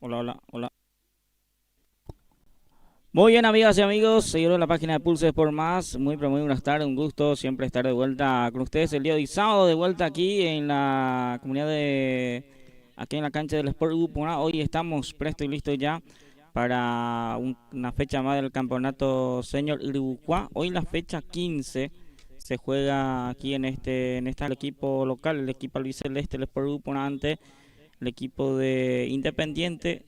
Hola, hola, hola. Muy bien, amigas y amigos, seguidores de la página de Pulse Sport Más. Muy, pero muy buenas tardes, un gusto siempre estar de vuelta con ustedes el día de hoy, sábado, de vuelta aquí en la comunidad aquí en la cancha del Sport Grupo A. Hoy estamos prestos y listos ya para una fecha más del campeonato Senior Iribucuá. Hoy la fecha 15 se juega aquí en el equipo local, el equipo albiceleste, el Sport Grupo A ante el equipo de Independiente,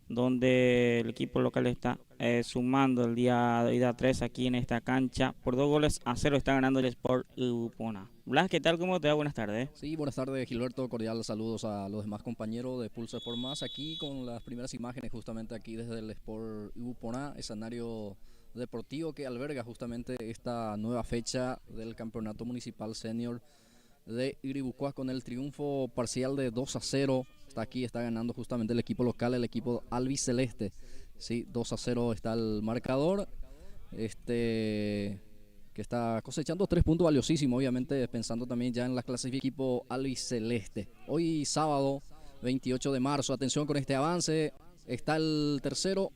donde el equipo local está sumando el día 3 aquí en esta cancha. Por 2 goles a 0 está ganando el Sport Upona. Blas, ¿qué tal? ¿Cómo te va? Buenas tardes. Sí, buenas tardes, Gilberto. Cordial saludos a los demás compañeros de Pulso Sport Más. Aquí con las primeras imágenes, justamente aquí desde el Sport Uponá, escenario deportivo que alberga justamente esta nueva fecha del Campeonato Municipal Senior de Iribucuá con el triunfo parcial de 2-0. Está aquí, está ganando justamente el equipo local, el equipo albiceleste. Sí, 2-0 está el marcador. Que está cosechando 3 puntos valiosísimos, obviamente pensando también ya en la clasificación equipo albiceleste. Hoy sábado 28 de marzo, atención con este avance, está el tercero,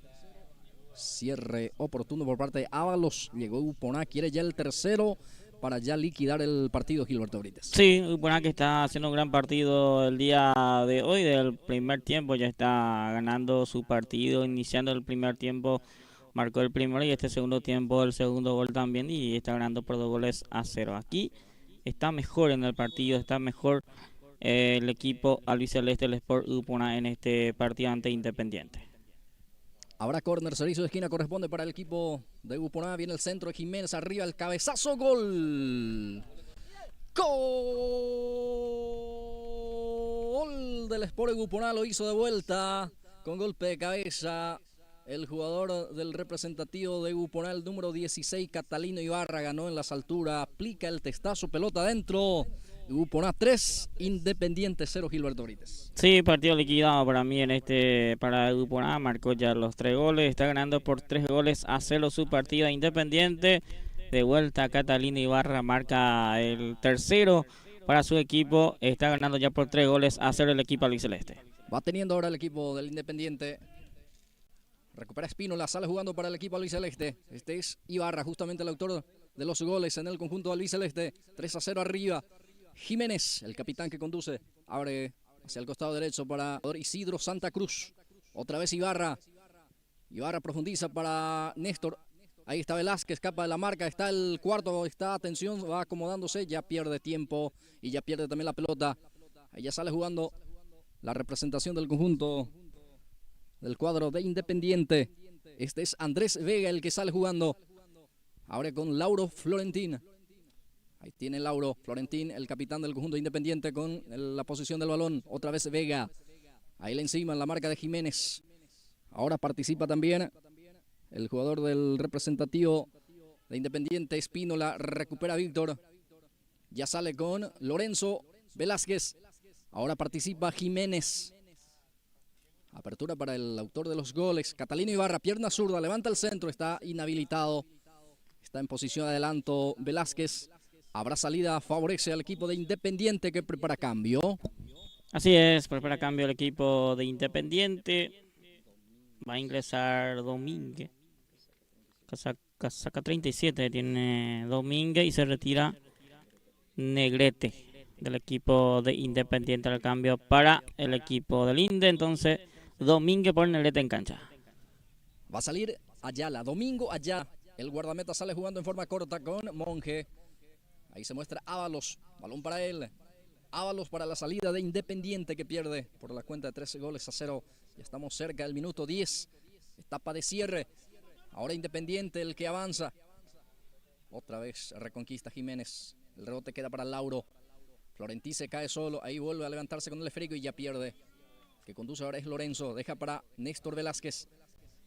cierre oportuno por parte de Ábalos, llegó Uponá, quiere ya el tercero para ya liquidar el partido, Gilberto Brites. Sí, Upona que está haciendo un gran partido el día de hoy, del primer tiempo, ya está ganando su partido, iniciando el primer tiempo, marcó el primero y este segundo tiempo el segundo gol también y está ganando por 2 goles a 0. Aquí está mejor en el partido, está mejor el equipo albiceleste, el Sport Upona en este partido ante Independiente. Habrá córner, servicio de esquina, corresponde para el equipo de Uponá, viene el centro de Jiménez, arriba el cabezazo, gol. Gol del Sport Uponá, lo hizo de vuelta con golpe de cabeza. El jugador del representativo de Uponá, el número 16, Catalino Ibarra, ganó en las alturas, aplica el testazo, pelota adentro. Uponá 3, Independiente 0, Gilberto Brites. Sí, partido liquidado para mí para Upona, marcó ya los 3 goles, está ganando por 3 goles a 0 su partido Independiente. De vuelta Catalina Ibarra marca el tercero para su equipo, está ganando ya por 3 goles a 0 el equipo albiceleste. Va teniendo ahora el equipo del Independiente. Recupera Espínola, sale jugando para el equipo albiceleste. Este es Ibarra, justamente el autor de los goles en el conjunto albiceleste. 3-0 arriba. Jiménez, el capitán que conduce, abre hacia el costado derecho para Isidro Santa Cruz. Otra vez Ibarra. Ibarra profundiza para Néstor. Ahí está Velázquez, escapa de la marca. Está el cuarto, está, atención, va acomodándose. Ya pierde tiempo y ya pierde también la pelota. Ahí ya sale jugando la representación del conjunto del cuadro de Independiente. Este es Andrés Vega el que sale jugando. Ahora con Lauro Florentín. Ahí tiene Lauro Florentín, el capitán del conjunto Independiente, con la posición del balón. Otra vez Vega. Ahí le encima en la marca de Jiménez. Ahora participa también el jugador del representativo de Independiente, Espínola. Recupera Víctor. Ya sale con Lorenzo Velázquez. Ahora participa Jiménez. Apertura para el autor de los goles, Catalino Ibarra, pierna zurda, levanta el centro, está inhabilitado. Está en posición de adelanto Velázquez. Habrá salida, favorece al equipo de Independiente que prepara cambio. Así es, prepara cambio el equipo de Independiente. Va a ingresar Domínguez. Casaca 37 tiene Domínguez y se retira Negrete del equipo de Independiente al cambio para el equipo del Inde. Entonces, Domínguez por Negrete en cancha. Va a salir Ayala, Domingo Ayala. El guardameta sale jugando en forma corta con Monje. Ahí se muestra Ábalos, balón para él. Ábalos para la salida de Independiente que pierde por la cuenta de 3 goles a 0. Ya estamos cerca del minuto 10. Etapa de cierre. Ahora Independiente el que avanza. Otra vez reconquista Jiménez. El rebote queda para Lauro. Florentín se cae solo. Ahí vuelve a levantarse con el esférico y ya pierde. El que conduce ahora es Lorenzo. Deja para Néstor Velázquez.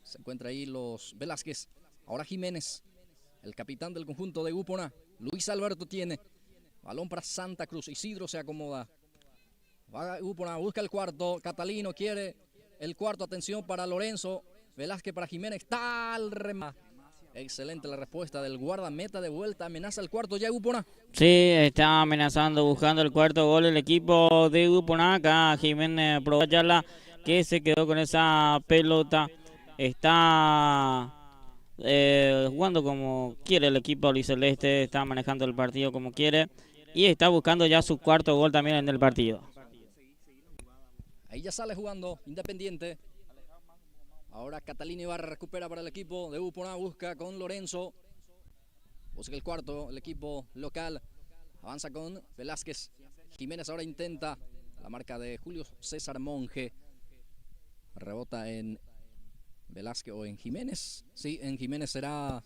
Se encuentra ahí los Velázquez. Ahora Jiménez. El capitán del conjunto de Uponá. Luis Alberto tiene. Balón para Santa Cruz. Isidro se acomoda. Va Uponá, busca el cuarto. Catalino quiere el cuarto. Atención para Lorenzo. Velázquez para Jiménez. Tal remate. Excelente la respuesta del guardameta de vuelta. Amenaza el cuarto ya Uponá. Sí, está amenazando, buscando el cuarto gol el equipo de Uponá. Acá Jiménez aprovecha que se quedó con esa pelota. Está jugando como quiere el equipo albiceleste, está manejando el partido como quiere y está buscando ya su cuarto gol también en el partido. Ahí ya sale jugando Independiente. Ahora Catalina Ibarra recupera para el equipo de Uponá, busca con Lorenzo. Busca el cuarto, el equipo local. Avanza con Velázquez. Jiménez ahora intenta la marca de Julio César Monge. Rebota en Velázquez o en Jiménez. Sí, en Jiménez será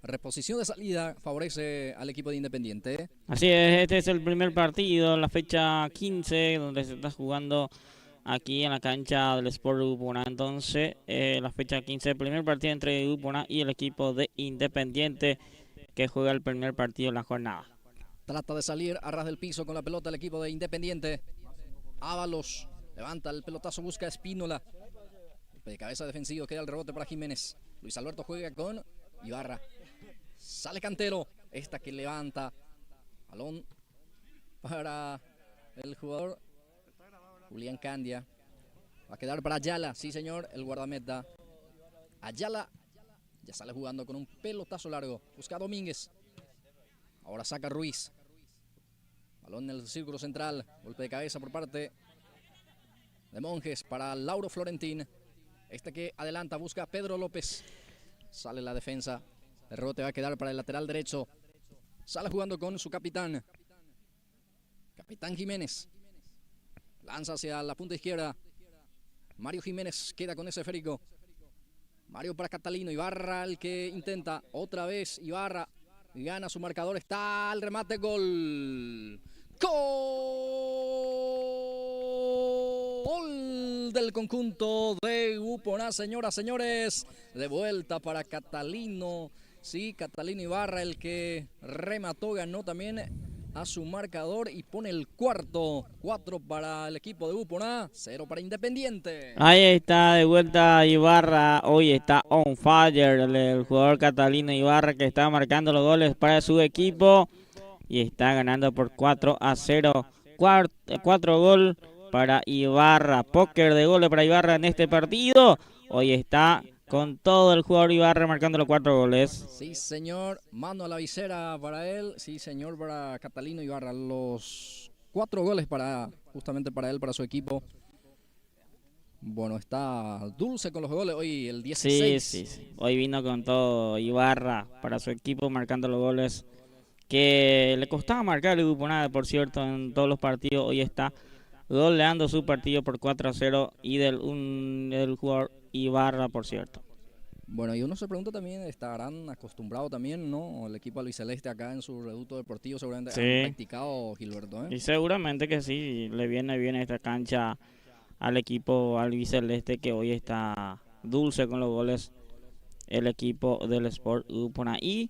reposición de salida. Favorece al equipo de Independiente. Así es, este es el primer partido, la fecha 15, donde se está jugando aquí en la cancha del Sport Uponá. Entonces, la fecha 15, el primer partido entre Uponá y el equipo de Independiente, que juega el primer partido de la jornada. Trata de salir a ras del piso con la pelota el equipo de Independiente. Ábalos levanta el pelotazo, busca a Espínola. De cabeza defensivo, queda el rebote para Jiménez. Luis Alberto juega con Ibarra. Sale Cantero. Esta que levanta. Balón para el jugador Julián Candia. Va a quedar para Ayala. Sí, señor, el guardameta. Ayala ya sale jugando con un pelotazo largo. Busca a Domínguez. Ahora saca Ruiz. Balón en el círculo central. Golpe de cabeza por parte de Monjes para Lauro Florentín. Este que adelanta, busca a Pedro López. Sale la defensa. El rebote va a quedar para el lateral derecho. Sale jugando con su capitán. Capitán Jiménez. Lanza hacia la punta izquierda. Mario Jiménez queda con ese esférico. Mario para Catalino. Ibarra el que intenta. Otra vez Ibarra. Gana su marcador. Está el remate. Gol. Gol del conjunto de Uponá, señoras, señores. De vuelta para Catalino. Sí, Catalino Ibarra, el que remató, ganó también a su marcador y pone el cuarto. 4 para el equipo de Uponá, 0 para Independiente. Ahí está de vuelta Ibarra. Hoy está on fire el jugador Catalino Ibarra, que está marcando los goles para su equipo y está ganando por 4-0. 4 gol para Ibarra. Póker de goles para Ibarra en este partido. Hoy está con todo el jugador Ibarra marcando los 4 goles. Sí, señor. Mano a la visera para él. Sí, señor, para Catalino Ibarra. Los 4 goles justamente para él, para su equipo. Bueno, está dulce con los goles. Hoy el 16. Sí. Hoy vino con todo Ibarra para su equipo marcando los goles que le costaba marcar el grupo nada, por cierto, en todos los partidos. Hoy está goleando su partido por 4-0 y del jugador Ibarra, por cierto. Bueno, y uno se pregunta también, ¿estarán acostumbrados también, no? El equipo albiceleste acá en su reducto deportivo seguramente han practicado, Gilberto, ¿eh? Y seguramente que sí, le viene bien esta cancha al equipo albiceleste, que hoy está dulce con los goles el equipo del Sport Uponá. Y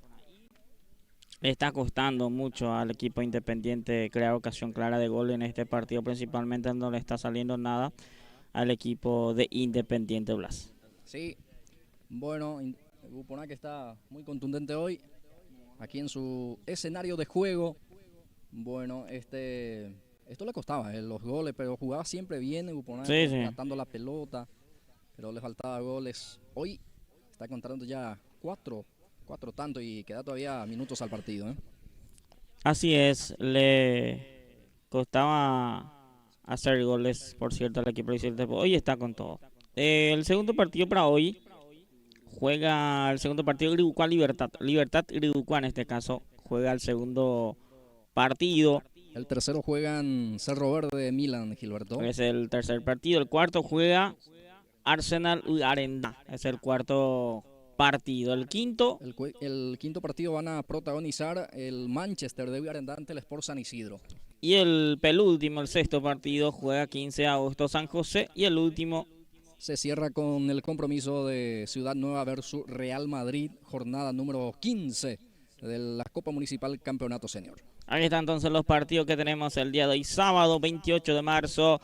le está costando mucho al equipo Independiente crear ocasión clara de gol en este partido, principalmente no le está saliendo nada al equipo de Independiente Blas. Sí, bueno, Uponá que está muy contundente hoy, aquí en su escenario de juego. Bueno, esto le costaba los goles, pero jugaba siempre bien Uponá, tratando la pelota, pero le faltaba goles. Hoy está contando ya 4 tantos y queda todavía minutos al partido, ¿eh? Así es, le costaba hacer goles, por cierto, al equipo de hoy está con todo. El segundo partido para hoy juega el segundo partido Iribucuá Libertad Iribucuá en este caso juega el segundo partido. El tercero juegan Cerro Verde Milan, Gilberto. Es el tercer partido. El cuarto juega Arsenal Arenda. Es el cuarto partido. El quinto partido van a protagonizar el Manchester de Arenda ante el Sport San Isidro. Y el penúltimo, el sexto partido, juega 15 de agosto San José. Y el último se cierra con el compromiso de Ciudad Nueva versus Real Madrid, jornada número 15 de la Copa Municipal Campeonato Senior. Ahí están entonces los partidos que tenemos el día de hoy, sábado 28 de marzo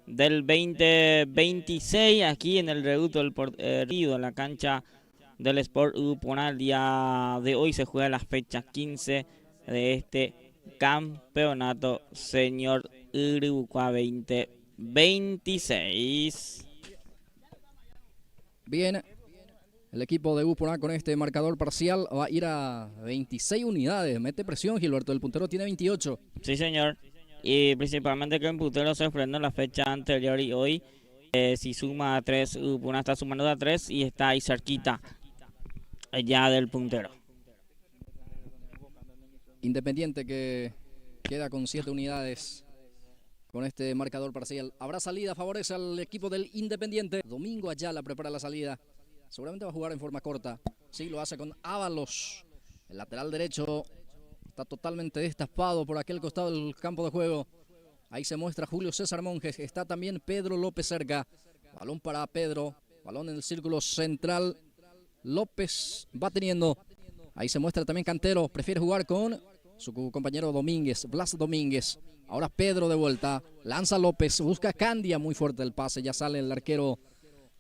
del 2026, aquí en el reducto del partido, en la cancha del Sport Uponá. El día de hoy se juega la fecha 15 de este campeonato Senior Iribucuá 2026. 26. Bien, el equipo de Upona con este marcador parcial va a ir a 26 unidades. Mete presión, Gilberto. El puntero tiene 28. Sí, señor. Y principalmente que el puntero se enfrentó en la fecha anterior y hoy, si suma a 3, Upona está sumando a 3 y está ahí cerquita ya del puntero. Independiente que queda con 7 unidades con este marcador parcial. Habrá salida, favorece al equipo del Independiente. Domingo Ayala prepara la salida. Seguramente va a jugar en forma corta. Sí, lo hace con Ábalos. El lateral derecho está totalmente destapado por aquel costado del campo de juego. Ahí se muestra Julio César Monjes. Está también Pedro López cerca. Balón para Pedro. Balón en el círculo central. López va teniendo. Ahí se muestra también Cantero. Prefiere jugar con su compañero Domínguez, Blas Domínguez. Ahora Pedro de vuelta. Lanza López. Busca Candia. Muy fuerte el pase. Ya sale el arquero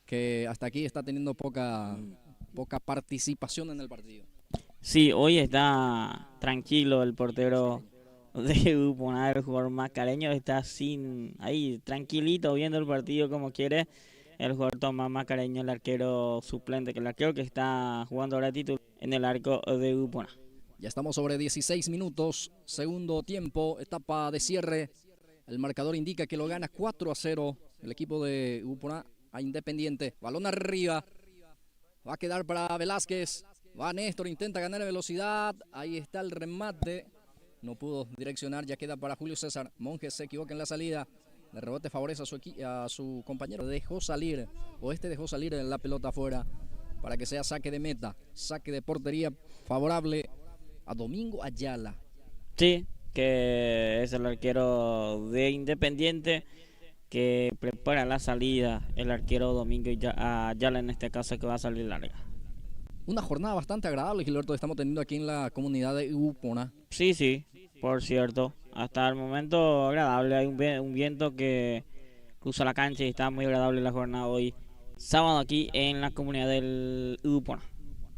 que hasta aquí está teniendo poca participación en el partido. Sí, hoy está tranquilo el portero de Upona, el jugador Mascareño está ahí tranquilito viendo el partido como quiere. El jugador Tomás Mascareño, el arquero suplente, que el arquero que está jugando ahora título en el arco de Upona. Ya estamos sobre 16 minutos, segundo tiempo, etapa de cierre. El marcador indica que lo gana 4-0 el equipo de Upona a Independiente. Balón arriba, va a quedar para Velázquez. Va Néstor, intenta ganar velocidad. Ahí está el remate. No pudo direccionar, ya queda para Julio César. Monjes se equivoca en la salida. De rebote favorece a su compañero. Dejó salir la pelota afuera para que sea saque de meta. Saque de portería favorable a Domingo Ayala. Sí, que es el arquero de Independiente que prepara la salida. El arquero Domingo Ayala en este caso que va a salir larga. Una jornada bastante agradable, Gilberto, estamos teniendo aquí en la comunidad de Upona. Sí, por cierto. Hasta el momento agradable. Hay un viento que cruza la cancha y está muy agradable la jornada hoy. Sábado aquí en la comunidad del Upona.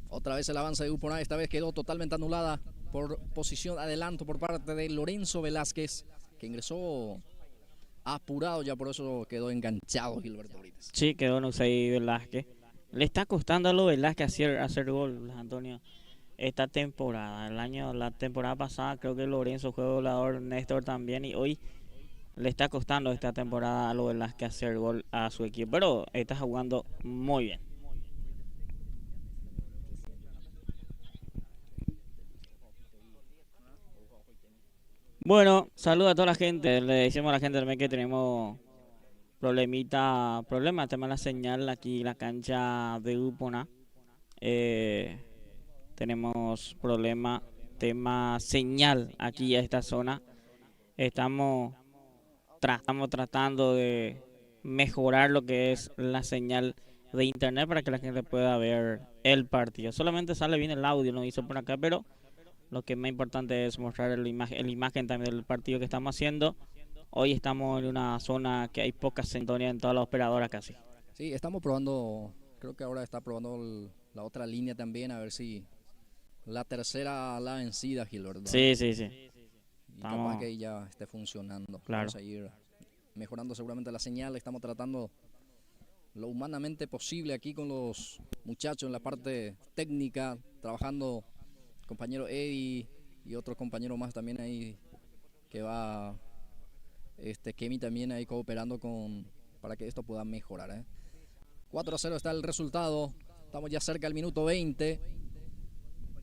Otra vez el avance de Upona, esta vez quedó totalmente anulada por posición adelanto por parte de Lorenzo Velázquez, que ingresó apurado, ya por eso quedó enganchado Gilberto Brites. Sí, quedó Nusay Velázquez. Le está costando a lo Velázquez hacer gol, Antonio, esta temporada. La temporada pasada creo que Lorenzo fue goleador, Néstor también, y hoy le está costando esta temporada a lo Velázquez hacer gol a su equipo, pero está jugando muy bien. Bueno, saludos a toda la gente. Le decimos a la gente también que tenemos problema, tema de la señal aquí en la cancha de Upona. Tenemos tema señal aquí a esta zona. Estamos tratando de mejorar lo que es la señal de internet para que la gente pueda ver el partido. Solamente sale bien el audio, no hizo por acá, pero lo que es más importante es mostrar la imagen también del partido que estamos haciendo. Hoy estamos en una zona que hay poca sintonía en todas las operadoras casi. Sí, estamos probando, creo que ahora está probando la otra línea también, a ver si la tercera la vencida, Gilberto. Sí. Y capaz que ya esté funcionando. Claro. Vamos a ir mejorando seguramente la señal. Estamos tratando lo humanamente posible aquí con los muchachos en la parte técnica, trabajando compañero Eddie y otro compañero más también ahí que va, Kemi también ahí cooperando para que esto pueda mejorar. 4-0 está el resultado. Estamos ya cerca del minuto 20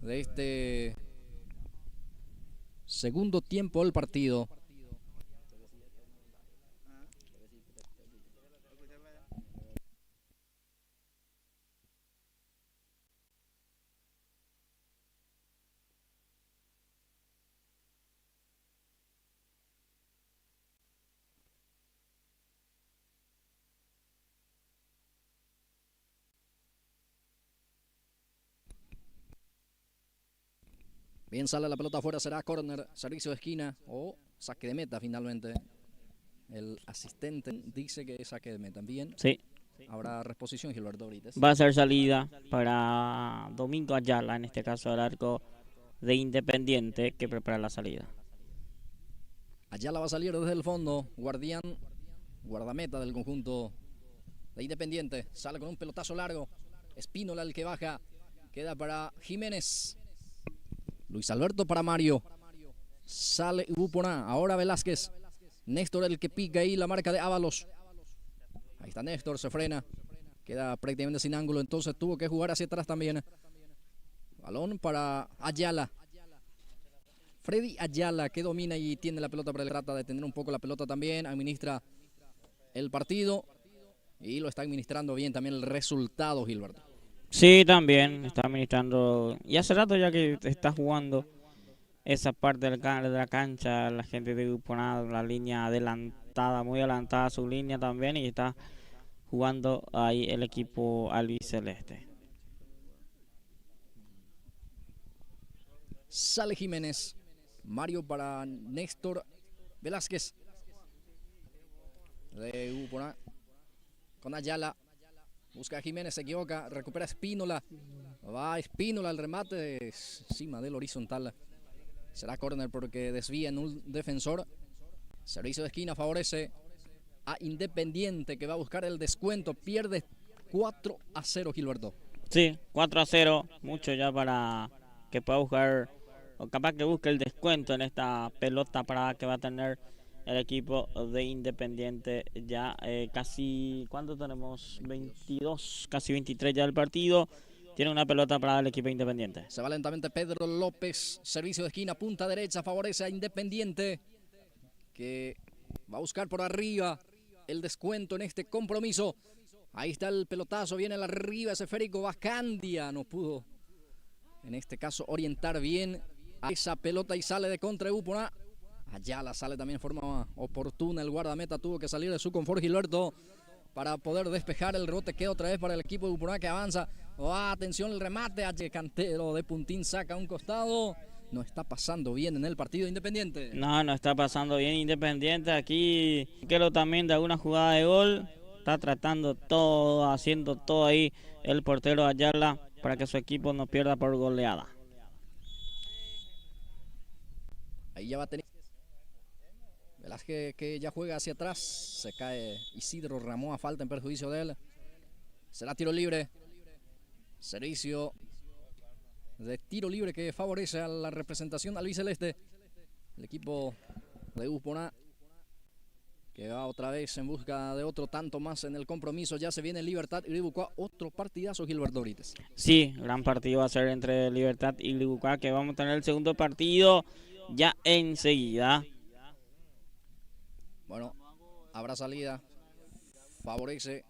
de este segundo tiempo del partido. Bien, sale la pelota afuera, será córner, servicio de esquina o saque de meta finalmente. El asistente dice que es saque de meta. Bien. Sí. Habrá reposición, Gilberto Brites. Va a ser salida para Domingo Ayala, en este caso el arco de Independiente, que prepara la salida. Ayala va a salir desde el fondo. Guardián guardameta del conjunto de Independiente. Sale con un pelotazo largo. Espínola el que baja. Queda para Jiménez. Luis Alberto para Mario. Sale Upuná. Ahora Velázquez. Néstor el que pica ahí la marca de Ábalos. Ahí está Néstor, se frena. Queda prácticamente sin ángulo, entonces tuvo que jugar hacia atrás también. Balón para Ayala. Freddy Ayala que domina y tiene la pelota, pero trata de tener un poco la pelota también. Administra el partido y lo está administrando bien también el resultado, Gilberto. Sí, también está administrando. Y hace rato ya que está jugando esa parte de la cancha, la gente de Grupo Nada, la línea adelantada, muy adelantada su línea también, y está jugando ahí el equipo albiceleste. Sale Jiménez. Mario para Néstor Velázquez. De Upuná con Ayala. Busca a Jiménez, se equivoca. Recupera Espínola. Va Espínola al remate encima del horizontal. Será córner porque desvía en un defensor. Servicio de esquina favorece a Independiente que va a buscar el descuento. Pierde 4-0, Gilberto. Sí, 4-0. Mucho ya para que pueda buscar, o capaz que busque el descuento en esta pelota parada que va a tener el equipo de Independiente. Ya casi, ¿cuánto tenemos? 22, casi 23 ya del partido. Tiene una pelota parada el equipo de Independiente. Se va lentamente Pedro López. Servicio de esquina, punta derecha, favorece a Independiente, que va a buscar por arriba el descuento en este compromiso. Ahí está el pelotazo, viene el arriba ese esférico. Bacandia no pudo, en este caso, orientar bien a esa pelota y sale de contra Upuná. Ayala sale también de forma oportuna. El guardameta tuvo que salir de su confort, Gilberto, para poder despejar el rebote. Queda otra vez para el equipo de Upuná que avanza. Atención el remate. Cantero de puntín saca a un costado. No está pasando bien en el partido Independiente. No está pasando bien Independiente. Aquí quiero también de alguna jugada de gol. Está tratando todo, haciendo todo ahí el portero Ayala para que su equipo no pierda por goleada. Ahí ya va a tener Velázquez, que ya juega hacia atrás. Se cae Isidro Ramón a falta en perjuicio de él. Será tiro libre. Servicio de tiro libre que favorece a la representación albiceleste. El equipo de Upuná, que va otra vez en busca de otro tanto más en el compromiso. Ya se viene Libertad y Libucá. Otro partidazo, Gilberto Brites. Sí, gran partido va a ser entre Libertad y Libucá, que vamos a tener el segundo partido ya enseguida. Bueno, habrá salida. Favorece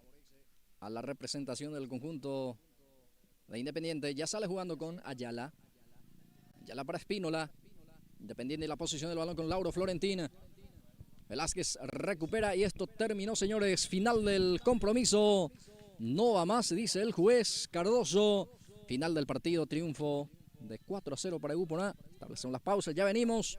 a la representación del conjunto de Independiente. Ya sale jugando con Ayala. Ayala para Espínola. Independiente y la posición del balón con Lauro Florentín. Velázquez recupera y esto terminó, señores. Final del compromiso. No va más, dice el juez Cardoso. Final del partido, triunfo de 4-0 para Upuná. Establecemos las pausas, ya venimos.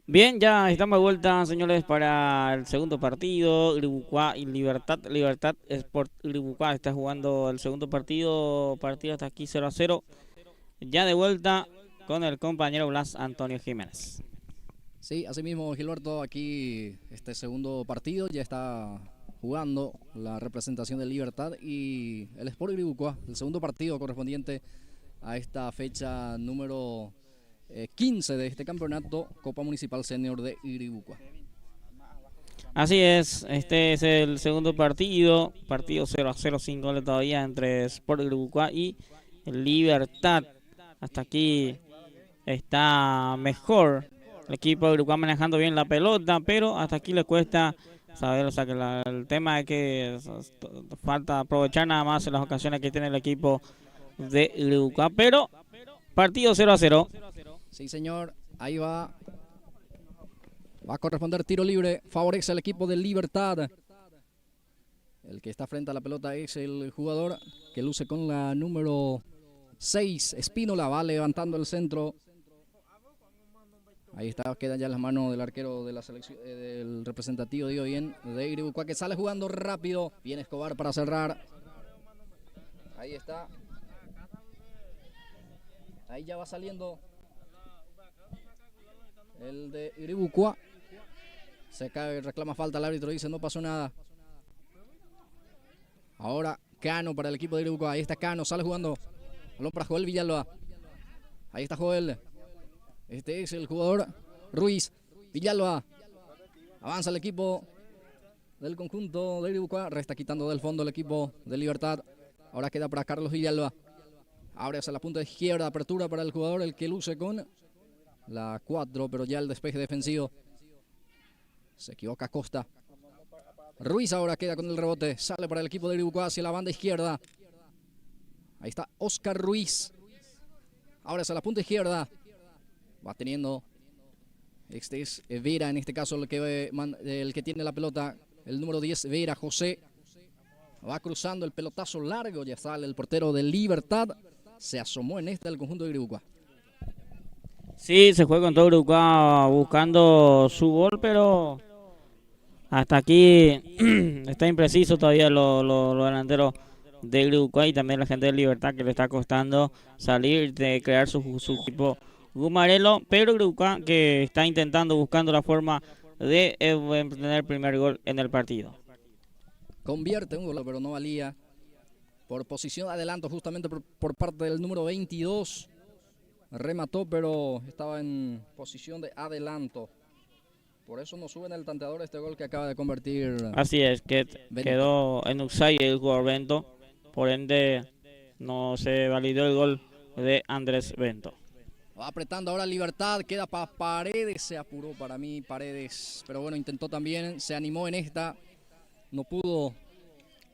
Bien, ya estamos de vuelta, señores, para el segundo partido. Iribucuá y Libertad. Libertad Sport Iribucuá está jugando el segundo partido. Partido hasta aquí 0-0. Ya de vuelta con el compañero Blas Antonio Jiménez. Sí, así mismo, Gilberto, aquí este segundo partido ya está jugando la representación de Libertad y el Sport Iribucuá, el segundo partido correspondiente a esta fecha número 15 de este campeonato Copa Municipal Senior de Iribucuá. Así es, este es el segundo partido 0-0 sin goles todavía entre Sport Iribucuá y Libertad. Hasta aquí está mejor el equipo de Iribucuá manejando bien la pelota, pero hasta aquí le cuesta saber, o sea que el tema es que falta aprovechar nada más en las ocasiones que tiene el equipo de Iribucuá, pero partido 0-0. Sí, señor, ahí va. Va a corresponder tiro libre, favorece al equipo de Libertad. El que está frente a la pelota es el jugador que luce con la número 6, Espínola, va levantando el centro. Ahí está, quedan ya las manos del arquero de la selección, del representativo, digo bien, de Iribucuá, que sale jugando rápido. Viene Escobar para cerrar. Ahí está. Ahí ya va saliendo el de Iribucuá. Se cae, reclama falta, el árbitro dice no pasó nada. Ahora Cano para el equipo de Iribucuá. Ahí está Cano, sale jugando. Balón para Joel Villalba. Ahí está Joel. Este es el jugador Ruiz. Villalba. Avanza el equipo del conjunto de Iribucuá. Resta quitando del fondo el equipo de Libertad. Ahora queda para Carlos Villalba. Abre hacia la punta izquierda. Apertura para el jugador, el que luce con la 4, pero ya el despeje defensivo. Se equivoca Costa. Ruiz ahora queda con el rebote. Sale para el equipo de Iribucuá hacia la banda izquierda. Ahí está Oscar Ruiz. Ahora hacia la punta izquierda. Va teniendo. Este es Vera, en este caso el que tiene la pelota. El número 10, Vera José. Va cruzando el pelotazo largo. Ya sale el portero de Libertad. Se asomó en esta el conjunto de Iribucuá. Sí, se juega con todo Iribucuá buscando su gol, pero hasta aquí está impreciso todavía los delanteros de Iribucuá y también la gente de Libertad, que le está costando salir de crear su equipo Gumarelo, pero Iribucuá que está intentando, buscando la forma de tener el primer gol en el partido. Convierte un gol, pero no valía. Por posición de adelanto, justamente por parte del número 22. Remató, pero estaba en posición de adelanto. Por eso no sube en el tanteador este gol que acaba de convertir. Así es, que quedó en Uxay el jugador Bento. Por ende, no se validó el gol de Andrés Bento. Va apretando ahora Libertad, queda para Paredes, se apuró para mí Paredes. Pero bueno, intentó también, se animó en esta. No pudo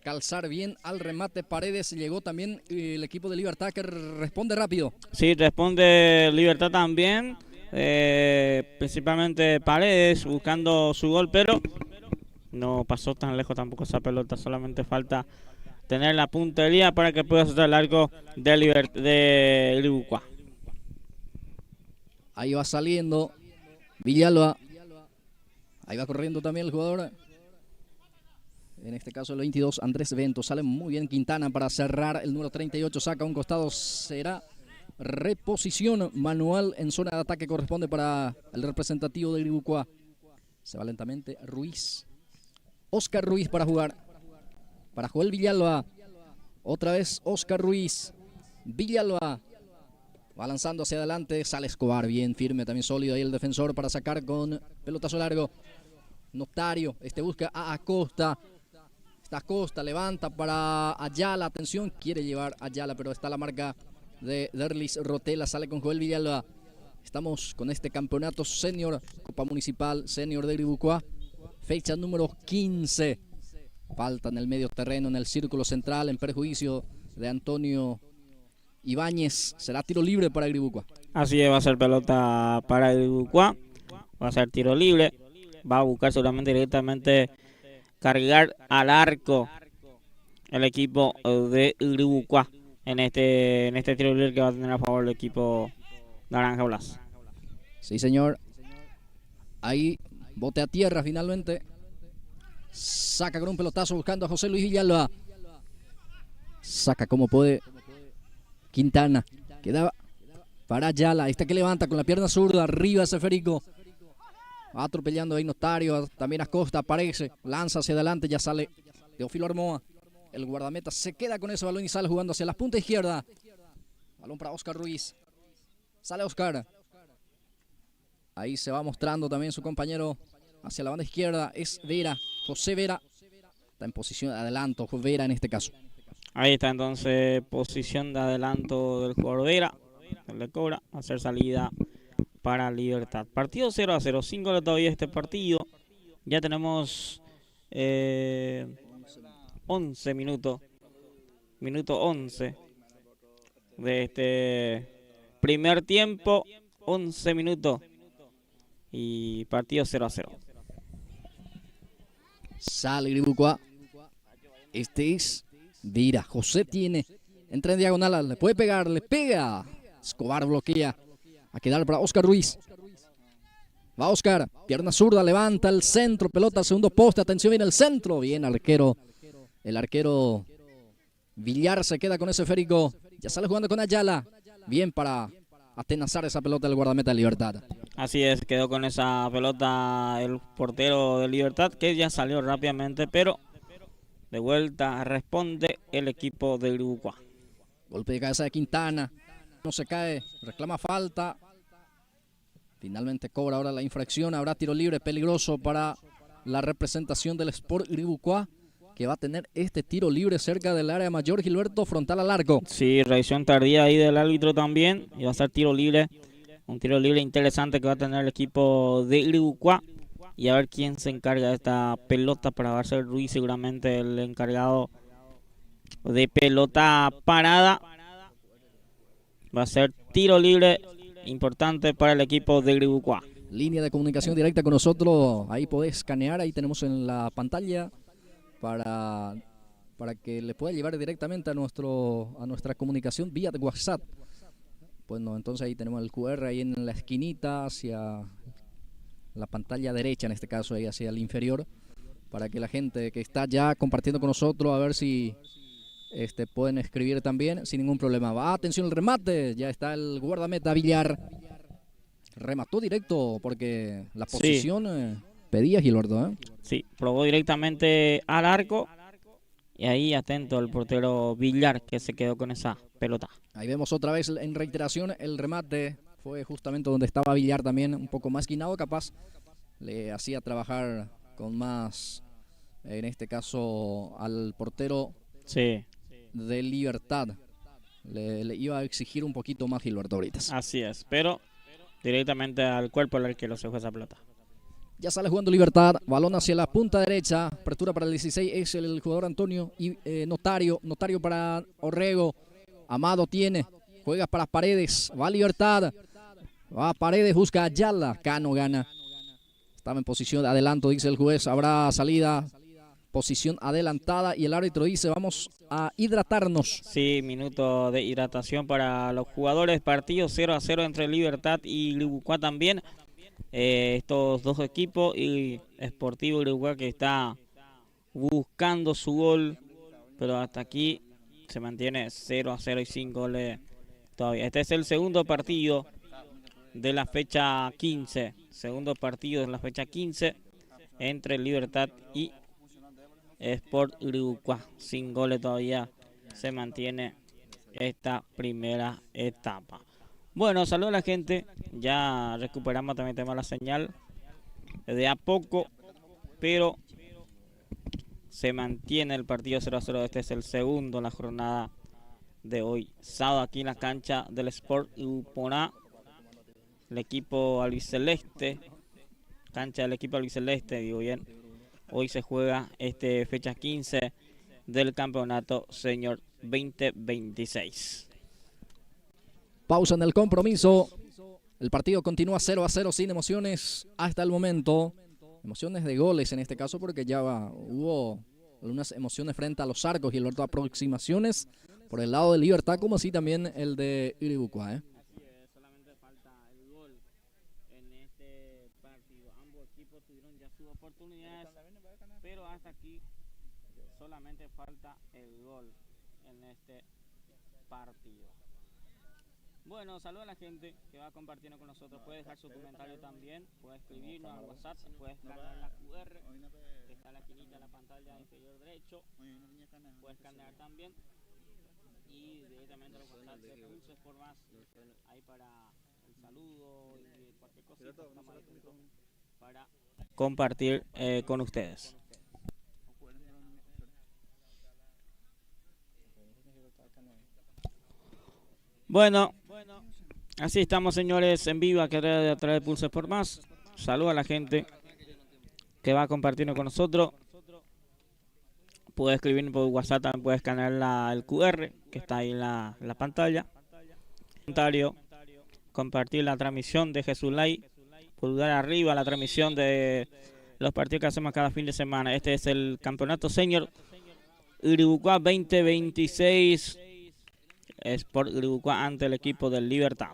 calzar bien al remate Paredes. Llegó también el equipo de Libertad que responde rápido. Sí, responde Libertad también. Principalmente Paredes buscando su gol, pero no pasó tan lejos tampoco esa pelota. Solamente falta tener la puntería para que pueda soltar el arco de Iribucuá. Ahí va saliendo Villalba. Ahí va corriendo también el jugador. En este caso el 22, Andrés Bento. Sale muy bien Quintana para cerrar. El número 38 saca un costado. Será reposición manual en zona de ataque. Corresponde para el representativo de Iribucuá. Se va lentamente Ruiz. Oscar Ruiz para jugar. Para Joel Villalba. Otra vez Oscar Ruiz. Villalba. Va lanzando hacia adelante. Sale Escobar. Bien firme, también sólido ahí el defensor para sacar con pelotazo largo. Notario. Busca a Acosta. Acosta levanta para Ayala, atención, quiere llevar Ayala, pero está la marca de Derlis Rotela, sale con Joel Villalba. Estamos con este campeonato senior, Copa Municipal Senior de Iribucuá, fecha número 15. Falta en el medio terreno, en el círculo central, en perjuicio de Antonio Ibáñez. Será tiro libre para Iribucuá. Así es, va a ser pelota para Iribucuá, va a ser tiro libre, va a buscar seguramente directamente cargar al arco el equipo de Iribucuá en este tiro libre que va a tener a favor el equipo Naranja Blas. Sí, señor. Ahí, bote a tierra finalmente. Saca con un pelotazo buscando a José Luis Villalba. Saca como puede Quintana. Queda para Ayala. Este que levanta con la pierna zurda. Arriba ese Federico. Va atropellando ahí Notario. También Acosta aparece. Lanza hacia adelante. Ya sale Teófilo Armoa. El guardameta se queda con ese balón y sale jugando hacia la punta izquierda. Balón para Oscar Ruiz. Sale Oscar. Ahí se va mostrando también su compañero hacia la banda izquierda. Es Vera. José Vera. Está en posición de adelanto. Vera en este caso. Ahí está entonces posición de adelanto del jugador Vera. Le cobra hacer salida para Libertad. Partido 0-0. 5 goles todavía este partido. Ya tenemos 11 minutos. Minuto 11 de este primer tiempo. 11 minutos. Y partido 0-0. Sale Gribucua. Este es Vira. José tiene. Entra en diagonal. Le puede pegar. Le pega. Escobar bloquea. A quedar para Oscar Ruiz. Va Oscar. Pierna zurda. Levanta el centro. Pelota al segundo poste. Atención, viene el centro. Bien, arquero. El arquero Villar se queda con ese esférico. Ya sale jugando con Ayala. Bien para atenazar esa pelota del guardameta de Libertad. Así es, quedó con esa pelota el portero de Libertad, que ya salió rápidamente, pero de vuelta responde el equipo de Gribucua. Golpe de cabeza de Quintana. No se cae, reclama falta. Finalmente cobra ahora la infracción. Habrá tiro libre peligroso para la representación del Sport Gribucua, que va a tener este tiro libre cerca del área mayor. Gilberto, frontal al arco. Sí, revisión tardía ahí del árbitro también. Y va a ser tiro libre. Un tiro libre interesante que va a tener el equipo de Gribucua. Y a ver quién se encarga de esta pelota. Va a ser Ruiz seguramente el encargado de pelota parada. Va a ser tiro libre importante para el equipo de Gribucua. Línea de comunicación directa con nosotros. Ahí podés escanear. Ahí tenemos en la pantalla para que le pueda llevar directamente a nuestra comunicación vía de WhatsApp. Bueno, entonces ahí tenemos el QR ahí en la esquinita hacia la pantalla derecha, en este caso ahí hacia el inferior, para que la gente que está ya compartiendo con nosotros, a ver si pueden escribir también sin ningún problema. Va, atención el remate, ya está el guardameta Villar. Remató directo porque la posición pedía Gilberto. Sí, probó directamente al arco. Y ahí atento el portero Villar, que se quedó con esa pelota. Ahí vemos otra vez en reiteración el remate. Fue justamente donde estaba Villar también, un poco más guinado, capaz. Le hacía trabajar con más, en este caso, al portero de Libertad. Le iba a exigir un poquito más Gilberto Britas. Así es, pero directamente al cuerpo al que lo se fue esa pelota. Ya sale jugando Libertad, balón hacia la punta derecha, apertura para el 16, es el jugador Antonio y Notario para Orrego. Amado tiene, juega para Paredes, va Libertad, va Paredes, busca a Ayala, Cano gana. Estaba en posición de adelanto, dice el juez, habrá salida, posición adelantada y el árbitro dice vamos a hidratarnos. Sí, minuto de hidratación para los jugadores, partido 0-0 entre Libertad y Gribucua también. Estos dos equipos y Sportivo Gribucua que está buscando su gol, pero hasta aquí se mantiene 0-0 y 5 goles todavía. Este es el segundo partido de la fecha 15, entre Libertad y Sport Gribucua. Sin goles todavía se mantiene esta primera etapa. Bueno, saludos a la gente. Ya recuperamos también tema la señal de a poco, pero se mantiene el partido 0-0. Este es el segundo en la jornada de hoy, sábado, aquí en la cancha del Sport Gribucua. El equipo albiceleste, cancha del equipo albiceleste, digo bien. Hoy se juega fecha 15 del campeonato Senior 2026. Pausa en el compromiso. El partido continúa 0-0 sin emociones hasta el momento. Emociones de goles en este caso porque ya hubo algunas emociones frente a los arcos y el otro aproximaciones por el lado de Libertad, como así también el de Gribucua. Así es, solamente falta el gol en este partido. Ambos oportunidades, pero hasta aquí solamente falta el gol en este partido. Bueno, saludo a la gente que va compartiendo con nosotros. Puede dejar su comentario también, puede escribirnos al WhatsApp, puede escanear la QR que está en la esquinita de la pantalla inferior derecho, puede escanear también y directamente al WhatsApp de Pulses por Más, ahí para el saludo y cualquier cosa para compartir con ustedes. Bueno, así estamos, señores, en vivo a través de Pulses por Más. Saludo a la gente que va compartiendo con nosotros. Puede escribir por WhatsApp, también puede escanear el QR que está ahí en la pantalla. Comentario, compartir la transmisión de Jesús Live, pulgar arriba la transmisión de los partidos que hacemos cada fin de semana. Este es el Campeonato Senior Iribucuá 2026. Sport Iribucuá ante el equipo del Libertad.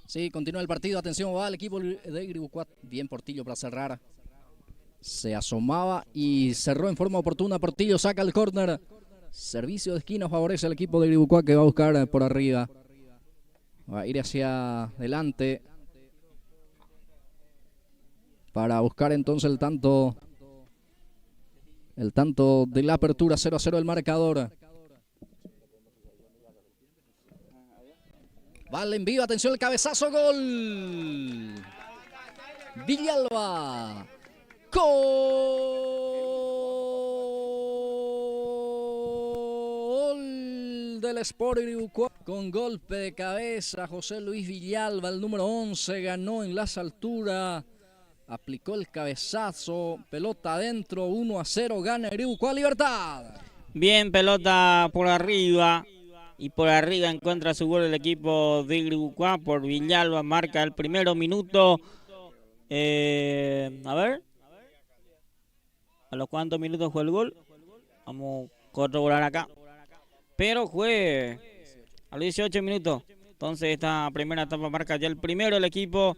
Sí, continúa el partido. Atención, va el equipo de Iribucuá. Bien Portillo para cerrar. Se asomaba y cerró en forma oportuna. Portillo saca el córner. Servicio de esquina favorece al equipo de Iribucuá que va a buscar por arriba. Va a ir hacia adelante para buscar entonces el tanto de la apertura. 0-0 el marcador. Vale en vivo, atención el cabezazo, gol. Villalba. Gol del Sport Iribucuá. Con golpe de cabeza, José Luis Villalba, el número 11, ganó en las alturas. Aplicó el cabezazo, pelota adentro, 1-0, gana Iribucuá Libertad. Bien, pelota por arriba. Y por arriba encuentra su gol el equipo de Iribucuá por Villalba. Marca el primero minuto. A ver. ¿A los cuántos minutos fue el gol? Vamos a corroborar acá. Pero fue a los 18 minutos. Entonces esta primera etapa marca ya el primero el equipo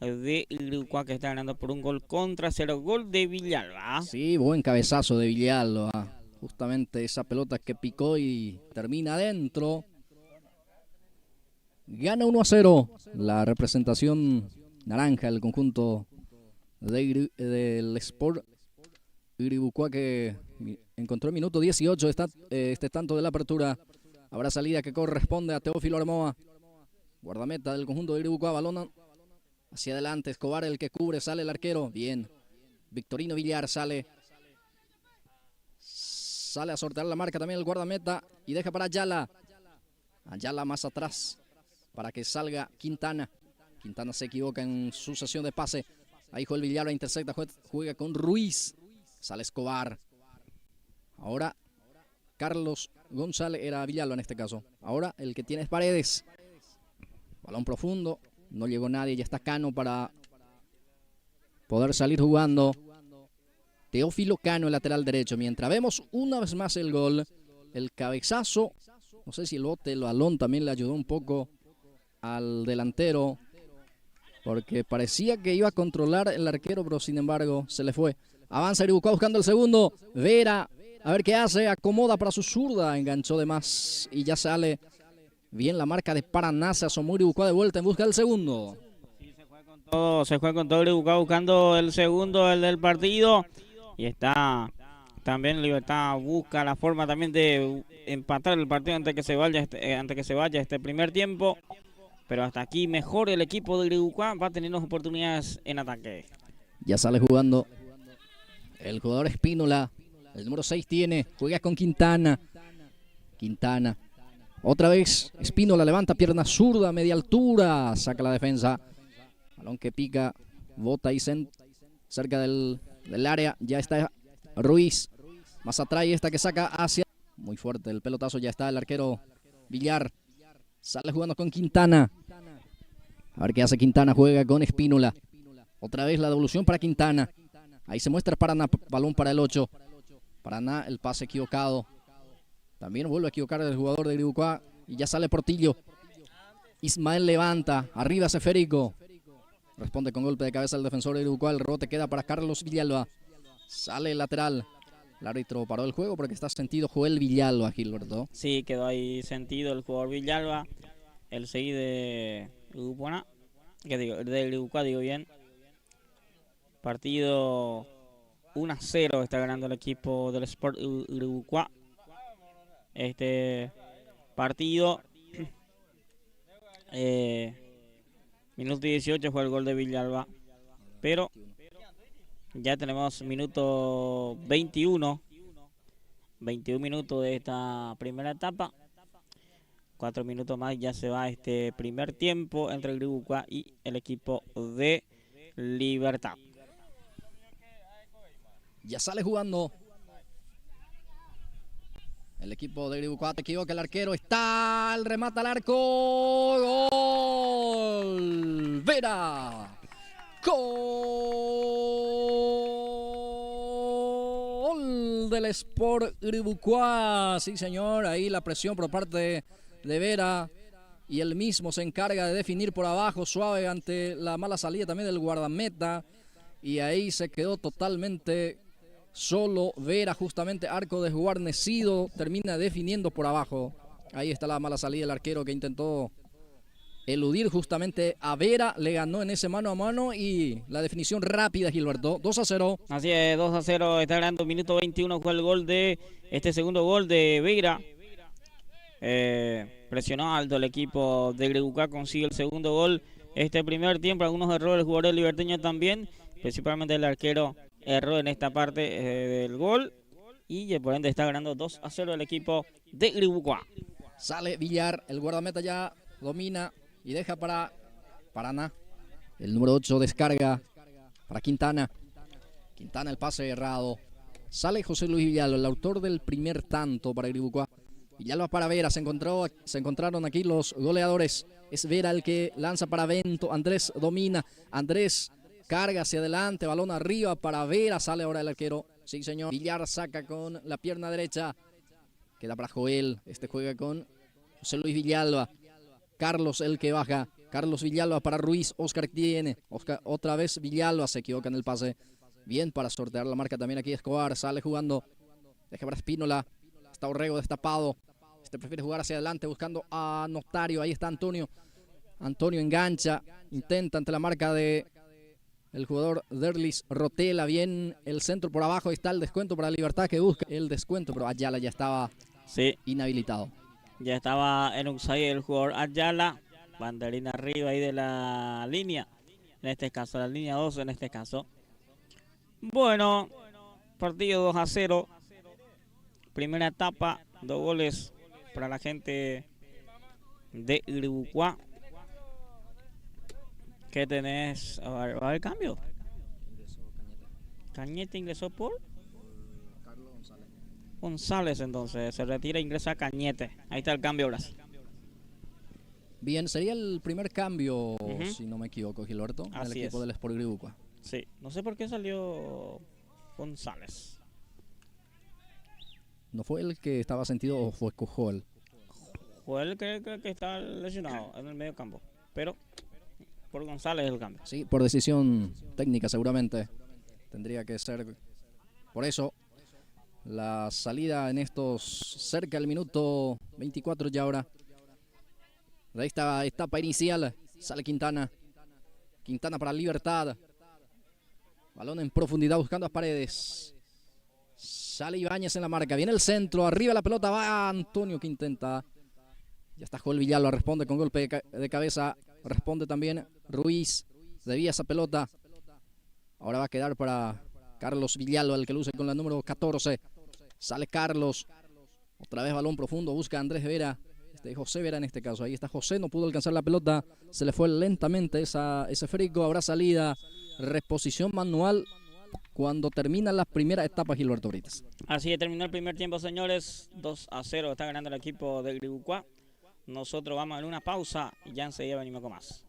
de Iribucuá que está ganando por un gol contra 0. Gol de Villalba. Sí, buen cabezazo de Villalba. Justamente esa pelota que picó y termina adentro. Gana 1-0 la representación naranja del conjunto del Sport Iribucuá que encontró el minuto 18 este tanto de la apertura. Habrá salida que corresponde a Teófilo Armoa. Guardameta del conjunto de Iribucuá. Balón hacia adelante. Escobar el que cubre. Sale el arquero. Bien. Victorino Villar sale. Sale a sortear la marca también el guardameta y deja para Ayala. Ayala más atrás para que salga Quintana. Quintana se equivoca en su sesión de pase. Ahí Joel Villalba intercepta, juega con Ruiz. Sale Escobar. Ahora Carlos González, era Villalba en este caso. Ahora el que tiene es Paredes. Balón profundo. No llegó nadie, ya está Cano para poder salir jugando. Teófilo Cano, el lateral derecho. Mientras vemos una vez más el gol, el cabezazo, no sé si el bote, el balón también le ayudó un poco al delantero, porque parecía que iba a controlar el arquero, pero sin embargo se le fue. Avanza Iribucuá buscando el segundo. Vera, a ver qué hace, acomoda para su zurda, enganchó de más y ya sale bien la marca de Paraná. Se asomó Iribucuá de vuelta en busca del segundo. Sí, se juega con todo Iribucuá buscando el segundo, el del partido. Y está también Libertad, busca la forma también de empatar el partido antes que se vaya este primer tiempo. Pero hasta aquí mejor el equipo de Iribucuá, va teniendo oportunidades en ataque. Ya sale jugando el jugador Espínola, el número 6 tiene, juega con Quintana. Quintana, otra vez Espínola levanta pierna zurda, media altura, saca la defensa. Balón que pica, bota ahí cerca del área, ya está Ruiz, más atrás y esta que saca hacia, muy fuerte el pelotazo, ya está el arquero Villar, sale jugando con Quintana, a ver qué hace Quintana, juega con Espínola, otra vez la devolución para Quintana, ahí se muestra Paraná, balón para el 8, Paraná, el pase equivocado, también vuelve a equivocar el jugador de Iribucuá y ya sale Portillo, Ismael levanta, arriba hace Férico, Responde con golpe de cabeza el defensor de Uruguay. El rebote queda para Carlos Villalba. Sale el lateral. El árbitro paró el juego porque está sentido Joel Villalba, Gilberto. Sí, quedó ahí sentido el jugador Villalba. El 6 de Uruguay. Que digo, del Uruguay, digo bien. Partido 1-0 está ganando el equipo del Sport Uruguay. Este partido, minuto 18 fue el gol de Villalba, pero ya tenemos minuto 21 minutos de esta primera etapa. 4 minutos más ya se va este primer tiempo entre el Uruguay y el equipo de Libertad. Ya sale jugando el equipo de Uruguay. Te equivoca el arquero. Está el remate al arco. Gol. Vera. Gol del Sport Uruguay. Sí, señor. Ahí la presión por parte de Vera. Y él mismo se encarga de definir por abajo, suave ante la mala salida también del guardameta. Y ahí se quedó totalmente solo Vera, justamente arco desguarnecido, termina definiendo por abajo. Ahí está la mala salida del arquero que intentó eludir justamente a Vera, le ganó en ese mano a mano y la definición rápida, Gilberto, 2-0. Así es, 2-0, está ganando, minuto 21 fue el gol de este segundo gol de Vera. Presionó alto el equipo de Gregucá, consigue el segundo gol. Este primer tiempo, algunos errores del jugador liberteño también, principalmente el arquero erró en esta parte del gol y por ende está ganando 2-0 el equipo de Gregucá. Sale Villar, el guardameta ya domina y deja para Paraná. El número 8 descarga para Quintana. Quintana el pase errado. Sale José Luis Villalba, el autor del primer tanto para Gregucá. Villalba para Vera, se encontraron aquí los goleadores. Es Vera el que lanza para Bento. Andrés domina. Andrés carga hacia adelante, balón arriba para Vera. Sale ahora el arquero. Sí, señor. Villar saca con la pierna derecha. Queda para Joel. Este juega con José Luis Villalba. Carlos el que baja. Carlos Villalba para Ruiz. Oscar tiene. Otra vez Villalba se equivoca en el pase. Bien para sortear la marca también aquí Escobar. Sale jugando. Deja para Espínola. Está Orrego destapado. Este prefiere jugar hacia adelante buscando a Notario. Ahí está Antonio. Antonio engancha. Intenta ante la marca de el jugador Derlis Rotela. Bien el centro por abajo. Ahí está el descuento para Libertad que busca el descuento. Pero Ayala ya estaba inhabilitado. Ya estaba en offside el jugador Ayala. Banderina arriba ahí de la línea. En este caso, la línea 2 en este caso. Bueno, partido 2-0. Primera etapa, 2 goles para la gente de Uruguay. ¿Qué tenés? ¿Va a haber cambio? Cañete ingresó por González, entonces se retira e ingresa Cañete. Ahí está el cambio, Blas. Bien, sería el primer cambio, si no me equivoco, Gilberto, en el equipo del Sport Uruguay. Sí, no sé por qué salió González. ¿No fue el que estaba sentido o fue Joel? Joel creo que está lesionado en el medio campo, pero por González el cambio. Sí, por decisión técnica seguramente. Tendría que ser por eso la salida en estos cerca del minuto 24 ya ahora. De esta etapa inicial sale Quintana. Quintana para Libertad. Balón en profundidad buscando a Paredes. Sale Ibáñez en la marca. Viene el centro. Arriba la pelota. Va Antonio que intenta. Ya está Joel Villalba. Responde con golpe de cabeza. Responde también Ruiz. Debía esa pelota. Ahora va a quedar para Carlos Villalba, el que luce con la número 14. Sale Carlos. Otra vez balón profundo. Busca a Andrés Vera. José Vera en este caso. Ahí está José. No pudo alcanzar la pelota. Se le fue lentamente ese frico. Habrá salida. Reposición manual cuando termina la primera etapa, Gilberto Brites. Así terminó el primer tiempo, señores. 2-0 está ganando el equipo del Gregucá. Nosotros vamos a una pausa y ya enseguida venimos con más.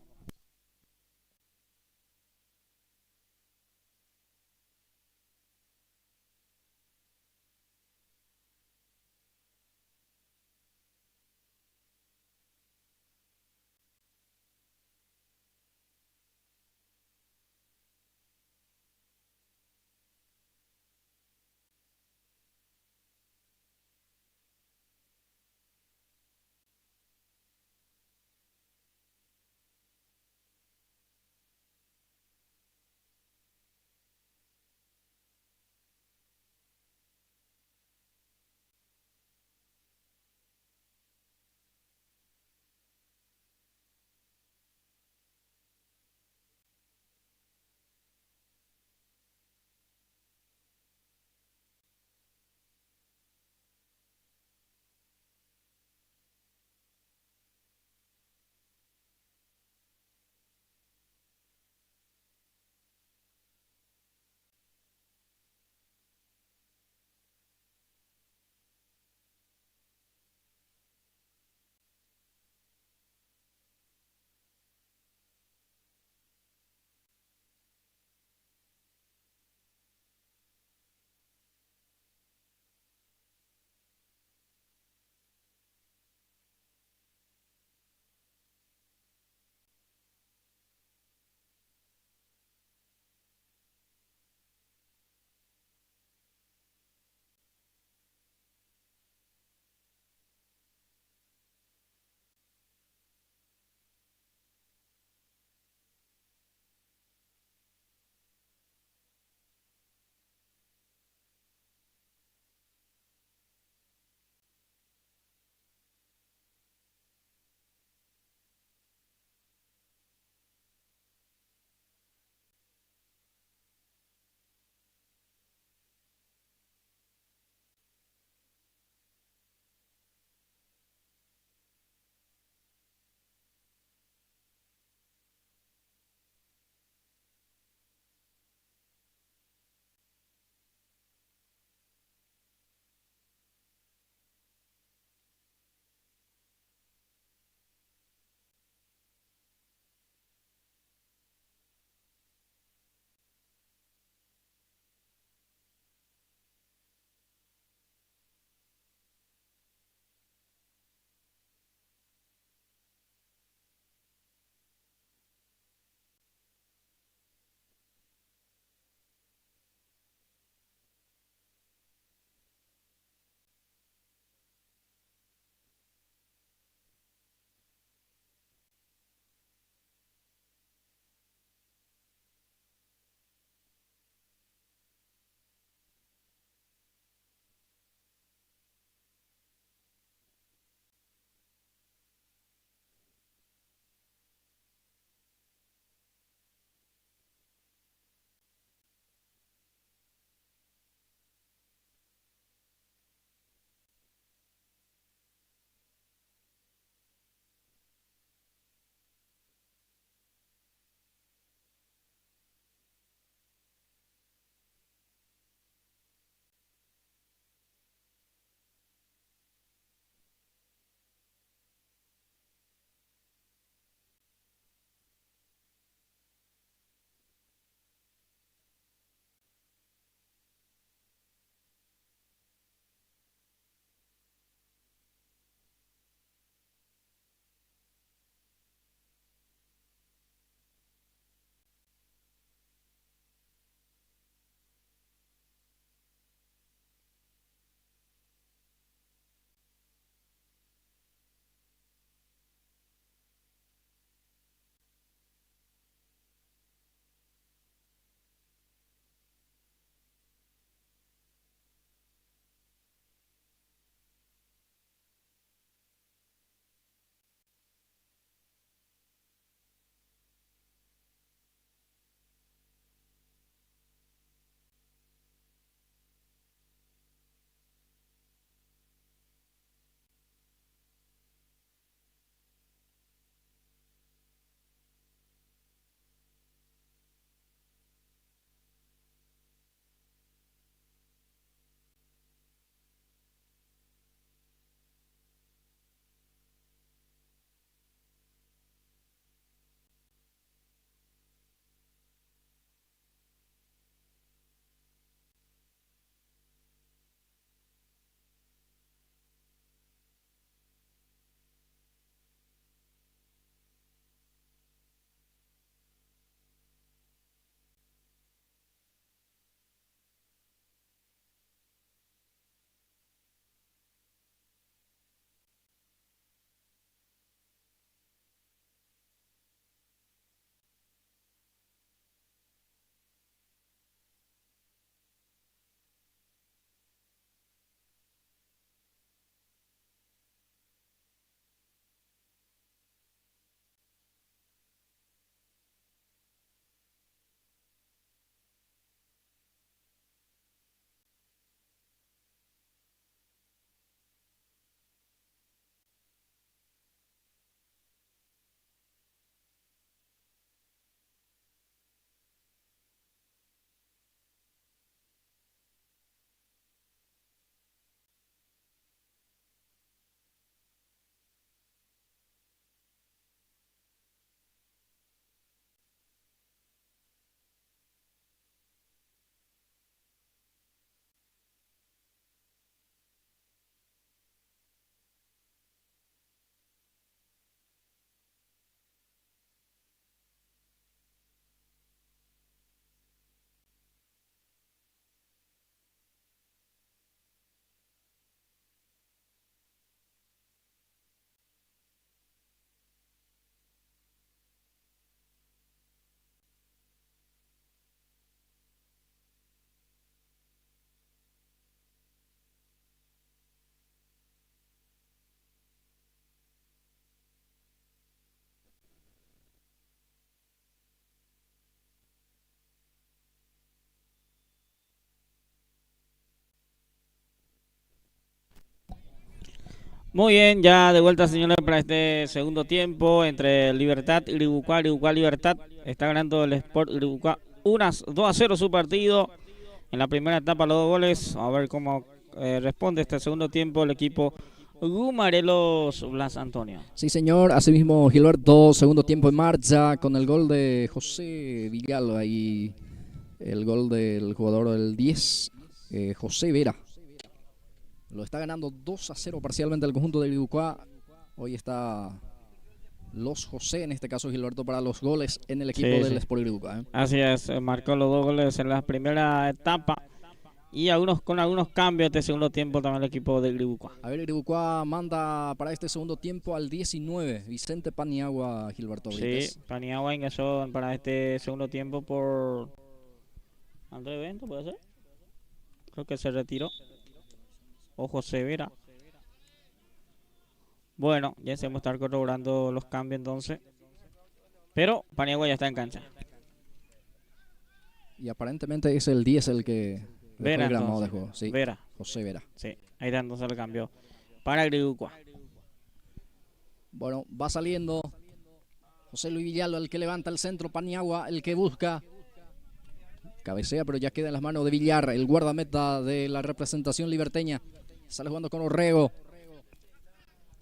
Muy bien, ya de vuelta, señores, para este segundo tiempo entre Libertad y Iribucuá. Iribucuá Libertad está ganando el Sport Iribucuá 2-0 su partido. En la primera etapa los 2 goles. A ver cómo responde este segundo tiempo el equipo Gumarelos Blas Antonio. Sí, señor. Asimismo, Gilberto, segundo tiempo en marcha con el gol de José Villalba y el gol del jugador del 10, José Vera. Lo está ganando 2-0 parcialmente el conjunto de Iribucuá. Hoy está los José, en este caso Gilberto, para los goles en el equipo del Sport Iribucuá. Así es, marcó los 2 goles en la primera etapa. Y con algunos cambios de segundo tiempo también el equipo de Iribucuá. A ver, Iribucuá manda para este segundo tiempo al 19, Vicente Paniagua, Gilberto Brites. Sí, Paniagua ingresó para este segundo tiempo por André Bento, ¿puede ser? Creo que se retiró. O José Vera. Bueno, ya se vamos a estar corroborando los cambios entonces. Pero Paniagua ya está en cancha. Y aparentemente es el 10 el que Vera, el modo de juego. Sí, Vera. José Vera. Sí, ahí está entonces el cambio para Iribucuá. Bueno, va saliendo José Luis Villalba, el que levanta el centro. Paniagua, el que busca. Cabecea, pero ya queda en las manos de Villar, el guardameta de la representación liberteña. Sale jugando con Orrego.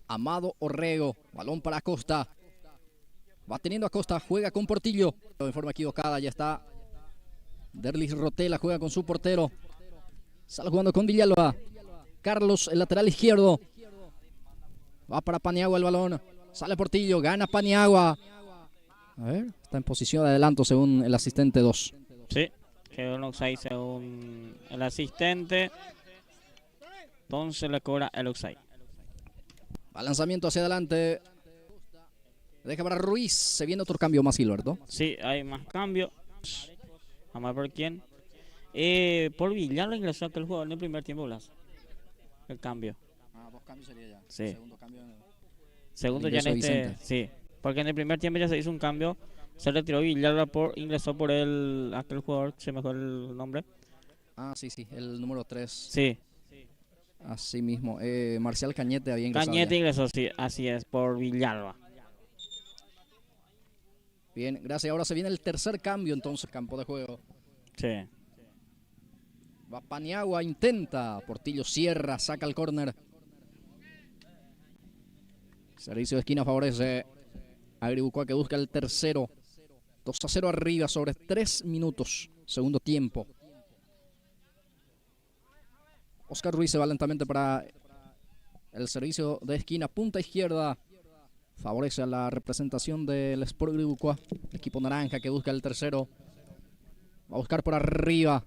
Amado Orrego. Balón para Acosta. Va teniendo Acosta. Juega con Portillo. De forma equivocada. Ya está Derlis Rotela. Juega con su portero. Sale jugando con Villalba. Carlos, el lateral izquierdo. Va para Paniagua el balón. Sale Portillo. Gana Paniagua. A ver. Está en posición de adelanto según el asistente 2. Sí. Quedó en offside según el asistente. Entonces le cobra el offside. Va lanzamiento hacia adelante. Deja para Ruiz. Se viene otro cambio más, Gilberto. Sí, hay más cambios. Vamos a ver quién. Por Villar ingresó aquel jugador en el primer tiempo, Blas. El cambio. 2 cambios sería ya. Sí. Segundo cambio. Segundo ya en este. Sí. Porque en el primer tiempo ya se hizo un cambio. Se retiró Villar, ingresó por aquel jugador, se me fue el nombre. Sí, el número 3. Sí. Así mismo. Marcial Cañete había ingresado. Cañete ingresó, sí, así es, por Villalba. Bien, gracias. Ahora se viene el tercer cambio, entonces, campo de juego. Sí. Va Paniagua, intenta. Portillo cierra, saca el córner. Servicio de esquina favorece a Iribucuá, que busca el tercero. 2-0 arriba sobre 3 minutos. Segundo tiempo. Oscar Ruiz se va lentamente para el servicio de esquina. Punta izquierda. Favorece a la representación del Sport Iribucuá. Equipo naranja que busca el tercero. Va a buscar por arriba.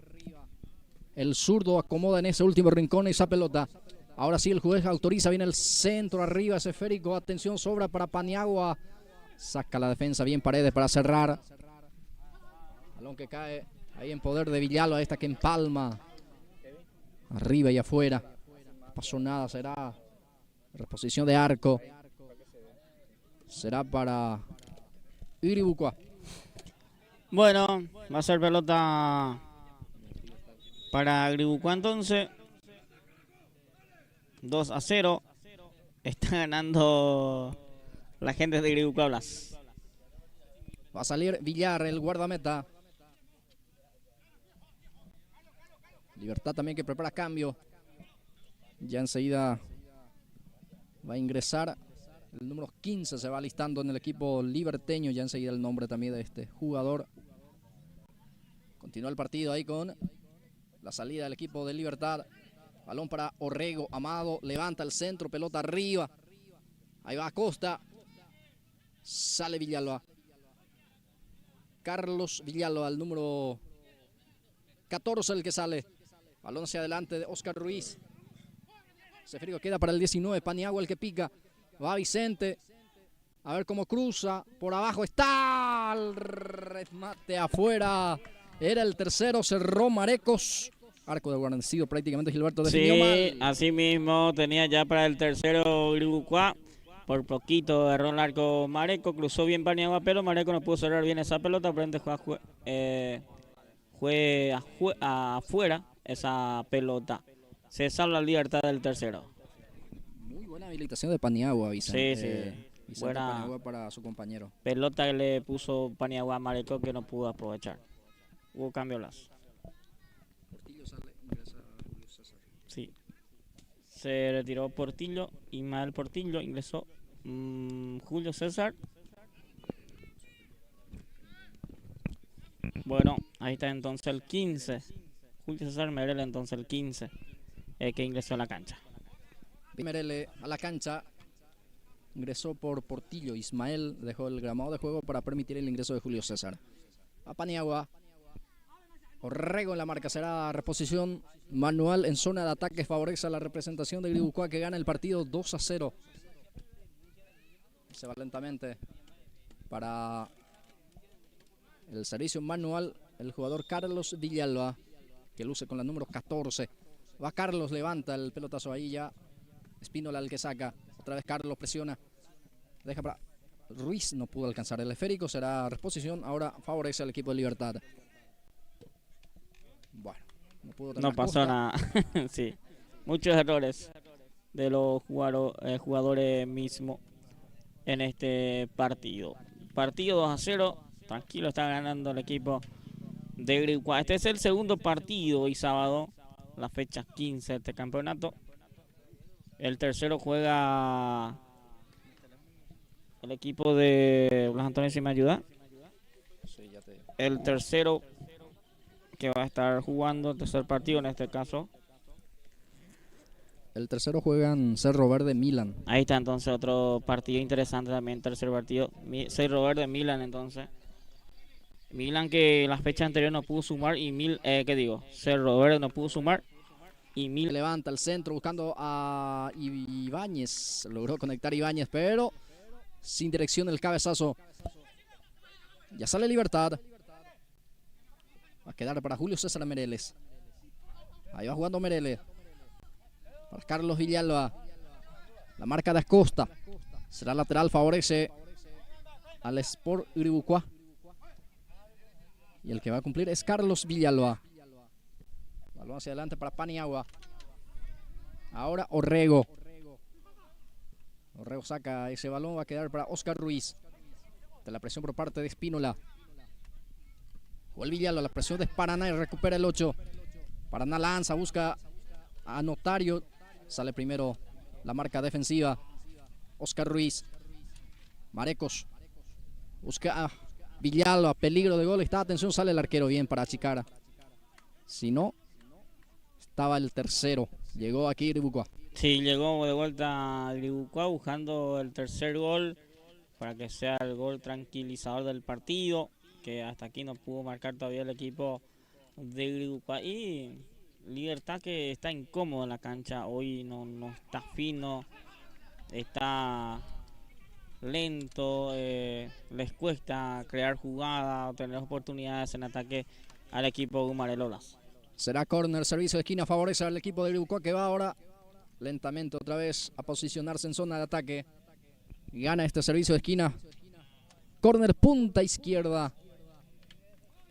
El zurdo acomoda en ese último rincón esa pelota. Ahora sí el juez autoriza. Viene el centro arriba, ese esférico. Atención, sobra para Paniagua. Saca la defensa bien Paredes para cerrar. Balón que cae ahí en poder de Villalba. Esta que empalma. Arriba y afuera. No pasó nada. Será reposición de arco. Será para Iribucuá. Bueno, va a ser pelota para Iribucuá entonces. 2-0. Está ganando la gente de Iribucuá Blas. Va a salir Villar, el guardameta. Libertad también que prepara cambio. Ya enseguida va a ingresar. El número 15 se va alistando en el equipo liberteño. Ya enseguida el nombre también de este jugador. Continúa el partido ahí con la salida del equipo de Libertad. Balón para Orrego. Amado levanta el centro. Pelota arriba. Ahí va Acosta. Sale Villalba. Carlos Villalba, el número 14 el que sale. Balón hacia adelante de Oscar Ruiz. Sefrigo queda para el 19. Paniagua el que pica. Va Vicente. A ver cómo cruza. Por abajo está. El remate afuera. Era el tercero. Cerró Marecos. Arco de guarnecido prácticamente, Gilberto. Definió mal. Así mismo tenía ya para el tercero Iribucuá. Por poquito erró el arco Mareco. Cruzó bien Paniagua, pero Mareco no pudo cerrar bien esa pelota. Por ende fue afuera esa pelota. Se salva la Libertad del tercero. Muy buena habilitación de Paniagua, Vicente. Sí. Vicente Buena Paniagua para su compañero. pelota que le puso Paniagua a Mareco que no pudo aprovechar. Hubo cambio las. Portillo sale, ingresa Julio César. Sí. Se retiró Portillo, Ismael Portillo, ingresó Julio César. Bueno, ahí está entonces el 15. Julio César Merel, entonces el 15, que ingresó a la cancha. Merele a la cancha. Ingresó por Portillo. Ismael dejó el gramado de juego para permitir el ingreso de Julio César. A Paniagua. Orrego en la marca, será reposición manual en zona de ataque, favorece a la representación de Guibucua que gana el partido 2-0. Se va lentamente para el servicio manual el jugador Carlos Villalba, que luce con la número 14. Va Carlos, levanta el pelotazo ahí ya. Espínola el que saca. Otra vez Carlos presiona. Deja para Ruiz, no pudo alcanzar el esférico, será reposición. Ahora favorece al equipo de Libertad. Bueno, no pudo tener No pasó Costa. nada. Sí, muchos errores de los jugadores mismos en este partido. Partido 2-0, tranquilo, está ganando el equipo de Guibucua. Este es el segundo partido hoy sábado, la fecha 15 de este campeonato. El tercero juega el equipo de Blas Antonio, si me ayuda. Sí, ya te... El tercero que va a estar jugando el tercer partido en este caso. El tercero juegan Cerro Verde Milan. Ahí está entonces otro partido interesante también, tercer partido. Cerro Verde Milan entonces. Milan que la fecha anterior no pudo sumar y Cerro Verde no pudo sumar y Milan Levanta el centro buscando a Ibáñez. Logró conectar Ibáñez, pero sin dirección el cabezazo. Ya sale Libertad. Va a quedar para Julio César Mereles. Ahí va jugando Mereles. Para Carlos Villalba. La marca de Acosta. Será lateral, favorece al Sport Guibucua. Y el que va a cumplir es Carlos Villalba. Balón hacia adelante para Paniagua. Ahora Orrego. Orrego saca ese balón. Va a quedar para Oscar Ruiz. De la presión por parte de Espínola. Jugó el Villalba, la presión de Paraná y recupera el 8. Paraná lanza, busca a Notario. Sale primero la marca defensiva. Oscar Ruiz. Marecos. Busca a Villalba, peligro de gol. Está, atención, sale el arquero bien para achicar. Si no, estaba el tercero. Llegó aquí Guibucua. Sí, llegó de vuelta a Guibucua buscando el tercer gol para que sea el gol tranquilizador del partido, que hasta aquí no pudo marcar todavía el equipo de Guibucua. Y Libertad que está incómodo en la cancha, hoy no está fino, está lento, les cuesta crear jugadas, tener oportunidades en ataque al equipo de Marelolas. Será córner, servicio de esquina, favorece al equipo de Guibucua que va ahora lentamente otra vez a posicionarse en zona de ataque. Gana este servicio de esquina. Córner punta izquierda.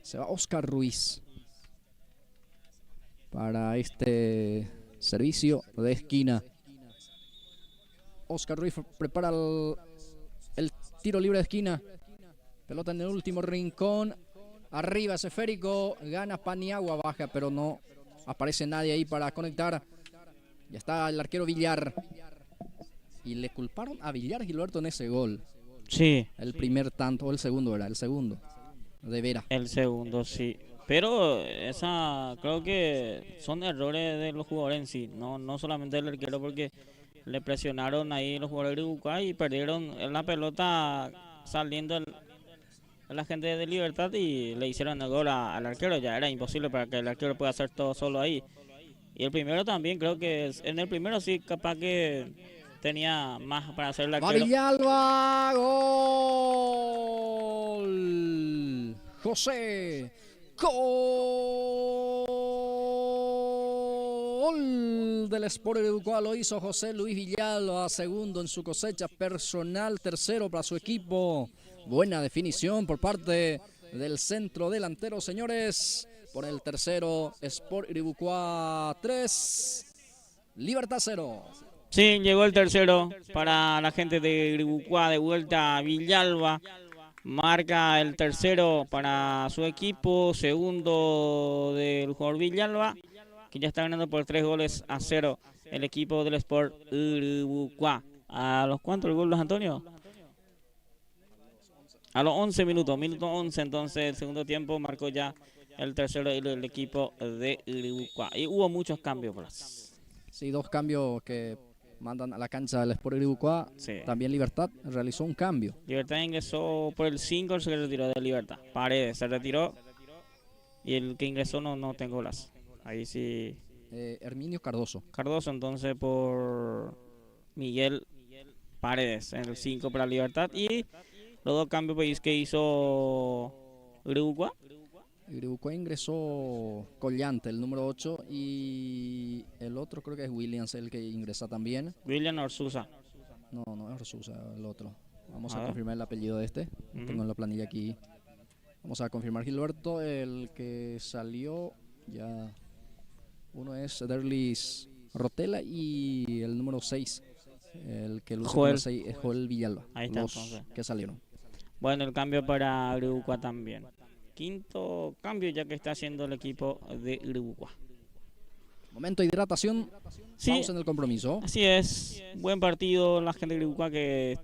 Se va Oscar Ruiz para este servicio de esquina. Oscar Ruiz prepara el tiro libre de esquina. Pelota en el último rincón. Arriba es esférico. Gana Paniagua, baja, pero no aparece nadie ahí para conectar. Ya está el arquero Villar. Y le culparon a Villar Gilberto en ese gol. Sí. El primer tanto, o el segundo era, el segundo. De Vera. El segundo, sí. Pero creo que son errores de los jugadores en sí, no solamente del arquero, porque le presionaron ahí los jugadores de Guibucua y perdieron la pelota saliendo la gente de Libertad y le hicieron el gol al arquero. Ya era imposible para que el arquero pueda hacer todo solo ahí. Y el primero también, creo que en el primero sí capaz que tenía más para hacer el arquero. Va Villalba, gol. José, gol del Sport Guibucua, lo hizo José Luis Villalba, segundo en su cosecha personal, tercero para su equipo. Buena definición por parte del centro delantero, señores. Por el tercero, Sport Guibucua 3, Libertad 0. Sí, llegó el tercero para la gente de Gribucuá, de vuelta a Villalba. Marca el tercero para su equipo, segundo del jugador Villalba, que ya está ganando por 3 goles a 0 el equipo del Sport Gribucuá. ¿A los cuántos el gol, Los Antonio? A los 11 minutos, minuto 11, entonces el segundo tiempo marcó ya el tercero el equipo de Gribucuá. Y hubo muchos cambios, Blas. Sí, dos cambios que mandan a la cancha del Sport Gribucuá. Sí. También Libertad realizó un cambio. Libertad ingresó por el 5, se retiró de Libertad. Paredes se retiró y el que ingresó no tengo Blas. Ahí sí. Herminio Cardoso. Cardoso, entonces por Miguel Paredes en el 5 para Libertad. Y los dos cambios pues, que hizo Gribucuá. Gribucuá ingresó Collante, el número 8, y el otro creo que es Williams, el que ingresa también. William Orsusa. No es Orsusa, el otro. Vamos a confirmar el apellido de este. Tengo en la planilla aquí. Vamos a confirmar Gilberto, el que salió ya. Uno es Derlis Rotela y el número 6, el que luce Joel. como 6 es Joel Villalba. Ahí está, los entonces. que salieron. Bueno, el cambio para Gribucuá también. Quinto cambio ya que está haciendo el equipo de Gribucuá. Momento de hidratación. Sí, vamos en el compromiso. Así es, buen partido, la gente de Gribucuá que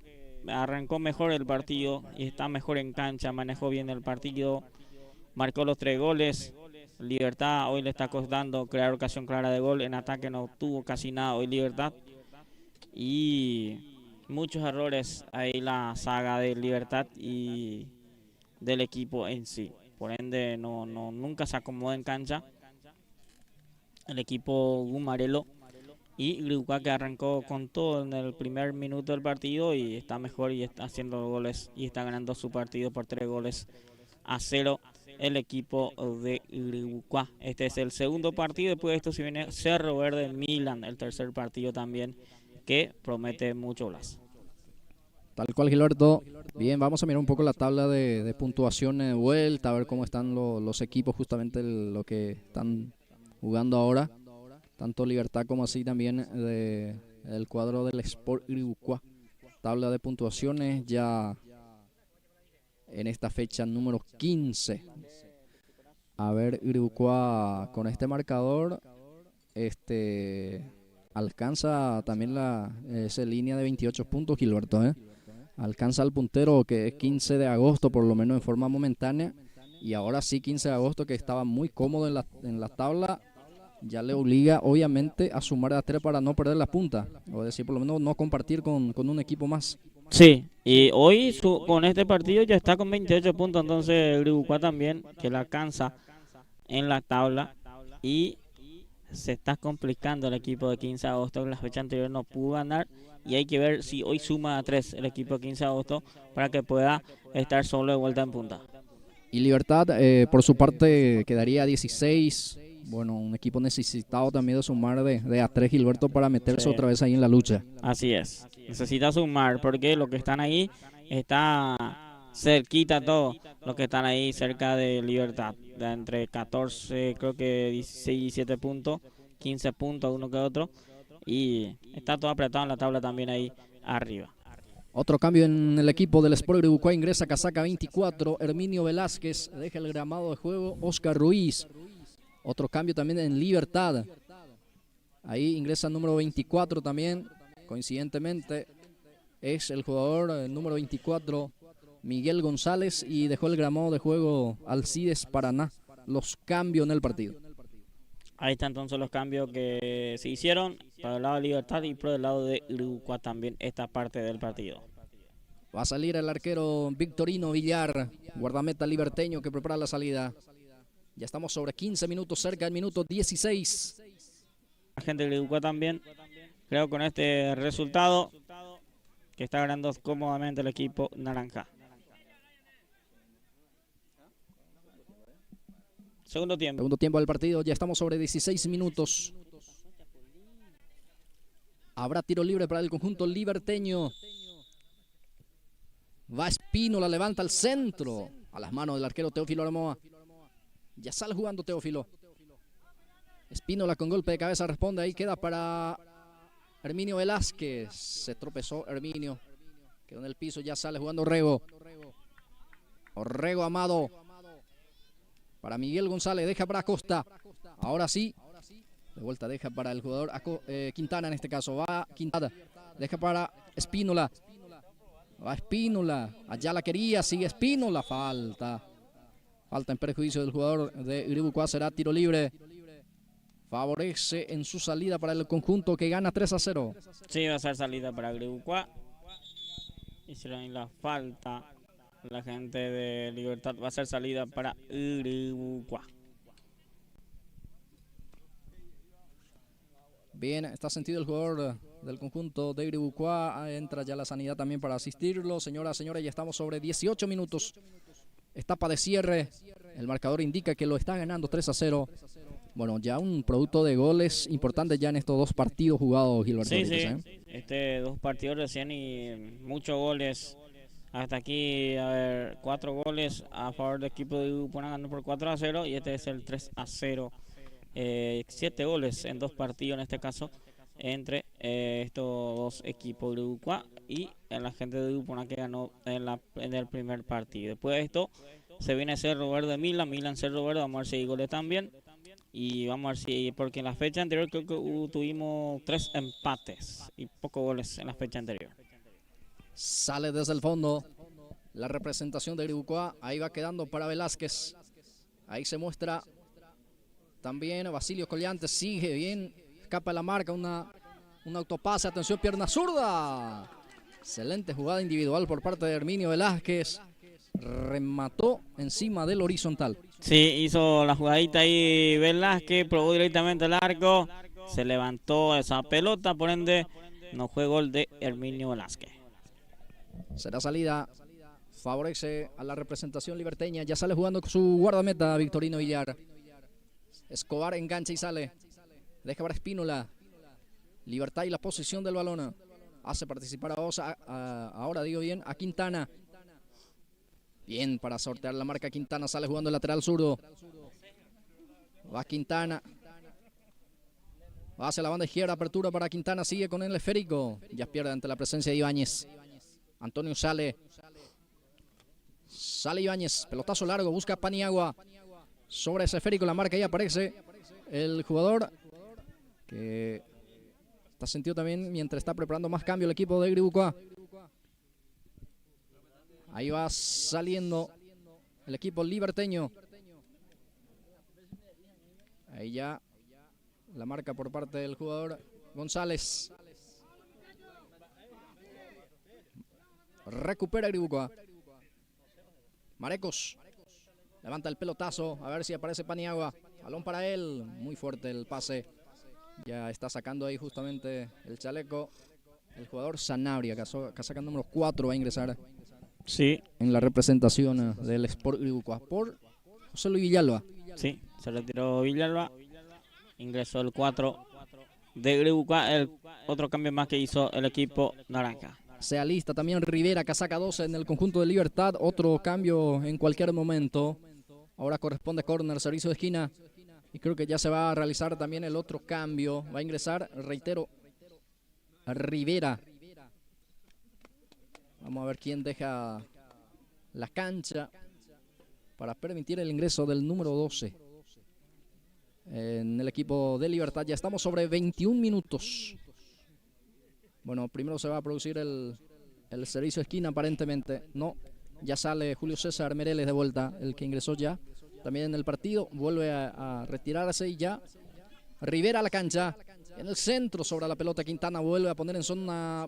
arrancó mejor el partido y está mejor en cancha, manejó bien el partido, marcó los 3 goles. Libertad hoy le está costando crear ocasión clara de gol, en ataque no tuvo casi nada hoy Libertad y muchos errores ahí la saga de Libertad y del equipo en sí, por ende nunca se acomodó en cancha el equipo Gumarelo. Y Gribucuá que arrancó con todo en el primer minuto del partido y está mejor y está haciendo goles y está ganando su partido por 3 goles a 0 el equipo de Gribucuá. Este es el segundo partido, después de esto se viene Cerro Verde Milan, el tercer partido también que promete mucho Blas. Tal cual, Gilberto. Bien, vamos a mirar un poco la tabla de puntuación de vuelta, a ver cómo están los equipos, justamente lo que están jugando ahora. Tanto Libertad como así también del cuadro del Sport Gribucuá. Tabla de puntuaciones ya en esta fecha número 15. A ver, Gribucuá con este marcador alcanza también esa línea de 28 puntos, Gilberto. Alcanza al puntero que es 15 de agosto, por lo menos en forma momentánea. Y ahora sí, 15 de agosto, que estaba muy cómodo en la tabla. Ya le obliga obviamente a sumar a 3 para no perder la punta, o decir por lo menos no compartir con un equipo más. Sí, y hoy con este partido ya está con 28 puntos, entonces Gribucuá también que la alcanza en la tabla y se está complicando el equipo de 15 de agosto, que la fecha anterior no pudo ganar y hay que ver si hoy suma a 3 el equipo de 15 de agosto para que pueda estar solo de vuelta en punta. Y Libertad por su parte quedaría a 16. Bueno, un equipo necesitado también de sumar de a 3, Gilberto, para meterse otra vez ahí en la lucha. Así es, necesita sumar porque los que están ahí está cerquita todo, los que están ahí cerca de Libertad, de entre 14, creo que 16 y 17 puntos, 15 puntos uno que otro y está todo apretado en la tabla también ahí arriba. Otro cambio en el equipo del Sport Gribucuá, ingresa casaca 24, Herminio Velázquez, deja el gramado de juego, Oscar Ruiz. Otro cambio también en Libertad. Ahí ingresa el número 24 también. Coincidentemente es el jugador número 24, Miguel González. Y dejó el gramado de juego Alcides Paraná. Los cambios en el partido. Ahí están entonces los cambios que se hicieron para el lado de Libertad y por el lado de Gribucuá también esta parte del partido. Va a salir el arquero Victorino Villar, guardameta liberteño que prepara la salida. Ya estamos sobre 15 minutos, cerca del minuto 16. La gente de Gribucuá también, creo con este resultado, que está ganando cómodamente el equipo naranja. Segundo tiempo. Segundo tiempo del partido, ya estamos sobre 16 minutos. Habrá tiro libre para el conjunto liberteño. Va Espino, la levanta al centro. A las manos del arquero Teófilo Aramoa. Ya sale jugando Teófilo. Espínola con golpe de cabeza responde. Ahí queda para Herminio Velázquez. Se tropezó Herminio. Quedó en el piso, ya sale jugando Orrego. Orrego Amado. Para Miguel González, deja para Acosta. Ahora sí. De vuelta deja para el jugador Quintana en este caso. Va Quintana. Deja para Espínola. Va Espínola. Allá la quería, sigue Espínola. Falta. Falta en perjuicio del jugador de Uribucuá. Será tiro libre. Favorece en su salida para el conjunto que gana 3-0. Sí, va a ser salida para Uribucuá. Hicieron la falta. La gente de Libertad va a ser salida para Uribucuá. Bien, está sentido el jugador del conjunto de Uribucuá. Entra ya la sanidad también para asistirlo. Señoras, señores, ya estamos sobre 18 minutos. Etapa de cierre. El marcador indica que lo está ganando 3-0. Bueno, ya un producto de goles importante ya en estos dos partidos jugados, Gilberto. Sí, sí. Dos partidos recién y muchos goles. Hasta aquí, a ver, 4 goles a favor del equipo de Uribucuá ganando por 4-0 y este es el 3-0. 7 goles en 2 partidos en este caso entre estos dos equipos de Uribucuá y la gente de Uribucuá que ganó en el primer partido. Después de esto se viene Cerro Verde Milan Cerro Verde, vamos a ver si hay goles también y vamos a ver si, porque en la fecha anterior creo que tuvimos 3 empates y pocos goles en la fecha anterior. Sale desde el fondo la representación de Uribucuá, ahí va quedando para Velázquez, ahí se muestra también Basilio Collantes, sigue bien, escapa la marca, un autopase, atención, pierna zurda. Excelente jugada individual por parte de Herminio Velázquez. Remató encima del horizontal. Sí, hizo la jugadita ahí Velázquez, probó directamente el arco, se levantó esa pelota, por ende no fue gol de Herminio Velázquez. Será salida, favorece a la representación liberteña, ya sale jugando con su guardameta Victorino Villar. Escobar engancha y sale. Deja para Espínola. Libertad y la posición del balón. Hace participar ahora digo bien, a Quintana. Bien para sortear la marca Quintana. Sale jugando el lateral zurdo. Va Quintana. Va hacia la banda izquierda. Apertura para Quintana. Sigue con el esférico. Ya pierde ante la presencia de Ibáñez. Antonio sale. Sale Ibáñez. Pelotazo largo. Busca Paniagua. Sobre ese esférico la marca y aparece el jugador que está sentido también mientras está preparando más cambio el equipo de Uribucuá. Ahí va saliendo el equipo liberteño. Ahí ya la marca por parte del jugador González. Recupera Uribucuá. Marecos. Levanta el pelotazo, a ver si aparece Paniagua. Balón para él, muy fuerte el pase. Ya está sacando ahí justamente el chaleco. El jugador Sanabria, casaca número 4, va a ingresar en la representación del Sport Uribucuá por José Luis Villalba. Sí, se retiró Villalba. Ingresó el 4 de Uribucuá, el otro cambio más que hizo el equipo naranja. Se alista también Rivera, casaca 12 en el conjunto de Libertad. Otro cambio en cualquier momento. Ahora corresponde córner, servicio de esquina. Y creo que ya se va a realizar también el otro cambio. Va a ingresar, reitero, Rivera. Vamos a ver quién deja la cancha para permitir el ingreso del número 12 en el equipo de Libertad. Ya estamos sobre 21 minutos. Bueno, primero se va a producir el servicio de esquina aparentemente. No, ya sale Julio César Mereles de vuelta, el que ingresó ya también en el partido. Vuelve a retirarse y ya Rivera a la cancha. En el centro sobre la pelota Quintana vuelve a poner en zona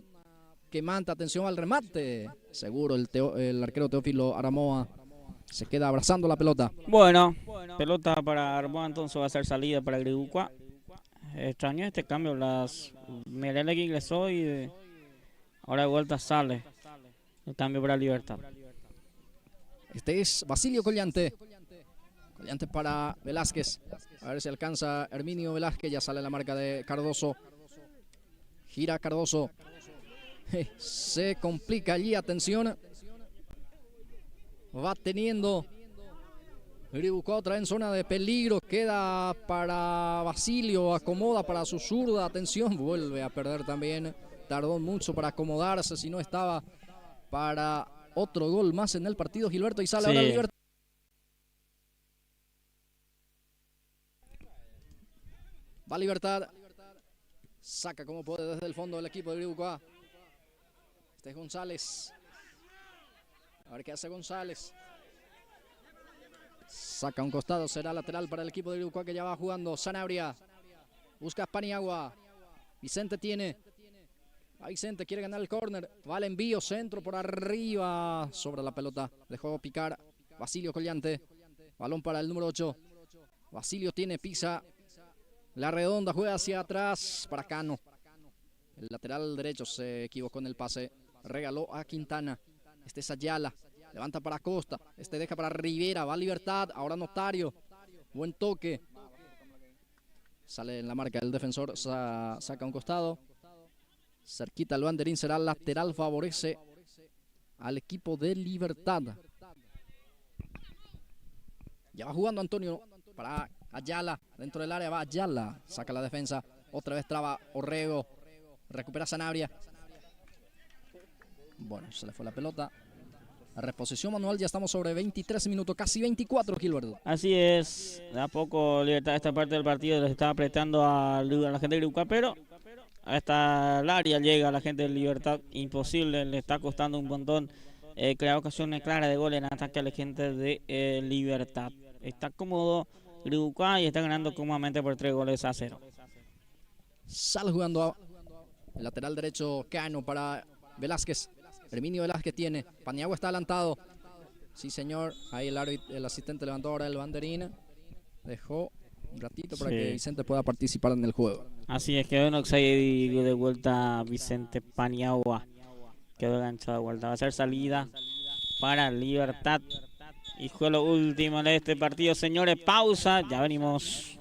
quemante. Atención al remate. Seguro el arquero Teófilo Aramoa se queda abrazando la pelota. Bueno, pelota para Aramoa, entonces va a ser salida para Uribucuá. Extraño este cambio, Mereles que ingresó y ahora de vuelta sale el cambio para Libertad. Este es Basilio Collante. Collante para Velázquez. A ver si alcanza Herminio Velázquez. Ya sale la marca de Cardoso. Gira Cardoso. Se complica allí, atención. Va teniendo Iribucá otra vez en zona de peligro. Queda para Basilio. Acomoda para su zurda. Atención, vuelve a perder también. Tardó mucho para acomodarse. Si no estaba para otro gol más en el partido. Gilberto, y sale ahora Libertad. Va Libertad. Saca como puede desde el fondo del equipo de Iribucá. Este es González. A ver qué hace González. Saca un costado, será lateral para el equipo de Iribucá, que ya va jugando. Sanabria. Busca a Paniagua. Vicente tiene. A Vicente, quiere ganar el córner. Va el envío, centro por arriba. Sobre la pelota. Dejó picar Basilio Collante. Balón para el número 8. Basilio tiene, pisa la redonda, juega hacia atrás para Cano. El lateral derecho se equivocó en el pase. Regaló a Quintana. Este es Ayala. Levanta para Costa. Este deja para Rivera. Va Libertad. Ahora Notario. Buen toque. Sale en la marca el defensor. Saca un costado. Cerquita el banderín. Será lateral. Favorece al equipo de Libertad. Ya va jugando Antonio para Ayala. Dentro del área va Ayala. Saca la defensa. Otra vez traba Orrego. Recupera Sanabria. Bueno, se le fue la pelota. La reposición manual, ya estamos sobre 23 minutos, casi 24, Gilberto. Así es, de a poco Libertad esta parte del partido les está apretando a la gente de Iribucá, pero hasta el área llega la gente de Libertad, imposible, le está costando un montón crear ocasiones claras de gol en ataque a la gente de Libertad. Está cómodo Iribucá y está ganando cómodamente por 3-0. Sale jugando el lateral derecho Cano para Velázquez. Herminio Velázquez tiene. Paniagua está adelantado. Sí, señor. Ahí el asistente levantó ahora el banderín. Dejó un ratito para que Vicente pueda participar en el juego. Así es, quedó en offside de vuelta Vicente Paniagua. Quedó enganchado de vuelta. Va a ser salida para Libertad. Y fue lo último de este partido, señores. Pausa. Ya venimos.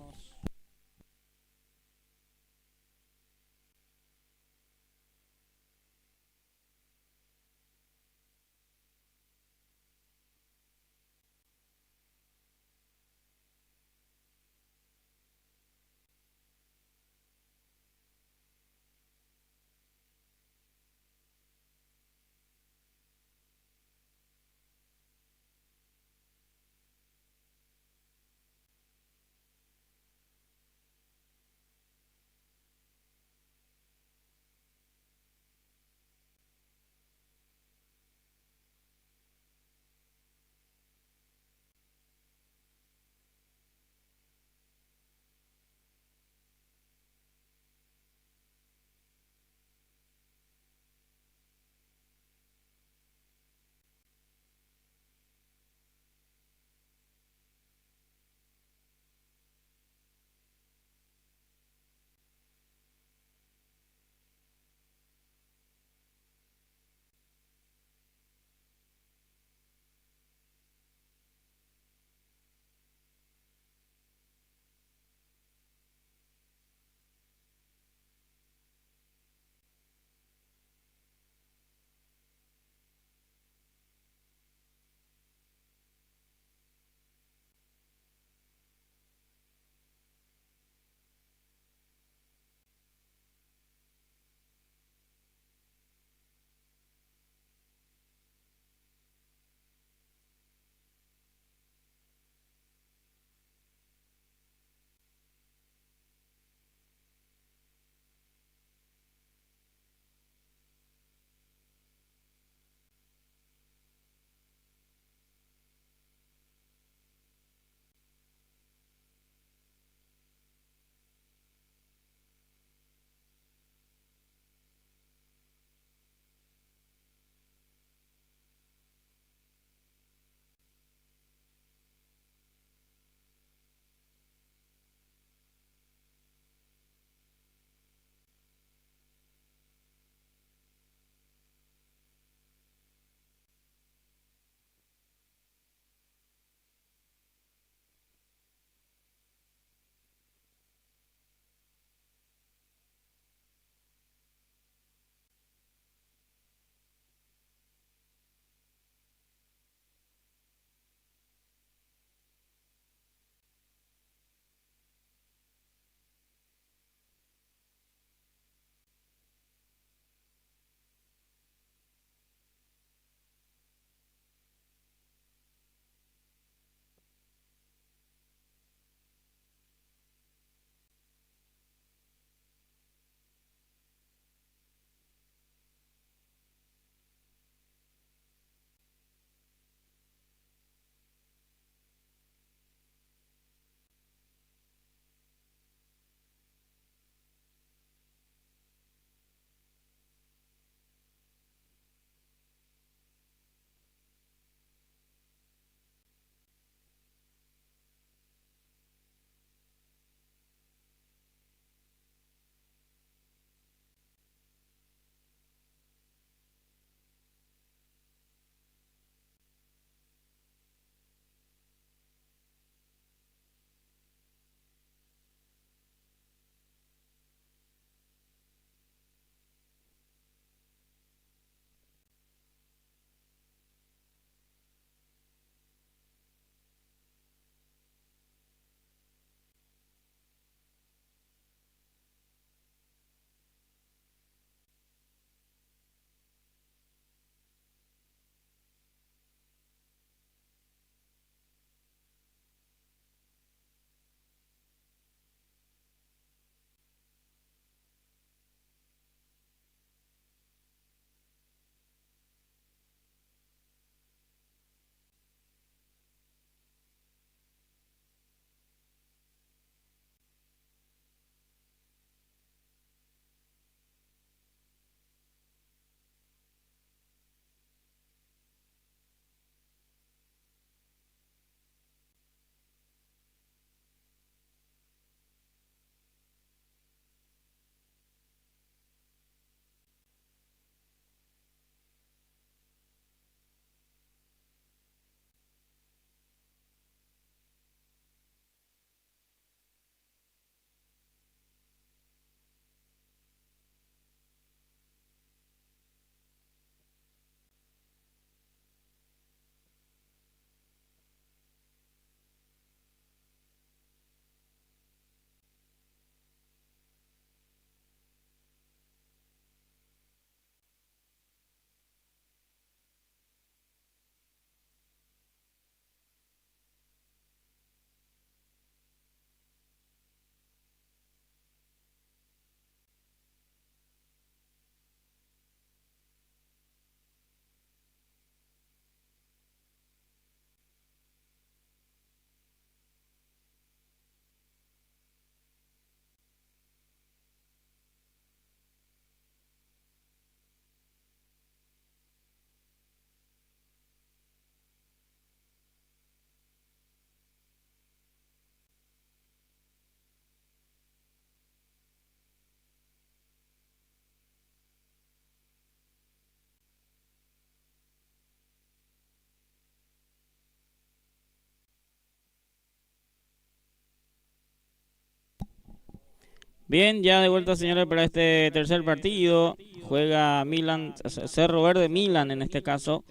Bien, ya de vuelta, señores, para este tercer partido. Juega Milan, Cerro Verde Milan en este caso,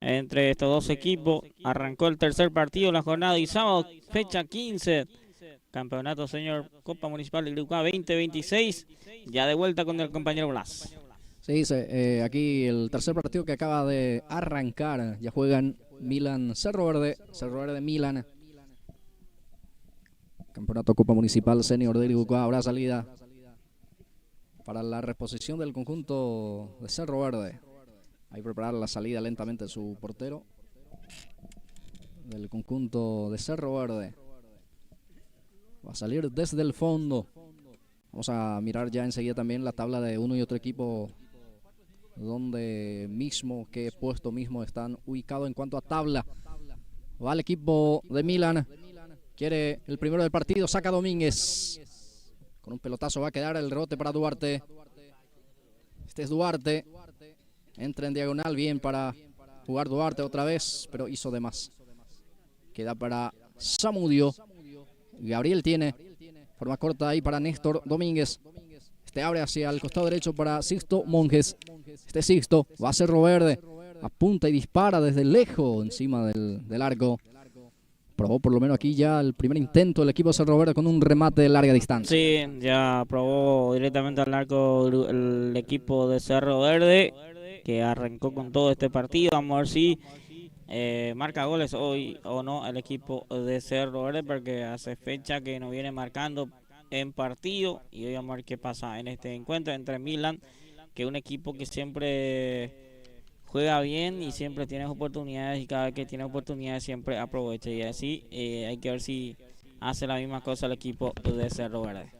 entre estos dos equipos. Arrancó el tercer partido, la jornada y sábado, fecha 15. Campeonato, señor, Copa Municipal de Grupa 2026. Ya de vuelta con el compañero Blas. Se dice aquí el tercer partido que acaba de arrancar. Ya juegan Milan, Cerro Verde Milan. Campeonato Copa Municipal Senior de Iribucá. Habrá salida para la reposición del conjunto de Cerro Verde. Ahí preparar la salida lentamente su portero del conjunto de Cerro Verde. Va a salir desde el fondo. Vamos a mirar ya enseguida también la tabla de uno y otro equipo, qué puesto mismo están ubicados en cuanto a tabla. Va el equipo de Milan. Quiere el primero del partido, saca Domínguez. Con un pelotazo va a quedar el rebote para Duarte. Este es Duarte. Entra en diagonal, bien para jugar Duarte otra vez, pero hizo de más. Queda para Zamudio. Gabriel tiene forma corta ahí para Néstor Domínguez. Este abre hacia el costado derecho para Sixto Monjes. Este Sixto va a Cerro Verde. Apunta y dispara desde lejos encima del arco. Probó por lo menos aquí ya el primer intento del equipo de Cerro Verde con un remate de larga distancia. Sí, ya probó directamente al arco el equipo de Cerro Verde, que arrancó con todo este partido. Vamos a ver si marca goles hoy o no el equipo de Cerro Verde, porque hace fecha que no viene marcando en partido. Y hoy vamos a ver qué pasa en este encuentro entre Milan, que es un equipo que siempre juega bien y siempre tiene oportunidades, y cada vez que tiene oportunidades siempre aprovecha, y así hay que ver si hace la misma cosa el equipo de Cerro Verde.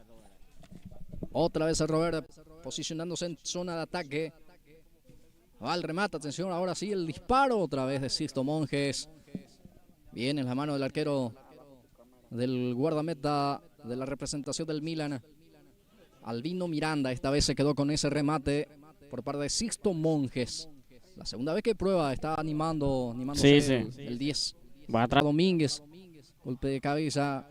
Otra vez Cerro Verde posicionándose en zona de ataque. Va el remate, atención, ahora sí el disparo otra vez de Sixto Monjes. Bien en la mano del arquero del guardameta de la representación del Milan, Albino Miranda. Esta vez se quedó con ese remate por parte de Sixto Monjes. La segunda vez que prueba, está animándose Sí. el 10. Va atrás Domínguez, golpe de cabeza.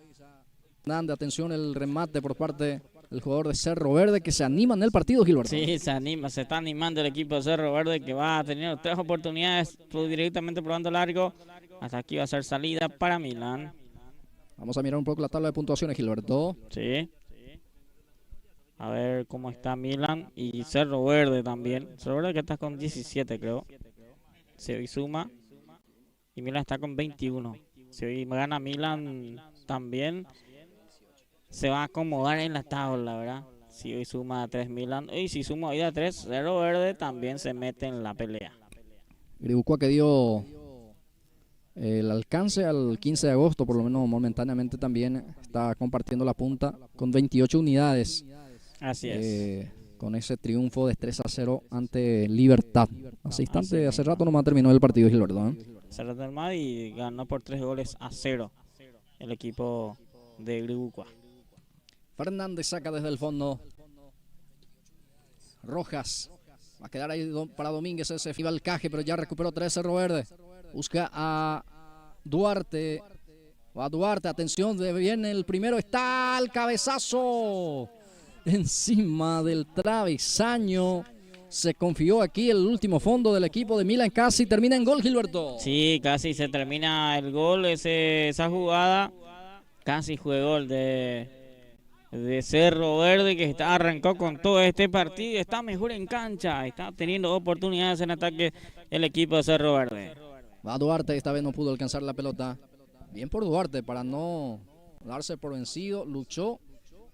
Hernández, atención el remate por parte del jugador de Cerro Verde, que se anima en el partido, Gilberto. Sí, se está animando el equipo de Cerro Verde, que va a tener 3 oportunidades directamente probando largo. Hasta aquí va a ser salida para Milan. Vamos a mirar un poco la tabla de puntuaciones, Gilberto. Sí. A ver cómo está Milan y Cerro Verde también. Cerro Verde que está con 17, creo. Si hoy suma. Y Milan está con 21. Si hoy gana Milan también, se va a acomodar en la tabla, ¿verdad? Si hoy suma a 3 Milan. Y si suma hoy a 3, Cerro Verde también se mete en la pelea. Iribucá, que dio el alcance al 15 de agosto, por lo menos momentáneamente también está compartiendo la punta con 28 unidades. Así es. Con ese triunfo de 3-0 ante Libertad. Hace rato nomás terminó el partido, Gilberto. Cerro del Mar y ganó por 3-0 el equipo de Iribucá. Fernández saca desde el fondo. Rojas. Va a quedar ahí para Domínguez. Ese iba al caje, pero ya recuperó 3 Cerro Verde. Busca a Duarte. Va a Duarte. Atención, viene el primero. Está el cabezazo. Encima del travesaño. Se confió aquí el último fondo del equipo de Milan. Casi termina en gol, Gilberto. Sí, casi se termina el gol. Esa jugada casi fue gol de Cerro Verde, que arrancó con todo este partido. Está mejor en cancha. Está teniendo oportunidades en ataque el equipo de Cerro Verde. Va Duarte. Esta vez no pudo alcanzar la pelota. Bien por Duarte para no darse por vencido. Luchó.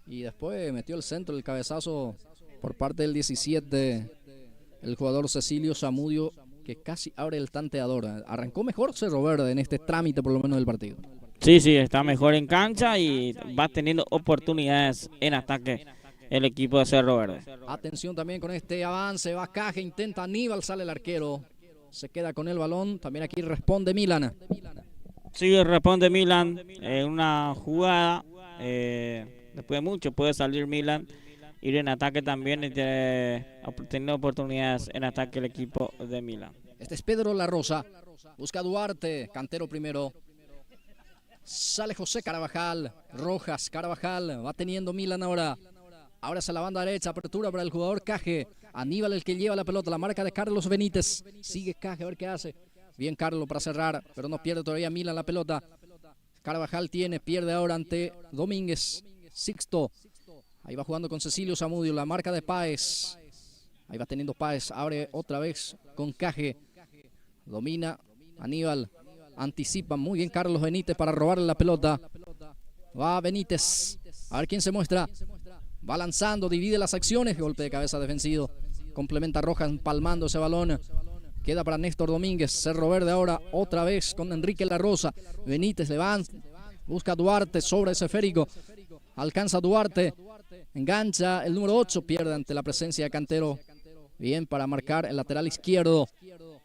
Y después metió el centro, el cabezazo por parte del 17, el jugador Cecilio Zamudio, que casi abre el tanteador. Arrancó mejor Cerro Verde en este trámite, por lo menos, del partido. Sí, está mejor en cancha y va teniendo oportunidades en ataque el equipo de Cerro Verde. Atención también con este avance, va Caje, intenta Aníbal, sale el arquero. Se queda con el balón, también aquí responde Milan. Sí, responde Milan en una jugada. Después de mucho puede salir Milan, ir en ataque también y tener oportunidades en ataque el equipo de Milan. Este es Pedro La Rosa, busca Duarte, cantero primero. Sale José Carvajal, Rojas, Carvajal, va teniendo Milan ahora. Ahora es a la banda derecha, apertura para el jugador Caje. Aníbal el que lleva la pelota, la marca de Carlos Benítez. Sigue Caje, a ver qué hace. Bien Carlos para cerrar, pero no pierde todavía Milan la pelota. Carvajal pierde ahora ante Domínguez. Sixto. Ahí va jugando con Cecilio Zamudio, la marca de Páez. Ahí va teniendo Páez, abre otra vez con Caje. Domina Aníbal, anticipa muy bien Carlos Benítez para robarle la pelota. Va Benítez, a ver quién se muestra. Va lanzando, divide las acciones, golpe de cabeza defensivo. Complementa Rojas empalmando ese balón. Queda para Néstor Domínguez, Cerro Verde ahora otra vez con Enrique La Rosa. Benítez levanta, busca a Duarte sobre ese esférico. Alcanza a Duarte, engancha el número 8, pierde ante la presencia de Cantero. Bien para marcar el lateral izquierdo.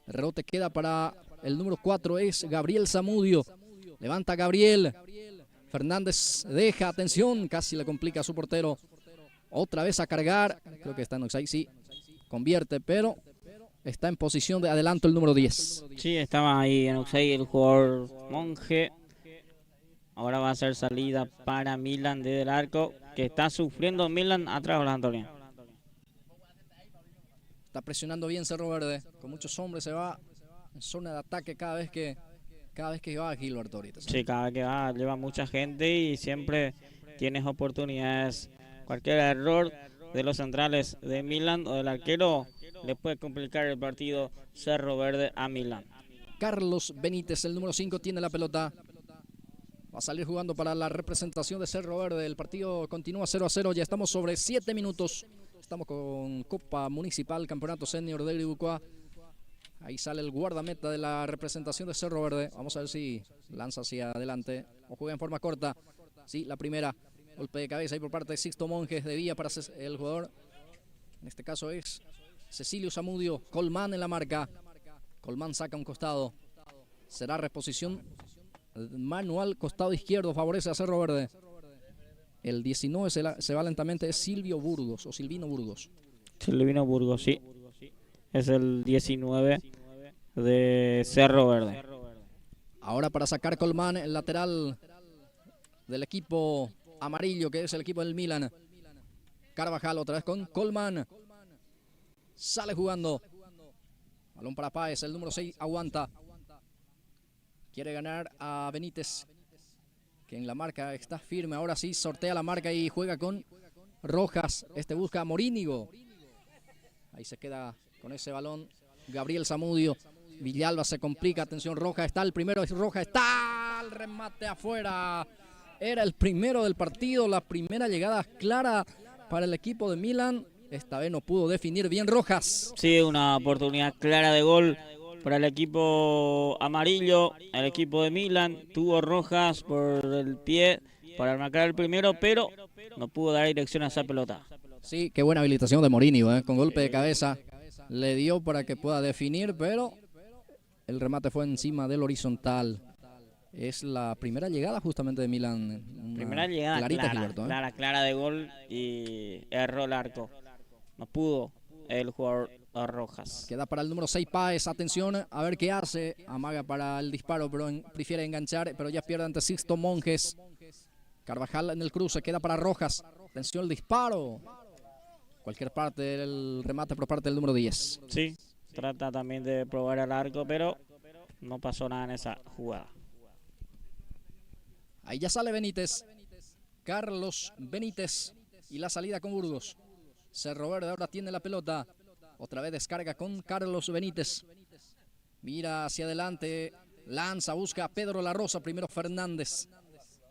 El rebote queda para el número 4, es Gabriel Zamudio. Levanta Gabriel. Fernández deja, atención, casi le complica a su portero. Otra vez a cargar, creo que está en offside, sí. Convierte, pero está en posición de adelanto el número 10. Sí, estaba ahí en offside el jugador Monje. Ahora va a ser salida para Milan desde el arco, que está sufriendo Milan atrás de Antonio. Está presionando bien Cerro Verde, con muchos hombres se va en zona de ataque cada vez que va Gilberto ahorita. Sí, cada vez que va lleva mucha gente y siempre tienes oportunidades. Cualquier error de los centrales de Milan o del arquero le puede complicar el partido Cerro Verde a Milan. Carlos Benítez, el número 5, tiene la pelota. Va a salir jugando para la representación de Cerro Verde. El partido continúa 0-0. Ya estamos sobre 7 minutos. Estamos con Copa Municipal, Campeonato Senior de Guipúzcoa. Ahí sale el guardameta de la representación de Cerro Verde. Vamos a ver si lanza hacia adelante o juega en forma corta. Sí, la primera. Golpe de cabeza ahí por parte de Sixto Monjes. De vía para el jugador. En este caso es Cecilio Zamudio. Colmán en la marca. Colmán saca un costado. Será reposición manual, costado izquierdo. Favorece a Cerro Verde. El 19 se va lentamente. Es Silvino Burgos. Silvino Burgos, sí. Es el 19 de Cerro Verde. Ahora para sacar Colmán, el lateral del equipo amarillo, que es el equipo del Milan. Carvajal otra vez con Colmán. Sale jugando. Balón para Páez, el número 6 aguanta. Quiere ganar a Benítez, que en la marca está firme. Ahora sí sortea la marca y juega con Rojas. Este busca a Morínigo. Ahí se queda con ese balón Gabriel Zamudio. Villalba se complica. Atención, Rojas está el primero. Rojas está el remate afuera. Era el primero del partido. La primera llegada clara para el equipo de Milan. Esta vez no pudo definir bien Rojas. Sí, una oportunidad clara de gol para el equipo amarillo. El equipo de Milan tuvo Rojas por el pie para marcar el primero, pero no pudo dar dirección a esa pelota. Sí, qué buena habilitación de Morínigo, con golpe de cabeza. Le dio para que pueda definir, pero el remate fue encima del horizontal. Es la primera llegada justamente de Milan. Primera llegada clarita, clara, Gilberto, clara de gol y erró el arco. No pudo el jugador Rojas. Queda para el número 6 Páez. Atención, a ver qué hace. Amaga para el disparo, pero prefiere enganchar, pero ya pierde ante Sixto Monjes. Carvajal en el cruce, queda para Rojas. Atención, el disparo. Cualquier parte del remate por parte del número 10. Sí, trata también de probar el arco, pero no pasó nada en esa jugada. Ahí ya sale Benítez. Carlos Benítez. Y la salida con Burgos. Cerro Verde ahora tiene la pelota. Otra vez descarga con Carlos Benítez. Mira hacia adelante. Lanza, busca a Pedro La Rosa. Primero Fernández.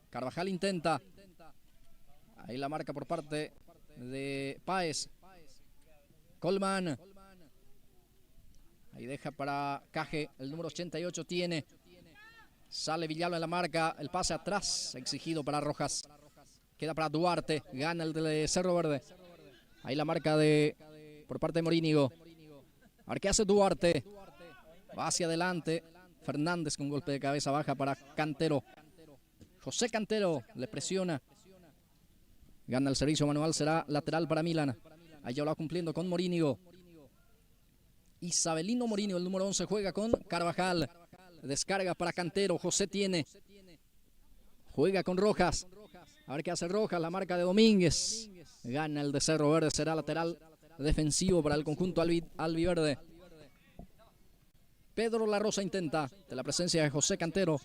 Carvajal intenta. Ahí la marca por parte de Páez. Colmán. Ahí deja para Caje. El número 88 tiene. Sale Villalba en la marca. El pase atrás. Exigido para Rojas. Queda para Duarte. Gana el de Cerro Verde. Ahí la marca por parte de Morínigo. A ver qué hace Duarte. Va hacia adelante. Fernández con golpe de cabeza baja para Cantero. José Cantero le presiona. Gana el servicio manual. Será lateral para Milan. Ahí ya lo va cumpliendo con Morínigo. Isabelino Morínigo, el número 11, juega con Carvajal. Descarga para Cantero. José tiene. Juega con Rojas. A ver qué hace Rojas, la marca de Domínguez. Gana el de Cerro Verde, será lateral defensivo para el conjunto albiverde. Pedro La Rosa intenta, de la presencia de José Cantero.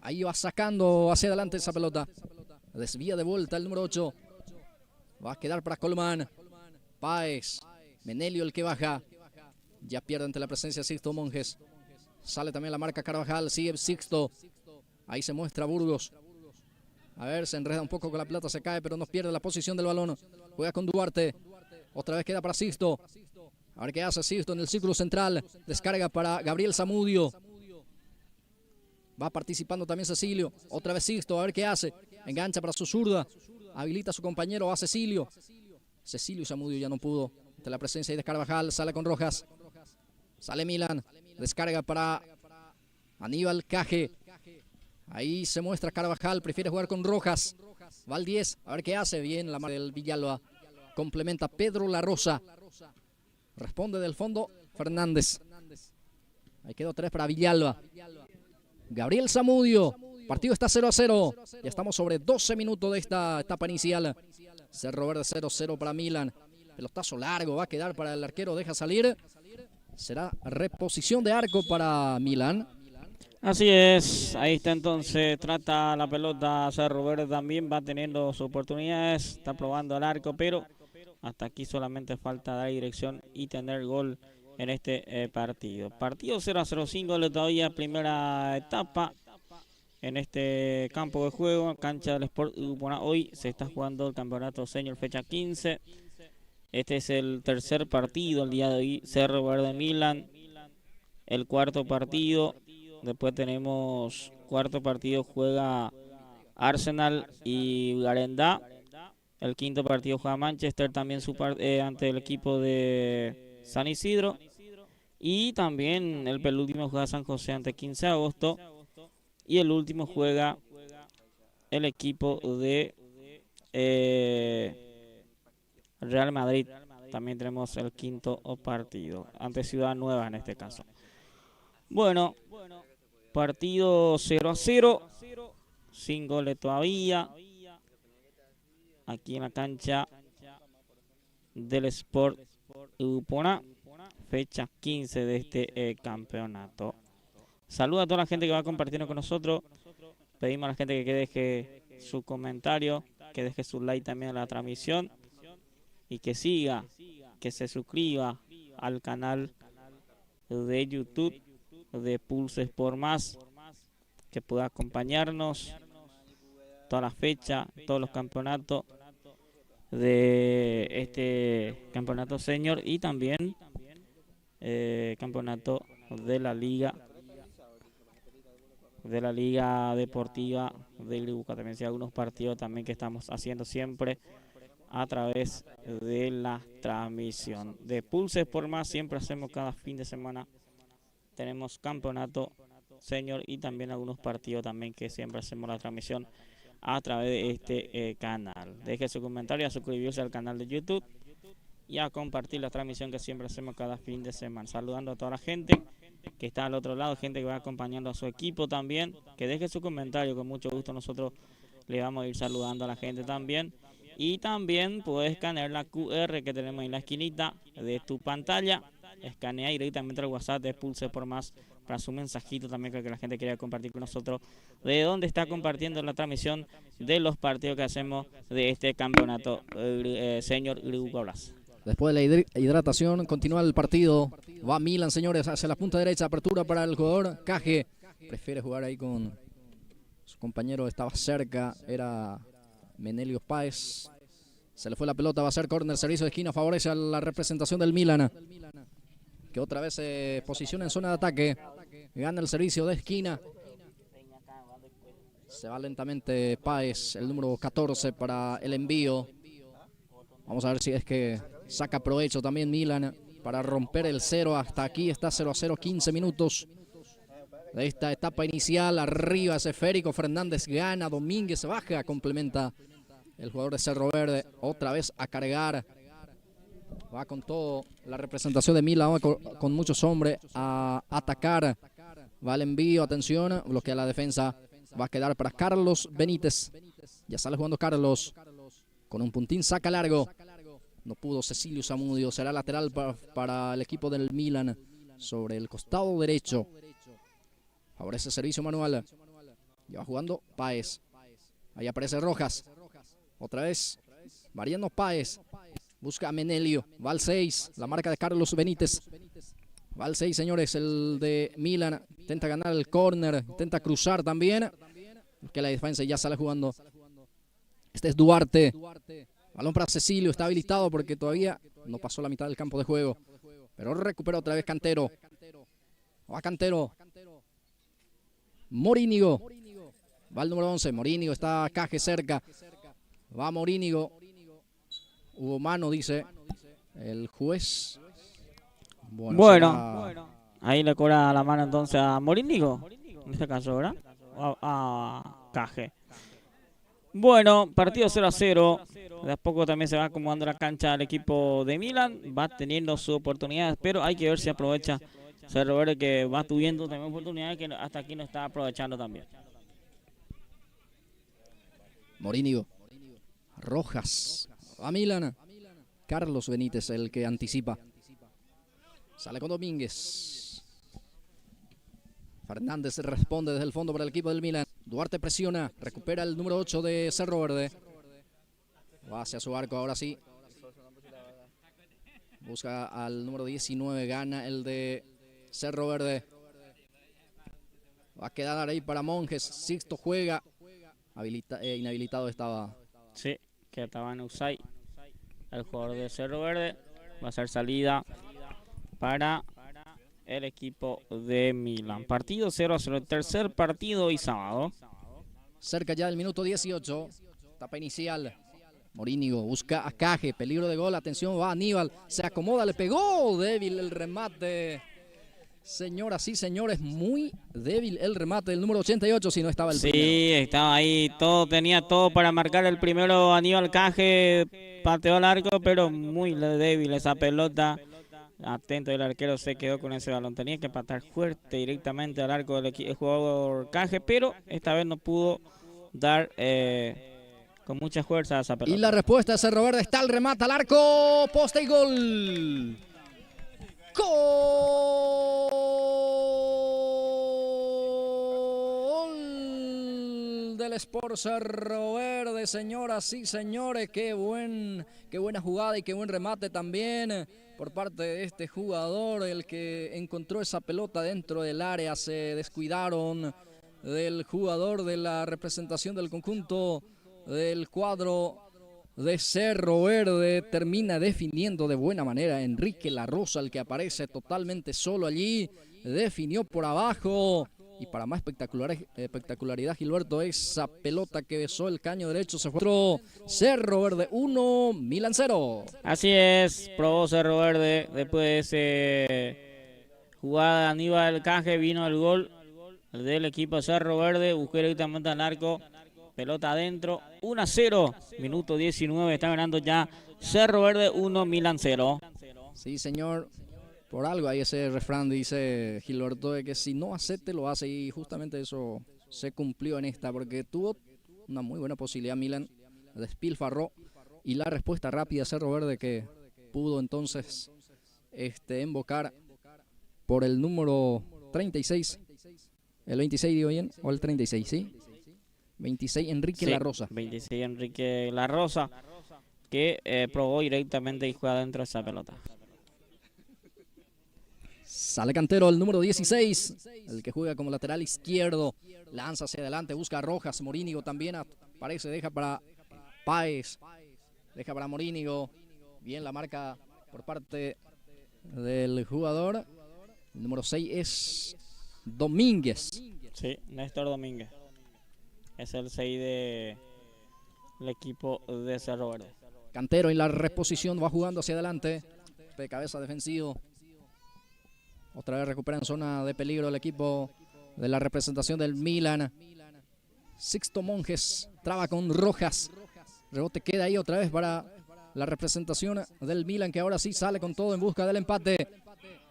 Ahí va sacando hacia adelante esa pelota. Desvía de vuelta el número 8. Va a quedar para Colman. Páez. Menelio el que baja. Ya pierde ante la presencia de Sixto Monjes. Sale también la marca Carvajal. Sigue Sixto. Ahí se muestra Burgos. A ver, se enreda un poco con la pelota. Se cae, pero no pierde la posición del balón. Juega con Duarte. Otra vez queda para Sixto. A ver qué hace Sixto en el círculo central. Descarga para Gabriel Zamudio. Va participando también Cecilio. Otra vez Sixto. A ver qué hace. Engancha para su zurda. Habilita a su compañero, a Cecilio. Cecilio y Zamudio ya no pudo. Ante la presencia ahí de Carvajal. Sale con Rojas. Sale Milan. Descarga para Aníbal Caje. Ahí se muestra Carvajal. Prefiere jugar con Rojas. Va al 10. A ver qué hace. Bien la marca del Villalba. Complementa Pedro La Rosa. Responde del fondo Fernández. Ahí quedó 3 para Villalba. Gabriel Zamudio. Partido está 0-0. Ya estamos sobre 12 minutos de esta etapa inicial. Cerro Verde 0-0 para Milan. Pelotazo largo va a quedar para el arquero. Deja salir. Será reposición de arco para Milan. Así es, ahí está entonces, trata la pelota Cerro Verde también, va teniendo sus oportunidades, está probando el arco, pero hasta aquí solamente falta dar dirección y tener gol en este partido. Partido 0-0, 5 goles todavía, primera etapa en este campo de juego, cancha del Sport Ubupona. Hoy se está jugando el campeonato senior fecha 15. Este es el tercer partido el día de hoy, Cerro Verde Milan, el cuarto partido. Después tenemos cuarto partido, juega Arsenal y Garendá. El quinto partido juega Manchester también ante el equipo de San Isidro. Y también el penúltimo juega San José ante 15 de agosto. Y el último juega el equipo de Real Madrid. También tenemos el quinto partido ante Ciudad Nueva en este caso. Bueno, partido 0-0, sin goles todavía, aquí en la cancha del Sport Ubupona, fecha 15 de este campeonato. Saludos a toda la gente que va compartiendo con nosotros, pedimos a la gente que deje su comentario, que deje su like también a la transmisión y que siga, que se suscriba al canal de YouTube de Pulse Sport Más, que pueda acompañarnos toda la fecha, todos los campeonatos de este campeonato senior y también campeonato de la liga deportiva de Iribuca. También hay algunos partidos también que estamos haciendo siempre a través de la transmisión de Pulse Sport Más. Siempre hacemos cada fin de semana. Tenemos campeonato senior y también algunos partidos también que siempre hacemos la transmisión a través de este canal. Deje su comentario, a suscribirse al canal de YouTube y a compartir la transmisión que siempre hacemos cada fin de semana. Saludando a toda la gente que está al otro lado, gente que va acompañando a su equipo también. Que deje su comentario, con mucho gusto nosotros le vamos a ir saludando a la gente también. Y también puedes escanear la QR que tenemos en la esquinita de tu pantalla. Escanea directamente el WhatsApp de Pulse por Más para su mensajito también que la gente quiera compartir con nosotros de dónde está compartiendo la transmisión de los partidos que hacemos de este campeonato señor Iribuca Blas. Después de la hidratación continúa el partido. Va Milan, señores, hacia la punta derecha. Apertura para el jugador Caje. Prefiere jugar ahí con su compañero, estaba cerca, era Menelio Páez. Se le fue la pelota, va a ser córner, servicio de esquina, favorece a la representación del Milan, que otra vez se posiciona en zona de ataque. Gana el servicio de esquina. Se va lentamente Páez, el número 14 para el envío. Vamos a ver si es que saca provecho también Milan para romper el 0. Hasta aquí está 0-0, 15 minutos de esta etapa inicial. Arriba es esférico, Fernández gana, Domínguez baja, complementa el jugador de Cerro Verde. Otra vez a cargar. Va con todo la representación de Milan, con muchos hombres a atacar. Va el envío, atención, bloquea la defensa. Va a quedar para Carlos Benítez. Ya sale jugando Carlos. Con un puntín saca largo. No pudo Cecilio Zamudio. Será lateral para el equipo del Milan. Sobre el costado derecho. Favorece servicio manual. Ya va jugando Páez. Ahí aparece Rojas. Otra vez. Mariano Páez. Busca a Menelio. Va al 6. La marca de Carlos Benítez. Va al 6, señores. El de Milan. Intenta ganar el córner. Intenta cruzar también. Que la defensa ya sale jugando. Este es Duarte. Balón para Cecilio. Está habilitado porque todavía no pasó la mitad del campo de juego. Pero recupera otra vez Cantero. Va Cantero. Morínigo. Va el número 11. Morínigo. Está Caje cerca. Va Morínigo. Hubo mano, dice el juez. Bueno, ahí le cobra la mano entonces a Morínigo. En este caso, ¿verdad? A Caje. Bueno, partido 0-0. De a poco también se va acomodando la cancha el equipo de Milan. Va teniendo sus oportunidades, pero hay que ver si aprovecha Cerro Verde, que va tuviendo también oportunidades que hasta aquí no está aprovechando también. Morínigo. Rojas. A Milan. Carlos Benítez, el que anticipa. Sale con Domínguez. Fernández responde desde el fondo para el equipo del Milan. Duarte presiona. Recupera el número 8 de Cerro Verde. Va hacia su arco ahora sí. Busca al número 19. Gana el de Cerro Verde. Va a quedar ahí para Monjes. Sixto juega. Inhabilitado estaba. Sí, que estaba en Usai. El jugador de Cerro Verde. Va a ser salida para el equipo de Milan. Partido 0-0. El tercer partido y sábado. Cerca ya del minuto 18. Etapa inicial. Morínigo busca a Caje. Peligro de gol. Atención, va Aníbal. Se acomoda, le pegó. Débil el remate. Señoras y señores, muy débil el remate del número 88, si no estaba el primero. Sí, estaba ahí, tenía todo para marcar el primero. Aníbal Caje pateó al arco, pero muy débil esa pelota. Atento, el arquero se quedó con ese balón. Tenía que patar fuerte directamente al arco del jugador Caje, pero esta vez no pudo dar con mucha fuerza a esa pelota. Y la respuesta de Cerro Verde está el remate al arco, poste y gol. Gol del Sport Cerro Verde, señoras y señores. Qué buena jugada y qué buen remate también por parte de este jugador, el que encontró esa pelota dentro del área. Se descuidaron del jugador de la representación del conjunto del cuadro de Cerro Verde. Termina definiendo de buena manera Enrique La Rosa, el que aparece totalmente solo allí. Definió por abajo. Y para más espectacularidad, Gilberto, esa pelota que besó el caño derecho se fue dentro. Cerro Verde 1, Milan 0. Así es, probó Cerro Verde. Después de esa jugada de Aníbal Caje vino el gol del equipo de Cerro Verde. Buscó directamente al arco. Pelota adentro, 1-0, minuto 19, está ganando ya Cerro Verde 1, Milan 0. Sí, señor, por algo hay ese refrán, dice Gilberto, de que si no hace, te lo hace, y justamente eso se cumplió en esta, porque tuvo una muy buena posibilidad Milan, despilfarró, y la respuesta rápida de Cerro Verde, que pudo entonces invocar por el número 36, el 26 digo bien, o el 36, ¿sí? 26 Enrique La Rosa. 26 Enrique La Rosa, que probó directamente y juega dentro de esa pelota. Sale Cantero, el número 16, el que juega como lateral izquierdo. Lanza hacia adelante, busca a Rojas. Morínigo también aparece, deja para Páez. Deja para Morínigo. Bien la marca por parte del jugador. El número 6 es Domínguez. Sí, Néstor Domínguez. Es el 6 del equipo de Cerro Verde. Cantero en la reposición, va jugando hacia adelante. De cabeza defensivo. Otra vez recupera en zona de peligro el equipo de la representación del Milan. Sixto Monjes traba con Rojas. Rebote queda ahí otra vez para la representación del Milan, que ahora sí sale con todo en busca del empate.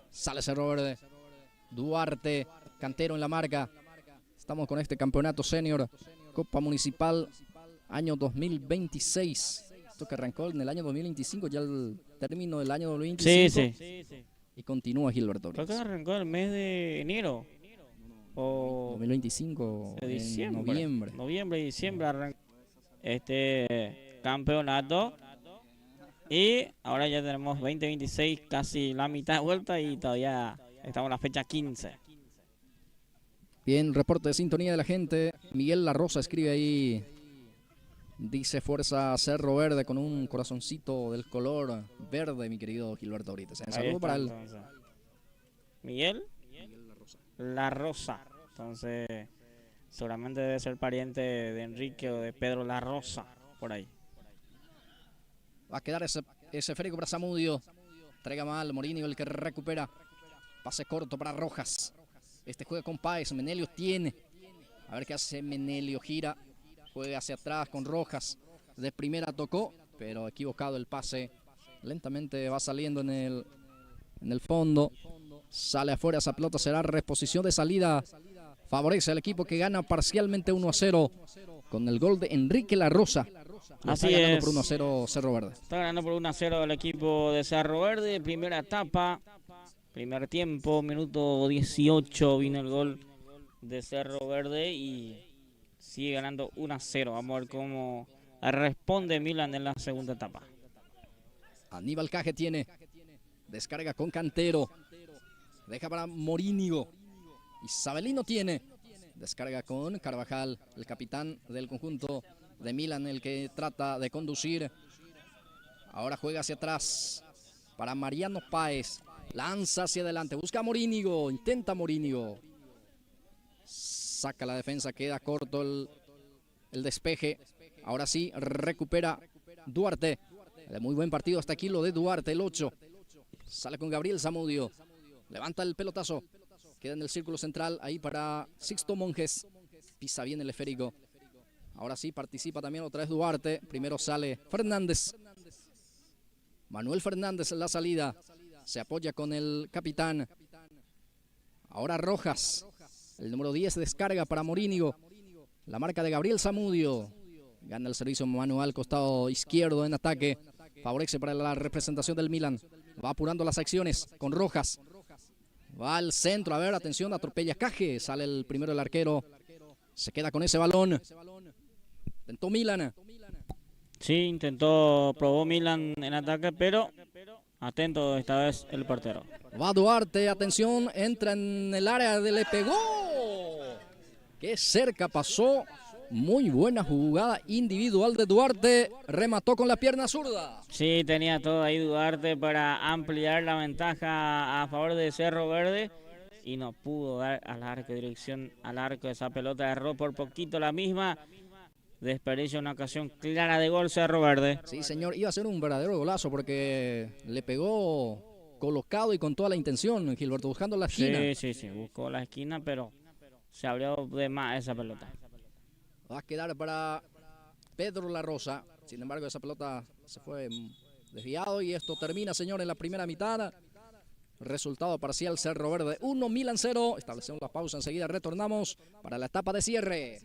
Sale Cerro Verde. Duarte, Cantero en la marca. Estamos con este campeonato senior, Copa Municipal año 2026. Esto que arrancó en el año 2025, ya el término del año 2025. Sí. Y continúa Gilberto Creo que Brites. arrancó el mes de enero. O 2025 de en diciembre. noviembre. Noviembre y diciembre arrancó este campeonato. Y ahora ya tenemos 2026, casi la mitad de vuelta y todavía estamos en la fecha 15. Bien, reporte de sintonía de la gente. Miguel La Rosa escribe ahí. Dice Fuerza Cerro Verde con un corazoncito del color verde, mi querido Gilberto Brites. Un saludo para él. Entonces. Miguel La Rosa. Entonces, seguramente debe ser pariente de Enrique o de Pedro La Rosa, por ahí. Va a quedar ese esférico para Zamudio. Entrega mal, Morínigo el que recupera. Pase corto para Rojas. Este juega con Páez, Menelio tiene. A ver qué hace Menelio, gira. Juega hacia atrás con Rojas. De primera tocó, pero equivocado el pase. Lentamente va saliendo en el fondo. Sale afuera, esa pelota será reposición de salida. Favorece al equipo que gana parcialmente 1-0 con el gol de Enrique La Rosa. Así está ganando es. por 1-0 Cerro Verde. Está ganando por 1-0 el equipo de Cerro Verde. Primera etapa, primer tiempo, minuto 18 vino el gol de Cerro Verde y sigue ganando 1-0. Vamos a ver cómo responde Milan en la segunda etapa. Aníbal Caje tiene. Descarga con Cantero. Deja para Morínigo. Isabelino tiene. Descarga con Carvajal, el capitán del conjunto de Milan, el que trata de conducir. Ahora juega hacia atrás para Mariano Páez. Lanza hacia adelante. Busca a Morínigo. Intenta Morínigo. Saca la defensa. Queda corto el despeje. Ahora sí recupera Duarte. De muy buen partido hasta aquí lo de Duarte, el 8. Sale con Gabriel Zamudio. Levanta el pelotazo. Queda en el círculo central ahí para Sixto Monjes. Pisa bien el esférico. Ahora sí participa también otra vez Duarte. Primero sale Fernández. Manuel Fernández en la salida. Se apoya con el capitán. Ahora Rojas. El número 10 descarga para Morínigo. La marca de Gabriel Zamudio. Gana el servicio manual costado izquierdo en ataque. Favorece para la representación del Milan. Va apurando las acciones con Rojas. Va al centro, a ver, atención, atropella Caje. Sale el primero el arquero. Se queda con ese balón. Intentó Milan. Sí, probó Milan en ataque, pero atento esta vez el portero. Va Duarte, atención, entra en el área, le pegó. Qué cerca pasó. Muy buena jugada individual de Duarte. Remató con la pierna zurda. Sí, tenía todo ahí Duarte para ampliar la ventaja a favor de Cerro Verde. Y no pudo dar al arco, dirección al arco. Esa pelota erró por poquito la misma. Desperdicia una ocasión clara de gol Cerro Verde. Sí, señor, iba a ser un verdadero golazo porque le pegó colocado y con toda la intención, Gilberto, buscando la esquina. Sí, buscó la esquina, pero se abrió de más esa pelota. Va a quedar para Pedro La Rosa. Sin embargo, esa pelota se fue desviado y esto termina, señor, en la primera mitad. Resultado parcial Cerro Verde 1, Milan 0. Establecemos la pausa, enseguida retornamos para la etapa de cierre.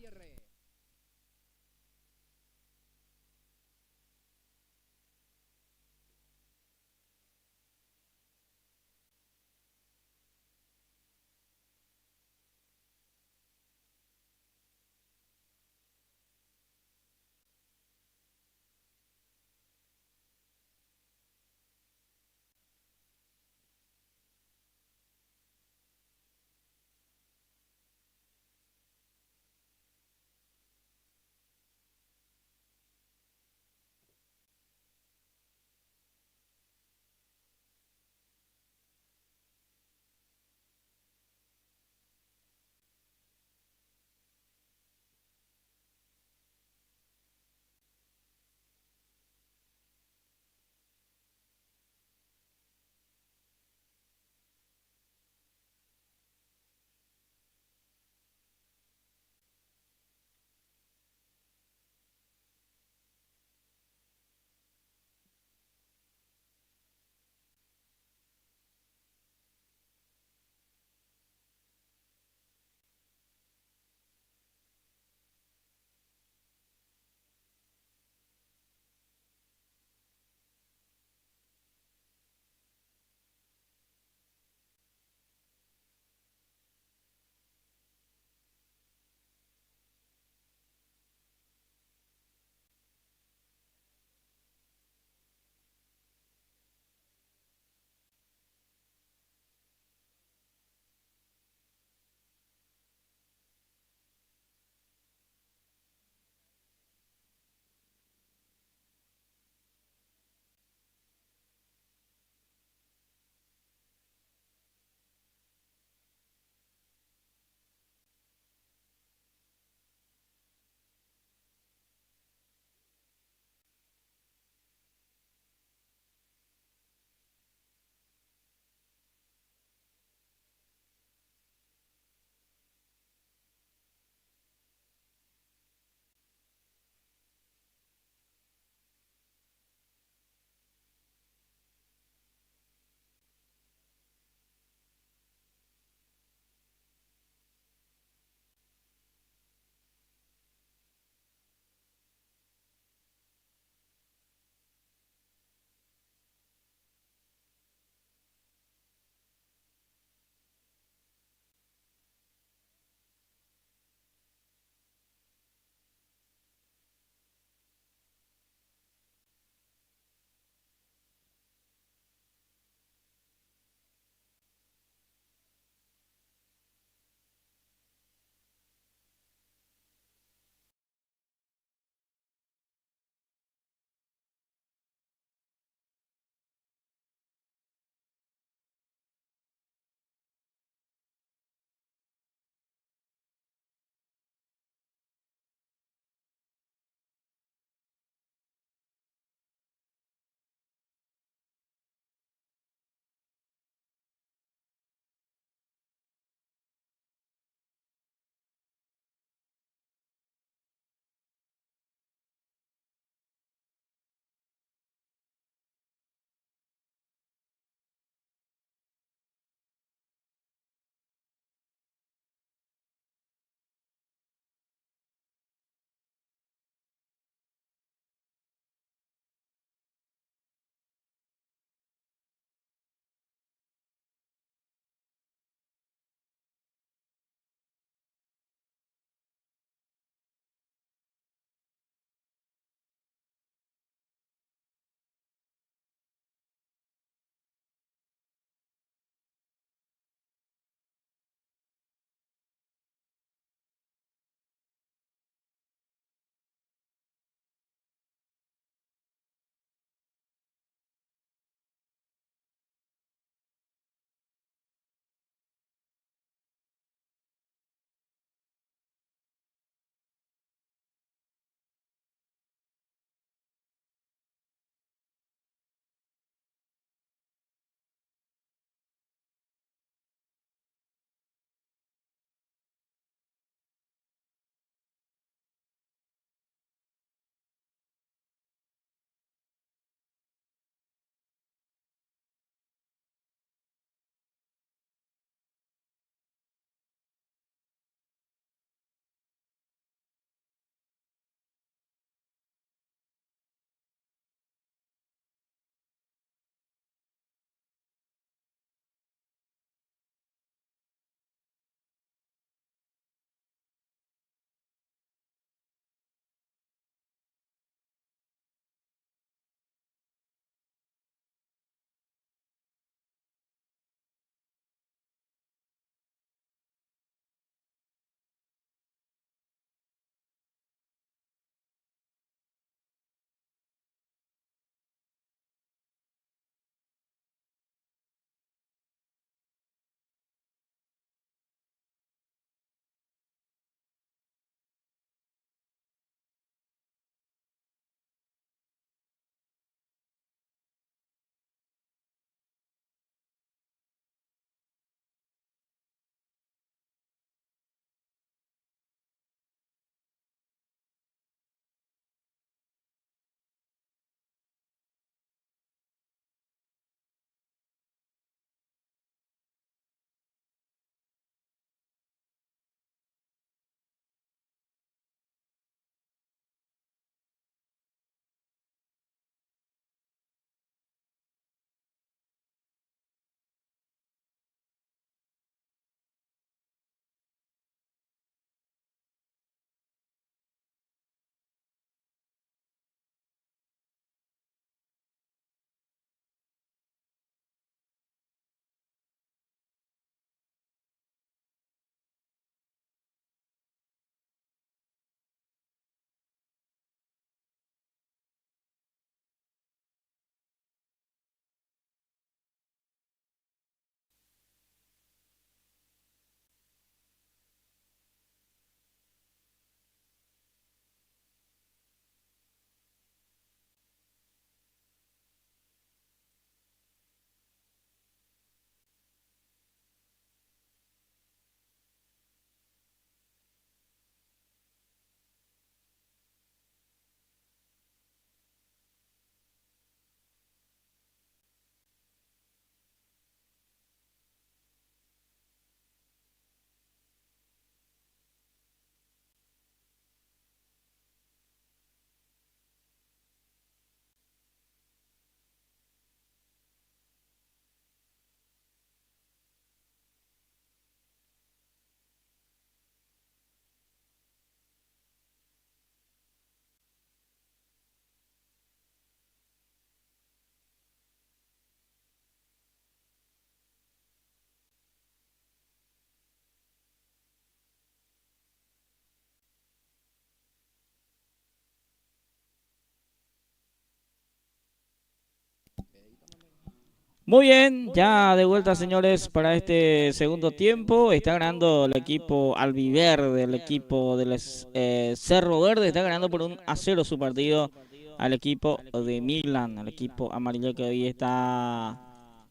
Muy bien, ya de vuelta, señores, para este segundo tiempo. Está ganando el equipo albiverde, el equipo del Cerro Verde. Está ganando por 1-0 su partido al equipo de Milan, al equipo amarillo que hoy está.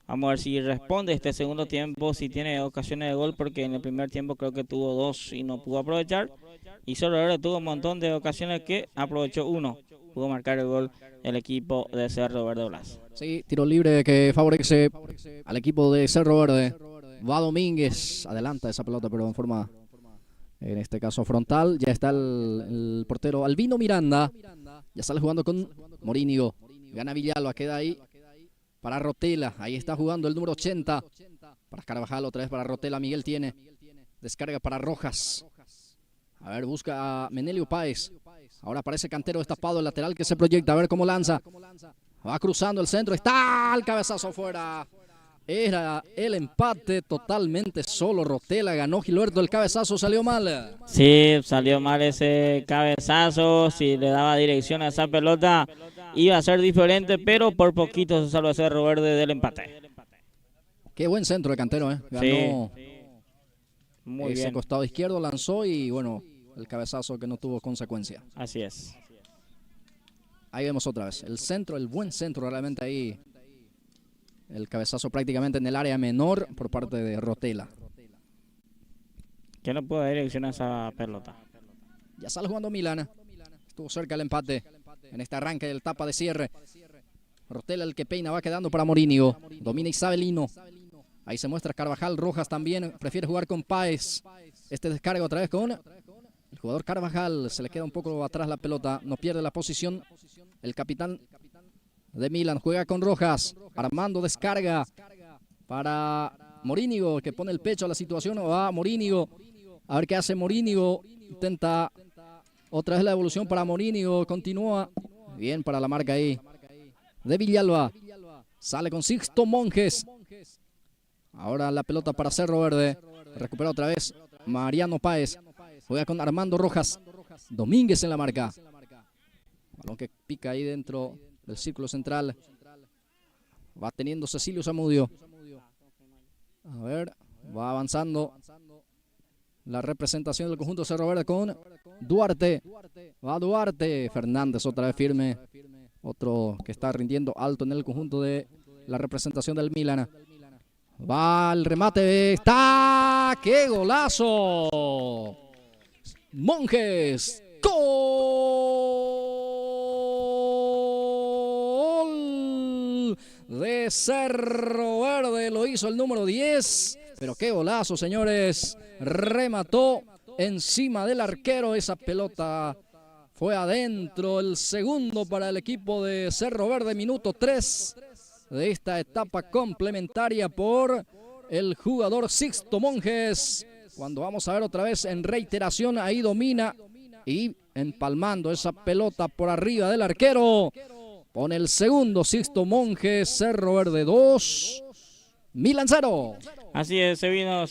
Vamos a ver si responde este segundo tiempo, si tiene ocasiones de gol, porque en el primer tiempo creo que tuvo 2 y no pudo aprovechar. Y Cerro Verde tuvo un montón de ocasiones que aprovechó 1. Pudo marcar el gol el equipo de Cerro Verde Blas. Sí, tiro libre que favorece al equipo de Cerro Verde. Va Domínguez, adelanta esa pelota, pero en forma, en este caso frontal. Ya está el portero Albino Miranda. Ya sale jugando con Morínigo. Gana Villalba, queda ahí para Rotela. Ahí está jugando el número 80. Para Carvajal, otra vez para Rotela. Miguel tiene. Descarga para Rojas. A ver, busca a Menelio Páez. Ahora aparece Cantero destapado, el lateral que se proyecta. A ver cómo lanza. Va cruzando el centro. Está el cabezazo fuera. Era el empate totalmente solo. Rotela ganó Gilberto. El cabezazo salió mal. Sí, salió mal ese cabezazo. Si le daba dirección a esa pelota, iba a ser diferente, pero por poquito se salvó ese Cerro Verde del empate. Qué buen centro de Cantero, ¿eh? Ganó muy ese bien. costado izquierdo, lanzó y bueno, el cabezazo que no tuvo consecuencia. Así es. Ahí vemos otra vez el centro, el buen centro realmente ahí. El cabezazo prácticamente en el área menor por parte de Rotela. Que no pudo dar dirección a esa pelota. Ya sale jugando Milana. Estuvo cerca el empate en este arranque del tapa de cierre. Rotela el que peina, va quedando para Morínigo. Domina Isabelino. Ahí se muestra Carvajal. Rojas también prefiere jugar con Páez. Este descarga otra vez con el jugador Carvajal. Se le queda un poco atrás la pelota. No pierde la posición. El capitán de Milan juega con Rojas. Armando descarga para Morínigo, que pone el pecho a la situación. Va Morínigo. A ver qué hace Morínigo. Intenta otra vez la evolución para Morínigo. Continúa. Bien para la marca ahí de Villalba. Sale con Sixto Monjes. Ahora la pelota para Cerro Verde. Recupera otra vez Mariano Páez. Juega con Armando Rojas. Domínguez en la marca. Balón que pica ahí dentro del círculo central. Va teniendo Cecilio Zamudio. A ver, va avanzando la representación del conjunto Cerro Verde con Duarte. Va Duarte. Fernández otra vez firme. Otro que está rindiendo alto en el conjunto de la representación del Milan. Va el remate. ¡Está! ¡Qué golazo! Monjes. ¡Gol! De Cerro Verde. Lo hizo el número 10. Pero qué golazo, señores. Remató encima del arquero. Esa pelota fue adentro. El segundo para el equipo de Cerro Verde. Minuto 3 de esta etapa complementaria por el jugador Sixto Monjes. Cuando vamos a ver otra vez en reiteración, ahí domina y empalmando esa pelota por arriba del arquero. Pone el segundo Sixto Monjes. Cerro Verde 2, Milan 0. Así es, se vino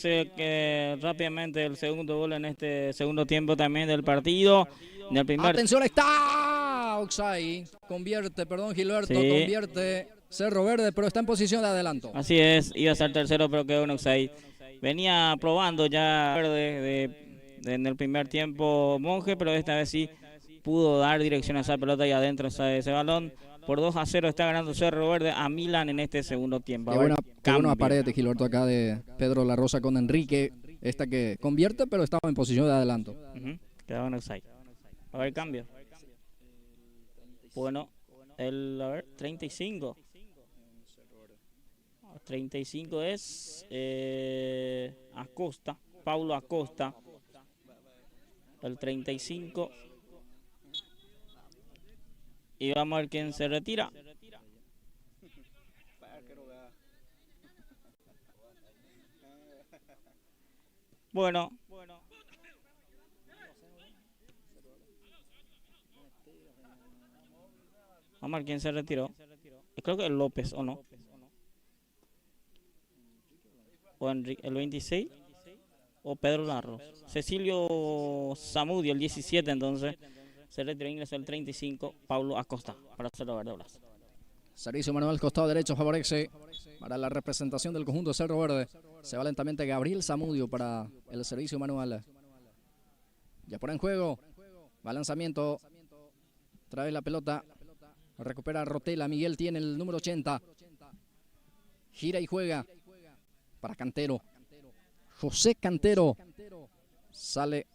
rápidamente el segundo gol en este segundo tiempo también del partido. Del primer... Atención, está Oxay. Convierte, perdón Gilberto, sí. convierte Cerro Verde, pero está en posición de adelanto. Así es, iba a ser tercero, pero quedó en offside. Venía probando ya en el primer tiempo Monje, pero esta vez sí pudo dar dirección a esa pelota y adentro ese balón. Por 2-0 está ganando Cerro Verde a Milan en este segundo tiempo. Qué buena pared de Gilberto acá de Pedro La Rosa con Enrique. Esta que convierte, pero estaba en posición de adelanto. Quedaba en offside. A ver, cambio. Bueno, a ver, 35. 35 es Acosta, Paulo Acosta. El 35. Y vamos a ver quién se retira. Bueno. Vamos a ver quién se retiró. Creo que es López, ¿o no? O Enrique, el 26. O Pedro Larros. Cecilio Zamudio, el 17, entonces. Se retiró, ingresó el 35, Pablo Acosta, para Cerro Verde Blas. Servicio manual, costado derecho, favorece para la representación del conjunto de Cerro Verde. Se va lentamente Gabriel Zamudio para el servicio manual. Ya por en juego. Va lanzamiento. Trae la pelota. Recupera Rotela. Miguel tiene el número 80. Gira y juega para Cantero. José Cantero sale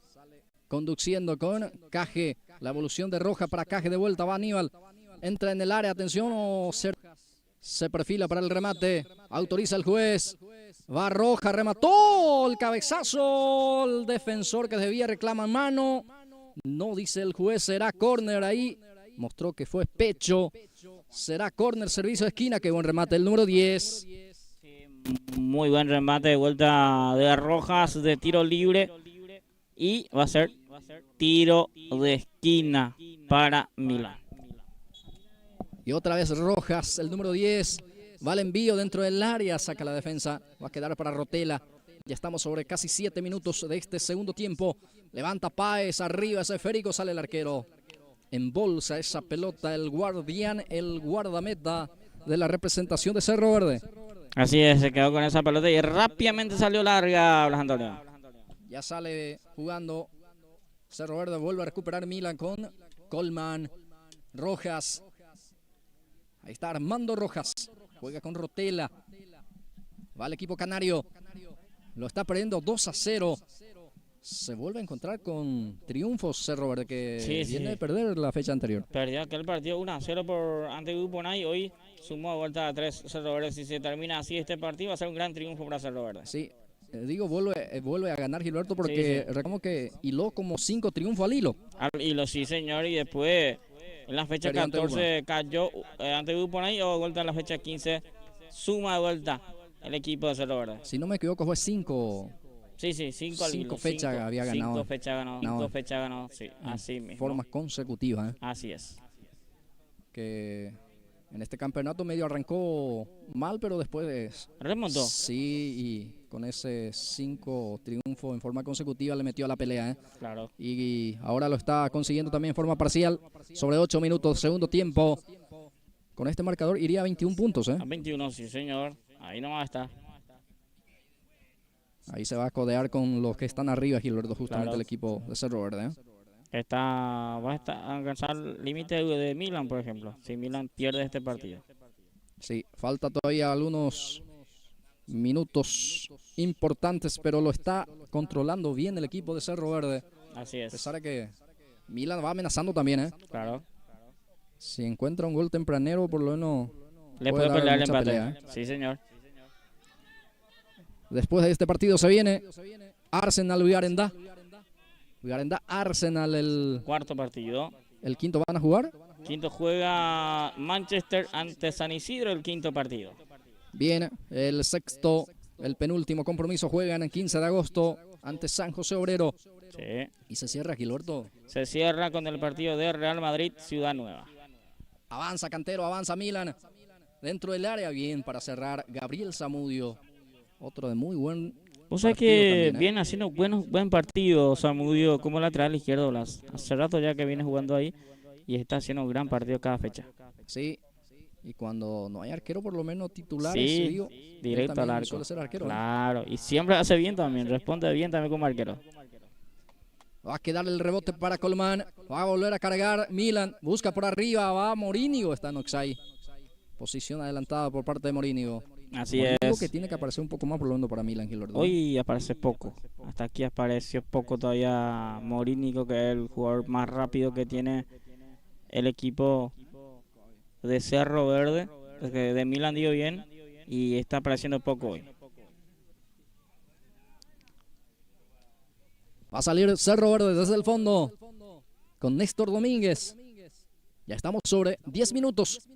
conduciendo con Caje. La evolución de Roja para Caje de vuelta. Va Aníbal. Entra en el área. Atención. Se perfila para el remate. Autoriza el juez. Va Roja. Remató el cabezazo. El defensor que debía reclama mano. No dice el juez. Será córner ahí. Mostró que fue pecho. Será córner, servicio de esquina. Qué buen remate. El número 10. Muy buen remate de vuelta de Rojas de tiro libre. Y va a ser tiro de esquina para Milán. Y otra vez Rojas, el número 10. Va el envío dentro del área. Saca la defensa. Va a quedar para Rotela. Ya estamos sobre casi 7 minutos de este segundo tiempo. Levanta Páez. Arriba ese esférico. Sale el arquero. Embolsa esa pelota el guardián, el guardameta de la representación de Cerro Verde. Así es, se quedó con esa pelota y rápidamente salió larga Blas Antonio. Ya sale jugando Cerro Verde, vuelve a recuperar Milán con Colman. Rojas. Ahí está Armando Rojas. Juega con Rotela. Va el equipo canario. Lo está perdiendo 2-0. Se vuelve a encontrar con triunfos Cerro Verde, que viene de perder la fecha anterior. Perdió aquel partido 1-0 ante Grupo Nay. Hoy sumó a vuelta a 3 Cerro Verde. Si se termina así este partido, va a ser un gran triunfo para Cerro Verde. Sí, digo, vuelve a ganar Gilberto porque recuerdo que hiló como 5 triunfos al hilo. Al hilo, sí, señor. Y después, en la fecha 14, cayó ante Grupo Nay. O vuelta en la fecha 15, suma de vuelta el equipo de Cerro Verde. Si no me equivoco, fue 5. Sí, 5 al hilo. 5 fechas había ganado. 5 fechas ganó. 5 fechas ganó, sí, así mismo. Forma consecutiva. Así es. Que en este campeonato medio arrancó mal, pero después remontó. Sí, y con ese 5 triunfos en forma consecutiva le metió a la pelea. Claro. Y ahora lo está consiguiendo también en forma parcial. Sobre 8 minutos, segundo tiempo. Con este marcador iría a 21 puntos. A 21, sí, señor. Ahí nomás está. Ahí se va a codear con los que están arriba, Gilberto, justamente el equipo de Cerro Verde. Va a alcanzar el límite de Milán, por ejemplo, si Milán pierde este partido. Sí, falta todavía algunos minutos importantes, pero lo está controlando bien el equipo de Cerro Verde. Así es. A pesar de que Milán va amenazando también. Claro. Si encuentra un gol tempranero, por lo menos le puede pelear el empate. Sí, señor. Después de este partido se viene Arsenal Vigarendá. Vigarendá Arsenal, el cuarto partido. ¿El quinto van a jugar? Quinto juega Manchester ante San Isidro, el quinto partido. Bien, el sexto, el penúltimo compromiso juegan el 15 de agosto ante San José Obrero. Sí. ¿Y se cierra, Gilberto? Se cierra con el partido de Real Madrid, Ciudad Nueva. Avanza Cantero, avanza Milán. Dentro del área, bien para cerrar Gabriel Zamudio. Otro de muy buen o sea que también, viene haciendo buen partido Zamudio como lateral izquierdo. Hace rato ya que viene jugando ahí y está haciendo un gran partido cada fecha. Sí, y cuando no hay arquero, por lo menos titulares, sí, digo, directo al arco. Suele ser arquero, claro, y siempre hace bien también, responde bien también como arquero. Va a quedar el rebote para Colman, va a volver a cargar Milán, busca por arriba, va Morínigo, está Noxay. Posición adelantada por parte de Morínigo. Así Morínigo es. Que tiene que aparecer un poco más por lo menos para Milán, Gilberto. Hoy aparece poco. Hasta aquí apareció poco todavía Morínigo, que es el jugador más rápido que tiene el equipo de Cerro Verde. De Milán dio bien y está apareciendo poco hoy. Va a salir Cerro Verde desde el fondo con Néstor Domínguez. Ya estamos sobre 10 minutos.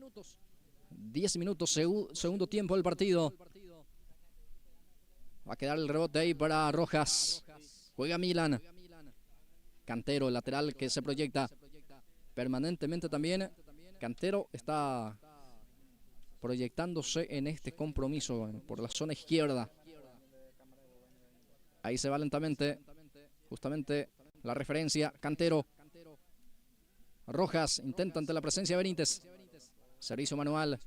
10 minutos, segundo tiempo del partido. Va a quedar el rebote ahí para Rojas. Juega Milán. Cantero, el lateral que se proyecta permanentemente también. Cantero está proyectándose en este compromiso por la zona izquierda. Ahí se va lentamente. Justamente la referencia. Cantero. Rojas intenta ante la presencia de Benítez. Servicio manual.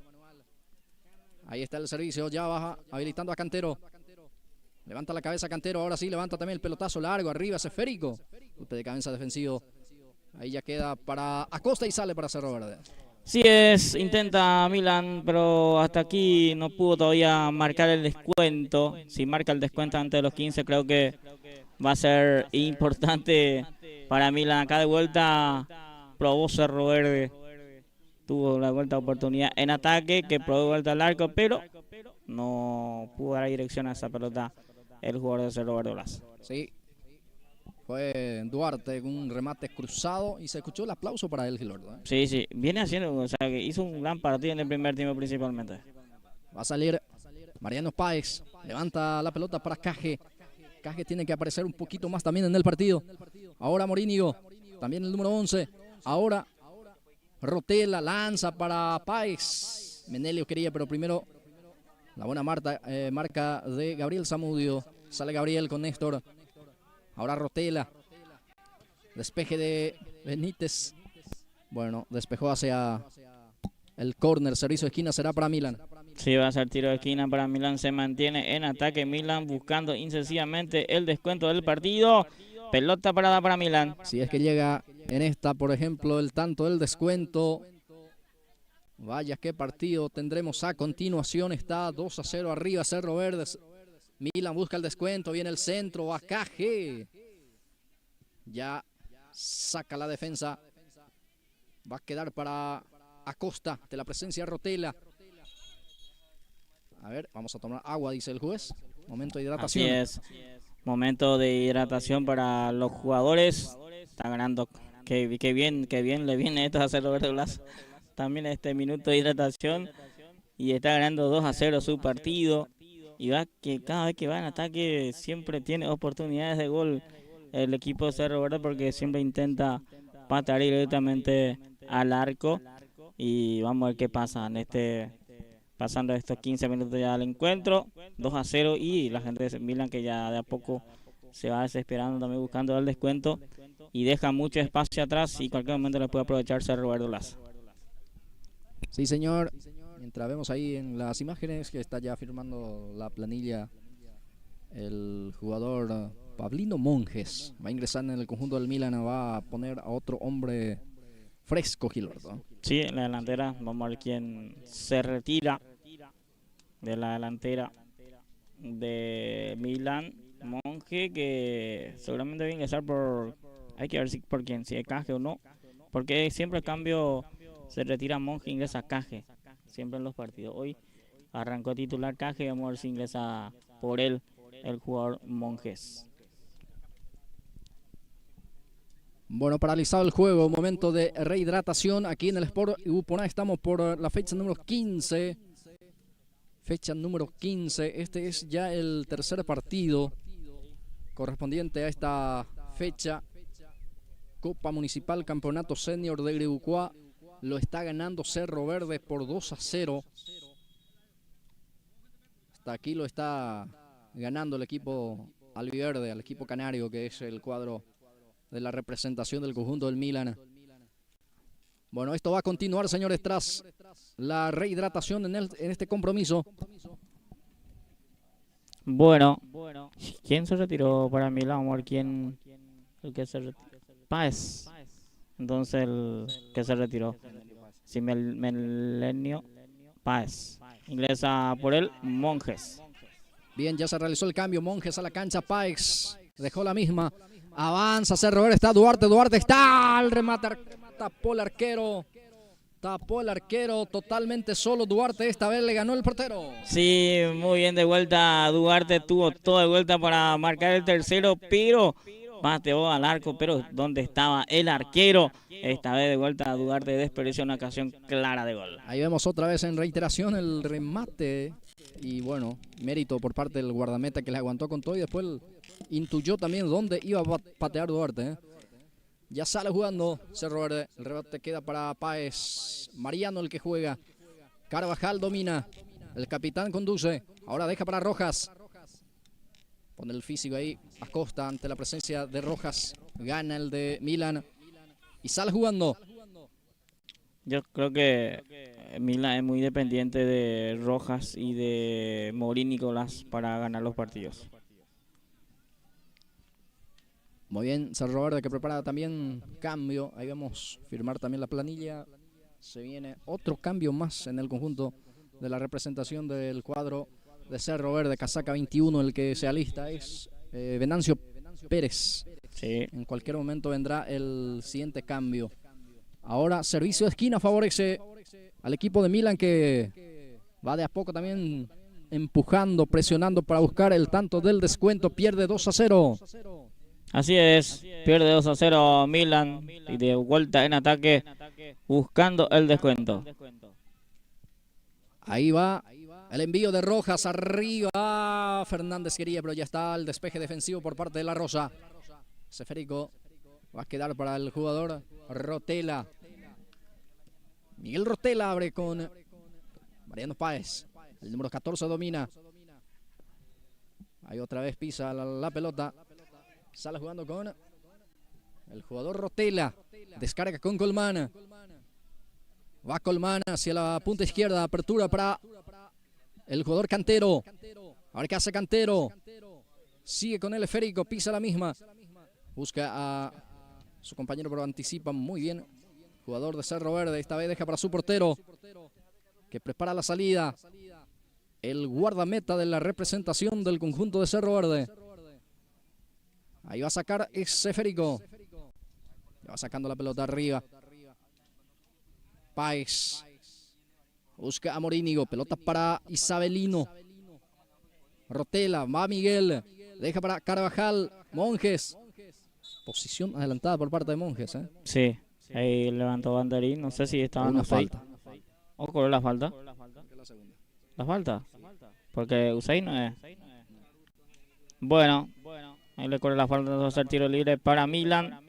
Ahí está el servicio, ya baja, habilitando a Cantero. Levanta la cabeza Cantero, ahora sí, levanta también el pelotazo largo, arriba, es esférico. Golpe de cabeza defensivo. Ahí ya queda para Acosta y sale para Cerro Verde. Sí intenta Milan, pero hasta aquí no pudo todavía marcar el descuento. Si marca el descuento antes de los 15, creo que va a ser importante para Milan. Acá de vuelta probó Cerro Verde. Tuvo la vuelta oportunidad en ataque, que probó vuelta al arco, pero no pudo dar dirección a esa pelota el jugador de Cerro Verde Blas. Sí, fue Duarte con un remate cruzado y se escuchó el aplauso para él, Gilberto. Sí, viene haciendo, o sea, que hizo un gran partido en el primer tiempo principalmente. Va a salir Mariano Páez, levanta la pelota para Caje. Caje tiene que aparecer un poquito más también en el partido. Ahora Morínigo, también el número 11. Ahora Rotela lanza para Páez. Menelio quería, pero primero la buena marca de Gabriel Zamudio. Sale Gabriel con Néstor. Ahora Rotela. Despeje de Benítez. Bueno, despejó hacia el córner. Servicio de esquina será para Milan. Sí, va a ser tiro de esquina para Milan. Se mantiene en ataque Milan buscando incesivamente el descuento del partido. Pelota parada para Milan. Si es que llega en esta, por ejemplo, el tanto del descuento. Vaya qué partido tendremos a continuación. Está 2-0 arriba Cerro Verde. Milan busca el descuento. Viene el centro. Acaje. Ya saca la defensa. Va a quedar para Acosta de la presencia de Rotela. A ver, vamos a tomar agua, dice el juez. Momento de hidratación. Así es. Momento de hidratación para los jugadores. Está ganando. Qué bien le viene esto a Cerro Verde Blas. También este minuto de hidratación. Y está ganando 2-0 su partido. Y va que cada vez que va en ataque siempre tiene oportunidades de gol el equipo de Cerro Verde, porque siempre intenta patear directamente al arco. Y vamos a ver qué pasa en pasando estos 15 minutos ya al encuentro. 2-0 y la gente de Milan, que ya de a poco se va desesperando también buscando el descuento y deja mucho espacio atrás y cualquier momento le puede aprovechar Cerro Verde Blas. Sí, señor. Mientras vemos ahí en las imágenes que está ya firmando la planilla el jugador Pablino Monjes. Va a ingresar en el conjunto del Milan, va a poner a otro hombre fresco, Gilberto. Sí, en la delantera, vamos a ver quién se retira de la delantera de Milan. Monje, que seguramente va a ingresar por, hay que ver si por quién, si es Caje o no, porque siempre el cambio se retira Monje, ingresa Caje, siempre en los partidos. Hoy arrancó titular Caje, vamos a ver si ingresa por él el jugador Monjes. Bueno, paralizado el juego, momento de rehidratación aquí en el Sport Uponá. Estamos por la fecha número 15. Fecha número 15. Este es ya el tercer partido correspondiente a esta fecha. Copa Municipal Campeonato Senior de Grebucuá. Lo está ganando Cerro Verde por 2-0. Hasta aquí lo está ganando el equipo albiverde, al equipo canario, que es el cuadro de la representación del conjunto del Milan. Bueno, esto va a continuar, señores, tras la rehidratación en este compromiso. Bueno, ¿quién se retiró para Milan? Vamos a ver quién, el que se retiró. Páez. Entonces el que se retiró. Sí, Milenio Páez. Ingresa por él Monjes. Bien, ya se realizó el cambio. Monjes a la cancha, Páez dejó la misma. Avanza Cerro Verde, está Duarte está el remate, tapó el arquero totalmente solo Duarte, esta vez le ganó el portero. Sí, muy bien de vuelta Duarte, tuvo todo de vuelta para marcar el tercero, pero pateó al arco, pero ¿dónde estaba el arquero? Esta vez de vuelta Duarte desperdició una ocasión clara de gol. Ahí vemos otra vez en reiteración el remate y bueno, mérito por parte del guardameta que le aguantó con todo y después intuyó también dónde iba a patear Duarte. Ya sale jugando Cerro Verde. El rebote queda para Páez. Mariano el que juega. Carvajal domina. El capitán conduce. Ahora deja para Rojas. Pone el físico ahí. Acosta ante la presencia de Rojas. Gana el de Milan. Y sale jugando. Yo creo que Milan es muy dependiente de Rojas y de Mourinho Nicolás para ganar los partidos. Muy bien, Cerro Verde que prepara también cambio. Ahí vemos firmar también la planilla. Se viene otro cambio más en el conjunto de la representación del cuadro de Cerro Verde. Casaca 21, el que se alista es Venancio Pérez. Sí. En cualquier momento vendrá el siguiente cambio. Ahora servicio de esquina favorece al equipo de Milan, que va de a poco también empujando, presionando para buscar el tanto del descuento. Pierde 2-0. Así es, pierde 2-0 Milan y de vuelta en ataque buscando el descuento. Ahí va el envío de Rojas arriba. Fernández quería, pero ya está el despeje defensivo por parte de La Rosa. Esférico va a quedar para el jugador Rotela. Miguel Rotela abre con Mariano Páez. El número 14 domina. Ahí otra vez pisa la pelota. Sale jugando con el jugador Rotela. Descarga con Colmán. Va Colmán hacia la punta izquierda. Apertura para el jugador Cantero. A ver qué hace Cantero. Sigue con el esférico. Pisa la misma. Busca a su compañero, pero anticipa muy bien. Jugador de Cerro Verde. Esta vez deja para su portero, que prepara la salida. El guardameta de la representación del conjunto de Cerro Verde. Ahí va a sacar ese esférico. Va sacando la pelota arriba. Páez. Busca a Morínigo. Pelota para Isabelino. Rotela. Va Miguel. Deja para Carvajal. Monjes. Posición adelantada por parte de Monjes. Sí, ahí levantó banderín. No sé si estaba en una falta. ¿O cobró la falta? ¿La falta? Porque Usain no es. Bueno, ahí le corre la falta de hacer tiro libre para Milan.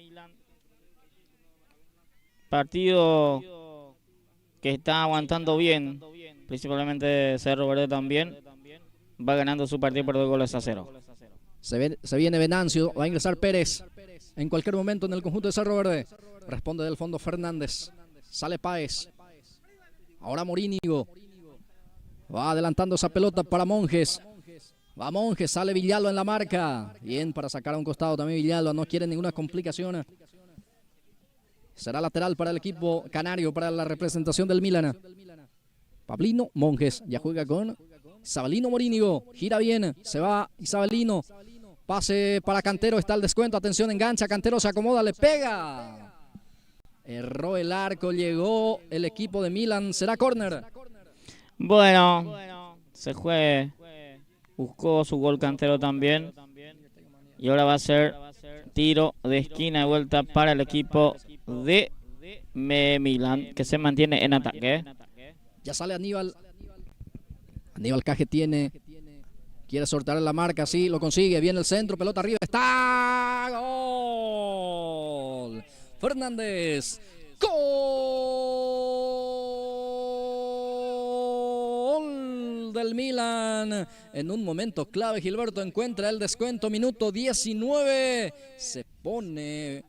Partido que está aguantando bien, principalmente Cerro Verde también. Va ganando su partido por 2-0. Se viene Venancio, va a ingresar Pérez en cualquier momento en el conjunto de Cerro Verde. Responde del fondo Fernández. Sale Páez. Ahora Morínigo. Va adelantando esa pelota para Monjes. Va Monjes, sale Villalba en la marca. Bien para sacar a un costado también Villalba. No quiere ninguna complicación. Será lateral para el equipo canario, para la representación del Milan. Pablino Monjes ya juega con Isabelino Morínigo. Gira bien, se va Isabelino. Pase para Cantero, está el descuento. Atención, engancha, Cantero se acomoda, le pega. Erró el arco, llegó el equipo de Milan. Será córner. Bueno, se fue. Buscó su gol Cantero también. Y ahora va a ser tiro de esquina de vuelta para el equipo de Milan, que se mantiene en ataque. Ya sale Aníbal. Aníbal Caje quiere sortear la marca, sí, lo consigue. Viene el centro, pelota arriba, está. ¡Gol! Fernández. ¡Gol del Milan! En un momento clave, Gilberto encuentra el descuento. Minuto 19. Se pone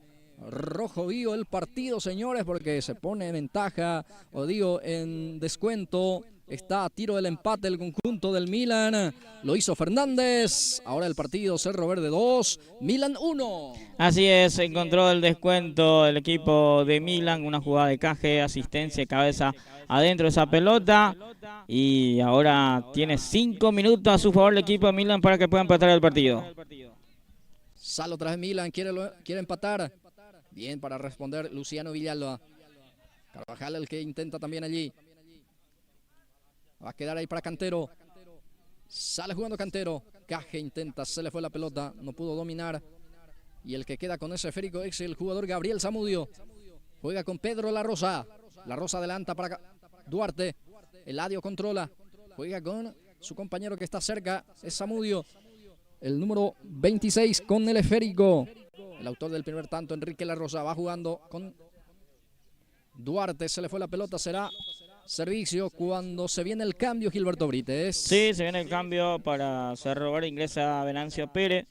rojo vivo el partido, señores, porque se pone en ventaja, o digo, en descuento. Está a tiro del empate el conjunto del Milan. Lo hizo Fernández. Ahora el partido, Cerro Verde 2, Milan 1. Así es, encontró el descuento el equipo de Milan. Una jugada de Caje, asistencia, cabeza adentro de esa pelota. Y ahora tiene 5 minutos a su favor el equipo de Milan para que pueda empatar el partido. Sale otra vez Milan, quiere empatar. Bien para responder Luciano Villalba. Carvajal el que intenta también allí. Va a quedar ahí para Cantero. Sale jugando Cantero. Caje intenta, se le fue la pelota. No pudo dominar. Y el que queda con ese esférico es el jugador Gabriel Zamudio. Juega con Pedro La Rosa. La Rosa adelanta para Duarte. Eladio controla. Juega con su compañero que está cerca. Es Zamudio. El número 26 con el esférico. El autor del primer tanto, Enrique La Rosa, va jugando con Duarte. Se le fue la pelota, será servicio cuando se viene el cambio, Gilberto Brites. Sí, se viene el cambio para Cerro Verde. Ingresa Venancio Pérez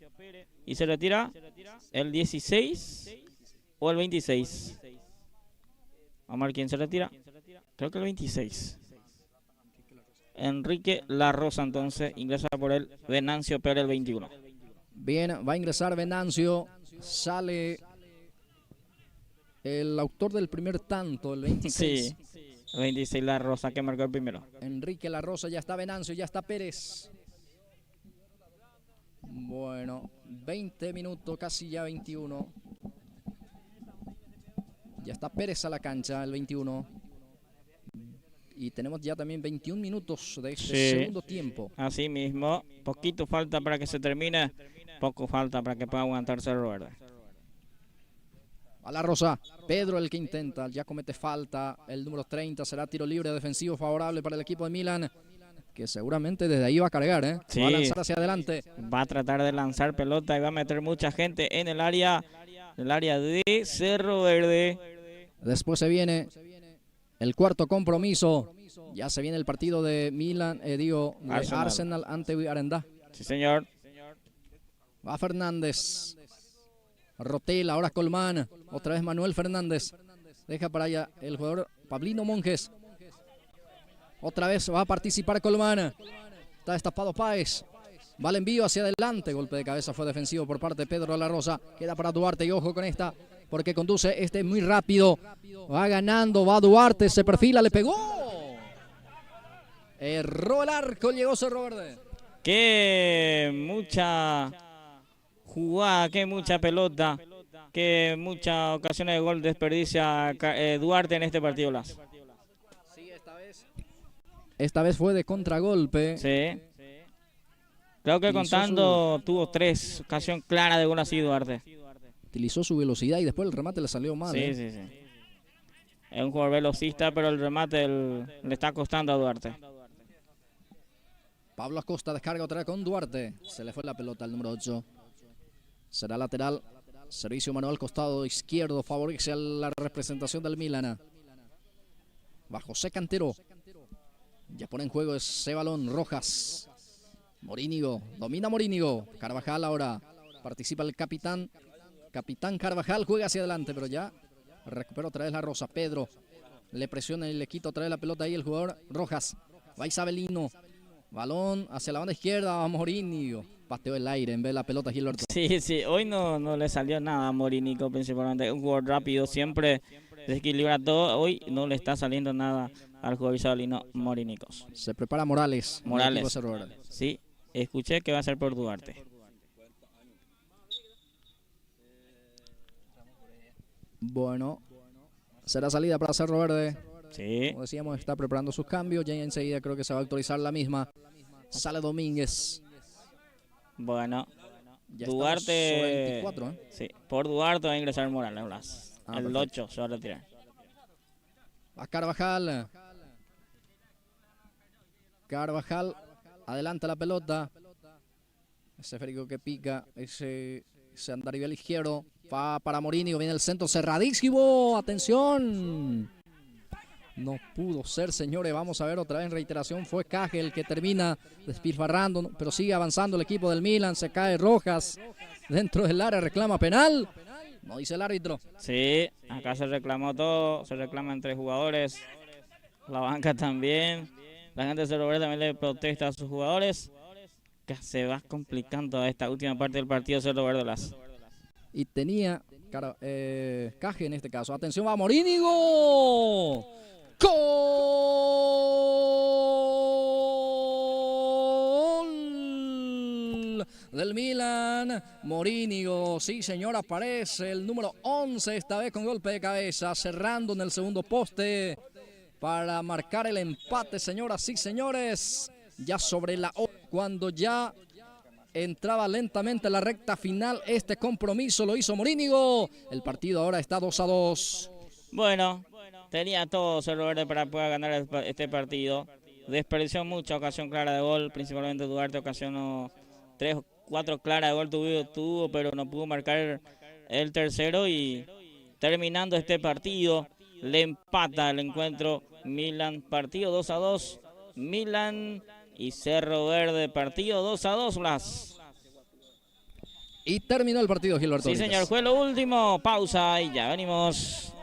y se retira el 16 o el 26. Vamos a ver quién se retira. Creo que el 26. Enrique La Rosa, entonces, ingresa por el Venancio Pérez el 21. Bien, va a ingresar Venancio. Sale el autor del primer tanto, el 26. Sí, el 26 La Rosa que marcó el primero. Enrique La Rosa, ya está Venancio, ya está Pérez. Bueno, 20 minutos, casi ya 21. Ya está Pérez a la cancha, el 21. Y tenemos ya también 21 minutos de este segundo tiempo. Así mismo, poquito falta para que se termine, poco falta para que pueda aguantarse el Verde. A La Rosa, Pedro el que intenta, ya comete falta, el número 30, será tiro libre defensivo favorable para el equipo de Milan, que seguramente desde ahí va a cargar, ¿eh? Sí, va a lanzar hacia adelante. Va a tratar de lanzar pelota y va a meter mucha gente en el área de Cerro Verde. Después se viene el cuarto compromiso. Ya se viene el partido de Milan, de Arsenal ante Arendá. Sí, señor. Va Fernández. Rotela, ahora Colmán. Otra vez Manuel Fernández. Deja para allá el jugador Pablino Monjes. Otra vez va a participar Colmán. Está destapado Páez. Va el envío hacia adelante. Golpe de cabeza fue defensivo por parte de Pedro La Rosa. Queda para Duarte y ojo con esta, porque conduce muy rápido. Va ganando, va Duarte, se perfila, le pegó. Erró el arco, llegó Cerro Verde. Qué mucha jugada, qué mucha pelota, qué muchas ocasiones de gol desperdicia Duarte en este partido, Blas. Sí, esta vez fue de contragolpe. Sí. Creo que contando tuvo 3 ocasiones claras de gol así Duarte. Utilizó su velocidad y después el remate le salió mal. Sí, sí. Es un jugador velocista, pero el remate le está costando a Duarte. Pablo Acosta descarga otra vez con Duarte. Se le fue la pelota al número 8. Será lateral. Servicio manual costado izquierdo. Favorece a la representación del Milan. Va José Cantero. Ya pone en juego ese balón. Rojas. Morínigo. Domina Morínigo. Carvajal ahora. Participa el capitán. Capitán Carvajal juega hacia adelante, pero ya recupera otra vez La Rosa. Pedro le presiona y le quita otra vez la pelota ahí el jugador Rojas. Va Isabelino. Balón hacia la banda izquierda. Va Morínigo. Pateó el aire en vez de la pelota Gilberto. Sí. Hoy no le salió nada a Morínigo, principalmente. Un jugador rápido, siempre desequilibra todo. Hoy no le está saliendo nada al jugador isabelino Morínigo. Se prepara Morales. Sí, escuché que va a ser por Duarte. Bueno, será salida para Cerro Verde. Sí. Como decíamos, está preparando sus cambios. Ya enseguida creo que se va a actualizar la misma. Sale Domínguez. Bueno, ya Duarte. 24, ¿eh? Sí, por Duarte va a ingresar Morales, Blas. El perfecto. 8 se va a retirar. Va Carvajal. Carvajal adelanta la pelota. Ese Federico que pica. Ese andarivel izquierdo. Va para Morínigo, viene el centro cerradísimo, atención. No pudo ser, señores, vamos a ver otra vez en reiteración. Fue Caje el que termina despilfarrando, pero sigue avanzando el equipo del Milan. Se cae Rojas dentro del área, reclama penal. No dice el árbitro. Sí, acá se reclamó todo, se reclaman 3 jugadores. La banca también. La gente de Cerro Verde también le protesta a sus jugadores. Que se va complicando esta última parte del partido Cerro Verde, Blas. Y tenía Caje en este caso. Atención, va Morínigo. ¡Gol! Del Milan. Morínigo, sí señor, aparece el número 11, esta vez con golpe de cabeza, cerrando en el segundo poste para marcar el empate, señoras y señores. Ya sobre la hora, cuando ya entraba lentamente la recta final, este compromiso lo hizo Morínigo. El partido ahora está 2-2. Bueno, tenía todo Cerro Verde para poder ganar este partido. Desperdició mucha ocasión clara de gol, principalmente Duarte ocasionó 3 o 4 claras de gol tuvo, pero no pudo marcar el tercero. Y terminando este partido, le empata el encuentro Milan, partido 2-2. Milan y Cerro Verde, partido 2-2, Blas. Y terminó el partido, Gilberto. Sí, señor, fue lo último. Pausa y ya venimos.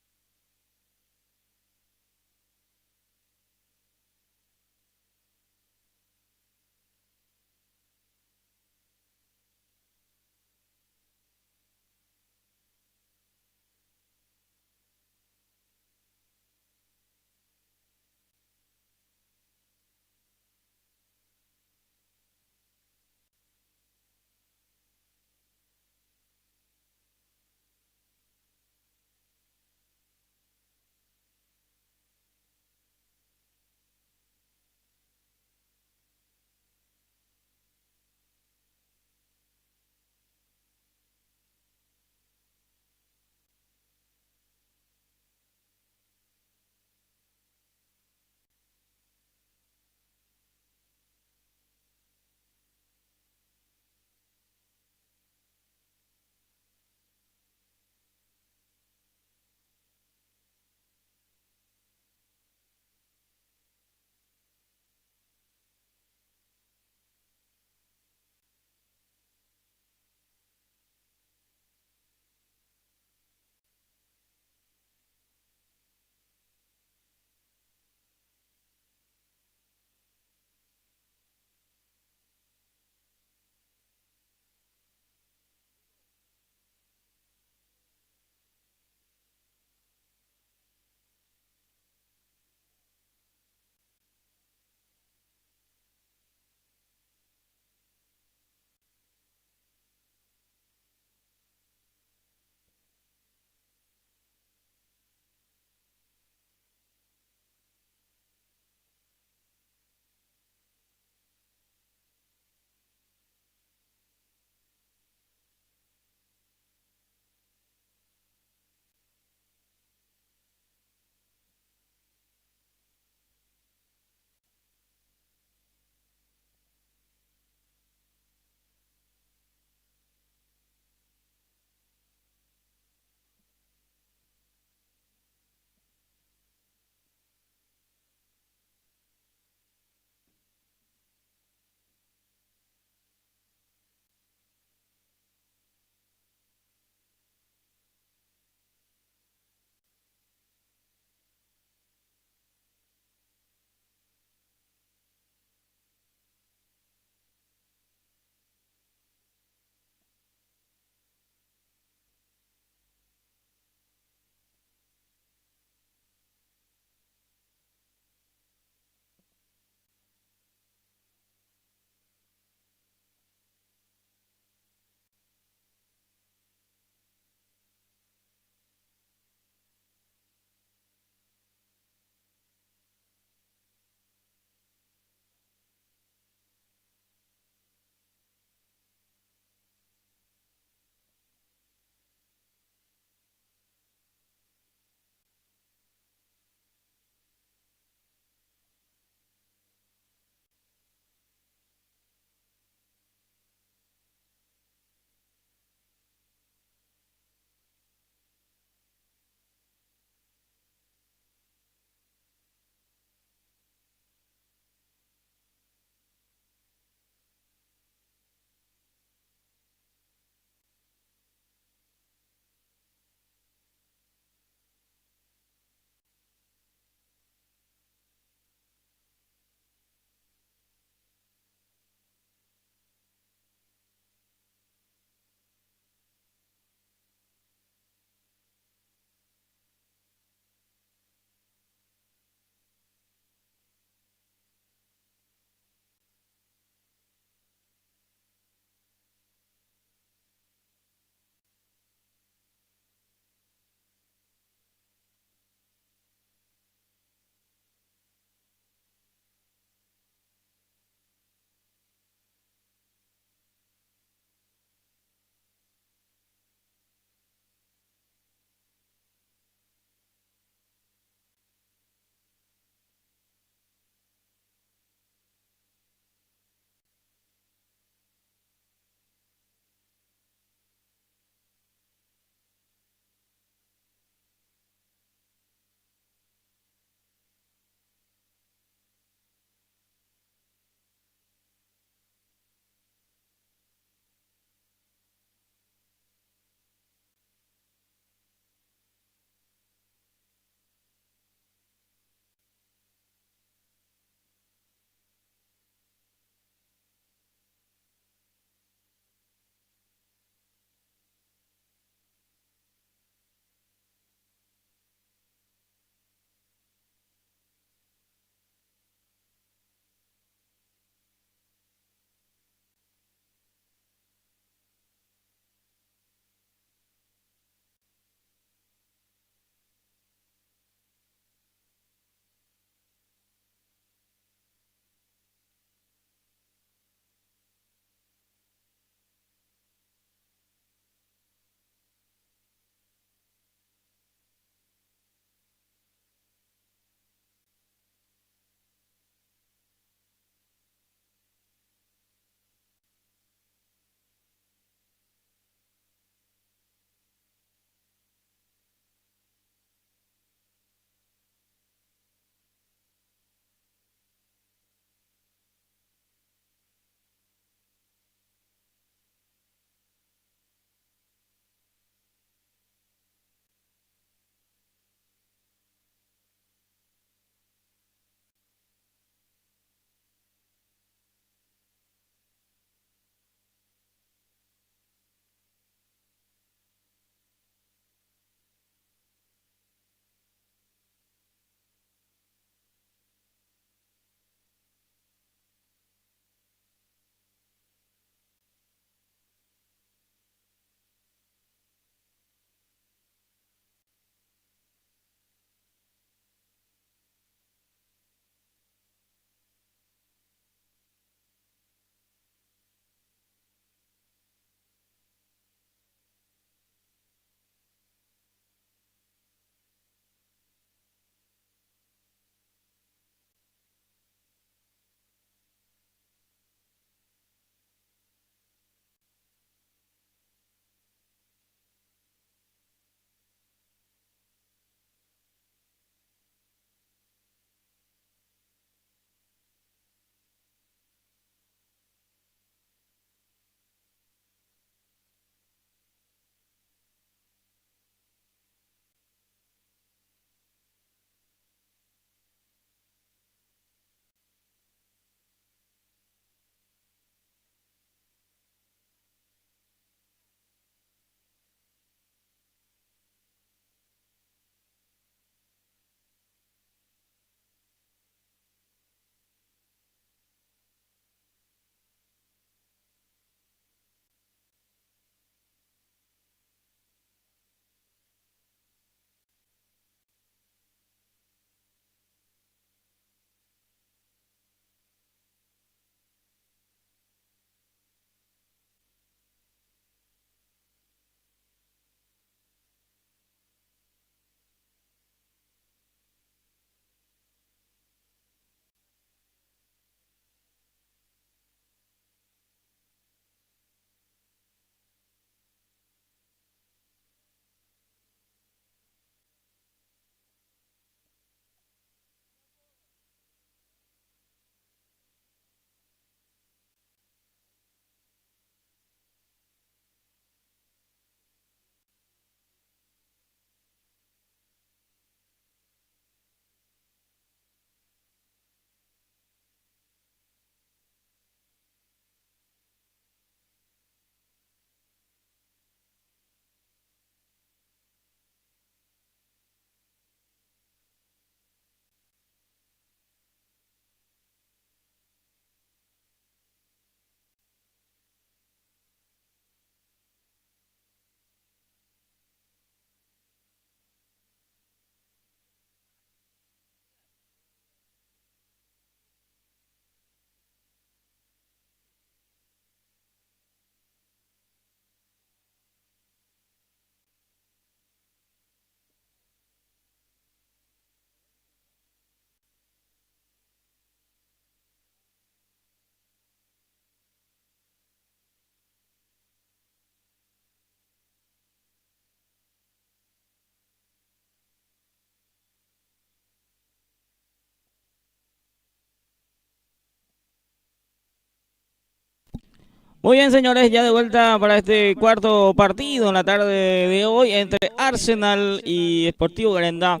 Muy bien, señores, ya de vuelta para este cuarto partido en la tarde de hoy entre Arsenal y Sportivo Garendá.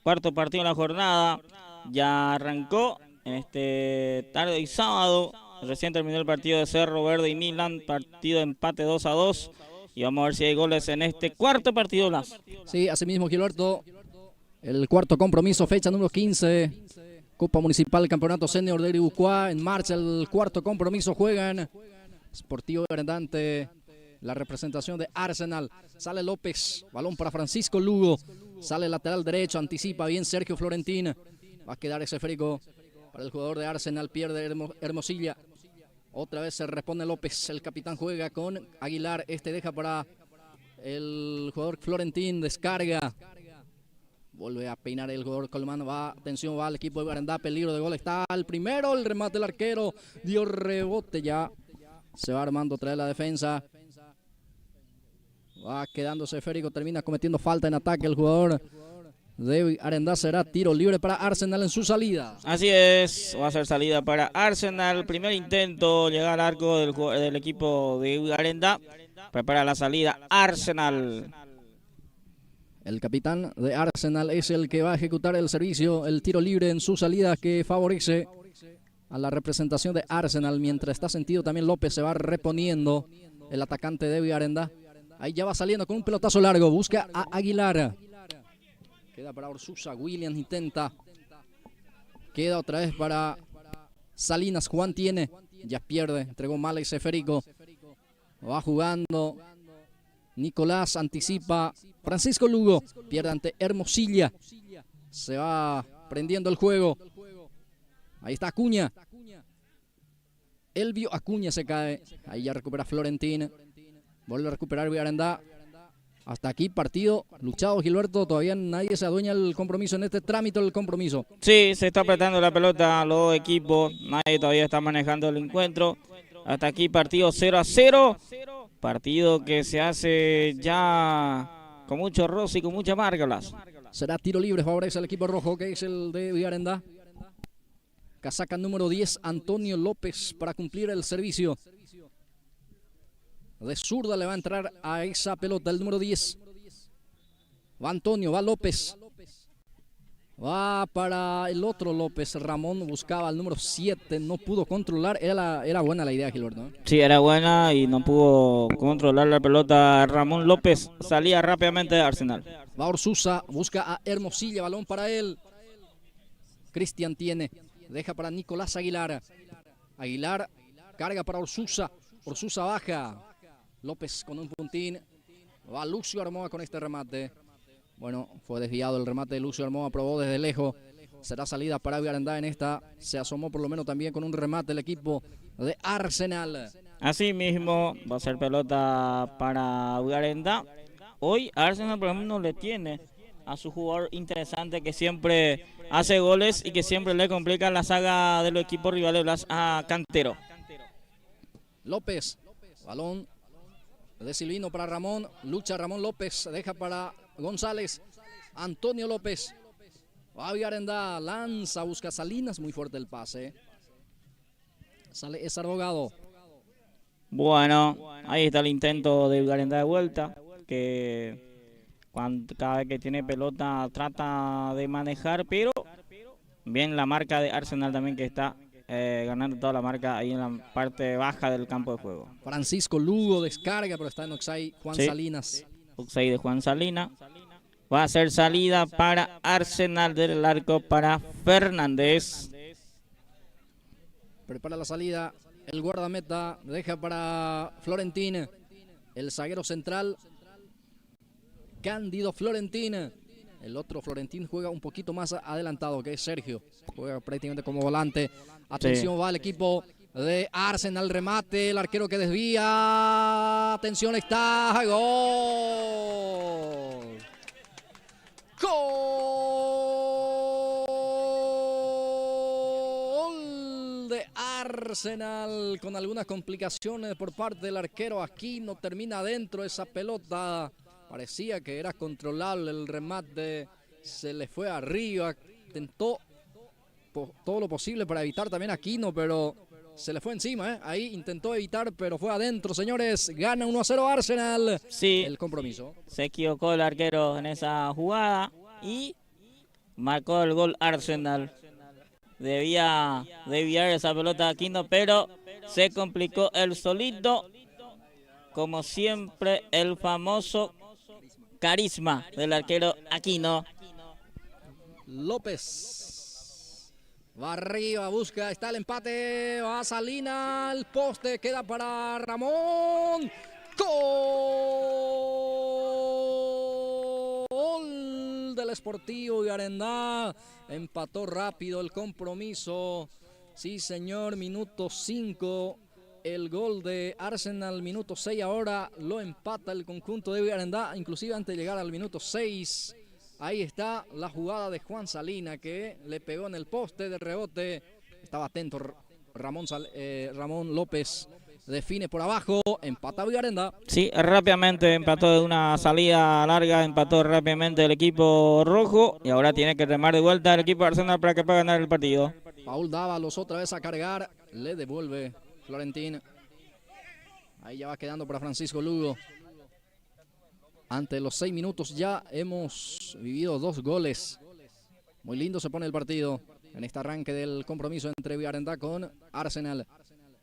Cuarto partido de la jornada. Ya arrancó en este tarde y sábado. Recién terminó el partido de Cerro Verde y Milan. Partido de empate 2-2. Y vamos a ver si hay goles en este cuarto partido más. Sí, asimismo, Gilberto. El cuarto compromiso, fecha número 15. Copa Municipal, Campeonato Senior de Iribucuá. En marcha el cuarto compromiso. Juegan Sportivo Garendante, la representación de Arsenal. Sale López, balón para Francisco Lugo. Sale lateral derecho, anticipa bien Sergio Florentín. Va a quedar ese esférico para el jugador de Arsenal, pierde Hermosilla. Otra vez se repone López, el capitán juega con Aguilar. Este deja para el jugador Florentín, descarga. Vuelve a peinar el jugador Colmán, va, atención, va al equipo de Garendá, peligro de gol, está el primero, el remate del arquero, dio rebote ya. Se va armando otra vez la defensa. Va quedándose esférico, termina cometiendo falta en ataque el jugador de Garendá. Será tiro libre para Arsenal en su salida. Así es, va a ser salida para Arsenal. Primer intento, llegar al arco del equipo de Garendá. Prepara la salida Arsenal. El capitán de Arsenal es el que va a ejecutar el servicio, el tiro libre en su salida que favorece a la representación de Arsenal. Mientras está sentido también López, se va reponiendo el atacante de Garendá. Ahí ya va saliendo con un pelotazo largo, busca a Aguilar. Queda para Orsusa, Williams intenta. Queda otra vez para Salinas, Juan tiene, ya pierde, entregó mal a ese Férico. Va jugando Nicolás, anticipa Francisco Lugo, pierde ante Hermosilla. Se va prendiendo el juego. Ahí está Acuña. Elvio Acuña se cae. Ahí ya recupera Florentín. Vuelve a recuperar Garendá. Hasta aquí partido luchado, Gilberto. Todavía nadie se adueña el compromiso en este trámite del compromiso. Sí, se está apretando la pelota a los dos equipos. Nadie todavía está manejando el encuentro. Hasta aquí partido 0-0. Partido que se hace ya con mucho roce y con mucha márgalas. Será tiro libre, favorece al equipo rojo, que es el de Garendá. Casaca número 10, Antonio López, para cumplir el servicio. De zurda le va a entrar a esa pelota el número 10. Va Antonio, va López. Va para el otro López. Ramón buscaba al número 7, no pudo controlar. Era buena la idea, Gilberto, ¿no? Sí, era buena y no pudo controlar la pelota Ramón López. Salía rápidamente de Arsenal. Va Orsusa, busca a Hermosilla, balón para él. Cristian tiene, deja para Nicolás Aguilar. Aguilar carga para Orsusa. Orsusa baja. López con un puntín. Va Lucio Armoa con este remate. Bueno, fue desviado el remate de Lucio Armoa, probó desde lejos. Será salida para Garendá en esta. Se asomó por lo menos también con un remate el equipo de Arsenal. Así mismo va a ser pelota para Garendá. Hoy Arsenal, por ejemplo, no le tiene a su jugador interesante que siempre hace goles y que siempre le complica la saga de los equipos rivales a Cantero. López, balón de Silvino para Ramón. Lucha Ramón López, deja para González. Antonio López. Va Garendá, lanza, busca Salinas, muy fuerte el pase. Sale Esar Bogado. Bueno, ahí está el intento de Garendá de vuelta, que cada vez que tiene pelota trata de manejar, pero bien la marca de Arsenal también, que está ganando toda la marca ahí en la parte baja del campo de juego. Francisco Lugo descarga, pero está en Oxay. Juan Salinas. Oxay de Juan Salinas. Va a ser salida para Arsenal del arco para Fernández. Prepara la salida el guardameta, deja para Florentín. El zaguero central, Cándido Florentín. El otro Florentín juega un poquito más adelantado, que es Sergio. Juega prácticamente como volante. Atención, sí. Va el equipo de Arsenal, remate, el arquero que desvía. Atención, está. ¡Gol! ¡Gol de Arsenal! Con algunas complicaciones por parte del arquero. Aquí no termina adentro esa pelota. Parecía que era controlable el remate, se le fue arriba, intentó todo lo posible para evitar también a Aquino, pero se le fue encima, ¿eh? Ahí intentó evitar, pero fue adentro, señores. Gana 1-0 Arsenal. Sí, El compromiso. se equivocó el arquero en esa jugada y marcó el gol Arsenal. Debía desviar esa pelota a Aquino, pero se complicó el solito. Como siempre, el famoso carisma del arquero Aquino. López va arriba, busca, está el empate, va Salina, el poste, queda para Ramón. Gol del Sportivo Garendá. Empató rápido el compromiso. Sí, señor, minuto 5. El gol de Arsenal, minuto 6. Ahora lo empata el conjunto de Garendá, inclusive antes de llegar al minuto 6. Ahí está la jugada de Juan Salina, que le pegó en el poste de rebote. Estaba atento Ramón López. Define por abajo, empata Vigarenda. Sí, rápidamente empató de una salida larga, empató rápidamente el equipo rojo y ahora tiene que remar de vuelta el equipo de Arsenal para que pueda ganar el partido. Paul Dávalos otra vez a cargar, le devuelve Florentín. Ahí ya va quedando para Francisco Lugo. Ante los 6 minutos ya hemos vivido 2 goles. Muy lindo se pone el partido en este arranque del compromiso entre Vigarenda con Arsenal.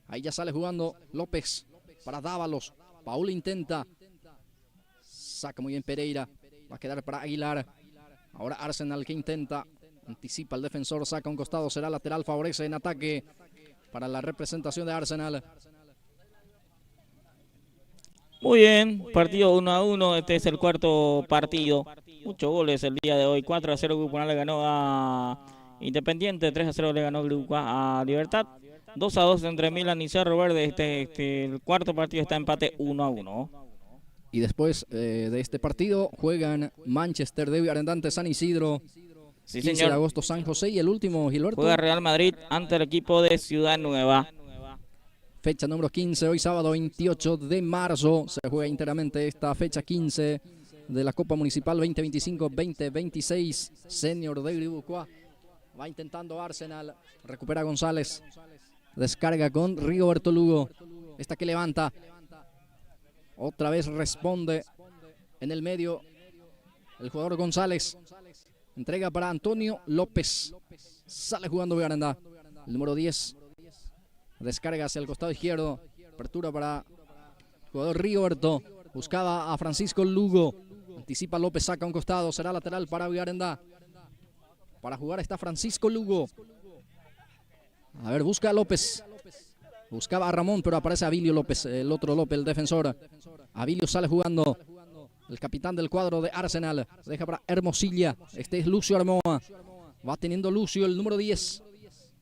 Ahí ya sale jugando López para Dávalos. Paul intenta. Saca muy bien Pereira. Va a quedar para Aguilar. Ahora Arsenal que intenta. Anticipa el defensor. Saca un costado. Será lateral. Favorece en ataque para la representación de Arsenal. Muy bien. Partido 1-1. Este es el cuarto partido. Muchos goles el día de hoy. 4-0 Grupo A le ganó a Independiente. 3-0 le ganó Grupo A Libertad. 2-2 entre Milan y Cerro Verde. El cuarto partido está empate 1-1. Y después de este partido juegan Manchester Derby Arendante San Isidro. Sí, 15 señor. de agosto San José y el último, Gilberto. Juega Real Madrid ante el equipo de Ciudad Nueva. Fecha número 15, hoy sábado 28 de marzo. Se juega íntegramente esta fecha 15 de la Copa Municipal 2025-2026. Senior de Gribucua. Va intentando Arsenal. Recupera González. Descarga con Rigoberto Lugo. Esta que levanta. Otra vez responde en el medio el jugador González. Entrega para Antonio López. Sale jugando Vigarenda. El número 10. Descarga hacia el costado izquierdo. Apertura para el jugador Rigoberto. Buscaba a Francisco Lugo. Anticipa López, saca un costado. Será lateral para Vigarenda. Para jugar está Francisco Lugo. A ver, busca a López. Buscaba a Ramón, pero aparece Avilio López, el otro López, el defensor. Avilio sale jugando. El capitán del cuadro de Arsenal. Deja para Hermosilla. Este es Lucio Armoa. Va teniendo Lucio, el número 10.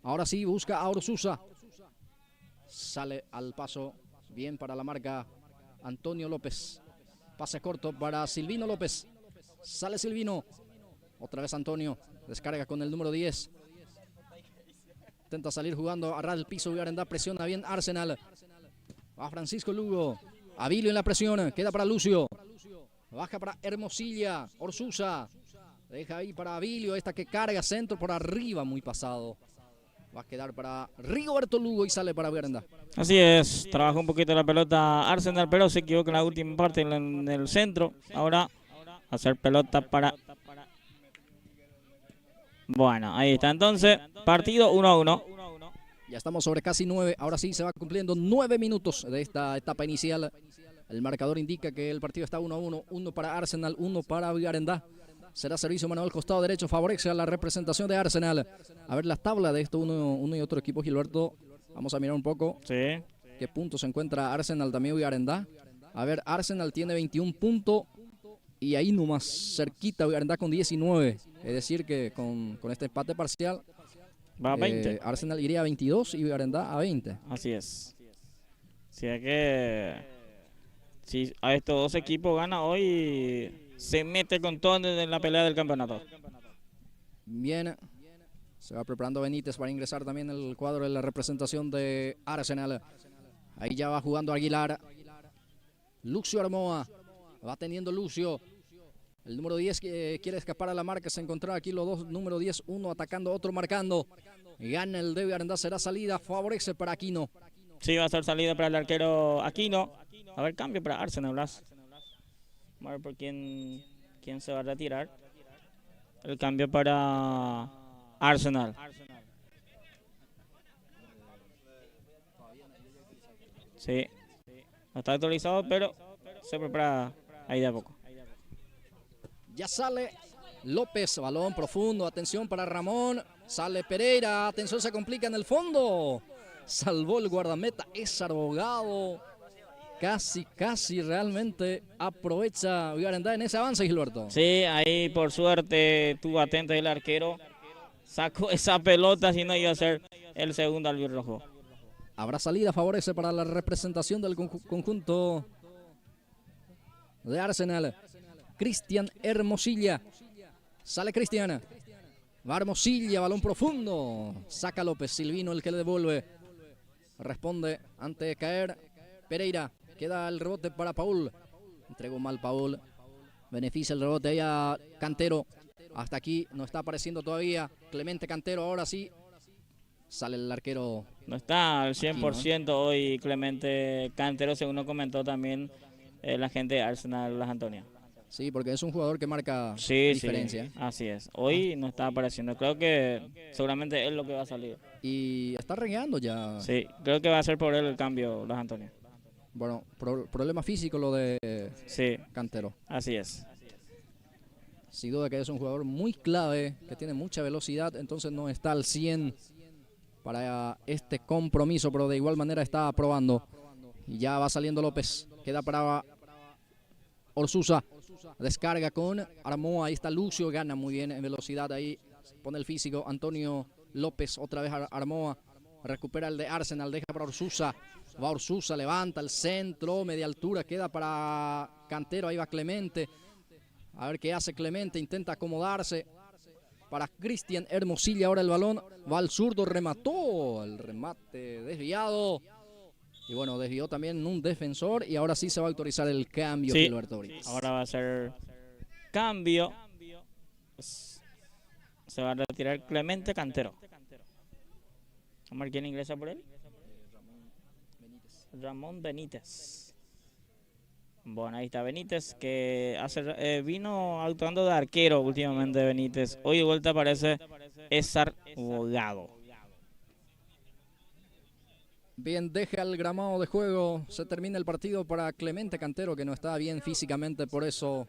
Ahora sí, busca a Orsusa. Sale al paso. Bien para la marca Antonio López. Pase corto para Silvino López. Sale Silvino. Otra vez Antonio. Descarga con el número 10. Intenta salir jugando a ras del piso. Vigarenda presiona bien Arsenal. Va Francisco Lugo. Avilio en la presión. Queda para Lucio. Baja para Hermosilla. Orsusa. Deja ahí para Avilio. Esta que carga centro por arriba. Muy pasado. Va a quedar para Rigoberto Lugo y sale para Vigarenda. Así es. Trabajó un poquito la pelota Arsenal, pero se equivocó en la última parte en el centro. Ahora hacer pelota para... Bueno, ahí está entonces, partido 1-1. Ya estamos sobre casi 9, ahora sí se va cumpliendo 9 minutos de esta etapa inicial. El marcador indica que el partido está 1-1, 1 para Arsenal, 1 para Vigarenda. Será servicio manual costado derecho, favorece a la representación de Arsenal. A ver la tabla de esto, uno y otro equipo, Gilberto. Vamos a mirar un poco qué puntos se encuentra Arsenal también Vigarenda. A ver, Arsenal tiene 21 puntos. Y ahí nomás cerquita Vigarenda con 19. Es decir que con este empate parcial va a 20. Arsenal iría a 22 y Vigarenda a 20. Así es. Si es que si a estos dos equipos gana hoy, se mete con todo en la pelea del campeonato. Bien. Se va preparando Benítez para ingresar también el cuadro de la representación de Arsenal. Ahí ya va jugando Aguilar. Lucio Armoa. Va teniendo Lucio. El número 10 que quiere escapar a la marca. Se encontraba aquí los dos. Número 10, uno atacando, otro marcando. Gana el Debbie Arendá. Será salida. Favorece para Aquino. Sí, va a ser salida para el arquero Aquino. A ver, cambio para Arsenal, Blas. Vamos a ver por quién se va a retirar. El cambio para Arsenal. Sí, no está actualizado, pero se prepara ahí de a poco. Ya sale López, balón profundo, atención para Ramón. Sale Pereira, atención, se complica en el fondo. Salvó el guardameta, es Abogado. Casi realmente aprovecha Villarendá en ese avance, Gilberto. Sí, ahí por suerte estuvo atento el arquero. Sacó esa pelota, si no iba a ser el segundo albirrojo. Habrá salida, favorece para la representación del conjunto de Arsenal. Cristian Hermosilla. Sale Cristian. Va Hermosilla, balón profundo. Saca López, Silvino el que le devuelve. Responde antes de caer Pereira. Queda el rebote para Paul. Entregó mal Paul. Beneficia el rebote ahí a Cantero. Hasta aquí no está apareciendo todavía Clemente Cantero. Ahora sí sale el arquero. No está al 100% hoy Clemente Cantero, según nos comentó también la gente de Arsenal, Las Antonias. Sí, porque es un jugador que marca diferencia. Sí, así es. Hoy no está apareciendo. Creo que seguramente es lo que va a salir. Y está rengueando ya. Sí, creo que va a ser por él el cambio, Las Antonias. Bueno, problema físico lo de Cantero. Así es. Sin duda que es un jugador muy clave, que tiene mucha velocidad, entonces no está al 100 para este compromiso, pero de igual manera está probando. Y ya va saliendo López, queda para Orsusa. Descarga con Armoa, ahí está Lucio, gana muy bien en velocidad, ahí pone el físico. Antonio López, otra vez Armoa, recupera el de Arsenal, deja para Orsusa. Va Orsusa, levanta el centro, media altura, queda para Cantero, ahí va Clemente. A ver qué hace Clemente, intenta acomodarse. Para Cristian Hermosilla, ahora el balón va al zurdo, remató, el remate desviado. Y bueno, desvió también un defensor y ahora sí se va a autorizar el cambio. Sí, Gilberto Brites. Ahora va a ser cambio. Se va a retirar Clemente Cantero. Vamos a ver quién ingresa por él. Ramón Benítez. Bueno, ahí está Benítez, que vino actuando de arquero últimamente Benítez. Hoy de vuelta aparece César Abogado. Bien, deja el gramado de juego. Se termina el partido para Clemente Cantero, que no está bien físicamente, por eso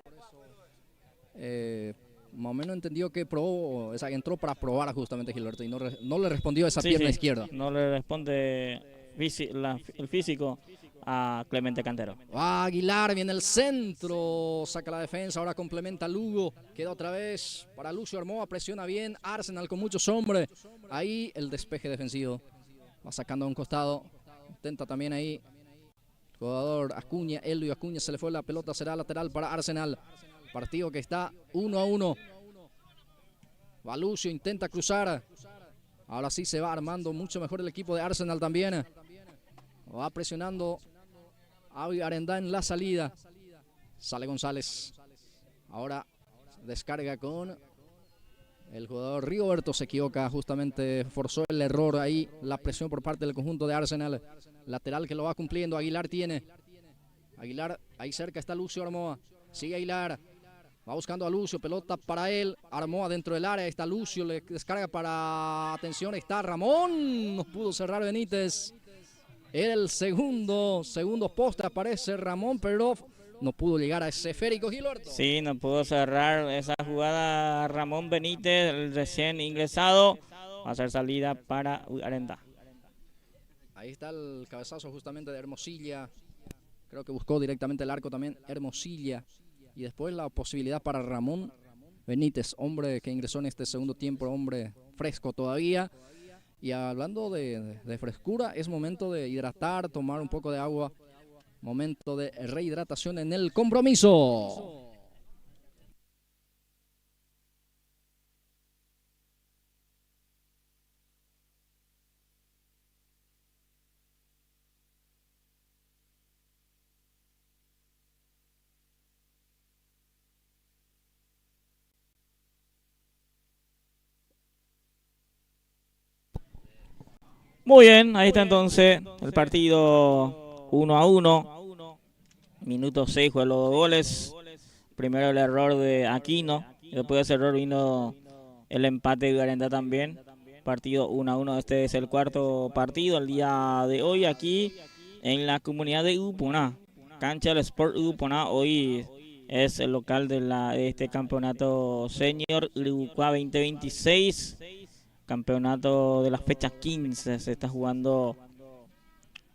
más o menos entendió que probó, o sea, entró para probar justamente Gilberto y no le respondió esa pierna izquierda. No le responde el físico a Clemente Cantero. Va Aguilar, viene el centro, saca la defensa, ahora complementa Lugo, queda otra vez para Lucio Armoa, presiona bien, Arsenal con muchos hombres, ahí el despeje defensivo, va sacando a un costado, intenta también ahí, el jugador Acuña, Elio Acuña, se le fue la pelota, será lateral para Arsenal, partido que está 1-1, va Lucio, intenta cruzar, ahora sí se va armando mucho mejor el equipo de Arsenal también, va presionando a Arendá en la salida. Sale González. Ahora descarga con el jugador Rigoberto. Se equivoca, justamente forzó el error ahí. La presión por parte del conjunto de Arsenal. Lateral que lo va cumpliendo. Aguilar tiene. Aguilar, ahí cerca está Lucio Armoa. Sigue Aguilar. Va buscando a Lucio. Pelota para él. Armoa dentro del área. Está Lucio. Le descarga para... Atención, está Ramón. No pudo cerrar Benítez. Era el segundo poste, aparece Ramón, pero no pudo llegar a ese esférico, Gilberto. Sí, no pudo cerrar esa jugada Ramón Benítez, el recién ingresado. Va a ser salida para Arendá. Ahí está el cabezazo justamente de Hermosilla. Creo que buscó directamente el arco también Hermosilla. Y después la posibilidad para Ramón Benítez, hombre que ingresó en este segundo tiempo, hombre fresco todavía. Y hablando de frescura, es momento de hidratar, tomar un poco de agua. Momento de rehidratación en el compromiso. Muy bien, ahí está entonces el partido 1-1. Minuto 6 juega los 2 goles. Primero el error de Aquino. Y después de ese error vino el empate de Garenda también. Partido 1-1. Este es el cuarto partido el día de hoy aquí en la comunidad de Upuná. Cancha del Sport Upuná. Hoy es el local de este campeonato senior Uruguay 2026. Campeonato de las fechas 15. Se está jugando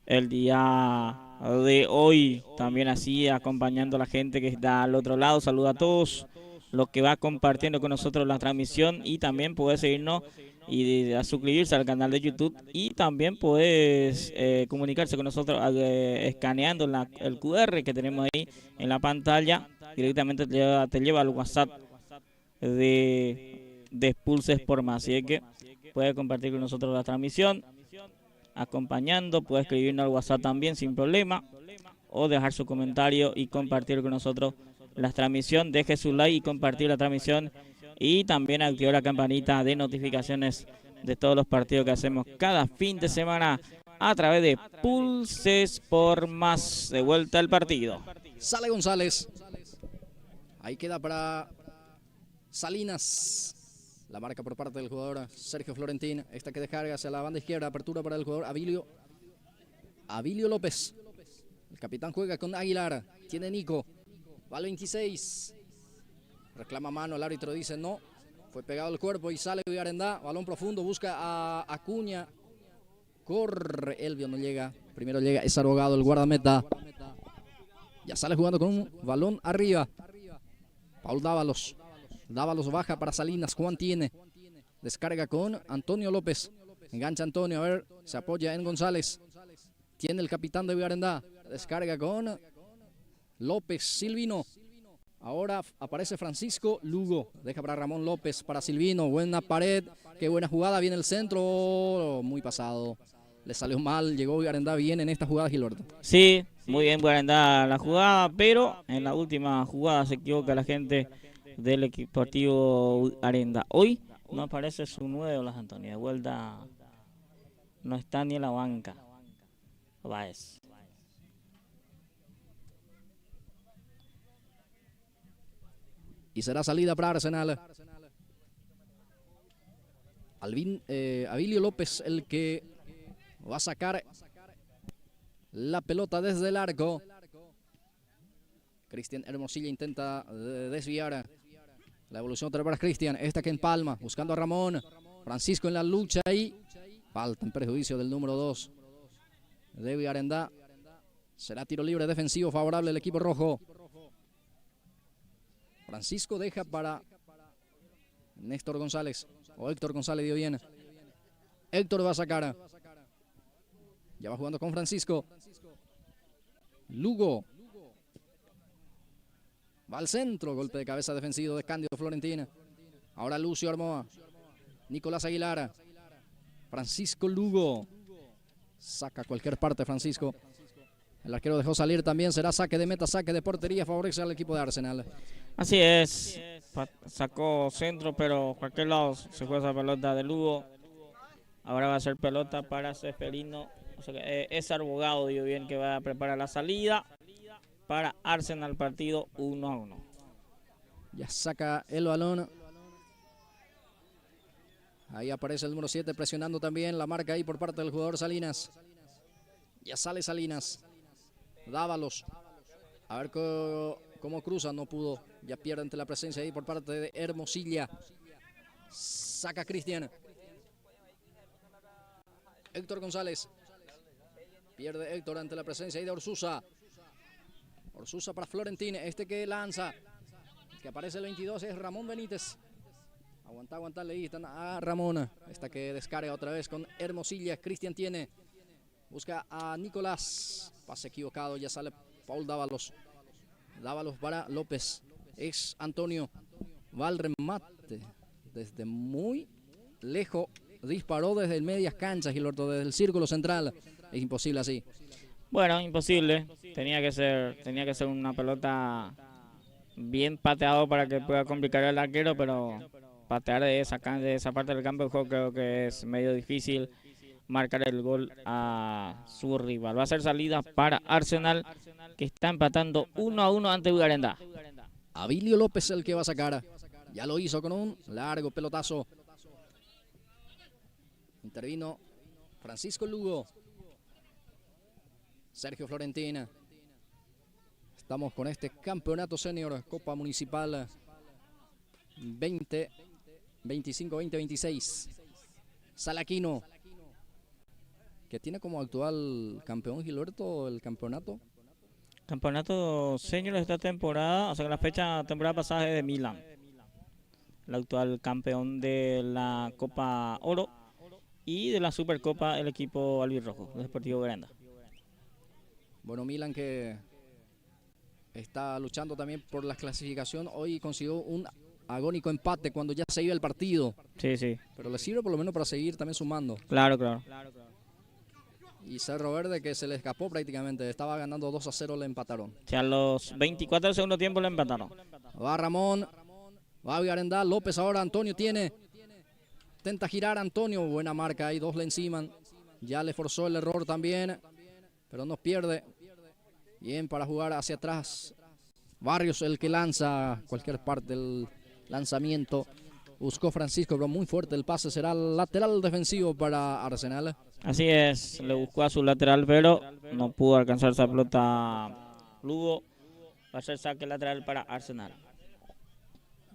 el día de hoy, también así acompañando a la gente que está al otro lado. Saluda a todos los que va compartiendo con nosotros la transmisión, y también puedes seguirnos y a suscribirse al canal de YouTube, y también puedes comunicarse con nosotros escaneando el QR que tenemos ahí en la pantalla. Directamente te lleva al WhatsApp de Expulses por Más, así que puedes compartir con nosotros la transmisión acompañando, puede escribirnos al WhatsApp también sin problema, o dejar su comentario y compartir con nosotros la transmisión. Deje su like y compartir la transmisión, y también activar la campanita de notificaciones de todos los partidos que hacemos cada fin de semana a través de Pulses por Más. De vuelta al partido. Sale González. Ahí queda para Salinas. La marca por parte del jugador Sergio Florentín. Esta que descarga hacia la banda izquierda. Apertura para el jugador Avilio López. El capitán juega con Aguilar. Tiene Nico. Va al 26. Reclama mano. El árbitro dice no. Fue pegado el cuerpo y sale Villarendá. Balón profundo. Busca a Acuña. Corre. Elvio no llega. Primero llega. Es Arrogado el guardameta. Ya sale jugando con un balón arriba. Paul Dávalos. Dávalos baja para Salinas. Juan tiene. Descarga con Antonio López. Engancha Antonio. A ver. Se apoya en González. Tiene el capitán de Villarendá. Descarga con López. Silvino. Ahora aparece Francisco Lugo. Deja para Ramón López. Para Silvino. Buena pared. Qué buena jugada. Viene el centro. Muy pasado. Le salió mal. Llegó Villarendá bien en esta jugada, Gilberto. Sí, muy bien Villarendá la jugada, pero en la última jugada se equivoca la gente del equipo deportivo Arenda. Hoy no aparece su 9 Blas Antonio. De vuelta no está ni en la banca. Báez. Y será salida para Arsenal. Avilio López el que va a sacar la pelota desde el arco. Cristian Hermosilla intenta desviar. La evolución otra vez para Cristian. Esta que empalma. Buscando a Ramón. Francisco en la lucha ahí. Falta en perjuicio del número 2 de Villarendá. Será tiro libre defensivo favorable al equipo rojo. Francisco deja para Néstor González. O Héctor González dio bien. Héctor va a sacar. Ya va jugando con Francisco. Lugo. Va al centro. Golpe de cabeza defensivo de Cándido Florentina. Ahora Lucio Armoa. Nicolás Aguilar. Francisco Lugo. Saca cualquier parte Francisco. El arquero dejó salir también. Será saque de meta, saque de portería. Favorece al equipo de Arsenal. Así es. Sacó centro, pero cualquier lado se juega esa pelota de Lugo. Ahora va a ser pelota para Seferino. O sea, es Arrogado, digo bien, que va a preparar la salida para Arsenal, partido 1-1. Ya saca el balón. Ahí aparece el número 7 presionando también la marca ahí por parte del jugador Salinas. Ya sale Salinas. Dávalos. A ver cómo cruza, no pudo. Ya pierde ante la presencia ahí por parte de Hermosilla. Saca Cristian. Héctor González. Pierde Héctor ante la presencia ahí de Orsusa. Orsusa para Florentín. Este que lanza. El que aparece el 22 es Ramón Benítez. Aguanta, le están a Ramón. Esta que descarga otra vez con Hermosilla. Cristian tiene. Busca a Nicolás. Pase equivocado. Ya sale Paul Dávalos. Dávalos para López. Es Antonio. Va al remate. Desde muy lejos. Disparó desde el medias canchas, Gilberto, desde el círculo central. Es imposible así. Bueno, imposible. Tenía que ser una pelota bien pateado para que pueda complicar al arquero, pero patear de esa parte del campo de juego creo que es medio difícil. marcar el gol a su rival. Va a ser salida para Arsenal, que está empatando 1-1 ante Bugarendá. Abilio López el que va a sacar. Ya lo hizo con un largo pelotazo. Intervino Francisco Lugo. Sergio Florentina. Estamos con este campeonato senior, Copa Municipal 2025-2026. Salaquino, que tiene como actual campeón Gilberto el campeonato. Campeonato senior de esta temporada, o sea que la temporada pasada es de Milan, el actual campeón de la Copa Oro y de la Supercopa el equipo albirrojo, el Deportivo Granda. Bueno, Milan que está luchando también por la clasificación. Hoy consiguió un agónico empate cuando ya se iba el partido. Sí, sí. Pero le sirve por lo menos para seguir también sumando. Claro, claro. Y Cerro Verde que se le escapó prácticamente. Estaba ganando 2-0, le empataron. O sea, a los 24 del segundo tiempo le empataron. Va Ramón. Va Bugarendá. López ahora. Antonio tiene. Intenta girar Antonio. Buena marca ahí. Dos le encima. Ya le forzó el error también. Pero no pierde. Bien para jugar hacia atrás. Barrios el que lanza cualquier parte del lanzamiento. Buscó Francisco, pero muy fuerte el pase. Será lateral defensivo para Arsenal. Así es, le buscó a su lateral, pero no pudo alcanzar esa pelota. Lugo va a ser saque lateral para Arsenal.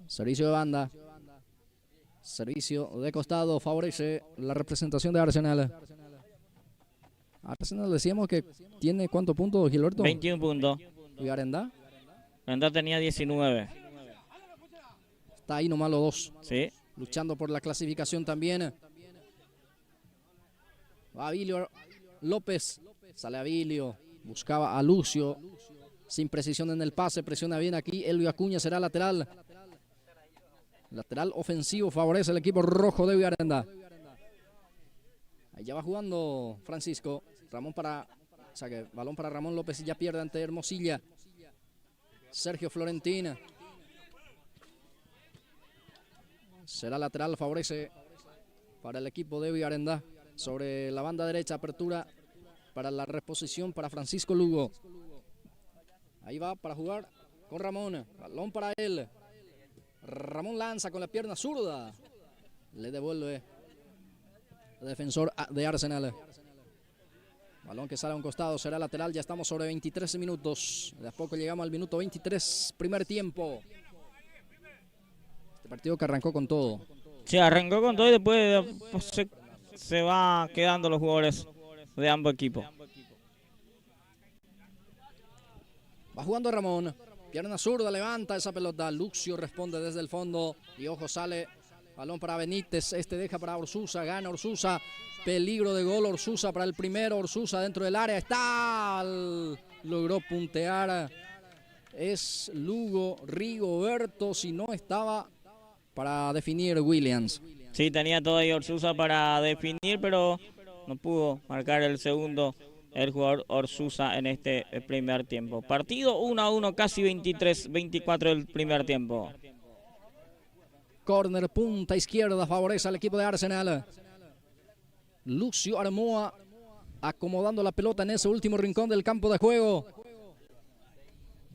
Servicio de banda. Servicio de costado. Favorece la representación de Arsenal. Arsenal decíamos que tiene ¿cuántos puntos, Gilberto? 21 puntos. ¿Y Bugarendá? Bugarendá tenía 19. Está ahí nomás los dos. Sí. Luchando por la clasificación también. Va Abilio López. Sale Abilio. Buscaba a Lucio. Sin precisión en el pase. Presiona bien aquí. Elvio Acuña será lateral. Lateral ofensivo. Favorece el equipo rojo de Bugarendá. Allá va jugando Francisco. Ramón para... O sea que balón para Ramón López y ya pierde ante Hermosilla. Sergio Florentina. Será lateral, favorece para el equipo de Bugarendá. Sobre la banda derecha, apertura para la reposición para Francisco Lugo. Ahí va para jugar con Ramón. Balón para él. Ramón lanza con la pierna zurda. Le devuelve el defensor de Arsenal. Balón que sale a un costado, será lateral. Ya estamos sobre 23 minutos. De a poco llegamos al minuto 23, primer tiempo. Este partido que arrancó con todo. Sí, arrancó con todo y después se va quedando los jugadores de ambos equipos. Va jugando Ramón. Pierna zurda, levanta esa pelota. Lucio responde desde el fondo. Y ojo, sale. Balón para Benítez. Este deja para Orsusa. Gana Orsusa. Peligro de gol. Orsusa para el primero. Orsusa dentro del área. Está. Logró puntear. Es Lugo Rigoberto. Si no estaba para definir Williams. Sí, tenía todo ahí Orsusa para definir, pero no pudo marcar el segundo el jugador Orsusa en este primer tiempo. Partido 1-1, casi 23-24 el primer tiempo. Corner, punta izquierda, favorece al equipo de Arsenal. Lucio Armoa acomodando la pelota en ese último rincón del campo de juego.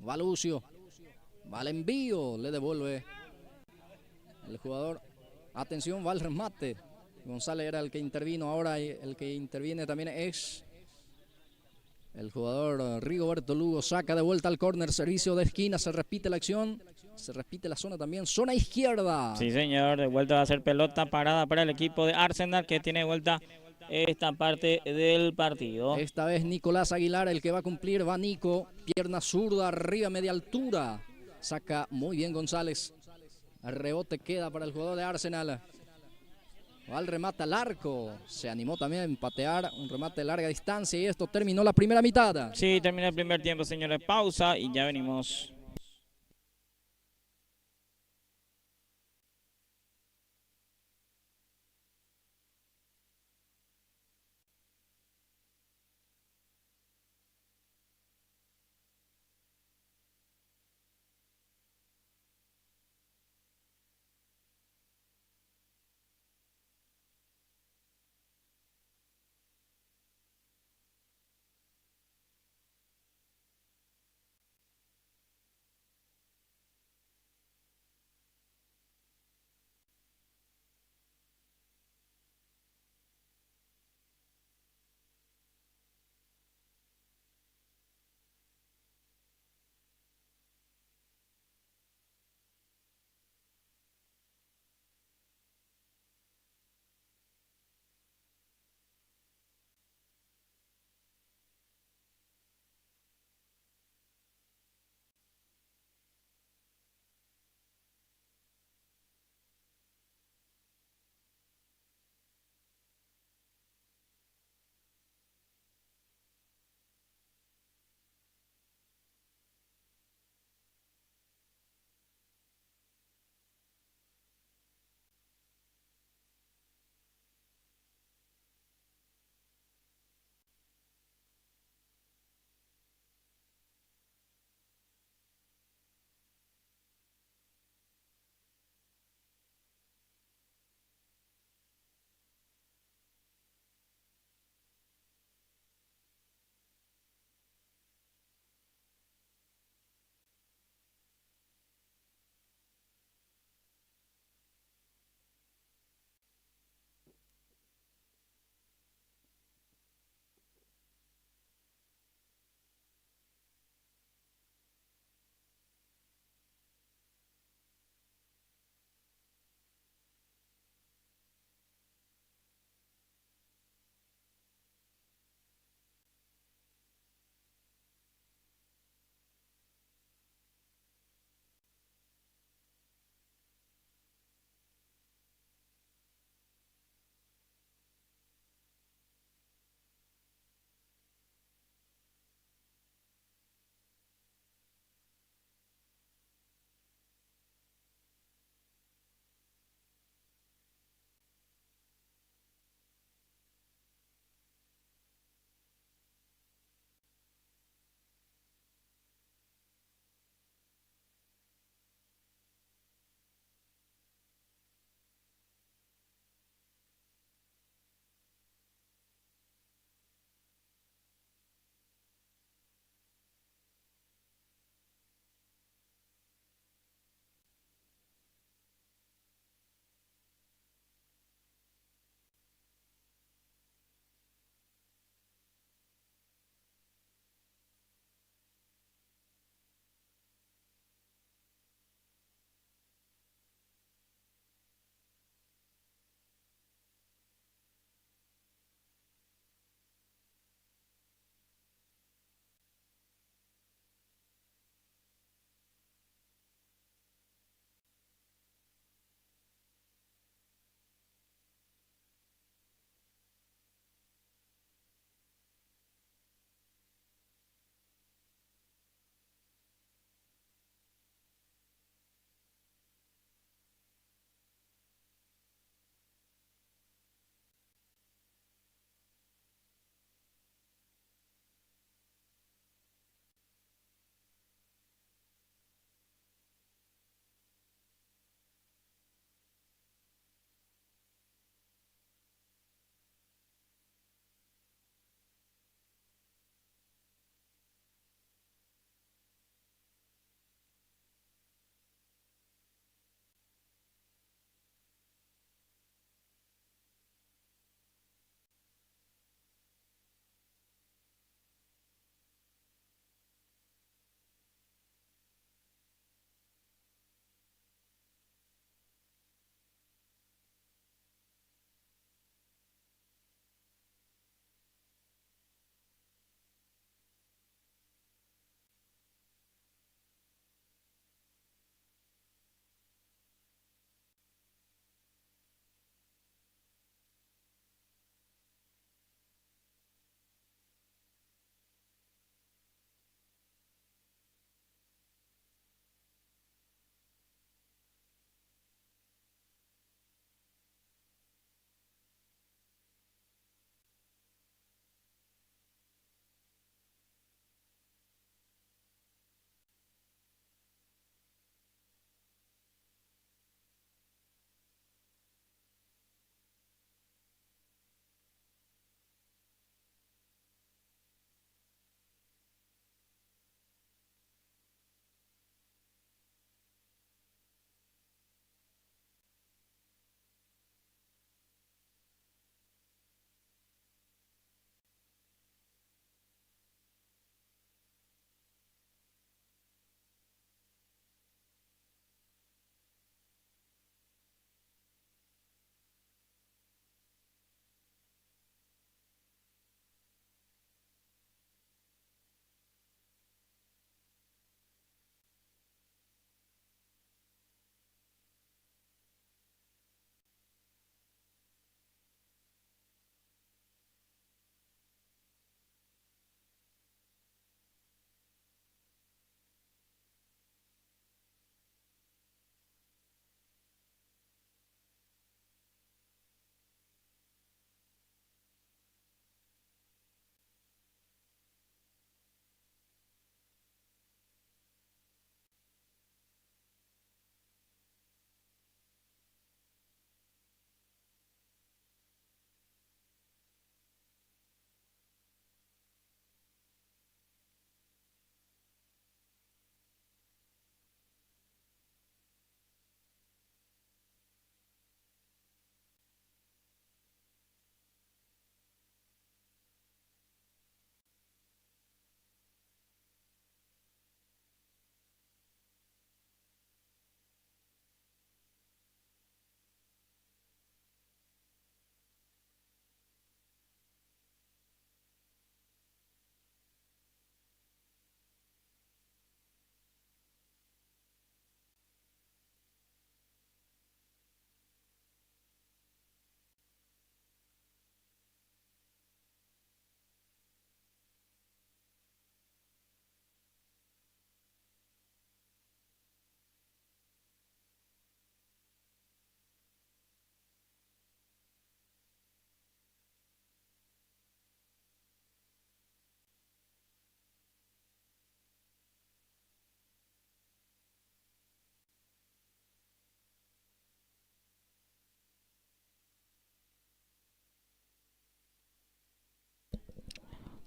Va Lucio. Va el envío, le devuelve el jugador. Atención, va el remate. González era el que intervino, ahora el que interviene también es el jugador Rigoberto Lugo. Saca de vuelta al córner, servicio de esquina, se repite la acción, se repite la zona también, zona izquierda. Sí señor, de vuelta va a ser pelota parada para el equipo de Arsenal, que tiene de vuelta esta parte del partido. Esta vez Nicolás Aguilar el que va a cumplir, va Nico, pierna zurda, arriba, media altura. Saca muy bien González. El rebote queda para el jugador de Arsenal. Va el remate al arco. Se animó también a empatear. Un remate de larga distancia y esto terminó la primera mitad. Sí, termina el primer tiempo, señores. Pausa y ya venimos.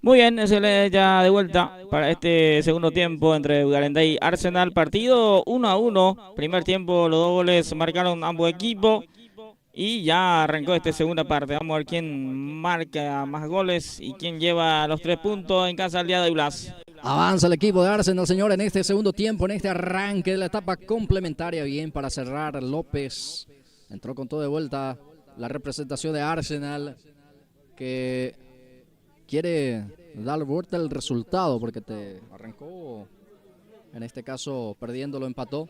Muy bien, SL ya de vuelta para este segundo tiempo entre Garendá y Arsenal. Partido 1-1. Primer tiempo, los dos goles marcaron ambos equipos. Y ya arrancó esta segunda parte. Vamos a ver quién marca más goles y quién lleva los 3 puntos en casa del día de Blas. Avanza el equipo de Arsenal, señor, en este segundo tiempo, en este arranque de la etapa complementaria. Bien para cerrar López. Entró con todo de vuelta la representación de Arsenal, que quiere dar vuelta el resultado porque te arrancó, en este caso perdiendo, lo empató.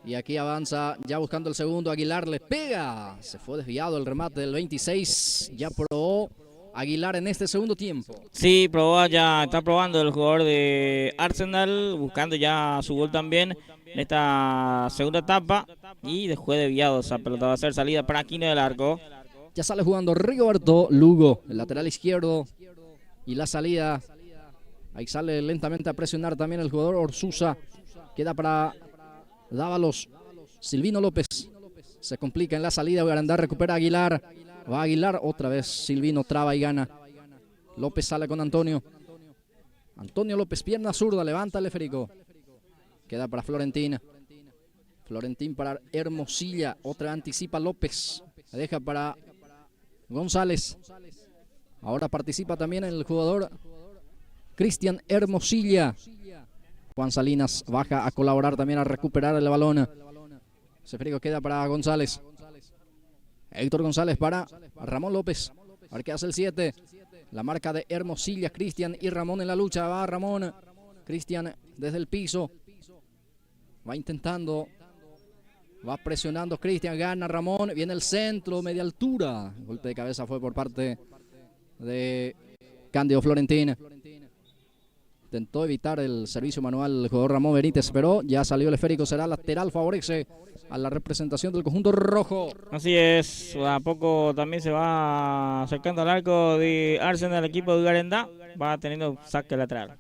Y aquí avanza ya buscando el segundo. Aguilar le pega. Se fue desviado el remate del 26. Ya probó Aguilar en este segundo tiempo. Sí, está probando el jugador de Arsenal, buscando ya su gol también en esta segunda etapa. Y después desviado esa pelota, va a ser salida para Aquino del Arco. Ya sale jugando Rigoberto Lugo, el lateral izquierdo. Y la salida, ahí sale lentamente a presionar también el jugador Orsusa. Queda para Dávalos. Silvino López. Se complica en la salida. Garandá recupera a Aguilar. Va Aguilar. Otra vez Silvino traba y gana. López sale con Antonio. Antonio López, pierna zurda. Levanta el Férico. Queda para Florentín. Florentín para Hermosilla. Otra anticipa López. La deja para González. Ahora participa también el jugador Cristian Hermosilla. Juan Salinas baja a colaborar también a recuperar el balón. Férico queda para González. Héctor González para Ramón López. A ver qué hace el 7. La marca de Hermosilla, Cristian y Ramón en la lucha. Va Ramón. Cristian desde el piso. Va intentando. Va presionando Cristian. Gana Ramón. Viene el centro, media altura. Golpe de cabeza fue por parte de Cándido Florentín. Intentó evitar el servicio manual el jugador Ramón Benítez, pero ya salió el esférico. Será lateral, favorece a la representación del conjunto rojo. Así es, a poco también se va acercando al arco de Arsenal, el equipo de Garendá. Va teniendo saque lateral.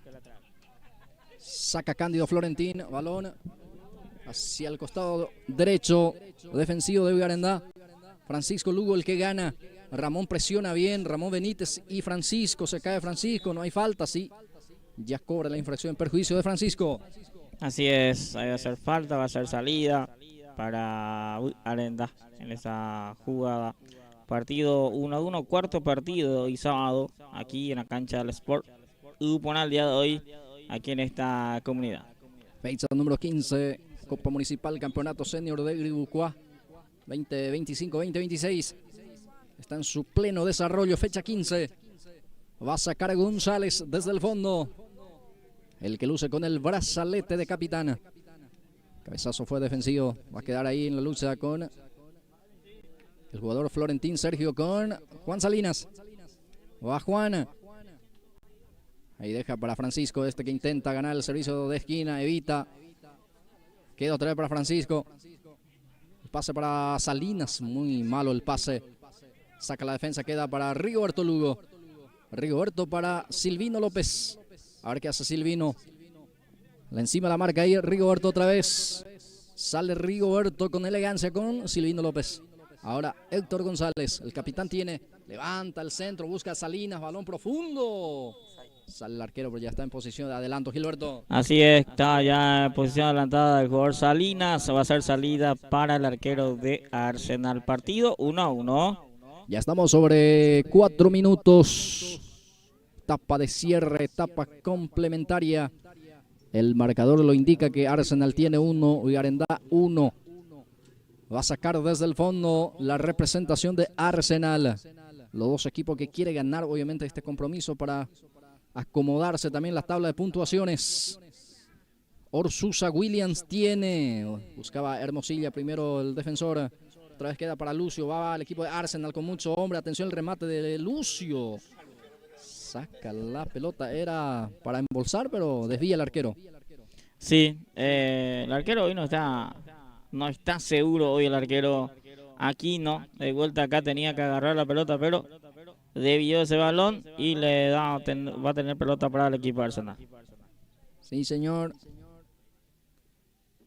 Saca Cándido Florentín, balón hacia el costado derecho defensivo de Garendá. Francisco Lugo el que gana. Ramón presiona bien, Ramón Benítez y Francisco. Se cae Francisco, no hay falta, sí. Ya cobra la infracción en perjuicio de Francisco. Así es, ahí va a ser falta, va a ser salida para Garendá en esa jugada. Partido 1-1, cuarto partido y sábado aquí en la cancha del Sport Upona el día de hoy, aquí en esta comunidad. Fecha número 15, Copa Municipal, Campeonato Senior de Gribucuá 2025-2026. Está en su pleno desarrollo, fecha 15. Va a sacar a González desde el fondo. El que luce con el brazalete de capitán. Cabezazo fue defensivo. Va a quedar ahí en la lucha con el jugador Florentín Sergio con Juan Salinas. Va Juan. Ahí deja para Francisco, este que intenta ganar el servicio de esquina. Evita. Queda otra vez para Francisco. El pase para Salinas. Muy malo el pase. Saca la defensa. Queda para Rigoberto Lugo. Rigoberto para Silvino López. A ver qué hace Silvino. La encima la marca ahí Rigoberto otra vez. Sale Rigoberto con elegancia con Silvino López. Ahora Héctor González. El capitán tiene. Levanta el centro. Busca a Salinas. Balón profundo. Sale el arquero, pero ya está en posición de adelanto Gilberto. Así es, está ya en posición adelantada el jugador Salinas. Va a ser salida para el arquero de Arsenal. Partido 1-1. Ya estamos sobre 4 minutos. Etapa de cierre, etapa complementaria. El marcador lo indica que Arsenal tiene 1 y Garendá 1. Va a sacar desde el fondo la representación de Arsenal. Los dos equipos que quieren ganar obviamente este compromiso para acomodarse también la tabla de puntuaciones. Orsusa Williams tiene. Buscaba Hermosilla primero el defensor. Otra vez queda para Lucio. Va al equipo de Arsenal con mucho hombre. Atención el remate de Lucio. Saca la pelota. Era para embolsar, pero desvía el arquero. Sí, el arquero hoy no está seguro hoy el arquero. Aquí no. De vuelta acá tenía que agarrar la pelota, pero desvió ese balón y va a tener pelota para el equipo de Arsenal. Sí, señor.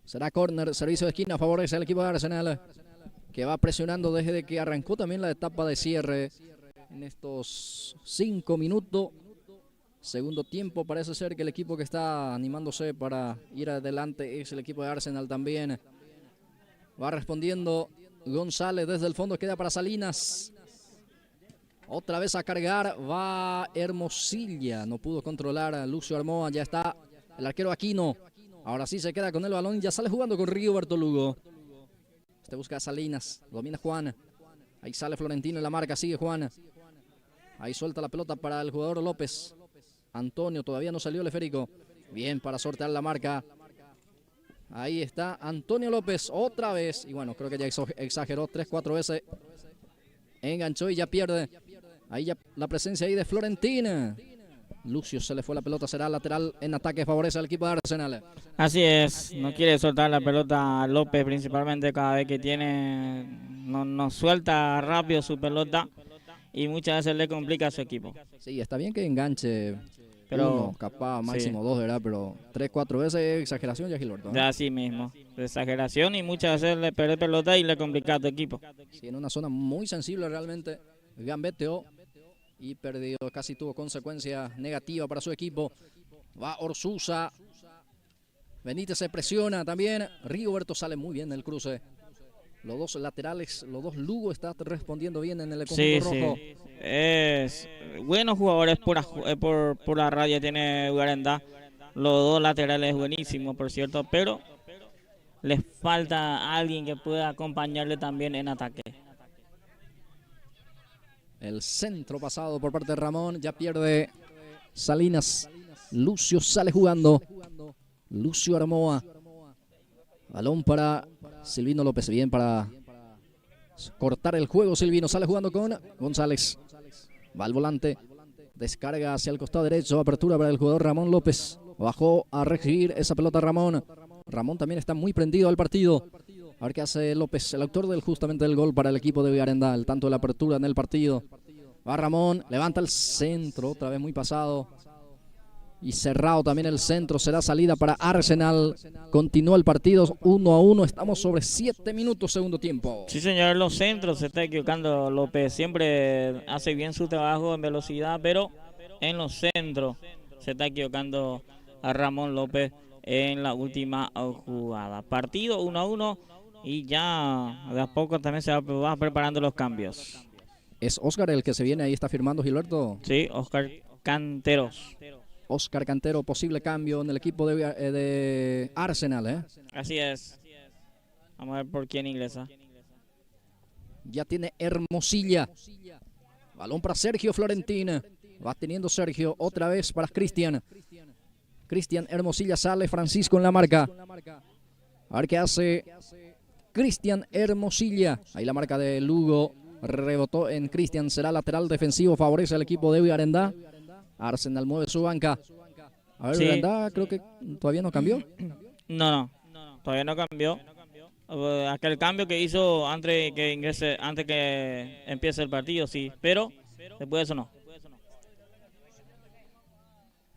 Será córner, servicio de esquina, favorece al equipo de Arsenal, que va presionando desde que arrancó también la etapa de cierre en estos 5 minutos. segundo tiempo. Parece ser que el equipo que está animándose para ir adelante es el equipo de Arsenal también. Va respondiendo González desde el fondo, queda para Salinas. Otra vez a cargar, va Hermosilla. No pudo controlar a Lucio Armoa, ya está el arquero Aquino. Ahora sí se queda con el balón, ya sale jugando con Rigoberto Lugo. Este busca a Salinas, domina Juan. Ahí sale Florentino en la marca, sigue Juan. Ahí suelta la pelota para el jugador López. Antonio, todavía no salió el esférico. Bien para sortear la marca. Ahí está Antonio López otra vez. Y bueno, creo que ya exageró 3-4 veces. Enganchó y ya pierde. Ahí ya la presencia ahí de Florentina. Lucio se le fue la pelota, será lateral en ataque, favorece al equipo de Arsenal. Así es, no quiere soltar la pelota López, principalmente cada vez que tiene, no suelta rápido su pelota y muchas veces le complica a su equipo. Sí, está bien que enganche, pero uno, capaz máximo dos, ¿verdad? Pero 3-4 veces es exageración, ya Gilberto. Ya así mismo, exageración y muchas veces le pierde pelota y le complica a tu equipo. Sí, en una zona muy sensible realmente, gambeteó y perdió, casi tuvo consecuencias negativas para su equipo. Va Orsusa. Benítez se presiona también. Rigoberto sale muy bien del cruce. Los dos laterales, los dos Lugo está respondiendo bien en el conjunto rojo. Sí. Es buenos jugadores por la raya tiene Ugarenda. Los dos laterales buenísimos, por cierto, pero les falta alguien que pueda acompañarle también en ataque. El centro pasado por parte de Ramón. Ya pierde Salinas. Lucio sale jugando. Lucio Armoa. Balón para Silvino López. Bien para cortar el juego. Silvino sale jugando con González. Va al volante. Descarga hacia el costado derecho. Apertura para el jugador Ramón López. Bajó a recibir esa pelota Ramón. Ramón también está muy prendido al partido. A ver qué hace López, el autor justamente del gol para el equipo de Villarenda, el tanto de la apertura en el partido. Va Ramón, levanta el centro, otra vez muy pasado. Y cerrado también el centro, será salida para Arsenal. Continúa el partido 1-1, estamos sobre 7 minutos segundo tiempo. Sí señor, los centros se está equivocando López, siempre hace bien su trabajo en velocidad, pero en los centros se está equivocando a Ramón López en la última jugada. Partido 1-1. Y ya de a poco también se va preparando los cambios. ¿Es Oscar el que se viene ahí, está firmando Gilberto? Sí, Oscar Canteros. Oscar Cantero, posible cambio en el equipo de Arsenal, ¿eh? Así es. Vamos a ver por quién ingresa. Ya tiene Hermosilla. Balón para Sergio Florentina. Va teniendo Sergio, otra vez para Cristian. Cristian Hermosilla sale, Francisco en la marca. A ver qué hace Cristian Hermosilla. Ahí la marca de Lugo. Rebotó en Cristian. Será lateral defensivo. Favorece al equipo de Villarenda. Arsenal mueve su banca. A ver, sí. Villarenda creo que todavía no cambió. No. Todavía no cambió. Aquel cambio que hizo antes que empiece el partido, sí. Pero después de eso no.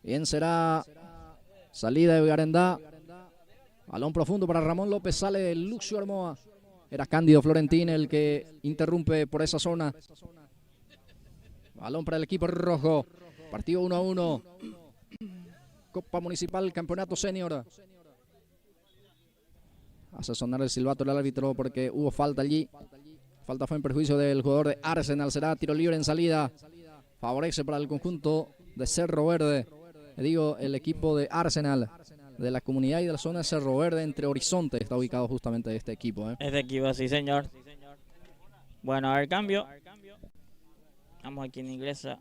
Bien, será salida de Villarenda. Balón profundo para Ramón López, sale Lucio Armoa. Era Cándido Florentín el que interrumpe por esa zona. Balón para el equipo rojo. Partido 1-1. Copa Municipal, Campeonato Senior. Hace sonar el silbato del árbitro porque hubo falta allí. Falta fue en perjuicio del jugador de Arsenal. Será tiro libre en salida. Favorece para el conjunto de Cerro Verde. Le digo, el equipo de Arsenal. De la comunidad y de la zona de Cerro Verde, entre Horizonte, está ubicado justamente este equipo. Este equipo, sí señor. Bueno, a ver, cambio. Vamos a quien ingresa.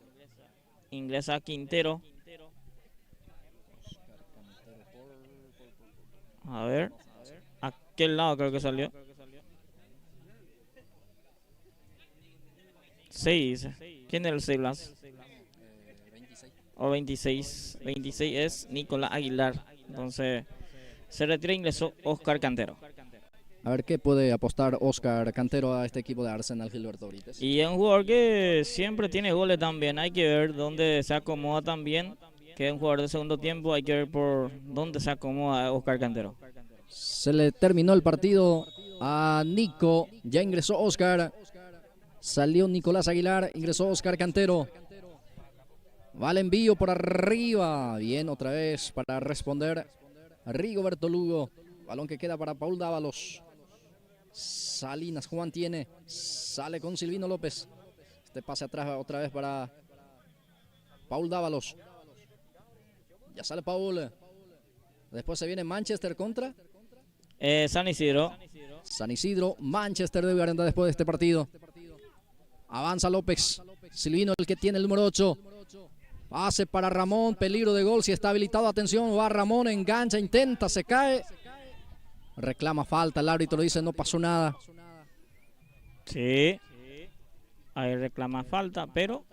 Ingresa Quintero. A ver. Aquel lado creo que salió. 6. ¿Quién es el 6 Blas? 26. 26 es Nicolás Aguilar. Entonces, se retira e ingresó Oscar Cantero. A ver, ¿qué puede apostar Oscar Cantero a este equipo de Arsenal, Gilberto Brites? Y es un jugador que siempre tiene goles también. Hay que ver dónde se acomoda también. Que es un jugador de segundo tiempo. Hay que ver por dónde se acomoda Oscar Cantero. Se le terminó el partido a Nico. Ya ingresó Oscar. Salió Nicolás Aguilar. Ingresó Oscar Cantero. Va el envío por arriba. Bien, otra vez para responder Rigoberto Lugo. Balón que queda para Paul Dávalos. Salinas Juan tiene. Sale con Silvino López. Este pase atrás otra vez para Paul Dávalos. Ya sale Paul. Después se viene Manchester contra San Isidro. San Isidro. Manchester debe arrendar después de este partido. Avanza López. Silvino el que tiene el número 8. Pase para Ramón. Peligro de gol si está habilitado. Atención. Va Ramón. Engancha. Intenta. Se cae. Reclama falta. El árbitro dice no pasó nada. Sí. Ahí reclama falta, pero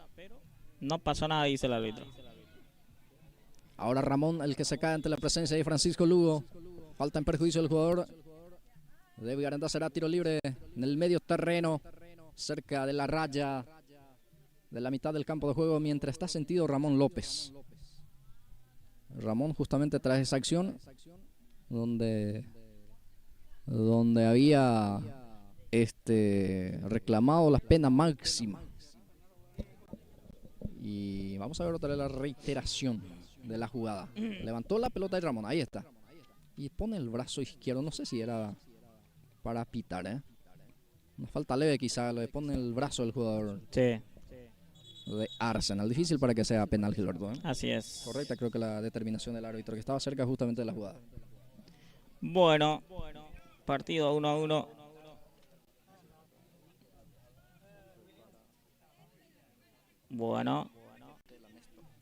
no pasó nada, dice el árbitro. Ahora Ramón el que se cae ante la presencia de Francisco Lugo. Falta en perjuicio del jugador de Vigaranda. Será tiro libre en el medio terreno, cerca de la raya de la mitad del campo de juego, mientras está sentido Ramón López. Ramón justamente tras esa acción donde había reclamado la pena máxima. Y vamos a ver otra vez la reiteración de la jugada. Levantó la pelota de Ramón, ahí está. Y pone el brazo izquierdo, no sé si era para pitar, Una falta leve quizá, le pone el brazo del jugador Sí. de Arsenal. Difícil para que sea penal, Gilberto. Así es. Correcta creo que la determinación del árbitro, que estaba cerca justamente de la jugada. Bueno, partido 1-1. Bueno,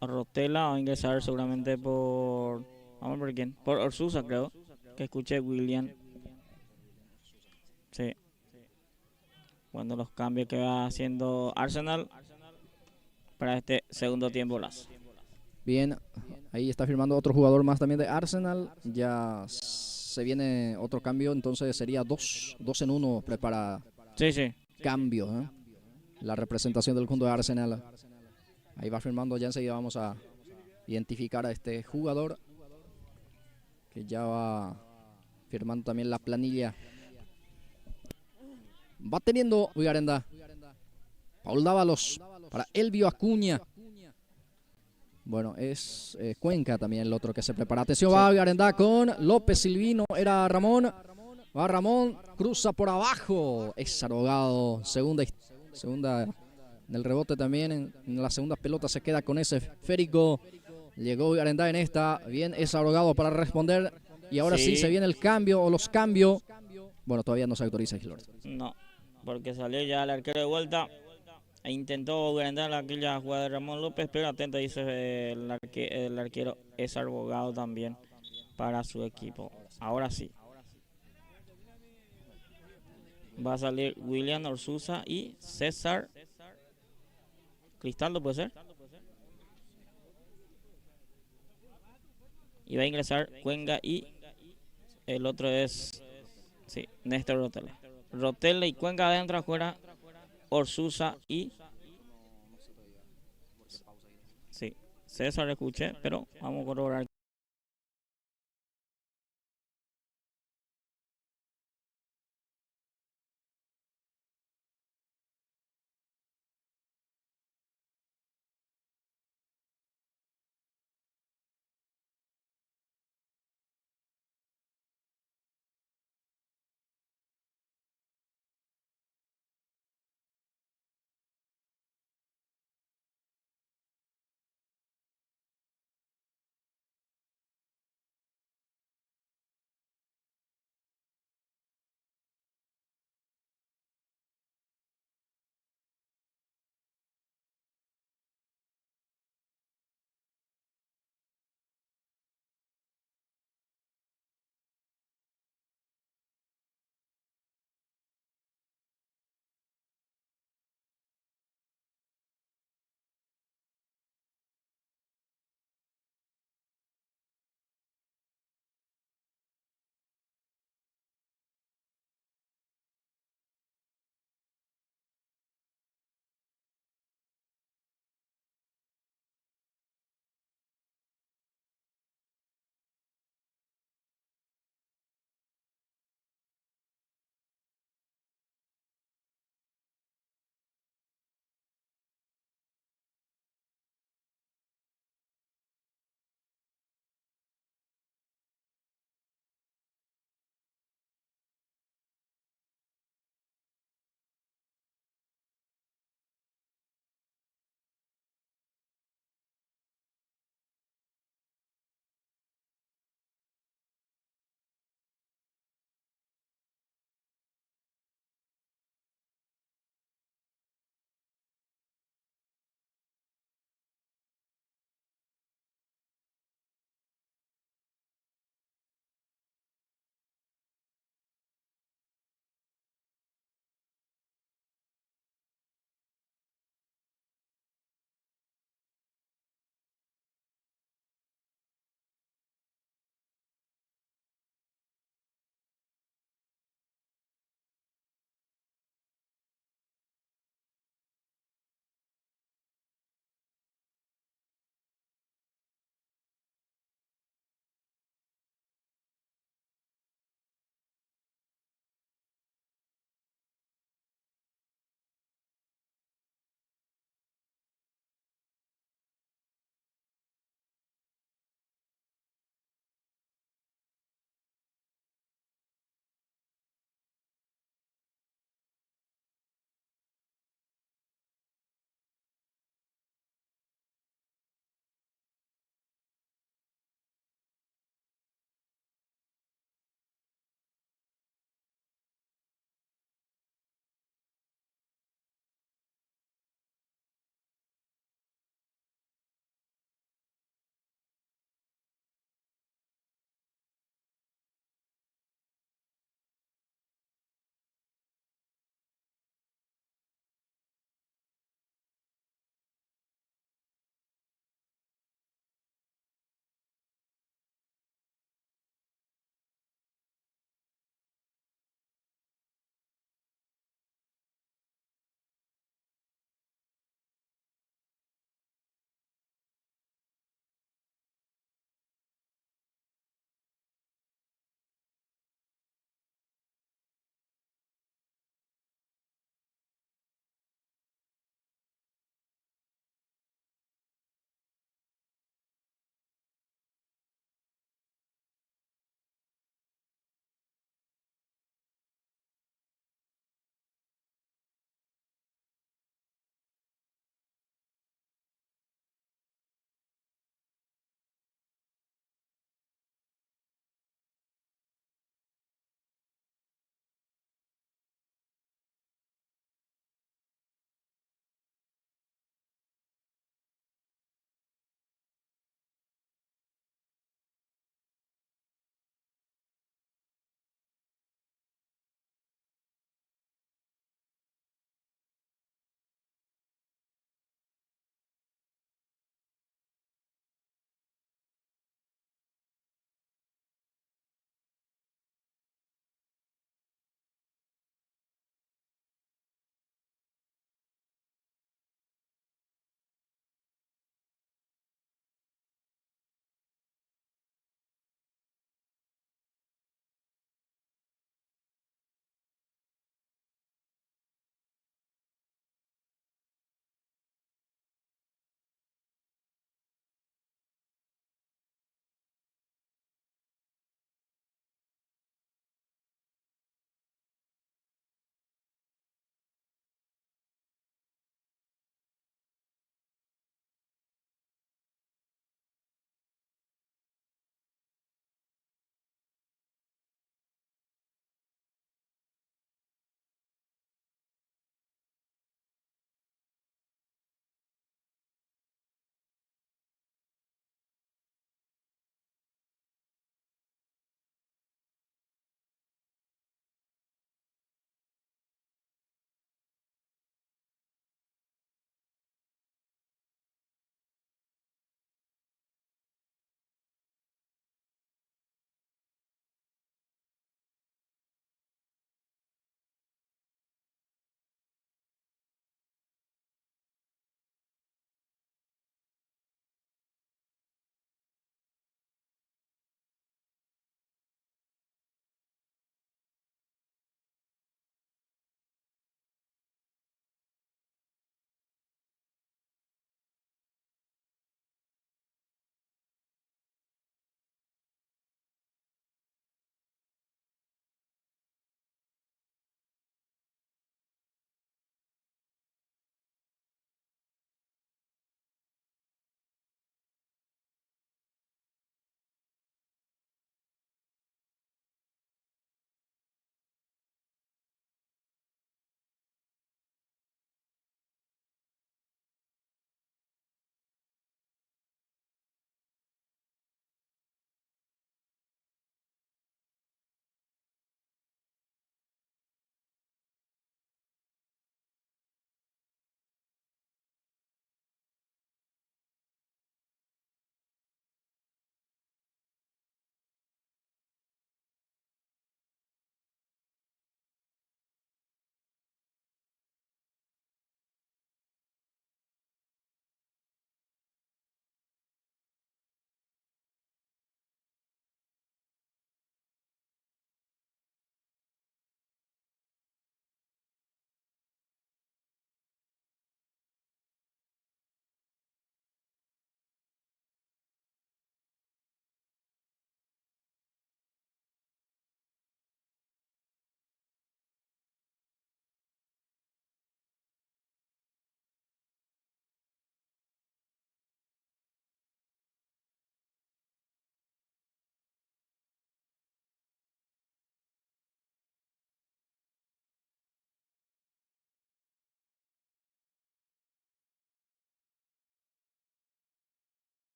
Rotela va a ingresar seguramente por... Vamos a ver quién. Por Orsusa, creo. Que escuché William. Sí. Cuando los cambios que va haciendo Arsenal para este segundo tiempo. Bien, ahí está firmando otro jugador más también de Arsenal. Ya se viene otro cambio, entonces sería 2 en 1. Prepara Sí. cambio, la representación del conjunto de Arsenal. Ahí va firmando, ya enseguida vamos a identificar a este jugador que ya va firmando también la planilla. Va teniendo Vigarenda. Paul Dávalos para Elvio Acuña. Bueno, es Cuenca también el otro que se prepara. Atención, va Vigarenda con López. Silvino, era Ramón. Va Ramón, cruza por abajo. Es arrogado. Segunda en el rebote también. En la segunda pelota se queda con ese esférico. Llegó Vigarenda en esta. Bien, es arrogado para responder. Y ahora sí se viene el cambio o los cambios. Bueno, todavía no se autoriza, Gilberto. No, porque salió ya el arquero de vuelta e intentó agrandar aquella jugada de Ramón López, pero atento, dice el arquero, es abogado también para su equipo. Ahora sí. Va a salir William Orsusa y César Cristaldo, ¿puede ser? Y va a ingresar Cuenca y el otro es... Sí, Néstor Rotella. Rotella y Cuenca adentro, afuera Orsusa y... Sí, César escuché, pero vamos a corroborar.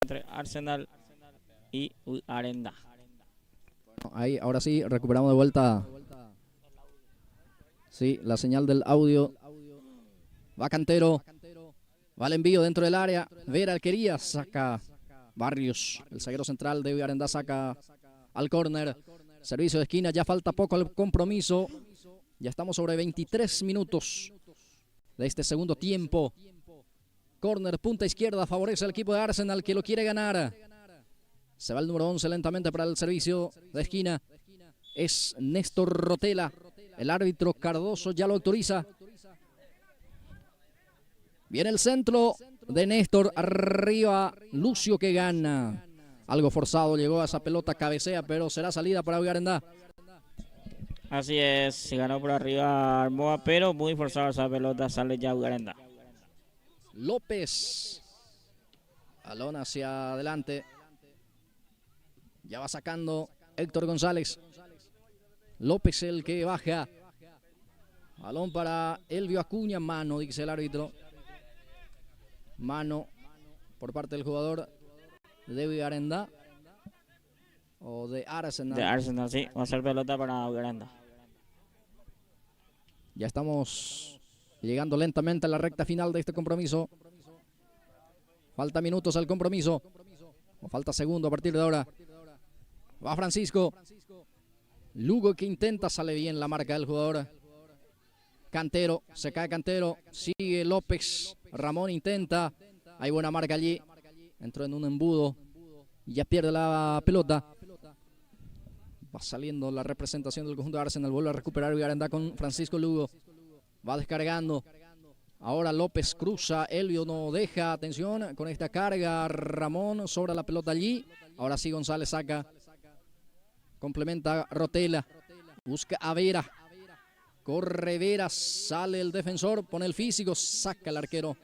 entre Arsenal y Arenda. Ahí, ahora sí, recuperamos de vuelta. Sí, la señal del audio. Va Cantero. Va el envío dentro del área. Vera Alquería saca Barrios. El zaguero central de Arenda saca al córner. Servicio de esquina. Ya falta poco al compromiso. Ya estamos sobre 23 minutos de este segundo tiempo. Córner, punta izquierda. Favorece al equipo de Arsenal que lo quiere ganar. Se va el número 11 lentamente para el servicio de esquina. Es Néstor Rotela. El árbitro Cardoso ya lo autoriza. Viene el centro de Néstor. Arriba Lucio que gana. Algo forzado llegó a esa pelota, cabecea, pero será salida para Arenda. Así es, se ganó por arriba Armoa, pero muy forzada esa pelota, sale ya Arenda. López. Balón hacia adelante. Ya va sacando Héctor González. López el que baja. Balón para Elvio Acuña. Mano, dice el árbitro. Mano por parte del jugador de Arenda. O de Arsenal. De Arsenal, sí. Va a ser pelota para Arenda. Ya estamos llegando lentamente a la recta final de este compromiso. Falta minutos al compromiso. O falta segundo a partir de ahora. Va Francisco. Lugo que intenta, sale bien la marca del jugador. Cantero, se cae Cantero. Sigue López. Ramón intenta. Hay buena marca allí. Entró en un embudo. Y ya pierde la pelota. Va saliendo la representación del conjunto de Arsenal. Vuelve a recuperar Arenda con Francisco Lugo. Va descargando. Ahora López cruza. Elvio no deja. Atención con esta carga. Ramón sobra la pelota allí. Ahora sí González saca. Complementa Rotela. Busca a Vera. Corre Vera. Sale el defensor. Pone el físico. Saca el arquero.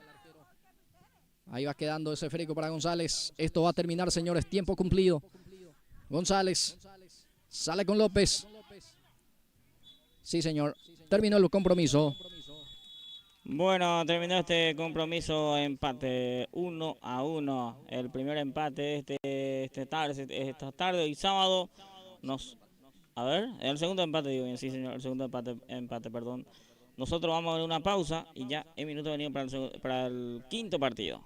Ahí va quedando ese esférico para González. Esto va a terminar, señores. Tiempo cumplido. González. Sale con López. Sí, señor. Terminó el compromiso. Bueno, terminó este compromiso, empate 1-1. El primer empate esta tarde y sábado. A ver, el segundo empate, digo bien, sí, señor. El segundo empate, perdón. Nosotros vamos a ver una pausa y ya en minutos venido para el quinto partido.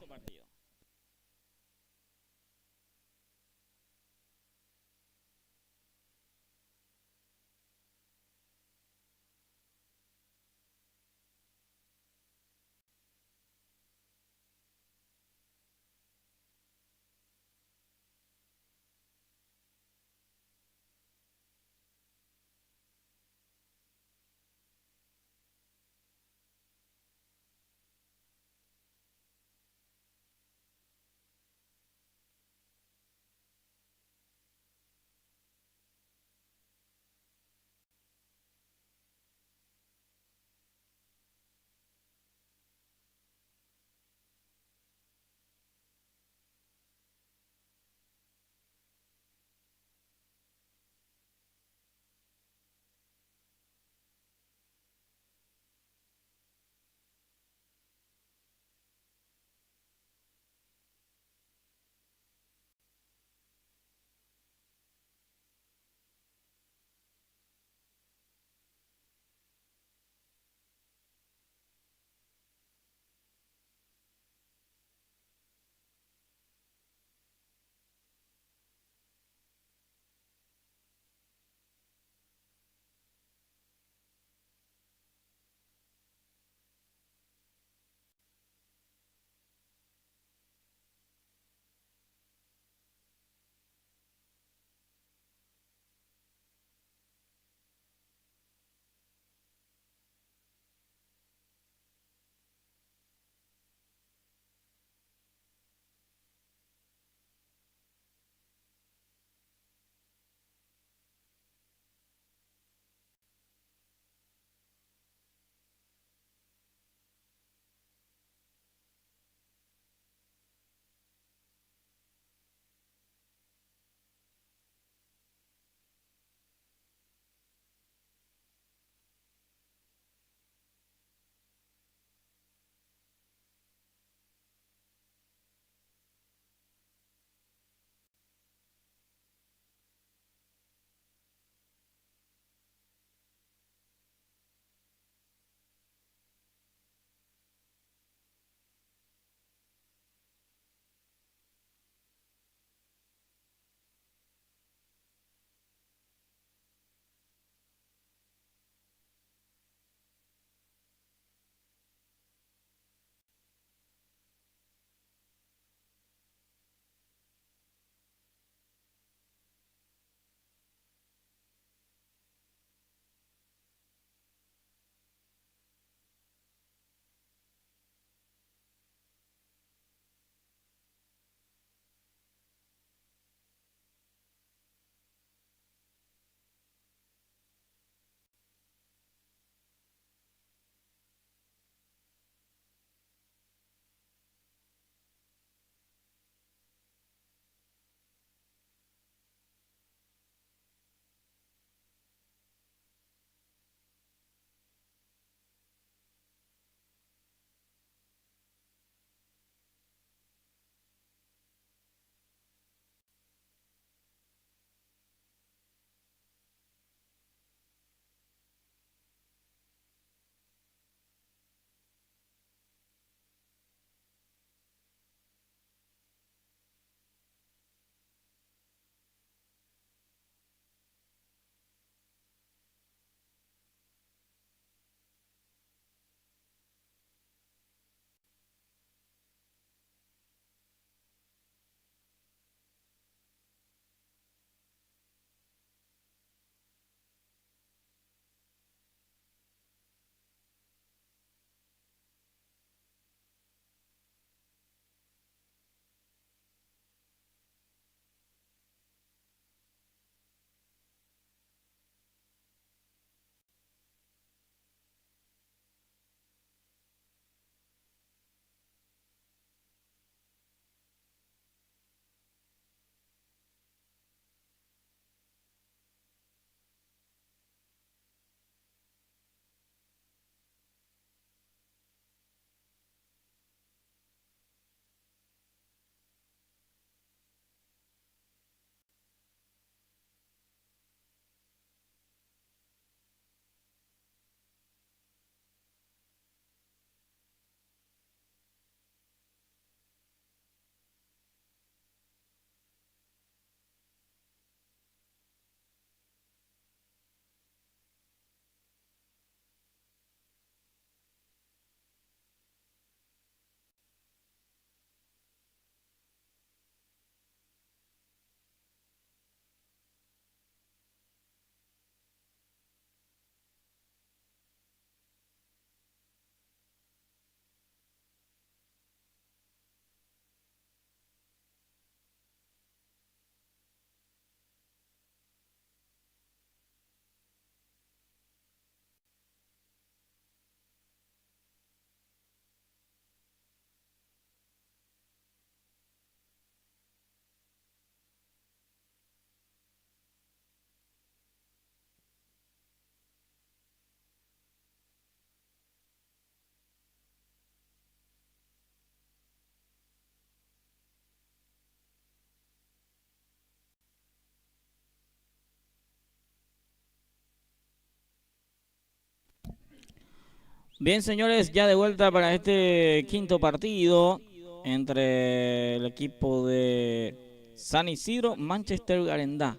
Bien, señores, ya de vuelta para este quinto partido entre el equipo de San Isidro, Manchester Garendá.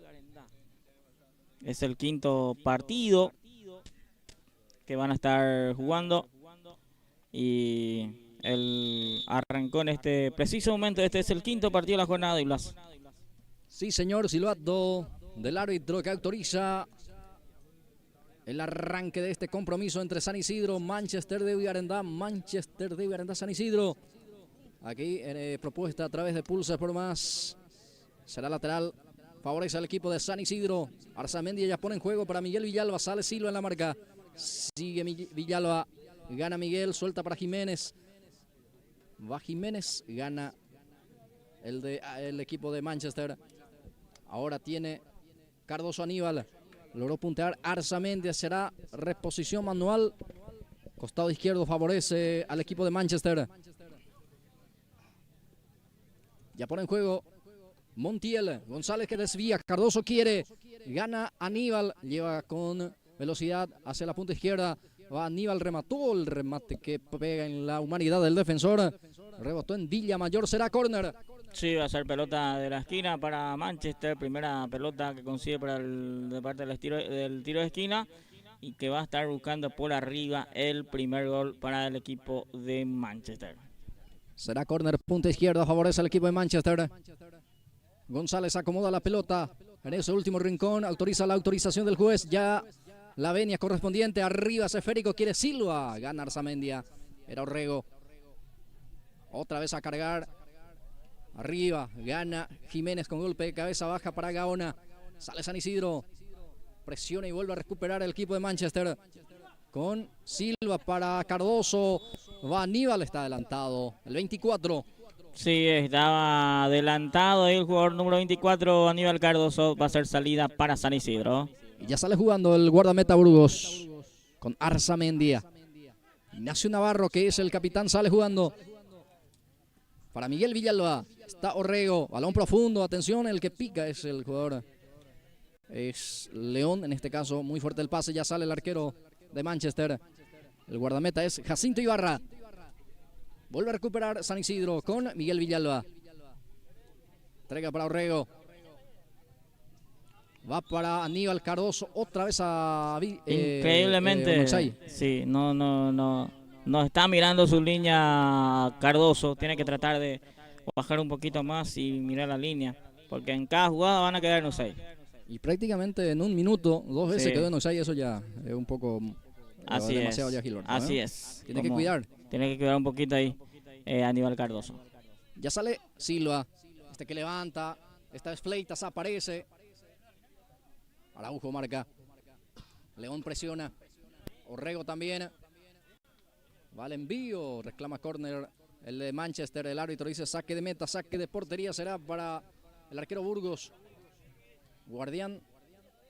Es el quinto partido que van a estar jugando y arrancó en este preciso momento. Este es el quinto partido de la jornada de Blas. Sí, señor, silbato del árbitro que autoriza el arranque de este compromiso entre San Isidro, Manchester de Garendá, San Isidro. Aquí propuesta a través de Pulses por Más. Será lateral, favorece al equipo de San Isidro. Arzamendi ya pone en juego para Miguel Villalba, sale Silva en la marca. Sigue Villalba, gana Miguel, suelta para Jiménez. Va Jiménez, gana el equipo de Manchester. Ahora tiene Cardoso Aníbal. Logró puntear Arzamendi, será reposición manual. Costado izquierdo favorece al equipo de Manchester. Ya pone en juego Montiel. González que desvía. Cardoso quiere. Gana Aníbal. Lleva con velocidad hacia la punta izquierda. Va Aníbal, remató el remate que pega en la humanidad del defensor. Rebotó en Villamayor. Será córner. Sí, va a ser pelota de la esquina para Manchester. Primera pelota que consigue para de parte del tiro de esquina. Y que va a estar buscando por arriba el primer gol para el equipo de Manchester. Será córner, punta izquierda, favorece al equipo de Manchester. González acomoda la pelota en ese último rincón, autoriza la autorización del juez, ya la venia correspondiente, arriba ese esférico, quiere Silva, gana Arzamendia, era Orrego. Otra vez a cargar, arriba, gana Jiménez con golpe de cabeza baja para Gaona, sale San Isidro, presiona y vuelve a recuperar el equipo de Manchester. Con Silva para Cardoso, va Aníbal, está adelantado, el 24. Sí, estaba adelantado ahí el jugador número 24, Aníbal Cardoso, va a ser salida para San Isidro. Y ya sale jugando el guardameta Burgos, con Arzamendia. Ignacio Navarro, que es el capitán, sale jugando. Para Miguel Villalba, está Orrego, balón profundo, atención, el que pica es el jugador. Es León, en este caso, muy fuerte el pase, ya sale el arquero de Manchester. El guardameta es Jacinto Ibarra. Vuelve a recuperar San Isidro con Miguel Villalba. Entrega para Orrego. Va para Aníbal Cardoso, otra vez a increíblemente, sí, no está mirando su línea Cardoso, tiene que tratar de bajar un poquito más y mirar la línea, porque en cada jugada van a quedar en offside. Y prácticamente en un minuto, dos veces quedó en offside, eso ya es un poco demasiado ya Gilberto, así es. Tiene que cuidar. Tiene que cuidar un poquito ahí Aníbal Cardoso. Ya sale Silva, este que levanta, esta vez Fleitas aparece. Araujo marca. León presiona. Orrego también. Va el envío. Reclama córner el de Manchester. El árbitro dice saque de meta, saque de portería. Será para el arquero Burgos. Guardián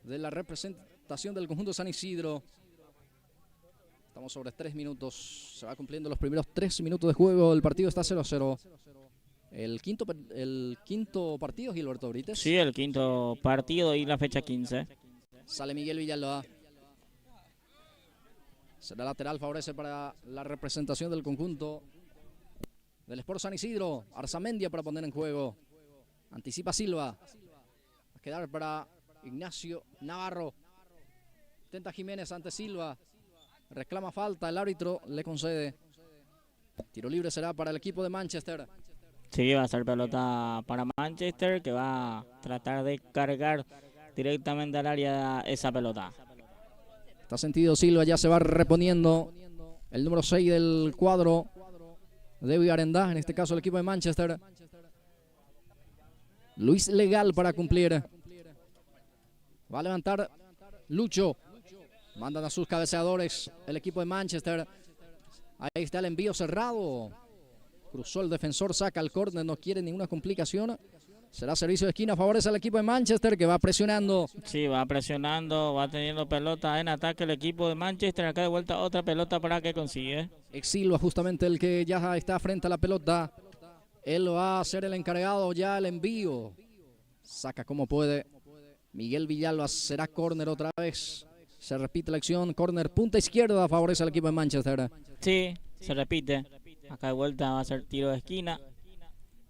de la representación del conjunto San Isidro. Estamos sobre 3 minutos. Se va cumpliendo los primeros 3 minutos de juego. El partido está 0-0. El quinto partido, Gilberto Brites. Sí, el quinto partido y la fecha 15. Sale Miguel Villalba. Será lateral, favorece para la representación del conjunto del Sport San Isidro. Arzamendia para poner en juego. Anticipa Silva. Va a quedar para Ignacio Navarro. Intenta Jiménez ante Silva. Reclama falta, el árbitro le concede. Tiro libre será para el equipo de Manchester. Sí, va a ser pelota para Manchester, que va a tratar de cargar directamente al área esa pelota. Está sentido Silva, ya se va reponiendo el número 6 del cuadro de Garendá, en este caso el equipo de Manchester. Luis Legal para cumplir. Va a levantar Lucho. Mandan a sus cabeceadores el equipo de Manchester. Ahí está el envío cerrado. Cruzó el defensor, saca el córner, no quiere ninguna complicación. Será servicio de esquina, favorece al equipo de Manchester que va presionando. Sí, va presionando, va teniendo pelota en ataque el equipo de Manchester. Acá de vuelta otra pelota para que consigue. Silva justamente el que ya está frente a la pelota. Él va a ser el encargado ya el envío. Saca como puede. Miguel Villalba, será córner otra vez. Se repite la acción, córner punta izquierda, favorece al equipo de Manchester. Sí, se repite. Acá de vuelta va a ser tiro de esquina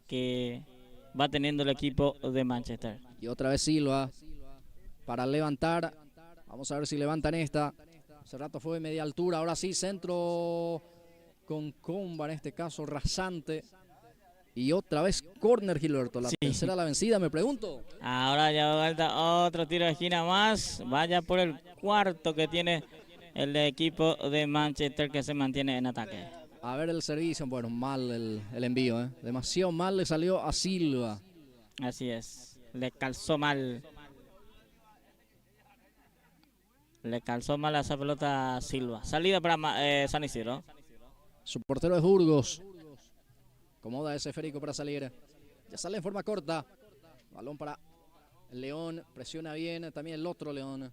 que va teniendo el equipo de Manchester. Y otra vez Silva para levantar. Vamos a ver si levantan esta. Hace rato fue de media altura, ahora sí, centro con comba, en este caso rasante. Y otra vez córner, Gilberto. La tercera la vencida, me pregunto. Ahora ya vuelta otro tiro de esquina más. Vaya por el cuarto que tiene el equipo de Manchester, que se mantiene en ataque. A ver el servicio. Bueno, mal el envío, ¿eh? Demasiado mal le salió a Silva. Así es. Le calzó mal. Le calzó mal a esa pelota a Silva. Salida para San Isidro. Su portero es Burgos. Acomoda ese esférico para salir. Ya sale en forma corta. Balón para León. Presiona bien. También el otro León.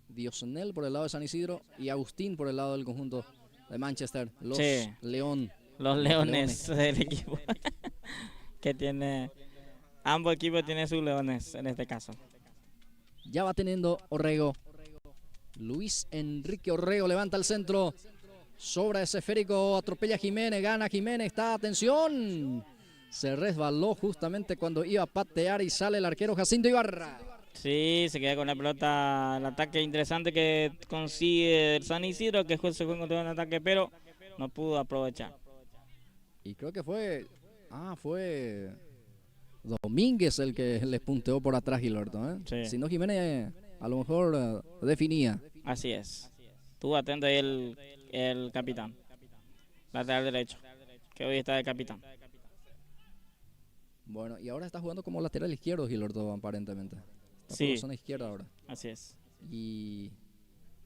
Diosnel por el lado de San Isidro. Y Agustín por el lado del conjunto de Manchester. Los León. Los leones del equipo. Que tiene. Ambos equipos tienen sus leones en este caso. Ya va teniendo Orrego. Luis Enrique Orrego levanta el centro. Sobra ese esférico, atropella a Jiménez, gana Jiménez, está, atención. Se resbaló justamente cuando iba a patear y sale el arquero Jacinto Ibarra. Sí, se queda con la pelota, el ataque interesante que consigue el San Isidro, que se fue encontrando un ataque, pero no pudo aprovechar. Y creo que fue Domínguez el que les punteó por atrás, Gilberto, ¿eh? Sí. Si no, Jiménez a lo mejor definía. Así es. Estuvo atento ahí el capitán. Lateral derecho, que hoy está de capitán. Bueno, y ahora está jugando como lateral izquierdo, Gilberto, aparentemente. Está Sí. por la zona izquierda ahora. Así es. Y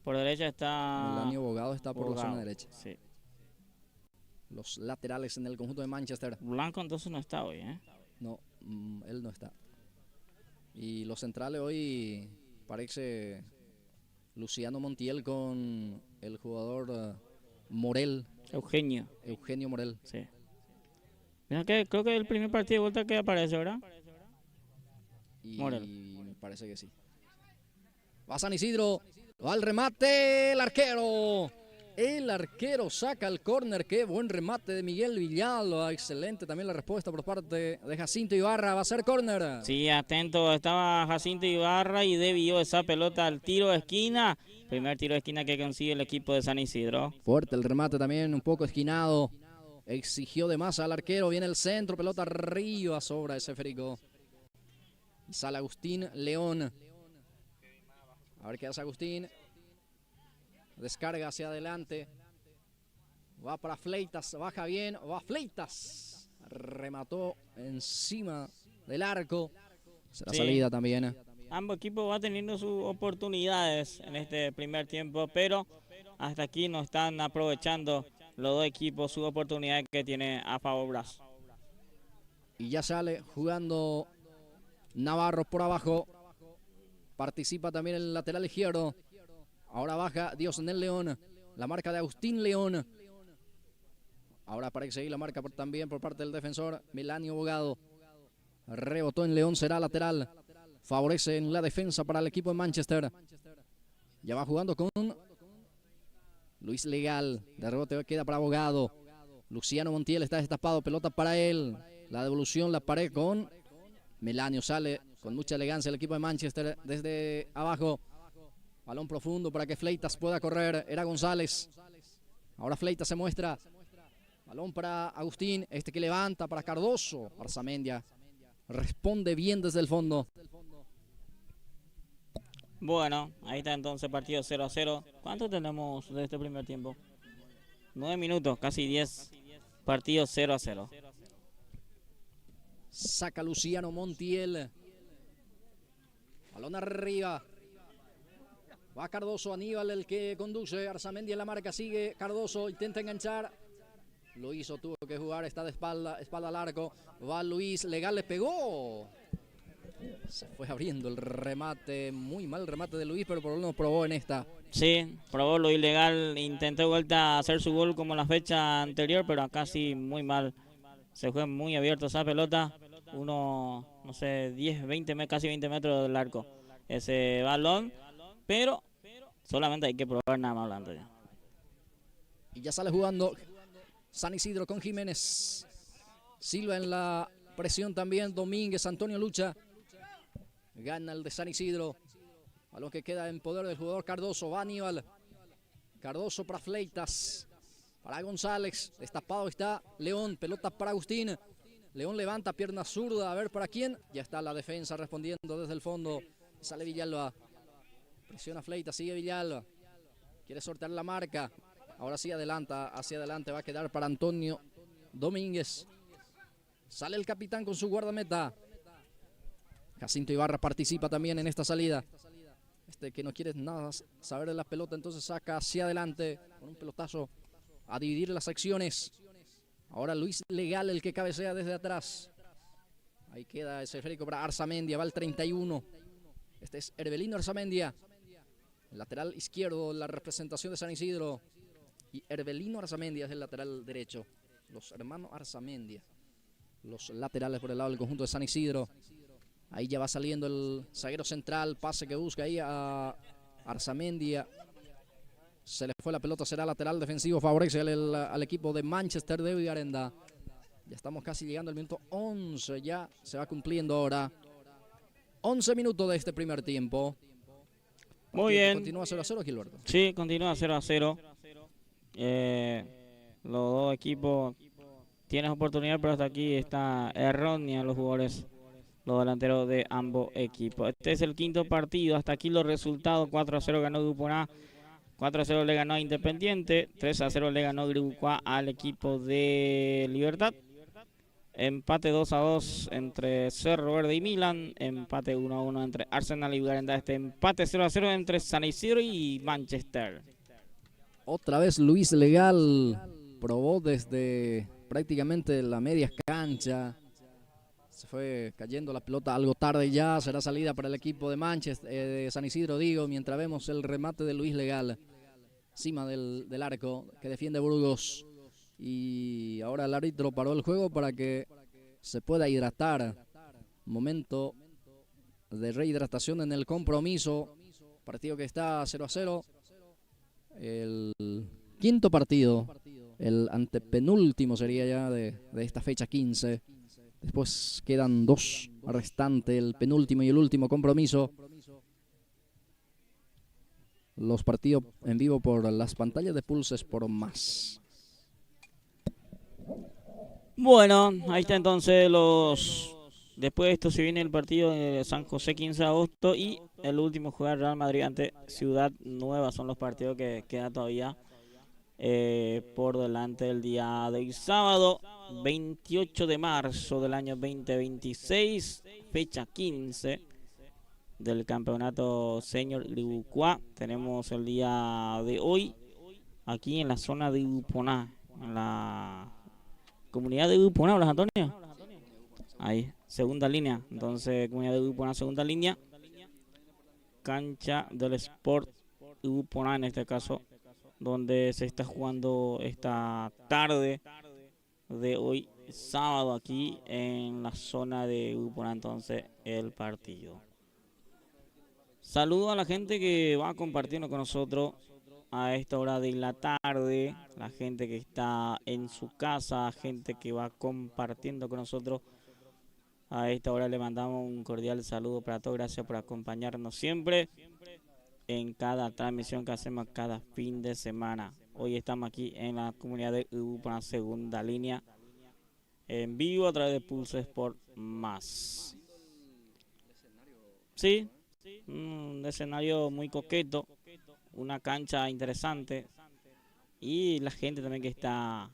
Por derecha está Melanio Bogado está por la zona derecha. Sí. Los laterales en el conjunto de Manchester. Blanco entonces no está hoy, ¿eh? No, él no está. Y los centrales hoy parece Luciano Montiel con el jugador Morel. Eugenio Morel. Sí. Mira que creo que es el primer partido de vuelta que aparece, ¿verdad? Y Morel. me parece que sí. Va San Isidro. Va al remate. El arquero. El arquero saca el córner. Qué buen remate de Miguel Villalba. Excelente también la respuesta por parte de Jacinto Ibarra. Va a ser córner. Sí, atento. Estaba Jacinto Ibarra y desvió esa pelota al tiro de esquina. Primer tiro de esquina que consigue el equipo de San Isidro. Fuerte el remate también, un poco esquinado. Exigió de más al arquero. Viene el centro, pelota arriba, sobra ese esférico. Y sale Agustín León. A ver qué hace Agustín. Descarga hacia adelante. Va para Fleitas, baja bien, va Fleitas. Remató encima del arco. Será salida también. Ambos equipos van teniendo sus oportunidades en este primer tiempo, pero hasta aquí no están aprovechando los dos equipos sus oportunidades que tiene a favor Braz. Y ya sale jugando Navarro por abajo. Participa también el lateral izquierdo. Ahora baja Diosnel León. La marca de Agustín León. Ahora parece ahí la marca también por parte del defensor Melanio Bogado. Rebotó en León, será lateral. Favorece en la defensa para el equipo de Manchester. Ya va jugando con Luis Legal. De rebote queda para Bogado. Luciano Montiel está destapado. Pelota para él. La devolución, la pared con Melanio. Sale con mucha elegancia el equipo de Manchester desde abajo. Balón profundo para que Fleitas pueda correr. Era González. Ahora Fleitas se muestra. Balón para Agustín. Este que levanta para Cardoso. Arzamendia responde bien desde el fondo. Bueno, ahí está entonces partido 0-0. ¿Cuánto tenemos de este primer tiempo? 9 minutos, casi 10. Partido 0-0. Saca Luciano Montiel. Balón arriba. Va Cardoso, Aníbal el que conduce. Arzamendi en la marca, sigue Cardoso, intenta enganchar. Lo hizo, tuvo que jugar, está de espalda al arco. Va Luis, Legal le pegó. Se fue abriendo el remate, muy mal remate de Luis, pero por lo menos probó en esta. Sí, probó lo ilegal, intentó vuelta a hacer su gol como la fecha anterior, pero acá sí muy mal. Se fue muy abierto esa pelota, no sé, 10, 20, casi 20 metros del arco. Ese balón, pero Solamente hay que probar nada más adelante. Y ya sale jugando San Isidro con Jiménez. Silva en la presión también. Domínguez, Antonio lucha. Gana el de San Isidro. Balón que queda en poder del jugador Cardoso. Va Aníbal. Cardoso para Fleitas. Para González. Destapado está León. Pelota para Agustín. León levanta pierna zurda. A ver para quién. Ya está la defensa respondiendo desde el fondo. Sale Villalba. Presiona Fleitas. Sigue Villalba. Quiere sortear la marca. Ahora sí adelanta. Hacia adelante va a quedar para Antonio Domínguez. Sale el capitán con su guardameta. Jacinto Ibarra participa también en esta salida. Que no quiere nada saber de la pelota, entonces saca hacia adelante con un pelotazo a dividir las acciones. Ahora Luis Legal, el que cabecea desde atrás. Ahí queda ese esférico para Arzamendia, va el 31. Este es Herbelino Arzamendia, el lateral izquierdo, la representación de San Isidro. Y Herbelino Arzamendia es el lateral derecho. Los hermanos Arzamendia, los laterales por el lado del conjunto de San Isidro. Ahí ya va saliendo el zaguero central, pase que busca ahí a Arzamendia. Se le fue la pelota, será lateral defensivo, favorece al equipo de Manchester de Villarenda. Ya estamos casi llegando al minuto 11, ya se va cumpliendo ahora. 11 minutos de este primer tiempo. Muy bien. ¿Continúa 0-0, Gilberto? Sí, continúa 0-0. Los dos equipos tienen oportunidad, pero hasta aquí está errónea los jugadores, los delanteros de ambos equipos. Este es el quinto partido. Hasta aquí los resultados: 4-0 ganó Grupo A, 4-0 le ganó a Independiente, 3-0 le ganó Grupo A al equipo de Libertad. Empate 2-2 entre Cerro Verde y Milan. Empate 1-1 entre Arsenal y Villarenda. Empate 0-0 entre San Isidro y Manchester. Otra vez Luis Legal probó desde prácticamente la media cancha. Se fue cayendo la pelota algo tarde ya. Será salida para el equipo de Manchester, de San Isidro, mientras vemos el remate de Luis Legal. Encima del arco que defiende Burgos. Y ahora el árbitro paró el juego para que se pueda hidratar. Momento de rehidratación en el compromiso. Partido que está 0-0. El quinto partido. El antepenúltimo sería ya de esta fecha 15. Después quedan dos restantes, el penúltimo y el último compromiso. Los partidos en vivo por las pantallas de Pulse Sport Más. Bueno, ahí está entonces después de esto se viene el partido de San José 15 de agosto y el último jugar Real Madrid ante Ciudad Nueva. Son los partidos que quedan todavía por delante del día de hoy, sábado 28 de marzo del año 2026, fecha 15 del campeonato Senior Libucuá. Tenemos el día de hoy aquí en la zona de Uponá, en la comunidad de Uponá, ¿verdad, Antonio? Ahí, segunda línea. Entonces, comunidad de Uponá, segunda línea. Cancha del Sport Uponá, en este caso, donde se está jugando esta tarde de hoy, sábado, aquí en la zona de Uponá, entonces, el partido. Saludo a la gente que va compartiendo con nosotros a esta hora de la tarde, la gente que está en su casa, gente que va compartiendo con nosotros a esta hora. Le mandamos un cordial saludo para todos. Gracias por acompañarnos siempre en cada transmisión que hacemos cada fin de semana. Hoy estamos aquí en la comunidad de Uponá, segunda línea, en vivo a través de Pulse Sport Más. Sí, un escenario muy coqueto, una cancha interesante y la gente también que está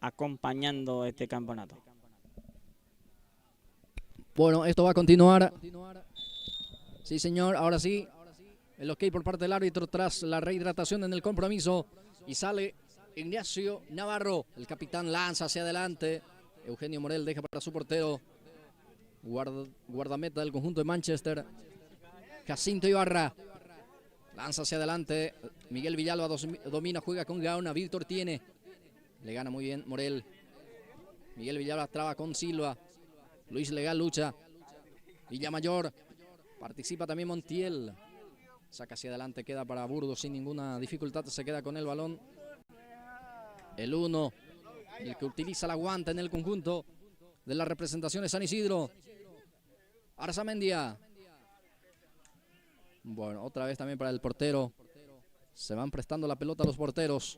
acompañando este campeonato. Bueno, esto va a continuar. Sí, señor, ahora sí. El ok por parte del árbitro tras la rehidratación en el compromiso. Y sale Ignacio Navarro. El capitán lanza hacia adelante. Eugenio Morel deja para su portero. Guardameta del conjunto de Manchester. Jacinto Ibarra. Lanza hacia adelante. Miguel Villalba domina, juega con Gaona. Víctor tiene. Le gana muy bien Morel. Miguel Villalba traba con Silva. Luis Legal lucha. Villamayor. Participa también Montiel. Saca hacia adelante, queda para Burgos sin ninguna dificultad. Se queda con el balón. El 1, el que utiliza la guanta en el conjunto de la representación de San Isidro. Arzamendia. Bueno, otra vez también para el portero. Se van prestando la pelota a los porteros.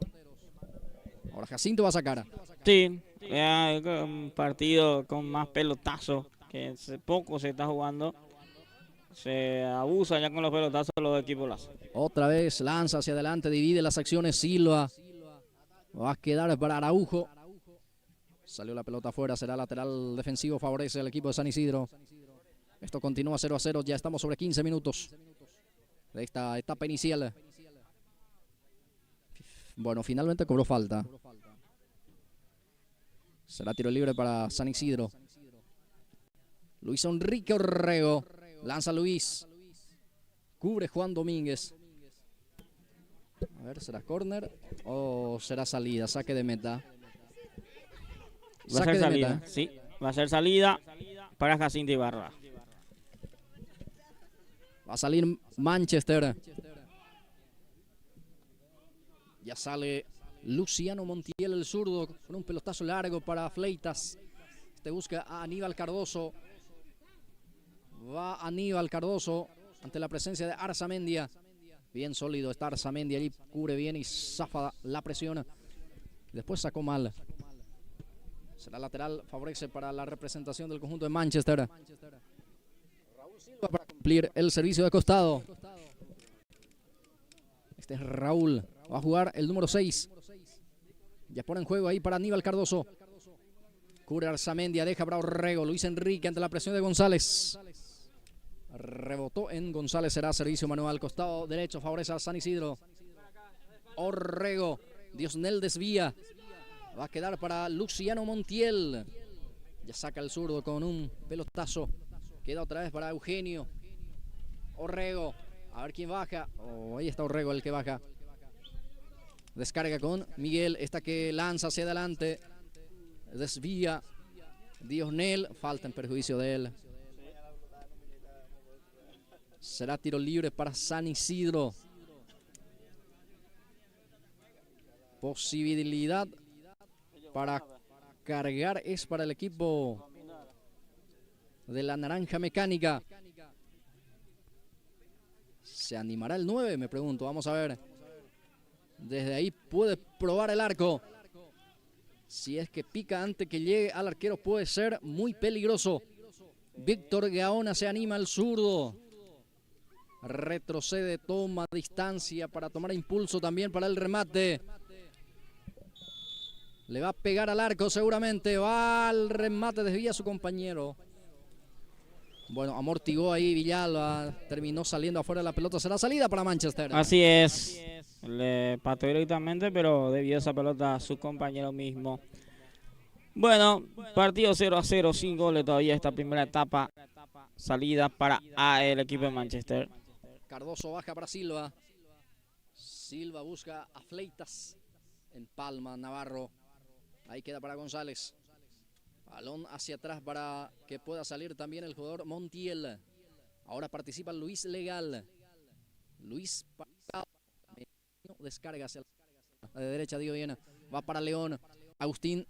Ahora Jacinto va a sacar. Sí, un partido con más pelotazos, que poco se está jugando. Se abusa ya con los pelotazos los equipos lazos. Otra vez lanza hacia adelante, divide las acciones Silva. Va a quedar para Araujo. Salió la pelota afuera, será lateral defensivo, favorece al equipo de San Isidro. Esto continúa 0-0, ya estamos sobre 15 minutos de esta etapa inicial. Bueno, finalmente cobró falta. Será tiro libre para San Isidro. Luis Enrique Orrego. Lanza Luis. Cubre Juan Domínguez. A ver, ¿será córner o será salida? Saque de meta. Va a ser salida, sí. Va a ser salida para Jacinto Ibarra. Va a salir Manchester. Ya sale Luciano Montiel, el zurdo, con un pelotazo largo para Fleitas. Este busca a Aníbal Cardoso. Va Aníbal Cardoso ante la presencia de Arzamendia. Bien sólido está Arzamendia, allí cubre bien y zafa la presión. Después sacó mal. Será lateral, favorece para la representación del conjunto de Manchester. Raúl Silva para cumplir el servicio de costado. Este es Raúl. Va a jugar el número 6. Ya pone en juego ahí para Aníbal Cardoso. Cubre Arzamendia, deja para Orrego. Luis Enrique ante la presión de González. Rebotó en González, será servicio manual. Costado derecho, favorece a San Isidro. Orrego. Diosnel desvía. Va a quedar para Luciano Montiel. Ya saca el zurdo con un pelotazo. Queda otra vez para Eugenio. Orrego. A ver quién baja. Oh, ahí está Orrego el que baja. Descarga con Miguel. Esta que lanza hacia adelante. Desvía. Diosnel. Falta en perjuicio de él. Será tiro libre para San Isidro. Posibilidad para cargar es para el equipo de la Naranja Mecánica. ¿Se animará el 9? Me pregunto. Vamos a ver. Desde ahí puede probar el arco. Si es que pica antes que llegue al arquero puede ser muy peligroso. Víctor Gaona se anima al zurdo. Retrocede, toma distancia para tomar impulso también para el remate. Le va a pegar al arco seguramente. Va al remate, desvía a su compañero. Bueno, amortiguó ahí Villalba. Terminó saliendo afuera de la pelota. Será salida para Manchester. Así es. Le pateó directamente, pero debió esa pelota a su compañero mismo. Bueno, partido 0-0, sin goles todavía esta primera etapa. Salida para el equipo de Manchester. Cardoso baja para Silva. Silva busca a Fleitas. En Palma, Navarro. Ahí queda para González. Balón hacia atrás para que pueda salir también el jugador Montiel. Ahora participa Luis Legal. Luis descarga hacia la derecha, digo bien. Va para León. Agustín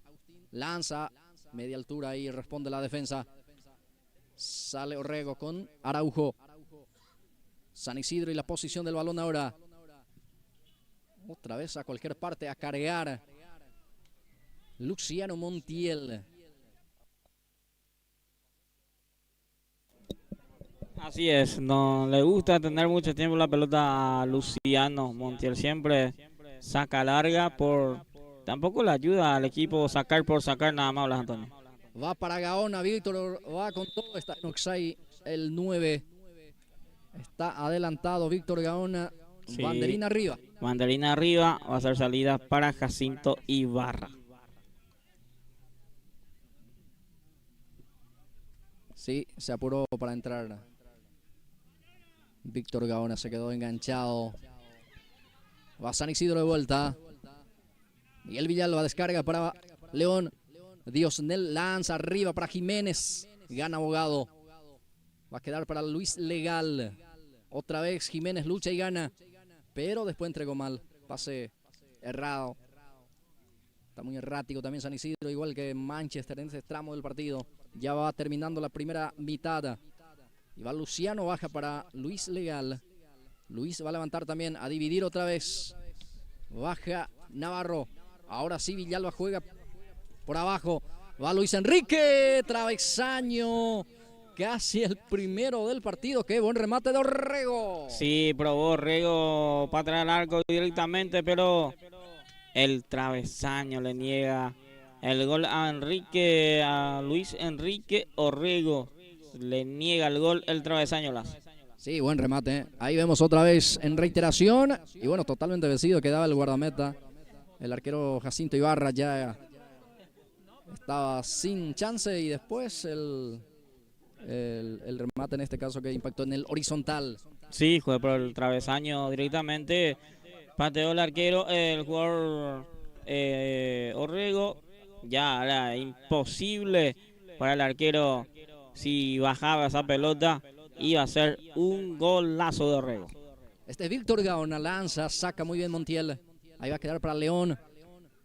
lanza. Media altura ahí responde la defensa. Sale Orrego con Araujo. San Isidro y la posición del balón ahora. Otra vez a cualquier parte a cargar. Luciano Montiel. Así es, no le gusta tener mucho tiempo la pelota a Luciano Montiel. Siempre saca larga tampoco le ayuda al equipo sacar por sacar nada más, Blas Antonio. Va para Gaona, Víctor va con todo. Está en Oxay, el 9. Está adelantado Víctor Gaona. Sí. Banderina arriba. Banderina arriba, va a ser salida para Jacinto Ibarra. Sí, se apuró para entrar. Víctor Gaona se quedó enganchado. Va San Isidro de vuelta. Miguel Villalba descarga para León. Diosnel lanza arriba para Jiménez. Gana Abogado. Va a quedar para Luis Legal. Otra vez Jiménez lucha y gana, pero después entregó mal. Pase errado. Está muy errático también San Isidro, igual que Manchester en ese tramo del partido. Ya va terminando la primera mitad. Y va Luciano, baja para Luis Legal. Luis va a levantar también, a dividir otra vez. Baja Navarro. Ahora sí Villalba juega por abajo. Va Luis Enrique, travesaño. Casi el primero del partido. Qué buen remate de Orrego. Sí, probó Orrego para atrás al arco directamente, pero el travesaño le niega el gol a Enrique, a Luis Enrique Orrego. Le niega el gol el travesaño Las. Sí, buen remate. Ahí vemos otra vez en reiteración. Y bueno, totalmente vencido quedaba el guardameta. El arquero Jacinto Ibarra ya estaba sin chance. Y después el remate en este caso que impactó en el horizontal. Sí, fue por el travesaño directamente. Pateó el arquero, el jugador Orrego. Ya era imposible para el arquero. Si bajaba esa pelota, iba a ser un golazo de Orrego. Este es Víctor Gaona, lanza, saca muy bien Montiel. Ahí va a quedar para León.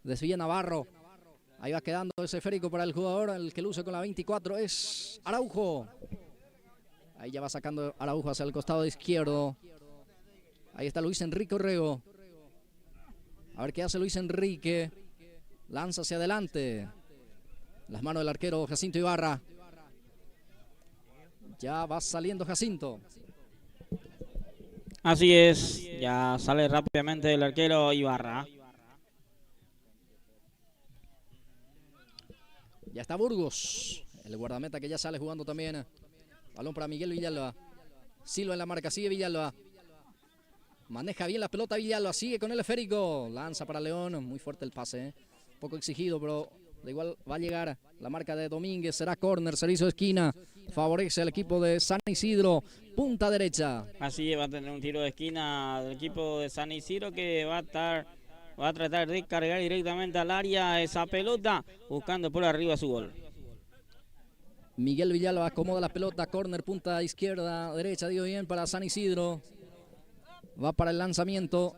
Desvía Navarro. Ahí va quedando ese esférico para el jugador, el que luce con la 24 es Araujo. Ahí ya va sacando Araujo hacia el costado izquierdo. Ahí está Luis Enrique Orrego. A ver qué hace Luis Enrique. Lanza hacia adelante. Las manos del arquero Jacinto Ibarra. Ya va saliendo Jacinto. Así es, ya sale rápidamente el arquero Ibarra. Ya está Burgos, el guardameta que ya sale jugando también. Balón para Miguel Villalba. Silva en la marca, sigue Villalba. Maneja bien la pelota Villalba, sigue con el esférico. Lanza para León, muy fuerte el pase. Un poco exigido, pero de igual va a llegar la marca de Domínguez. Será córner, servicio de esquina. Favorece al equipo de San Isidro, punta derecha. Así va a tener un tiro de esquina del equipo de San Isidro que va a tratar de cargar directamente al área esa pelota, buscando por arriba su gol. Miguel Villalba acomoda la pelota, córner, punta izquierda, derecha, digo bien, para San Isidro. Va para el lanzamiento.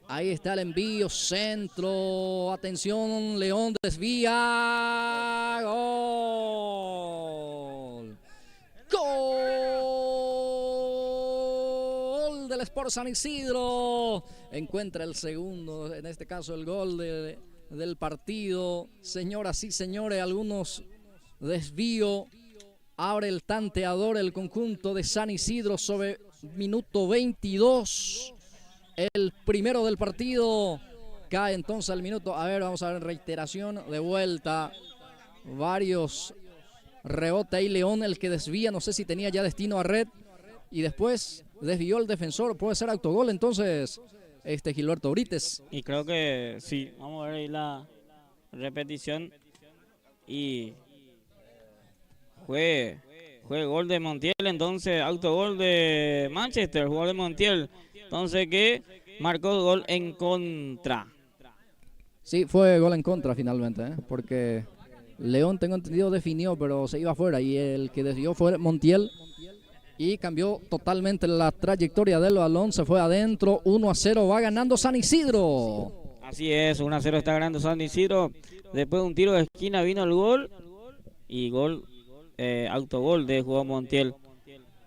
Ahí está el envío, centro, atención, León desvía, gol. Gol del Sport San Isidro. Encuentra el segundo, en este caso el gol del partido. Señoras y señores, algunos desvío. Abre el tanteador el conjunto de San Isidro sobre minuto 22. El primero del partido cae entonces al minuto. A ver, vamos a ver reiteración de vuelta. Varios rebote ahí León, el que desvía. No sé si tenía ya destino a red. Y después desvió el defensor. Puede ser autogol entonces Gilberto Brites. Y creo que sí. Vamos a ver ahí la repetición. Y fue gol de Montiel. Entonces autogol de Manchester. Jugador de Montiel. Entonces que marcó gol en contra. Sí, fue gol en contra finalmente, porque León, tengo entendido, definió, pero se iba afuera. Y el que desvió fue Montiel. Y cambió totalmente la trayectoria del balón. Se fue adentro. 1-0 va ganando San Isidro. Así es, 1-0 está ganando San Isidro. Después de un tiro de esquina vino el gol. Y gol, autogol de jugador Montiel.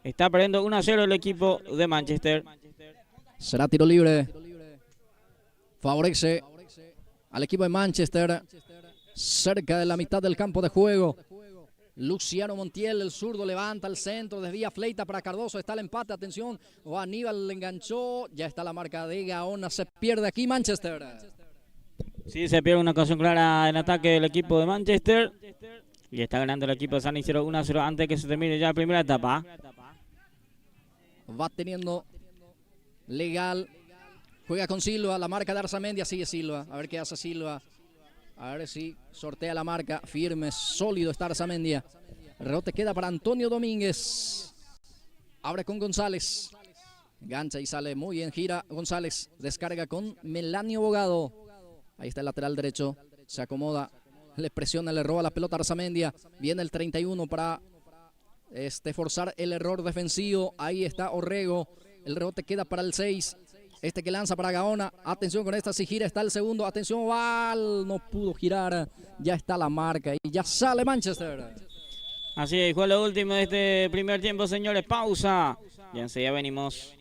Está perdiendo 1-0 el equipo de Manchester. Será tiro libre. Favorece al equipo de Manchester. Cerca de la mitad del campo de juego. Luciano Montiel, el zurdo, levanta el centro, desvía, fleita para Cardoso. Está el empate, atención. O Aníbal le enganchó. Ya está la marca de Gaona. Se pierde aquí Manchester. Sí, se pierde una ocasión clara en ataque del equipo de Manchester. Y está ganando el equipo de San Isidro 1-0 antes que se termine ya la primera etapa. Va teniendo Legal, juega con Silva, la marca de Arzamendia, sigue Silva, a ver qué hace Silva, a ver si sortea la marca, firme, sólido está Arzamendia. El rebote queda para Antonio Domínguez, abre con González, gancha y sale muy bien, gira González, descarga con Melanio Bogado, ahí está el lateral derecho, se acomoda, le presiona, le roba la pelota a Arzamendia, viene el 31 para forzar el error defensivo. Ahí está Orrego. El rebote queda para el 6. Que lanza para Gaona. Atención con esta, si gira está el segundo. Atención, Val. No pudo girar. Ya está la marca y ya sale Manchester. Así es, fue lo último de este primer tiempo, señores. Pausa. Ya enseguida venimos.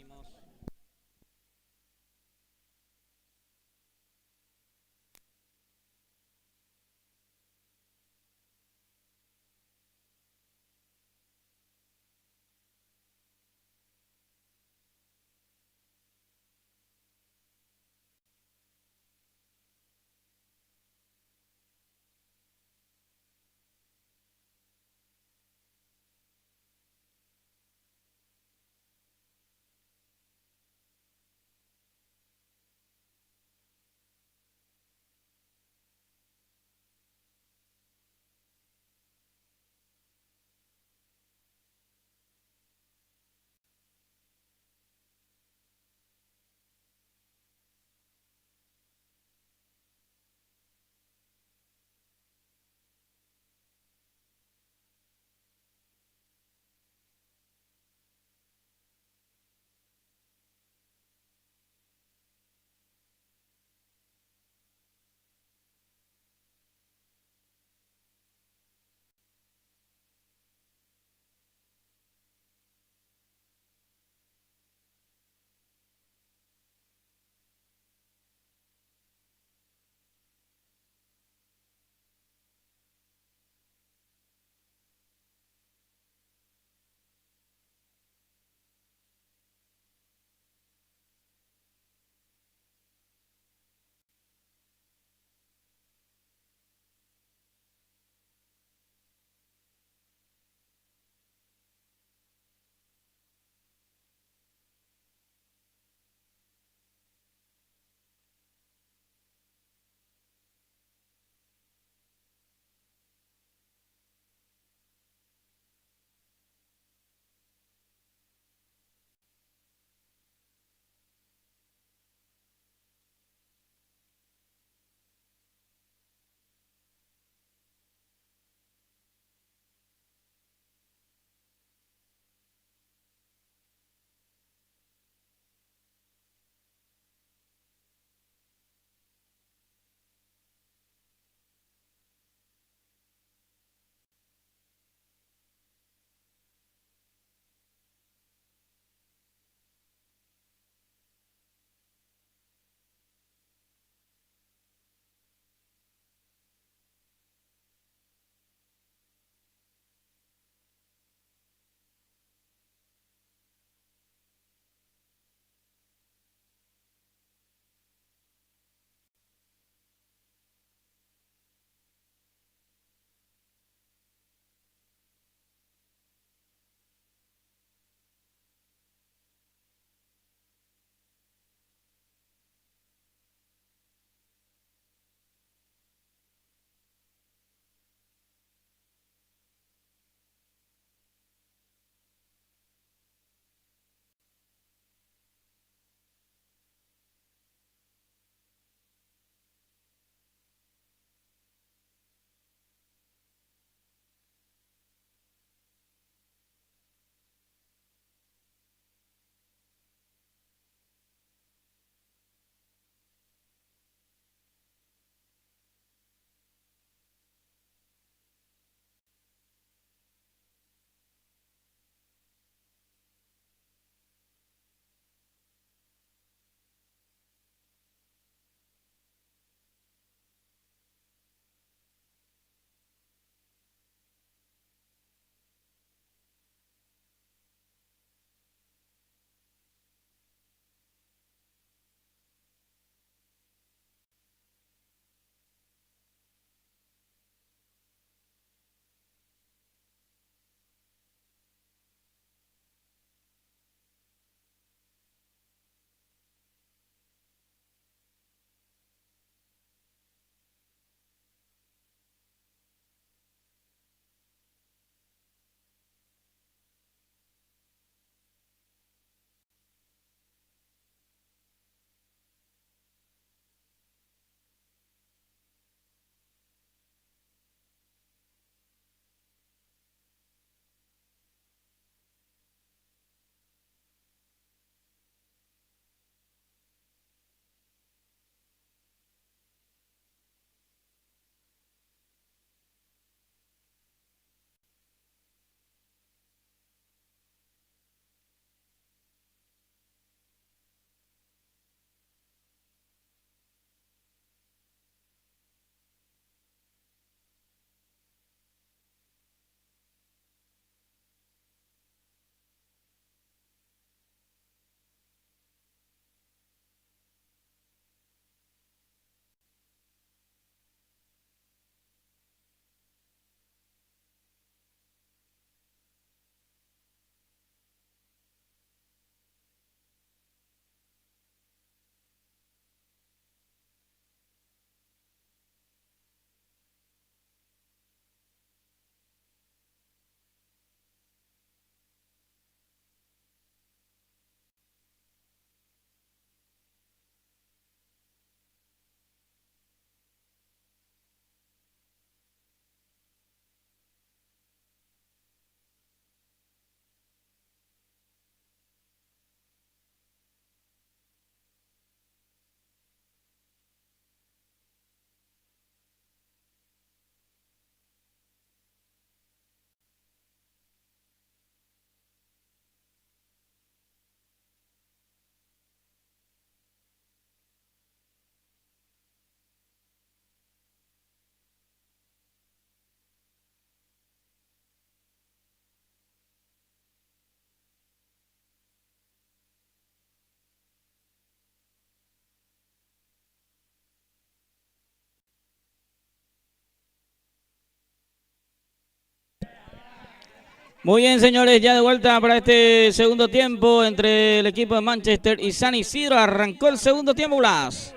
Muy bien, señores, ya de vuelta para este segundo tiempo entre el equipo de Manchester y San Isidro. Arrancó el segundo tiempo, Blas.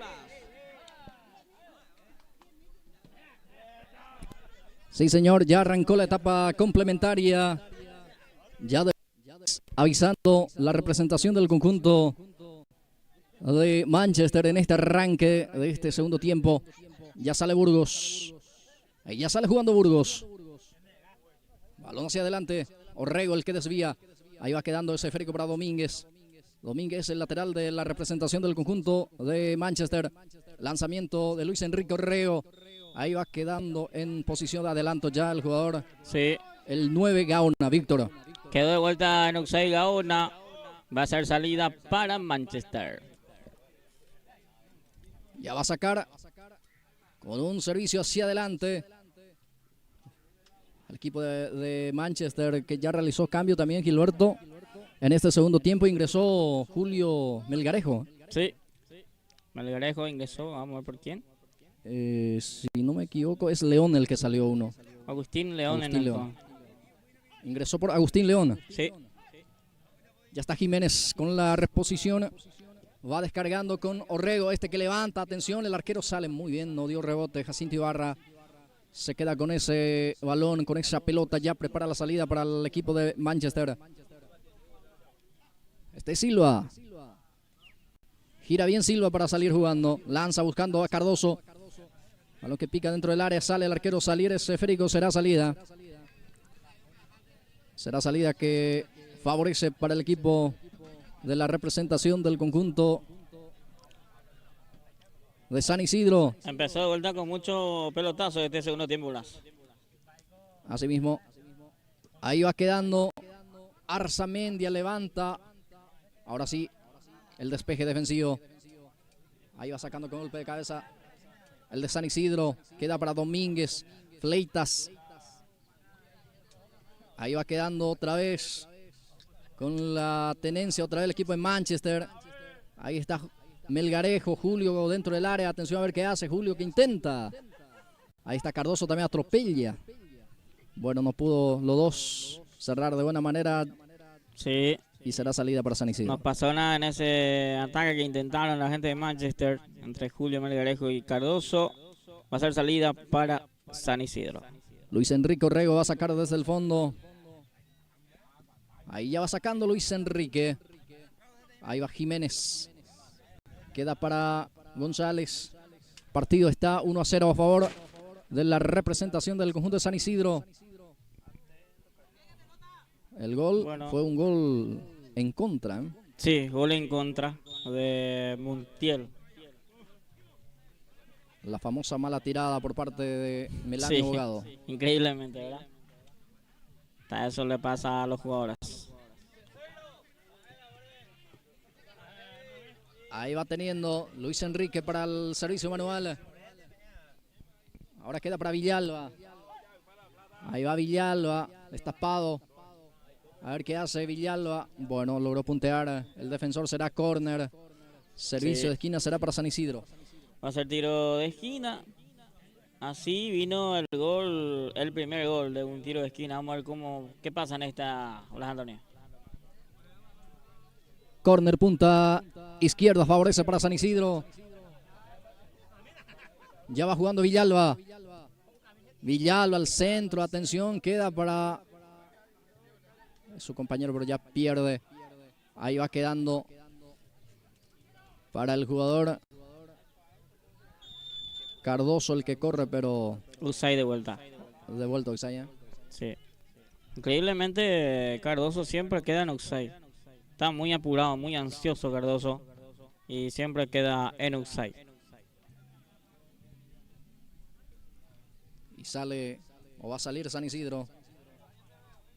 Sí, señor, ya arrancó la etapa complementaria. Ya avisando la representación del conjunto de Manchester en este arranque de este segundo tiempo. Ya sale Burgos. Ya sale jugando Burgos. Balón hacia adelante. Orrego el que desvía. Ahí va quedando ese esférico para Domínguez. Domínguez, el lateral de la representación del conjunto de Manchester. Lanzamiento de Luis Enrique Orrego. Ahí va quedando en posición de adelanto ya el jugador. Sí. El 9 Gaona, Víctor. Quedó de vuelta en offside Gaona. Va a ser salida para Manchester. Ya va a sacar con un servicio hacia adelante. El equipo de Manchester que ya realizó cambio también, Gilberto. En este segundo tiempo ingresó Julio Melgarejo. Sí. Melgarejo ingresó, vamos a ver por quién. Si no me equivoco, es León el que salió uno. Agustín León. Agustín León. Ingresó por Agustín León. Sí. Ya está Jiménez con la reposición. Va descargando con Orrego, este que levanta. Atención, el arquero sale muy bien, no dio rebote. Jacinto Ibarra se queda con ese balón, con esa pelota. Ya prepara la salida para el equipo de Manchester. Este es Silva. Gira bien Silva para salir jugando. Lanza buscando a Cardoso. Balón que pica dentro del área, sale el arquero. Salir ese esférico, será salida. Será salida que favorece para el equipo de la representación del conjunto de San Isidro. Empezó de vuelta con mucho pelotazo este segundo tiempo, Blas. Así mismo. Ahí va quedando Arzamendia, levanta. Ahora sí, el despeje defensivo. Ahí va sacando con golpe de cabeza el de San Isidro. Queda para Domínguez. Fleitas. Ahí va quedando otra vez con la tenencia otra vez el equipo de Manchester. Ahí está Melgarejo, Julio dentro del área. Atención a ver qué hace Julio, que intenta. Ahí está Cardoso, también atropella. Bueno, no pudo los dos cerrar de buena manera. Sí. Y será salida para San Isidro. No pasó nada en ese ataque que intentaron la gente de Manchester entre Julio Melgarejo y Cardoso. Va a ser salida para San Isidro. Luis Enrique Orrego va a sacar desde el fondo. Ahí ya va sacando Luis Enrique. Ahí va Jiménez. Queda para González. Partido está 1-0 a favor de la representación del conjunto de San Isidro. El gol fue un gol en contra. Sí, gol en contra de Montiel. La famosa mala tirada por parte de Melania Bogado. Increíblemente, ¿verdad? Eso le pasa a los jugadores. Ahí va teniendo Luis Enrique para el servicio manual. Ahora queda para Villalba. Ahí va Villalba, destapado. A ver qué hace Villalba. Bueno, logró puntear. El defensor será córner. Servicio de esquina será para San Isidro. Va a ser tiro de esquina. Así vino el gol, el primer gol de un tiro de esquina. Vamos a ver qué pasa en esta, Blas Antonio. Córner, punta izquierda, favorece para San Isidro. Ya va jugando Villalba. Villalba al centro, atención, queda para su compañero, pero ya pierde. Ahí va quedando para el jugador Cardoso, el que corre, pero... Usay de vuelta. De vuelta Usay. Sí. Increíblemente, Cardoso siempre queda en Usay. Está muy apurado, muy ansioso Cardoso. Y siempre queda en Usay. Y sale, o va a salir San Isidro.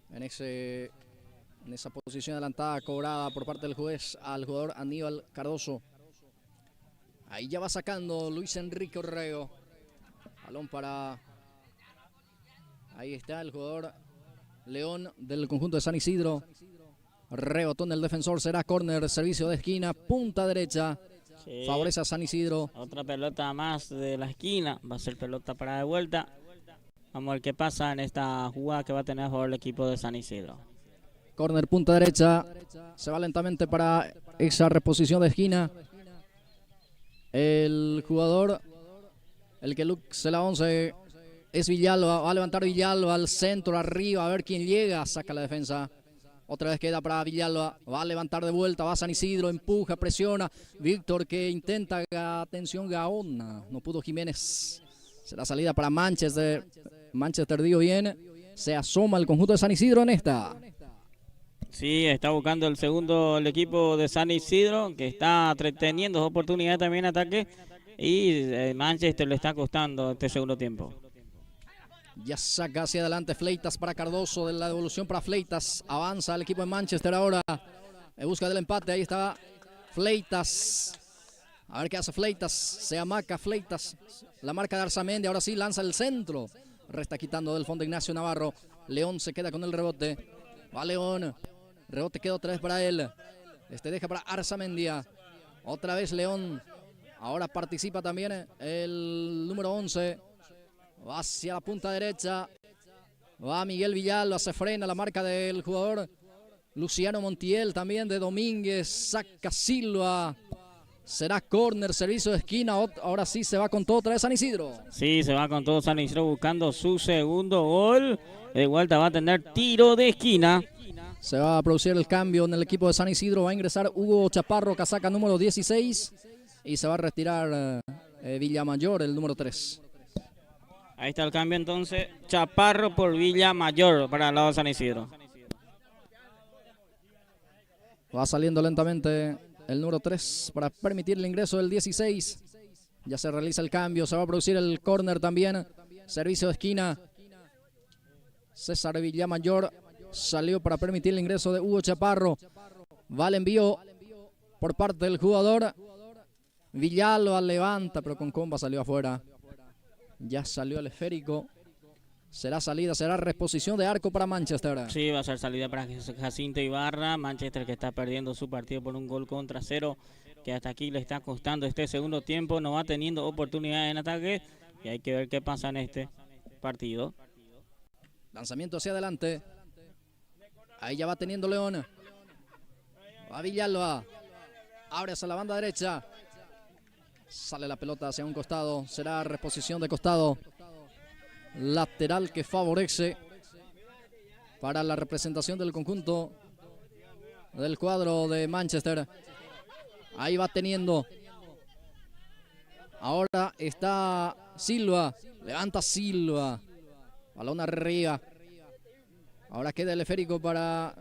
En esa posición adelantada, cobrada por parte del juez al jugador Aníbal Cardoso. Ahí ya va sacando Luis Enrique Orrego. Balón para... Ahí está el jugador León del conjunto de San Isidro. Rebotón del defensor, será córner, servicio de esquina, punta derecha. Sí. Favorece a San Isidro. Otra pelota más de la esquina. Va a ser pelota para de vuelta. Vamos a ver qué pasa en esta jugada que va a tener a favor el equipo de San Isidro. Corner punta derecha. Se va lentamente para esa reposición de esquina. El jugador, el que luce la 11, es Villalba. Va a levantar Villalba al centro, arriba, a ver quién llega. Saca la defensa. Otra vez queda para Villalba. Va a levantar de vuelta. Va San Isidro. Empuja, presiona. Víctor que intenta. Atención, Gaona. No pudo Jiménez. Será salida para Manchester. Manchester dio bien. Se asoma el conjunto de San Isidro en esta. Sí, está buscando el segundo el equipo de San Isidro, que está teniendo oportunidades también en ataque. Y Manchester le está costando este segundo tiempo. Ya saca hacia adelante Fleitas para Cardoso, de la devolución para Fleitas. Avanza el equipo de Manchester ahora en busca del empate. Ahí está Fleitas. A ver qué hace Fleitas. Se amaca Fleitas. La marca de Arzamendi. Ahora sí lanza el centro. Resta quitando del fondo Ignacio Navarro. León se queda con el rebote. Va León. Rebote queda otra vez para él. Deja para Arzamendia. Otra vez León. Ahora participa también el número 11. Va hacia la punta derecha. Va Miguel Villalba. Se frena la marca del jugador Luciano Montiel. También de Domínguez. Saca Silva. Será córner, servicio de esquina. Ahora sí se va con todo otra vez San Isidro. Sí, se va con todo San Isidro buscando su segundo gol. De vuelta va a tener tiro de esquina. Se va a producir el cambio en el equipo de San Isidro. Va a ingresar Hugo Chaparro, casaca número 16. Y se va a retirar Villamayor, el número 3. Ahí está el cambio entonces. Chaparro por Villamayor para el lado de San Isidro. Va saliendo lentamente el número 3 para permitir el ingreso del 16. Ya se realiza el cambio. Se va a producir el córner también. Servicio de esquina. César Villamayor salió para permitir el ingreso de Hugo Chaparro. Va el envío por parte del jugador. Villalba levanta, pero con comba salió afuera. Ya salió el esférico. Será salida, será reposición de arco para Manchester. Sí, va a ser salida para Jacinto Ibarra. Manchester que está perdiendo su partido por un gol contra 0, que hasta aquí le está costando este segundo tiempo. No va teniendo oportunidad en ataque y hay que ver qué pasa en este partido. Lanzamiento hacia adelante. Ahí ya va teniendo León. Va Villalba. Abre hacia la banda derecha. Sale la pelota hacia un costado. Será reposición de costado. Lateral que favorece para la representación del conjunto del cuadro de Manchester. Ahí va teniendo. Ahora está Silva. Levanta Silva. Balón arriba. Ahora queda el esférico para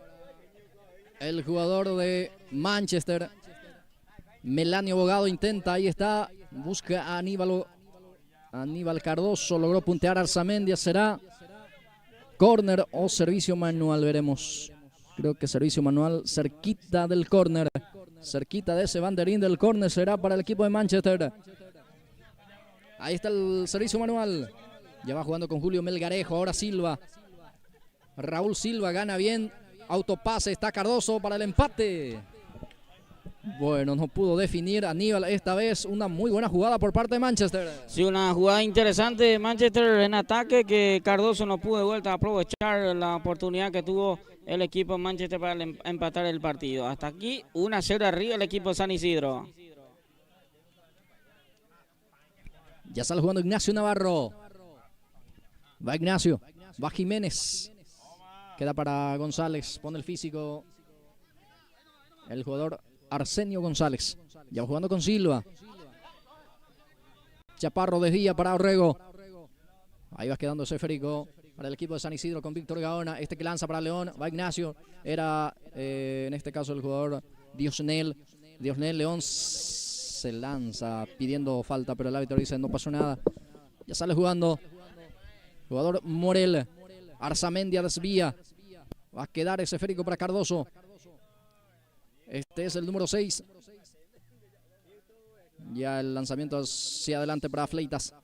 el jugador de Manchester. Melanio Bogado intenta. Ahí está. Busca a Aníbal Cardoso. Logró puntear a Arzamendia. Será córner o servicio manual. Veremos. Creo que servicio manual cerquita del córner. Cerquita de ese banderín del córner será para el equipo de Manchester. Ahí está el servicio manual. Ya va jugando con Julio Melgarejo. Ahora Silva. Raúl Silva gana bien. Autopase. Está Cardoso para el empate. Bueno, no pudo definir Aníbal esta vez. Una muy buena jugada por parte de Manchester. Sí, una jugada interesante de Manchester en ataque que Cardoso no pudo de vuelta aprovechar la oportunidad que tuvo el equipo de Manchester para empatar el partido. Hasta aquí 1-0 arriba el equipo de San Isidro. Ya sale jugando Ignacio Navarro. Va Ignacio. Va Jiménez. Queda para González. Pone el físico el jugador Arsenio González. Ya va jugando con Silva. Chaparro desvía para Orrego. Ahí va quedando ese esférico para el equipo de San Isidro con Víctor Gaona. Este que lanza para León. Va Ignacio. Era en este caso el jugador Diosnel. León se lanza pidiendo falta, pero el árbitro dice no pasó nada. Ya sale jugando. Jugador Morel. Arzamendia desvía. Va a quedar ese esférico para Cardoso. Este es el número 6. Ya el lanzamiento hacia adelante para Fleitas.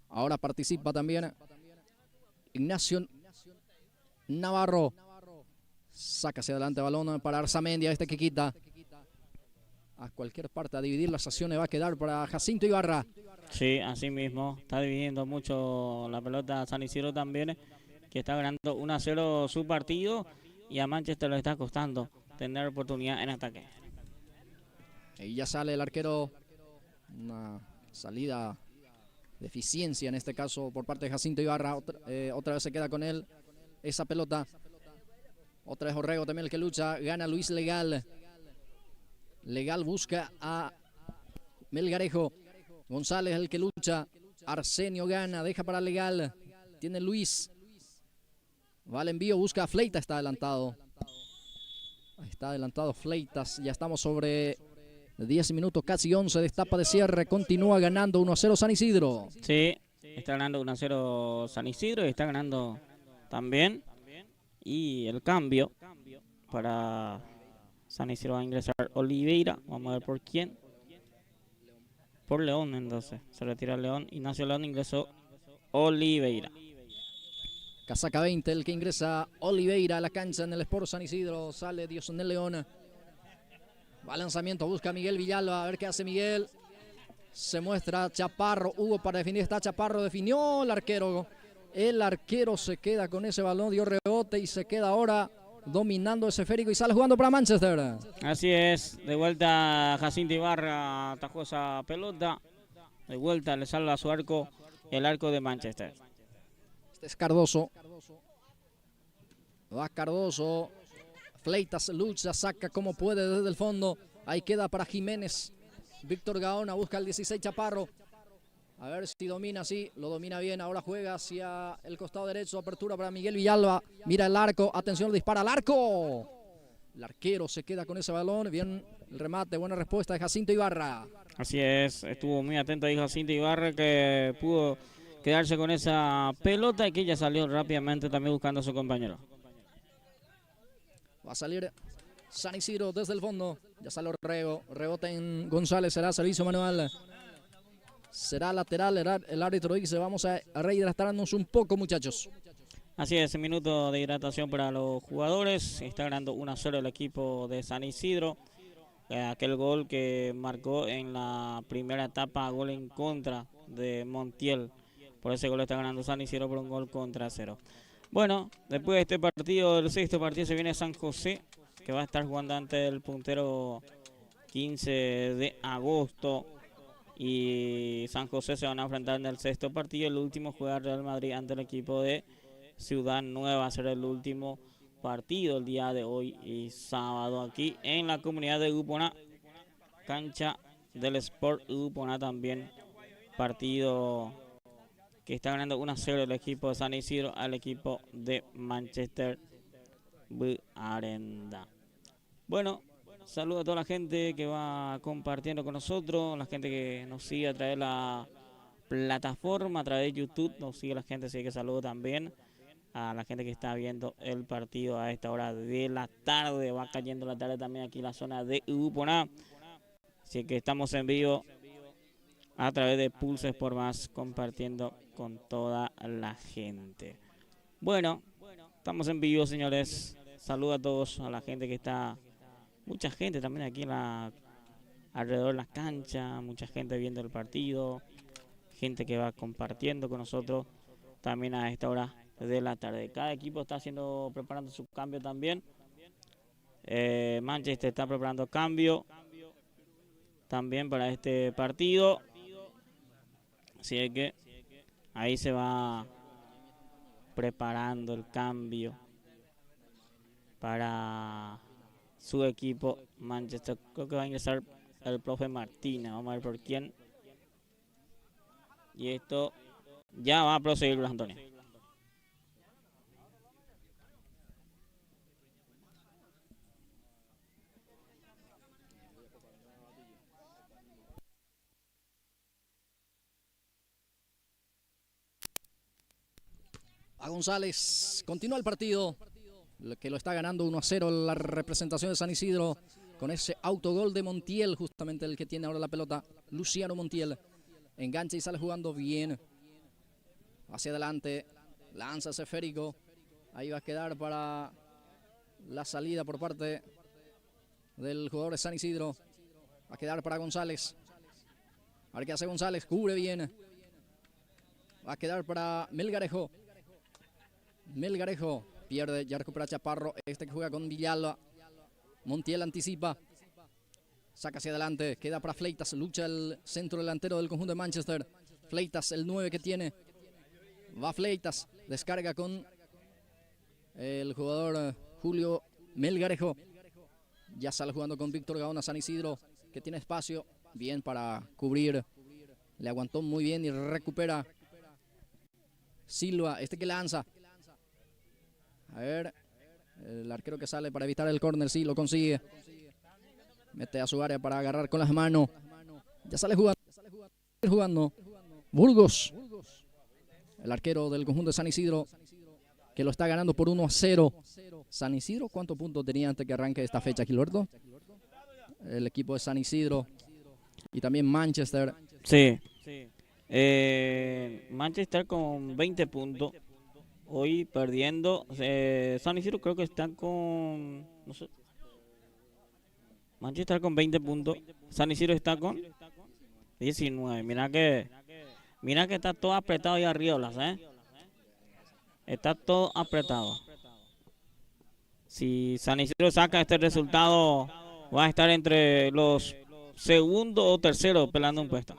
Ahora participa también Ignacio Navarro. Saca hacia adelante balón para Arzamendia. Este que quita a cualquier parte a dividir las acciones. Va a quedar para Jacinto Ibarra. Sí, así mismo. Está dividiendo mucho la pelota San Isidro también, que está ganando 1-0 su partido. y a Manchester le está costando tener oportunidad en ataque. Y ya sale el arquero, una salida de eficiencia en este caso por parte de Jacinto Ibarra. Otra vez se queda con él esa pelota. Otra vez Orrego también el que lucha, gana Luis Legal. Legal busca a Melgarejo. González el que lucha, Arsenio gana, deja para Legal. Tiene Luis. Va al envío, busca a Fleitas, está adelantado. Está adelantado Fleitas, ya estamos sobre 10 minutos, casi 11 de etapa de cierre. Continúa ganando 1-0 San Isidro. Sí, está ganando 1-0 San Isidro y está ganando también. Y el cambio para San Isidro va a ingresar Oliveira. Vamos a ver por quién. Por León, entonces. Se retira León. Ignacio León ingresó Oliveira. Casaca 20, el que ingresa Oliveira a la cancha en el Sport San Isidro. Sale Diosonel León. Va al lanzamiento, busca a Miguel Villalba. A ver qué hace Miguel. Se muestra Chaparro. Hugo para definir. Está Chaparro. Definió el arquero. El arquero se queda con ese balón. Dio rebote y se queda ahora dominando ese esférico y sale jugando para Manchester. Así es. De vuelta Jacinto Ibarra atajó esa pelota. De vuelta le sale a su arco el arco de Manchester. Este es Cardoso. Va Cardoso. Fleitas lucha, saca como puede desde el fondo. Ahí queda para Jiménez. Víctor Gaona busca el 16 Chaparro. A ver si domina, sí, lo domina bien. Ahora juega hacia el costado derecho. Apertura para Miguel Villalba. Mira el arco. Atención, dispara al arco. El arquero se queda con ese balón. Bien el remate, buena respuesta de Jacinto Ibarra. Así es, estuvo muy atento ahí Jacinto Ibarra, que pudo quedarse con esa pelota y que ya salió rápidamente también buscando a su compañero. Va a salir San Isidro desde el fondo. Ya sale Orrego. Rebota en González. Será servicio manual. Será lateral. El árbitro dice: vamos a rehidratarnos un poco, muchachos. Así es, minuto de hidratación para los jugadores. Está ganando 1-0 el equipo de San Isidro. Aquel gol que marcó en la primera etapa, gol en contra de Montiel. Por ese gol está ganando San Isidro por un gol contra 0. Bueno, después de este partido, el sexto partido, se viene San José, que va a estar jugando ante el puntero 15 de agosto. Y San José se van a enfrentar en el sexto partido. El último juega Real Madrid ante el equipo de Ciudad Nueva. Será el último partido el día de hoy y sábado aquí en la comunidad de Uponá. Cancha del Sport Uponá también. Partido que está ganando 1-0 el equipo de San Isidro al equipo de Manchester Arenda. Bueno, saludo a toda la gente que va compartiendo con nosotros, la gente que nos sigue a través de la plataforma, a través de YouTube, nos sigue la gente, así que saludo también a la gente que está viendo el partido a esta hora de la tarde. Va cayendo la tarde también aquí en la zona de Uponá, así que estamos en vivo a través de Pulse Sport Más, compartiendo con toda la gente. Bueno, estamos en vivo, señores. Saludo a todos, a la gente que está, mucha gente también aquí en alrededor de la cancha, mucha gente viendo el partido, gente que va compartiendo con nosotros también a esta hora de la tarde. Cada equipo está preparando su cambio también. Manchester está preparando cambio también para este partido. Así que ahí se va preparando el cambio para su equipo Manchester. Creo que va a ingresar el profe Martínez. Vamos a ver por quién. Y esto ya va a proseguir, Luis Antonio. A González, continúa el partido, que lo está ganando 1-0 la representación de San Isidro, con ese autogol de Montiel, justamente el que tiene ahora la pelota, Luciano Montiel. Engancha y sale jugando bien. Hacia adelante, lanza ese esférico. Ahí va a quedar para la salida por parte del jugador de San Isidro. Va a quedar para González. A ver qué hace González, cubre bien. Va a quedar para Melgarejo. Melgarejo pierde, ya recupera Chaparro, este que juega con Villalba. Montiel anticipa, saca hacia adelante, queda para Fleitas, lucha el centro delantero del conjunto de Manchester. Fleitas, el 9 que tiene, va Fleitas, descarga con el jugador Julio Melgarejo. Ya sale jugando con Víctor Gaona, San Isidro, que tiene espacio, bien para cubrir. Le aguantó muy bien y recupera Silva, este que lanza. A ver, el arquero que sale para evitar el córner, sí, lo consigue. Mete a su área para agarrar con las manos. Ya sale jugando. Burgos, el arquero del conjunto de San Isidro, que lo está ganando por 1-0. San Isidro, ¿cuántos puntos tenía antes que arranque esta fecha, Gilberto? El equipo de San Isidro y también Manchester. Sí. Manchester con 20 puntos. Hoy perdiendo. San Isidro creo que están con... No sé. Manchester con 20 puntos. San Isidro está con 19. Mira que está todo apretado ahí arriba, Está todo apretado. Si San Isidro saca este resultado, va a estar entre los segundos o terceros peleando un puesto.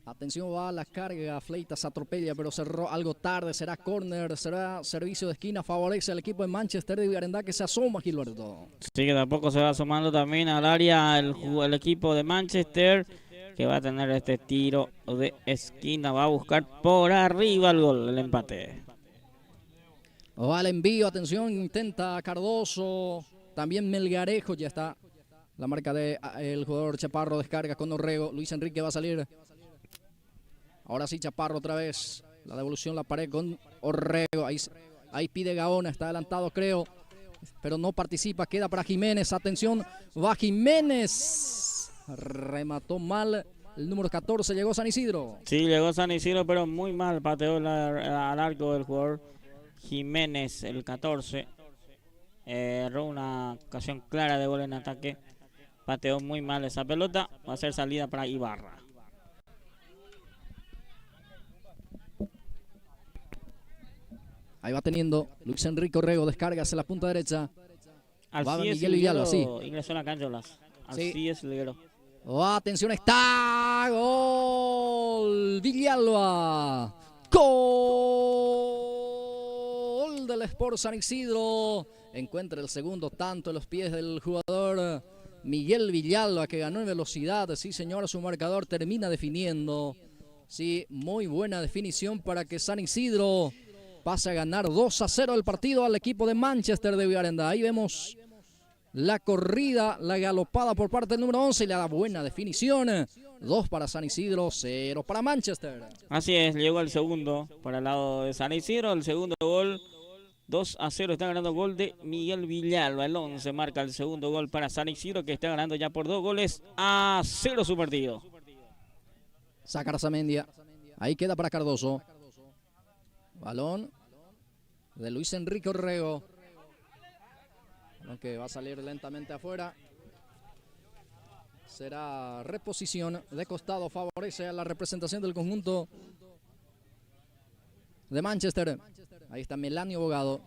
Atención, va a la carga, Fleitas atropella, pero cerró algo tarde, será córner, será servicio de esquina, favorece al equipo de Manchester de Vigarendá que se asoma, Gilberto. Sí, que tampoco se va asomando también al área el equipo de Manchester, que va a tener este tiro de esquina, va a buscar por arriba el gol, el empate. Va el envío, atención, intenta Cardoso, también Melgarejo, ya está la marca del jugador Chaparro, descarga con Orrego, Luis Enrique va a salir. Ahora sí, Chaparro otra vez. La devolución, la pared con Orrego. Ahí pide Gaona, está adelantado creo. Pero no participa, queda para Jiménez. Atención, va Jiménez. Remató mal. El número 14, llegó San Isidro. Sí, llegó San Isidro, pero muy mal. Pateó al arco del jugador Jiménez, el 14. Erró una ocasión clara de gol en ataque. Pateó muy mal esa pelota. Va a ser salida para Ibarra. Ahí va teniendo Luis Enrique Orrego, descarga hacia la punta derecha. Va Miguel Villalba, sí. Ingresó en la cancha, así es, Liguero. Atención, está. Gol. Villalba. Gol del Sport San Isidro. Encuentra el segundo tanto en los pies del jugador Miguel Villalba, que ganó en velocidad. Sí, señor, su marcador termina definiendo. Sí, muy buena definición para que San Isidro pasa a ganar 2-0 el partido al equipo de Manchester de Vigarendá. Ahí vemos la corrida, la galopada por parte del número 11 y la buena definición. 2 para San Isidro, 0 para Manchester. Así es, llegó el segundo para el lado de San Isidro. El segundo gol, 2-0, está ganando gol de Miguel Villalba. El 11 marca el segundo gol para San Isidro, que está ganando ya por 2-0 su partido. Saca Arzamendia. Ahí queda para Cardoso. Balón de Luis Enrique Orrego. Aunque va a salir lentamente afuera. Será reposición de costado. Favorece a la representación del conjunto de Manchester. Ahí está Melanio Bogado.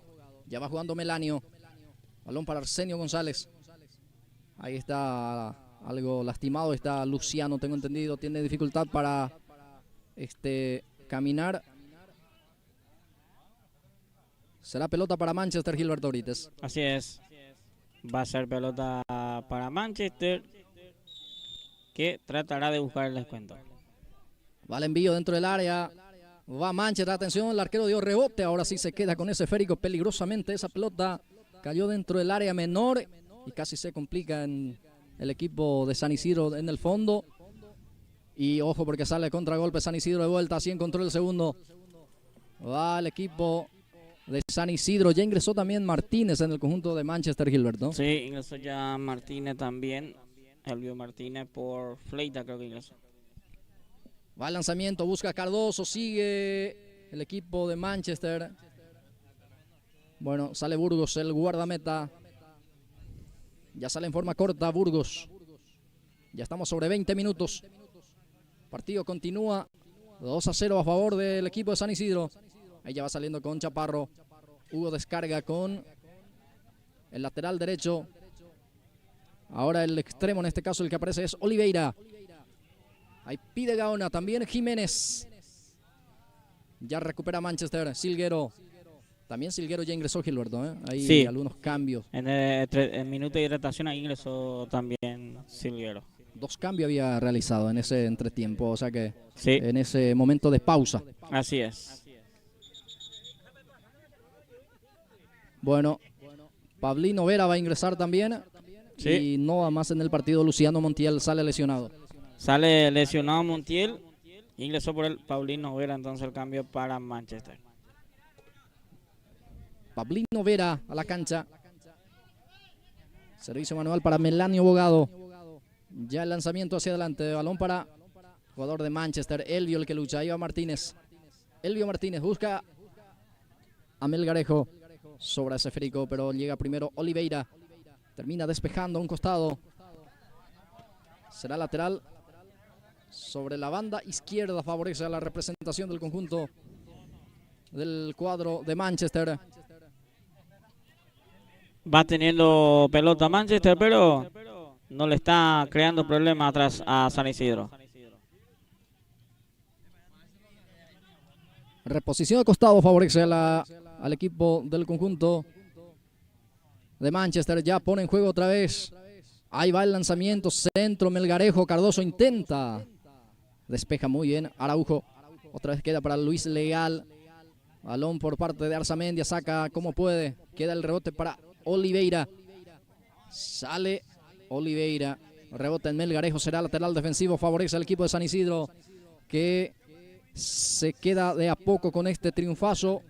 Ya va jugando Melanio. Balón para Arsenio González. Ahí está algo lastimado. Está Luciano, tengo entendido. Tiene dificultad para caminar. Será pelota para Manchester, Gilberto Brites. Así es. Va a ser pelota para Manchester, que tratará de buscar el descuento. Va el envío dentro del área. Va Manchester, atención, el arquero dio rebote. Ahora sí se queda con ese esférico peligrosamente. Esa pelota cayó dentro del área menor y casi se complica en el equipo de San Isidro en el fondo. Y ojo porque sale contragolpe San Isidro de vuelta. Así encontró el segundo. Va el equipo de San Isidro. Ya ingresó también Martínez en el conjunto de Manchester, Gilberto. Sí, ingresó ya Martínez también. Elvio Martínez por Fleita, creo que ingresó. Va el lanzamiento, busca Cardoso, sigue el equipo de Manchester. Bueno, sale Burgos, el guardameta. Ya sale en forma corta Burgos. Ya estamos sobre 20 minutos. Partido continúa 2-0 a favor del equipo de San Isidro. Ahí ya va saliendo con Chaparro. Hugo descarga con el lateral derecho. Ahora el extremo, en este caso el que aparece es Oliveira. Ahí pide Gaona, también Jiménez. Ya recupera Manchester, Silguero. También Silguero ya ingresó, Gilberto, ¿eh? Hay Sí. algunos cambios. En el minuto de hidratación ahí ingresó también Silguero. 2 cambios había realizado en ese entretiempo, o sea que Sí, en ese momento de pausa. así es. Bueno, Pablino Vera va a ingresar también. Sí. Y no más en el partido, Luciano Montiel sale lesionado. Sale lesionado Montiel. Ingresó por el Paulino Vera, entonces el cambio para Manchester. Pablino Vera a la cancha. Servicio manual para Melanio Bogado. Ya el lanzamiento hacia adelante. Balón para jugador de Manchester. Elvio el que lucha. Ahí va Martínez. Elvio Martínez busca a Melgarejo. Sobra ese frico, pero llega primero Oliveira. Termina despejando a un costado. Será lateral. Sobre la banda izquierda favorece a la representación del conjunto del cuadro de Manchester. Va teniendo pelota Manchester, pero no le está creando problemas atrás a San Isidro. Reposición de costado favorece al equipo del conjunto de Manchester. Ya pone en juego otra vez. Ahí va el lanzamiento. Centro, Melgarejo. Cardoso intenta. Despeja muy bien Araujo. Otra vez queda para Luis Legal. Balón por parte de Arzamendia. Saca como puede. Queda el rebote para Oliveira. Sale Oliveira. Rebota en Melgarejo. Será lateral defensivo. Favorece al equipo de San Isidro, que se queda de a poco con este triunfazo.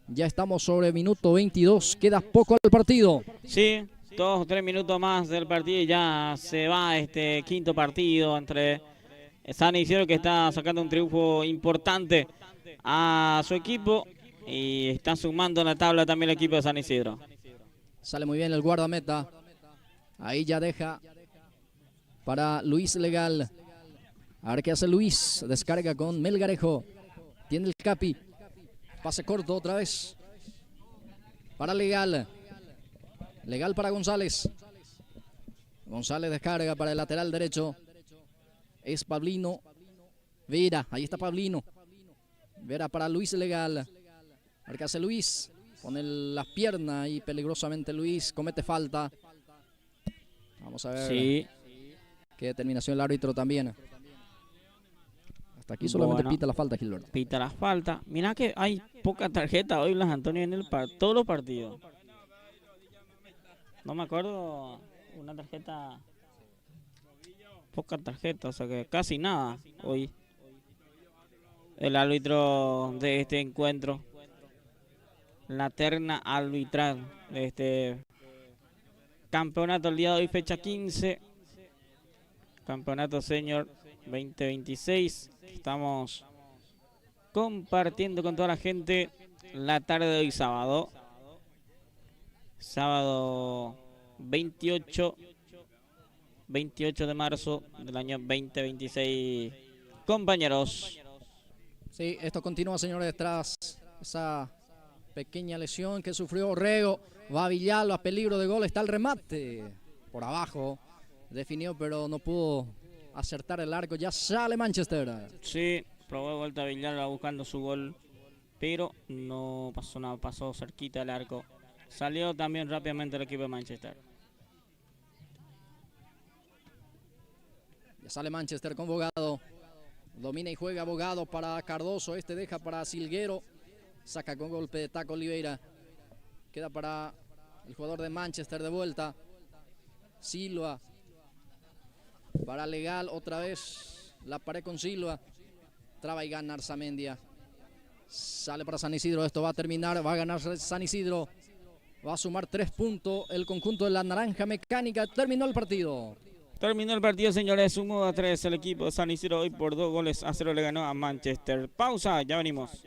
Ya estamos sobre minuto 22. Queda poco al partido. Sí, 2 o 3 minutos más del partido y ya se va este quinto partido entre San Isidro, que está sacando un triunfo importante a su equipo, y está sumando en la tabla también el equipo de San Isidro. Sale muy bien el guardameta. Ahí ya deja para Luis Legal. A ver qué hace Luis. Descarga con Melgarejo. Tiene el Capi. Pase corto otra vez para Legal. Legal para González. González descarga para el lateral derecho. Es Pablino Vera. Ahí está Pablino Vera para Luis Legal. A ver qué hace Luis. Pone las piernas y peligrosamente Luis comete falta. Vamos a ver qué determinación el árbitro también. Hasta aquí solamente pita la falta, Gilberto. Pita la falta. Mira que hay poca tarjeta hoy, Blas Antonio, en todos los partidos. No me acuerdo una tarjeta. Poca tarjeta, o sea que casi nada hoy. El árbitro de este encuentro. La terna arbitral de este campeonato el día de hoy, fecha 15. Campeonato Senior 2026. Estamos compartiendo con toda la gente la tarde de hoy, sábado. Sábado 28 de marzo del año 2026. Compañeros. Sí, esto continúa, señores, tras esa pequeña lesión que sufrió Orrego. Va a Villalba, peligro de gol, está el remate. Por abajo definió, pero no pudo acertar el arco. Ya sale Manchester. Sí, probó de vuelta a Villalba buscando su gol, pero no pasó nada, pasó cerquita del arco. Salió también rápidamente el equipo de Manchester. Ya sale Manchester con Bogado. Domina y juega Bogado para Cardoso. Este deja para Silguero. Saca con golpe de taco Oliveira. Queda para el jugador de Manchester de vuelta. Silva. Para Legal otra vez. La pared con Silva. Traba y gana Arzamendia. Sale para San Isidro. Esto va a terminar. Va a ganar San Isidro. Va a sumar 3 puntos el conjunto de la Naranja Mecánica. Terminó el partido. Terminó el partido, señores. 1-3 el equipo de San Isidro hoy por 2-0 le ganó a Manchester. Pausa, ya venimos.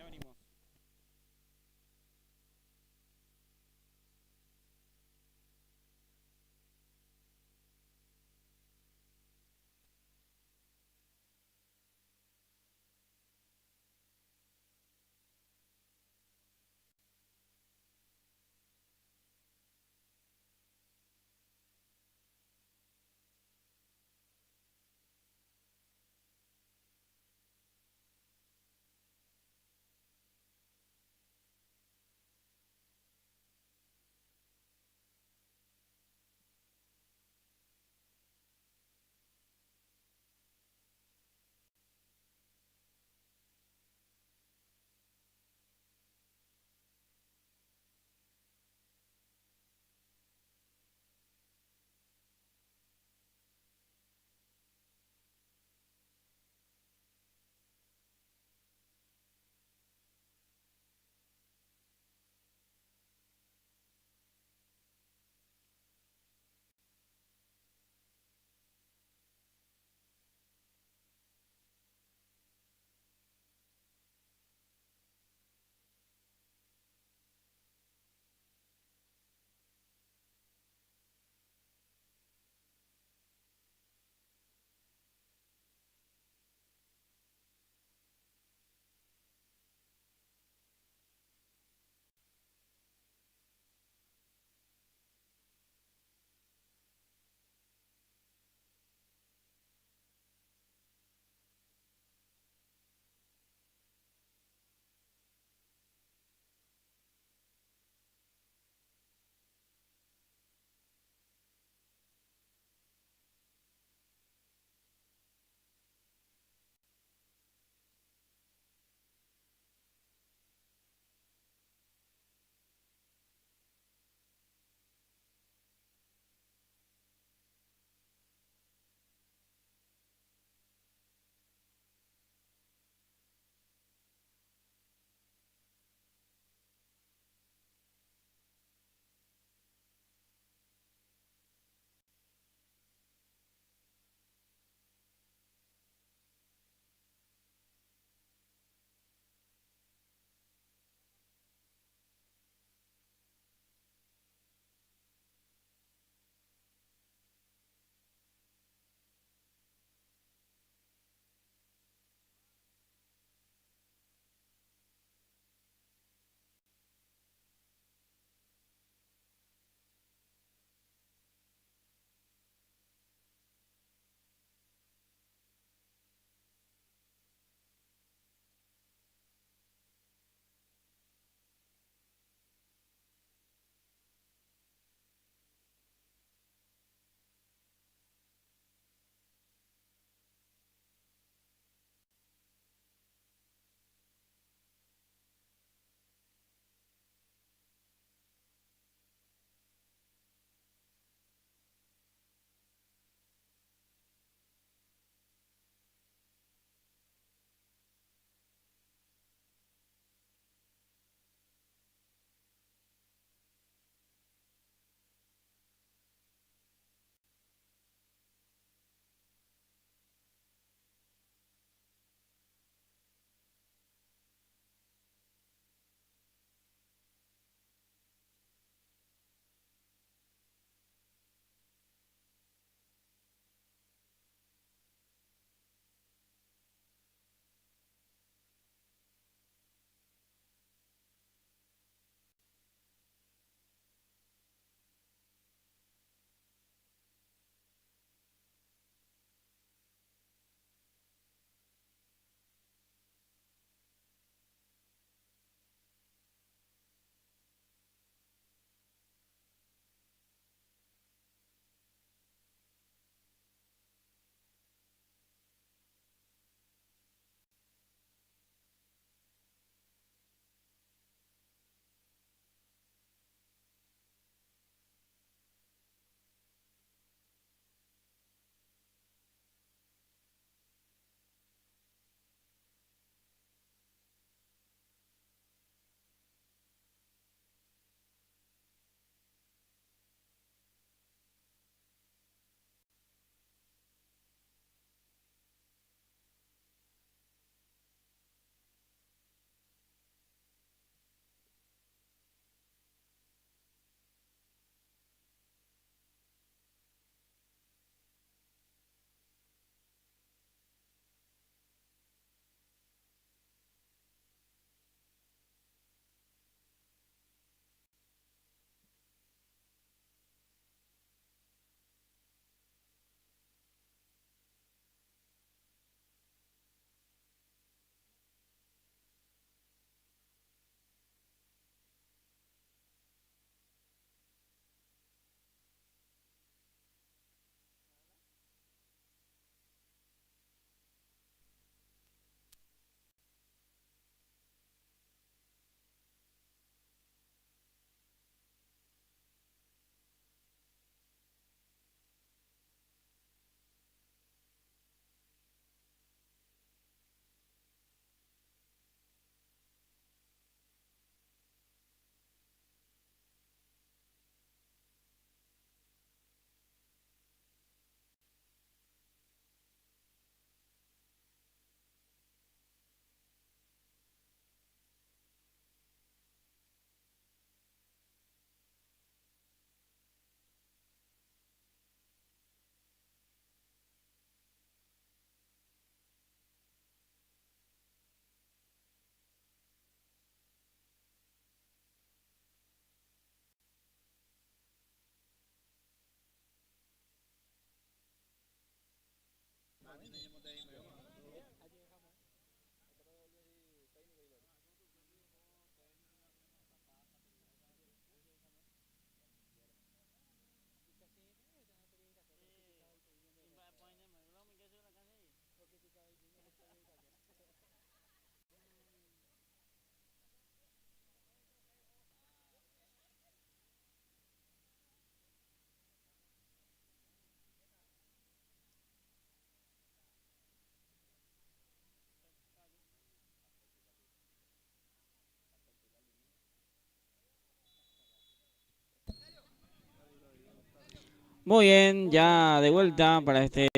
Muy bien, ya de vuelta para este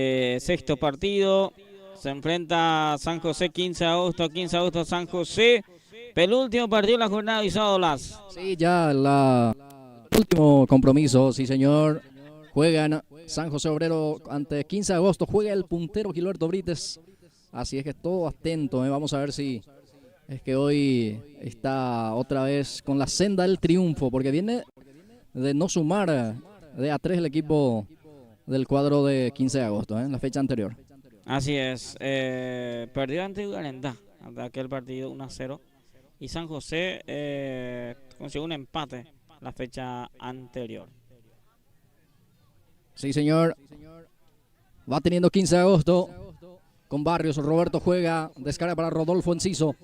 sexto partido. Se enfrenta San José 15 de agosto, 15 de agosto San José. Penúltimo partido de la jornada de Visado Las. Sí, ya el último compromiso, sí señor. Juegan San José Obrero ante 15 de agosto. Juega el puntero Gilberto Brites. Así es que todo atento. Vamos a ver si es que hoy está otra vez con la senda del triunfo. Porque viene de no sumar de a 3 el equipo del cuadro de 15 de agosto, en la fecha anterior. Así es. Perdió ante Ugarendá, ante aquel partido 1-0. Y San José consiguió un empate la fecha anterior. Sí, señor. Va teniendo 15 de agosto. Con Barrios, Roberto juega. Descarga para Rodolfo Enciso.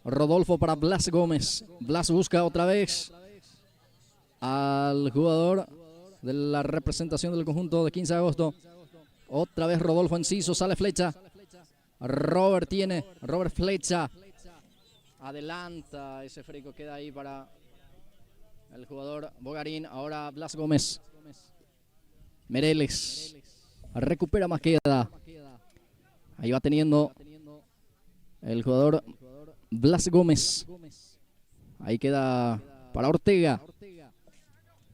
Rodolfo para Blas Gómez. Blas busca otra vez al jugador de la representación del conjunto de 15 de agosto. Otra vez Rodolfo Enciso. Sale flecha. Robert flecha. Adelanta ese frico. Queda ahí para el jugador Bogarín. Ahora Blas Gómez. Mereles recupera más queda. Ahí va teniendo el jugador Blas Gómez. Ahí queda para Ortega.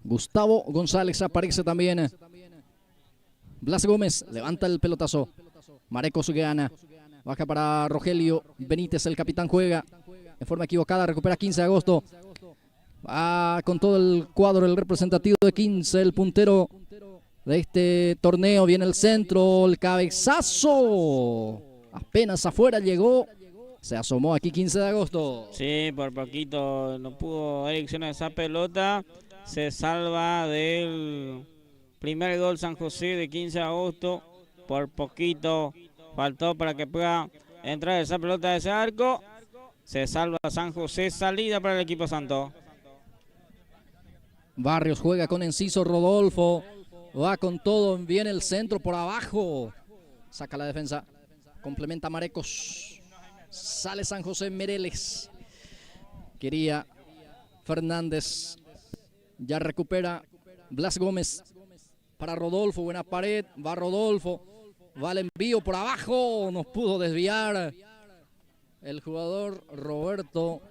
Gustavo González aparece también. Blas Gómez levanta el pelotazo. Marecos gana. Baja para Rogelio Benítez, el capitán juega en forma equivocada. Recupera 15 de agosto. Va con todo el cuadro el representativo de 15, el puntero de este torneo. Viene el centro, el cabezazo. Apenas afuera llegó. Se asomó aquí 15 de agosto. Sí, por poquito no pudo direccionar esa pelota. Se salva del primer gol San José de 15 de agosto. Por poquito faltó para que pueda entrar esa pelota de ese arco. Se salva San José. Salida para el equipo santo. Barrios juega con Enciso. Rodolfo va con todo. Viene el centro por abajo. Saca la defensa. Complementa Marecos. Sale San José. Mereles. Quería Fernández. Ya recupera Blas Gómez. Para Rodolfo. Buena pared. Va Rodolfo. Va el envío por abajo. Nos pudo desviar el jugador Roberto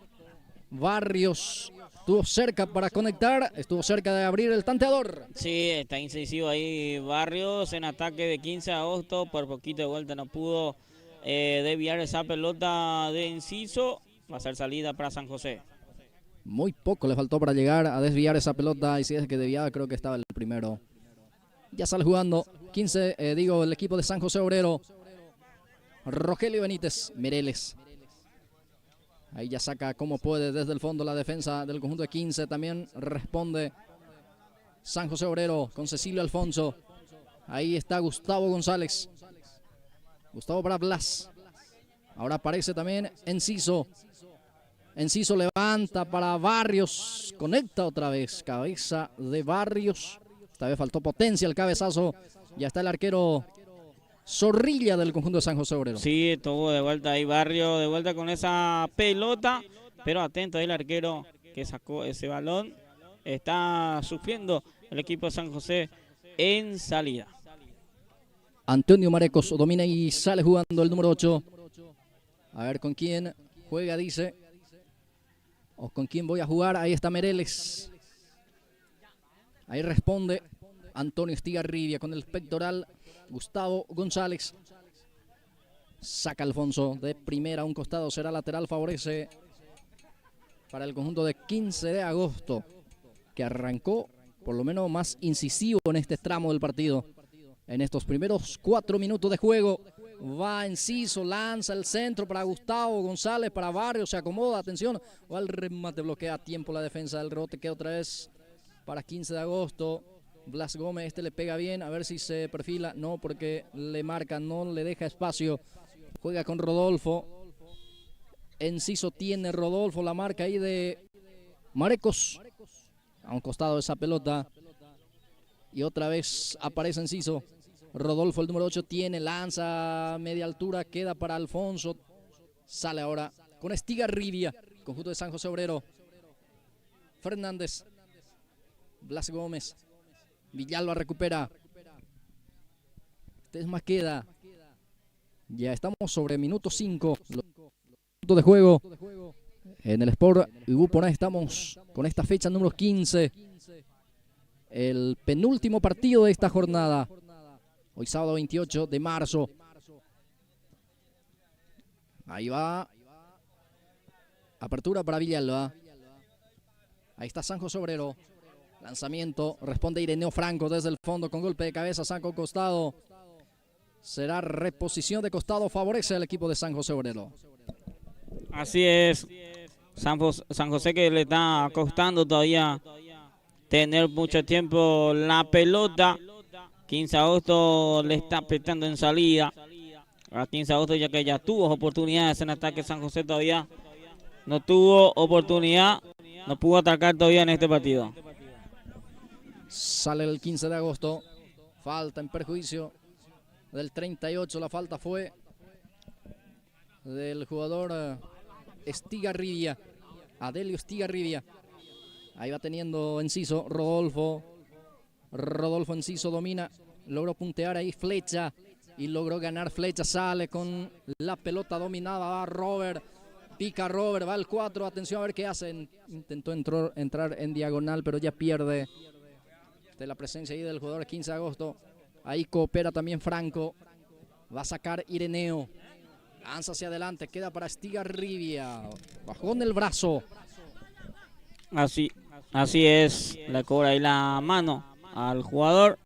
Barrios. Estuvo cerca para conectar. Estuvo cerca de abrir el tanteador. Sí, está incisivo ahí Barrios en ataque de 15 de agosto. Por poquito de vuelta no pudo desviar esa pelota de Enciso. Va a ser salida para San José. Muy poco le faltó para llegar a desviar esa pelota. Y si es que desviaba, creo que estaba el primero. Ya sale jugando 15, el equipo de San José Obrero. Rogelio Benítez, Mereles. Ahí ya saca como puede desde el fondo la defensa del conjunto de 15. También responde San José Obrero con Cecilio Alfonso. Ahí está Gustavo González. Gustavo para Blas. Ahora aparece también Enciso. Enciso levanta para Barrios. Conecta otra vez. Cabeza de Barrios. Esta vez faltó potencia el cabezazo. Ya está el arquero Zorrilla del conjunto de San José Obrero. Sí, estuvo de vuelta ahí Barrio, de vuelta con esa pelota. Pero atento ahí el arquero que sacó ese balón. Está sufriendo el equipo de San José en salida. Antonio Marecos domina y sale jugando el número 8. A ver con quién juega, dice. O con quién voy a jugar. Ahí está Mereles. Ahí responde Antonio Estigarribia con el pectoral. Gustavo González. Saca Alfonso de primera a un costado. Será lateral. Favorece para el conjunto de 15 de agosto. Que arrancó por lo menos más incisivo en este tramo del partido. En estos primeros 4 minutos de juego. Va Enciso, lanza el centro para Gustavo González, para Barrios, se acomoda, atención. Va el remate, bloquea a tiempo la defensa del rebote. Queda otra vez para 15 de agosto. Blas Gómez, le pega bien, a ver si se perfila. No, porque le marca, no le deja espacio. Juega con Rodolfo. Enciso tiene Rodolfo, la marca ahí de Marecos. A un costado de esa pelota. Y otra vez aparece Enciso. Rodolfo, el número 8, tiene, lanza media altura, queda para Alfonso. Sale ahora con Estigarribia, conjunto de San José Obrero. Fernández. Blas Gómez. Villalba recupera. Este es Maqueda. Ya estamos sobre minuto 5. Minutos de juego. En el Sport Guponá estamos con esta fecha número 15. El penúltimo partido de esta jornada. Hoy sábado 28 de marzo. Ahí va. Apertura para Villalba. Ahí está San José Obrero. Lanzamiento. Responde Ireneo Franco desde el fondo con golpe de cabeza. Saco costado. Será reposición de costado. Favorece al equipo de San José Obrero. Así es. San José que le está costando todavía tener mucho tiempo la pelota. 15 de agosto le está apretando en salida. A 15 de agosto ya que ya tuvo oportunidades en ataque. San José todavía no tuvo oportunidad. No pudo atacar todavía en este partido. Sale el 15 de agosto. Falta en perjuicio del 38. La falta fue del jugador Estigarribia. Adelio Estigarribia. Ahí va teniendo Enciso. Rodolfo Enciso domina. Logró puntear ahí Flecha. Y logró ganar Flecha. Sale con la pelota dominada. Va Robert. Pica Robert. Va al 4. Atención a ver qué hace. Intentó entrar en diagonal, pero ya pierde de la presencia ahí del jugador 15 de agosto. Ahí coopera también Franco. Va a sacar Ireneo. Lanza hacia adelante. Queda para Estigarribia. Bajó en el brazo. Así es. Le cobra ahí la mano al jugador.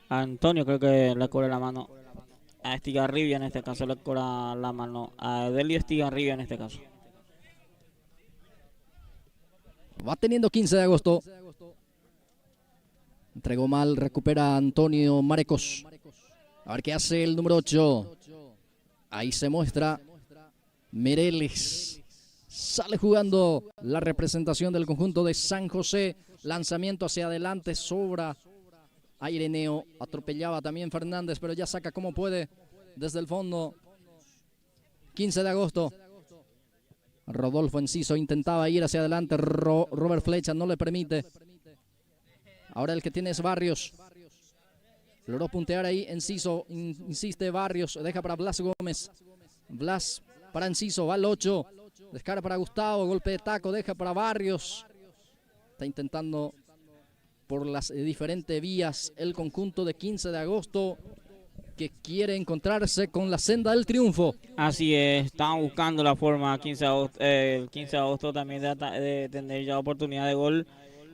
Antonio creo que le cobra la mano a Estigarribia en este caso. Le cobra la mano a Adelio Estigarribia en este caso. Va teniendo 15 de agosto. Entregó mal, recupera Antonio Marecos. A ver qué hace el número 8. Ahí se muestra Mereles. Sale jugando la representación del conjunto de San José. Lanzamiento hacia adelante, sobra a Ireneo. Atropellaba también Fernández, pero ya saca como puede desde el fondo. 15 de agosto. Rodolfo Enciso intentaba ir hacia adelante. Robert Flecha no le permite. Ahora el que tiene es Barrios. Logró puntear ahí Enciso. Insiste Barrios. Deja para Blas Gómez. Blas para Enciso. Va al 8. Descarga para Gustavo. Golpe de taco. Deja para Barrios. Está intentando por las diferentes vías el conjunto de 15 de agosto que quiere encontrarse con la senda del triunfo. Así es. Estaban buscando la forma 15 de agosto, el 15 de agosto también de tener ya oportunidad de gol.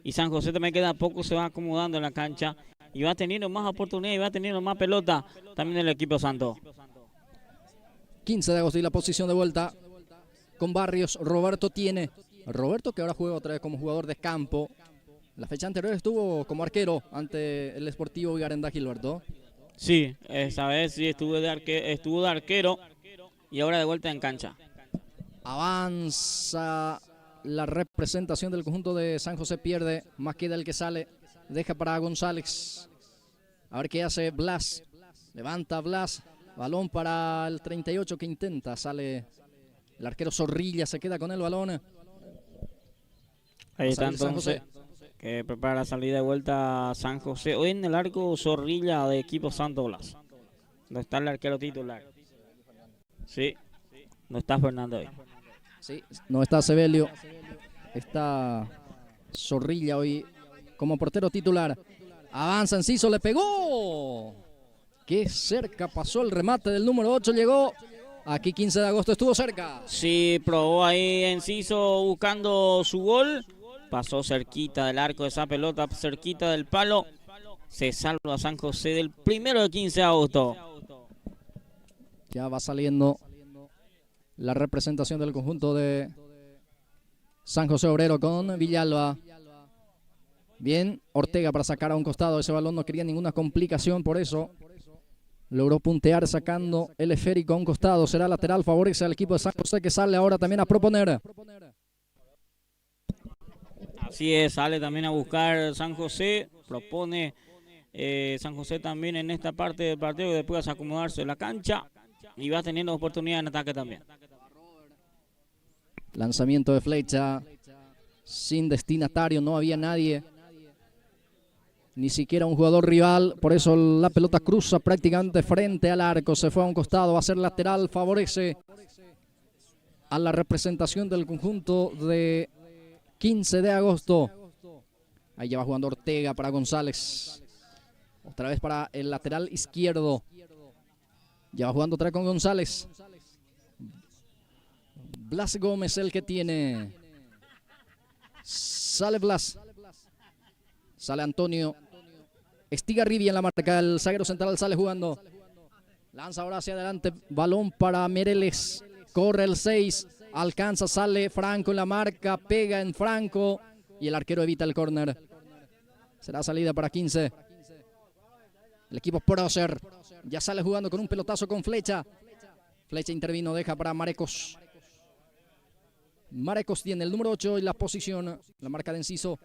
Y San José también queda poco, se va acomodando en la cancha y va teniendo más oportunidad y va teniendo más pelota también el equipo santo. 15 de agosto y la posición de vuelta con Barrios. Roberto que ahora juega otra vez como jugador de campo. La fecha anterior estuvo como arquero ante el Sportivo Garendá Gilberto. Sí, esa vez sí estuvo de arquero y ahora de vuelta en cancha. Avanza la representación del conjunto de San José, pierde, más queda el que sale, deja para González. A ver qué hace Blas. Levanta Blas, balón para el 38 que intenta, sale el arquero Zorrilla, se queda con el balón. Ahí está entonces, que prepara la salida de vuelta San José. Hoy en el arco Zorrilla de equipo Santo Blas. No está el arquero titular. Sí, no está Fernando hoy. Sí, no está Sebelio. Está Zorrilla hoy como portero titular. Avanza Enciso, le pegó. Qué cerca pasó el remate del número 8, llegó. Aquí 15 de agosto estuvo cerca. Sí, probó ahí Enciso buscando su gol. Pasó cerquita del arco de esa pelota, cerquita del palo. Se salva San José del primero de 15 de agosto. Ya va saliendo la representación del conjunto de San José Obrero con Villalba. Bien, Ortega para sacar a un costado. Ese balón no quería ninguna complicación, por eso logró puntear sacando el esférico a un costado. Será lateral, favorece al equipo de San José que sale ahora también a proponer. Así es, sale también a buscar San José. Propone San José también en esta parte del partido que después de acomodarse en la cancha. Y va teniendo oportunidad en ataque también. Lanzamiento de flecha sin destinatario, no había nadie. ni siquiera un jugador rival, por eso la pelota cruza prácticamente frente al arco, se fue a un costado, va a ser lateral, favorece a la representación del conjunto de 15 de agosto. Ahí ya va jugando Ortega para González, otra vez para el lateral izquierdo, ya va jugando otra vez con González. Blas Gómez el que tiene, sale Blas. Sale Antonio Estigarribia en la marca. El zaguero central sale jugando. Lanza ahora hacia adelante. Balón para Mereles. Corre el 6. Alcanza, sale Franco en la marca. Pega en Franco. Y el arquero evita el córner. Será salida para 15. El equipo Prócer. Ya sale jugando con un pelotazo con Flecha. Flecha intervino, deja para Marecos. Marecos tiene el número 8 y la posición. La marca de Enciso.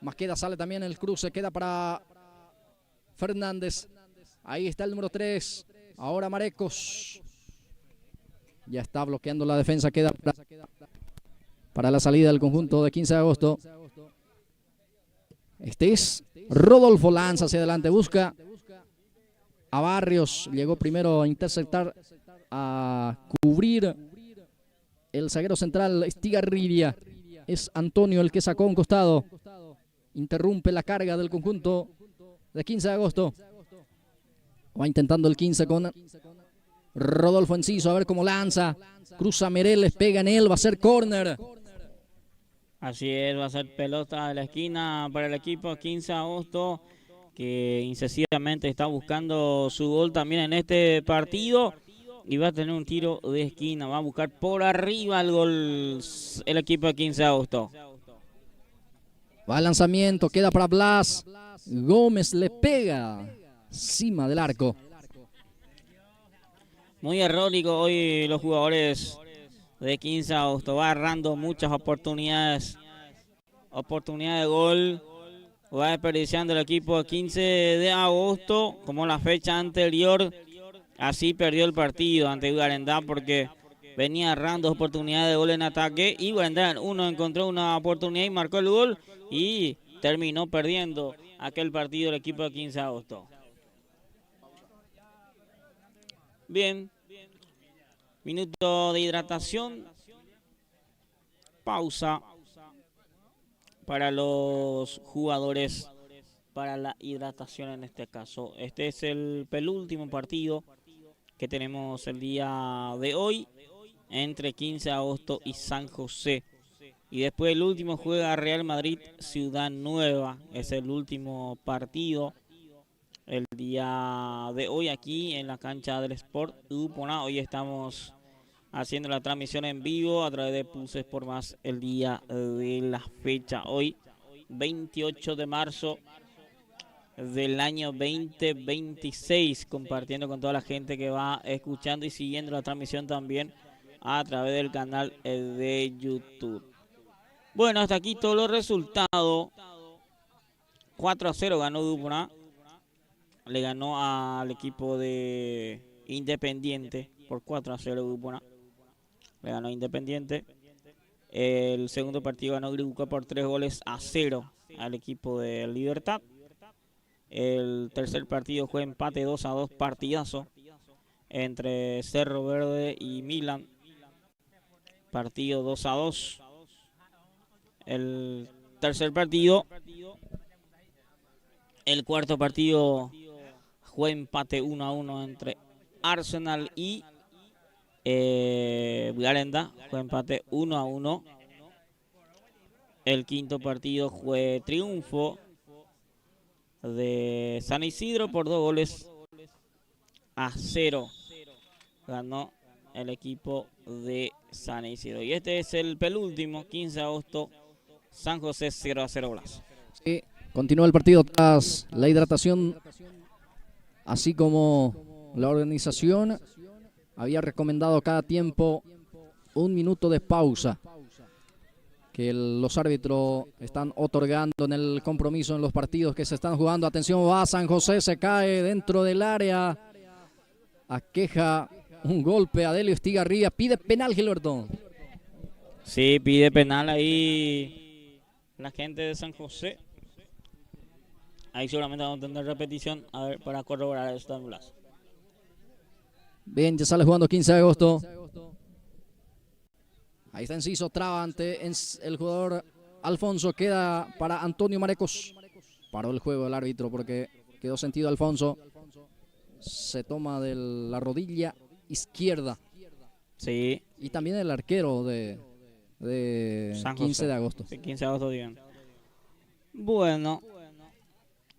Masqueda sale también el cruce, queda para Fernández. Ahí está el número 3. Ahora Marecos. Ya está bloqueando la defensa, queda para la salida del conjunto de 15 de agosto. Este es Rodolfo, lanza hacia adelante, busca a Barrios. Llegó primero a interceptar, a cubrir el zaguero central Estigarribia. Es Antonio el que sacó un costado. Interrumpe la carga del conjunto de 15 de agosto. Va intentando el 15 con Rodolfo Enciso. A ver cómo lanza. Cruza Mereles, pega en él. Va a ser córner. Así es, va a ser pelota de la esquina para el equipo 15 de agosto, que incisivamente está buscando su gol también en este partido. Y va a tener un tiro de esquina. Va a buscar por arriba el gol el equipo de 15 de agosto. Va el lanzamiento, queda para Blas. Gómez le pega encima del arco. Muy errónico hoy los jugadores de 15 de agosto. Va agarrando muchas oportunidades. Oportunidad de gol. Va desperdiciando el equipo de 15 de agosto. Como la fecha anterior. Así perdió el partido ante Garendá porque venía agarrando oportunidades de gol en ataque. Y Garendá uno encontró una oportunidad y marcó el gol. Y terminó perdiendo aquel partido el equipo de 15 de agosto. Bien. Minuto de hidratación. Pausa para los jugadores para la hidratación en este caso. Este es el penúltimo partido que tenemos el día de hoy entre 15 de agosto y San José. Y después el último juega Real Madrid Ciudad Nueva. Es el último partido el día de hoy aquí en la cancha del Sport Dupona. Hoy estamos haciendo la transmisión en vivo a través de Pulse Sport Más el día de la fecha. Hoy 28 de marzo del año 2026, compartiendo con toda la gente que va escuchando y siguiendo la transmisión también a través del canal de YouTube. Bueno, hasta aquí todos los resultados. 4-0 ganó Dupona. Le ganó al equipo de Independiente por 4-0 Dupona. Le ganó Independiente. El segundo partido ganó Gribuca por 3-0 al equipo de Libertad. El tercer partido fue empate 2-2, partidazo entre Cerro Verde y Milan. Partido 2-2. El tercer partido, el cuarto partido fue empate 1-1 entre Arsenal y Garenda. Fue empate 1-1. El quinto partido fue triunfo de San Isidro por 2-0. Ganó el equipo de San Isidro. Y este es el penúltimo, 15 de agosto, San José 0-0 Blas. Sí, continúa el partido tras la hidratación, así como la organización había recomendado cada tiempo 1 minuto de pausa que los árbitros están otorgando en el compromiso en los partidos que se están jugando. Atención, va San José, se cae dentro del área, aqueja un golpe a Delio Estigarribia, pide penal Gilberto. Sí, pide penal ahí la gente de San José. Ahí seguramente vamos a tener repetición, a ver, para corroborar esto también, Blas. Bien, ya sale jugando 15 de agosto. Ahí está Enciso, traba ante el jugador Alfonso. Queda para Antonio Marecos. Paró el juego el árbitro porque quedó sentido Alfonso. Se toma de la rodilla izquierda. Sí. Y también el arquero de San 15 José. de agosto. Sí, 15 de agosto, bien. Bueno,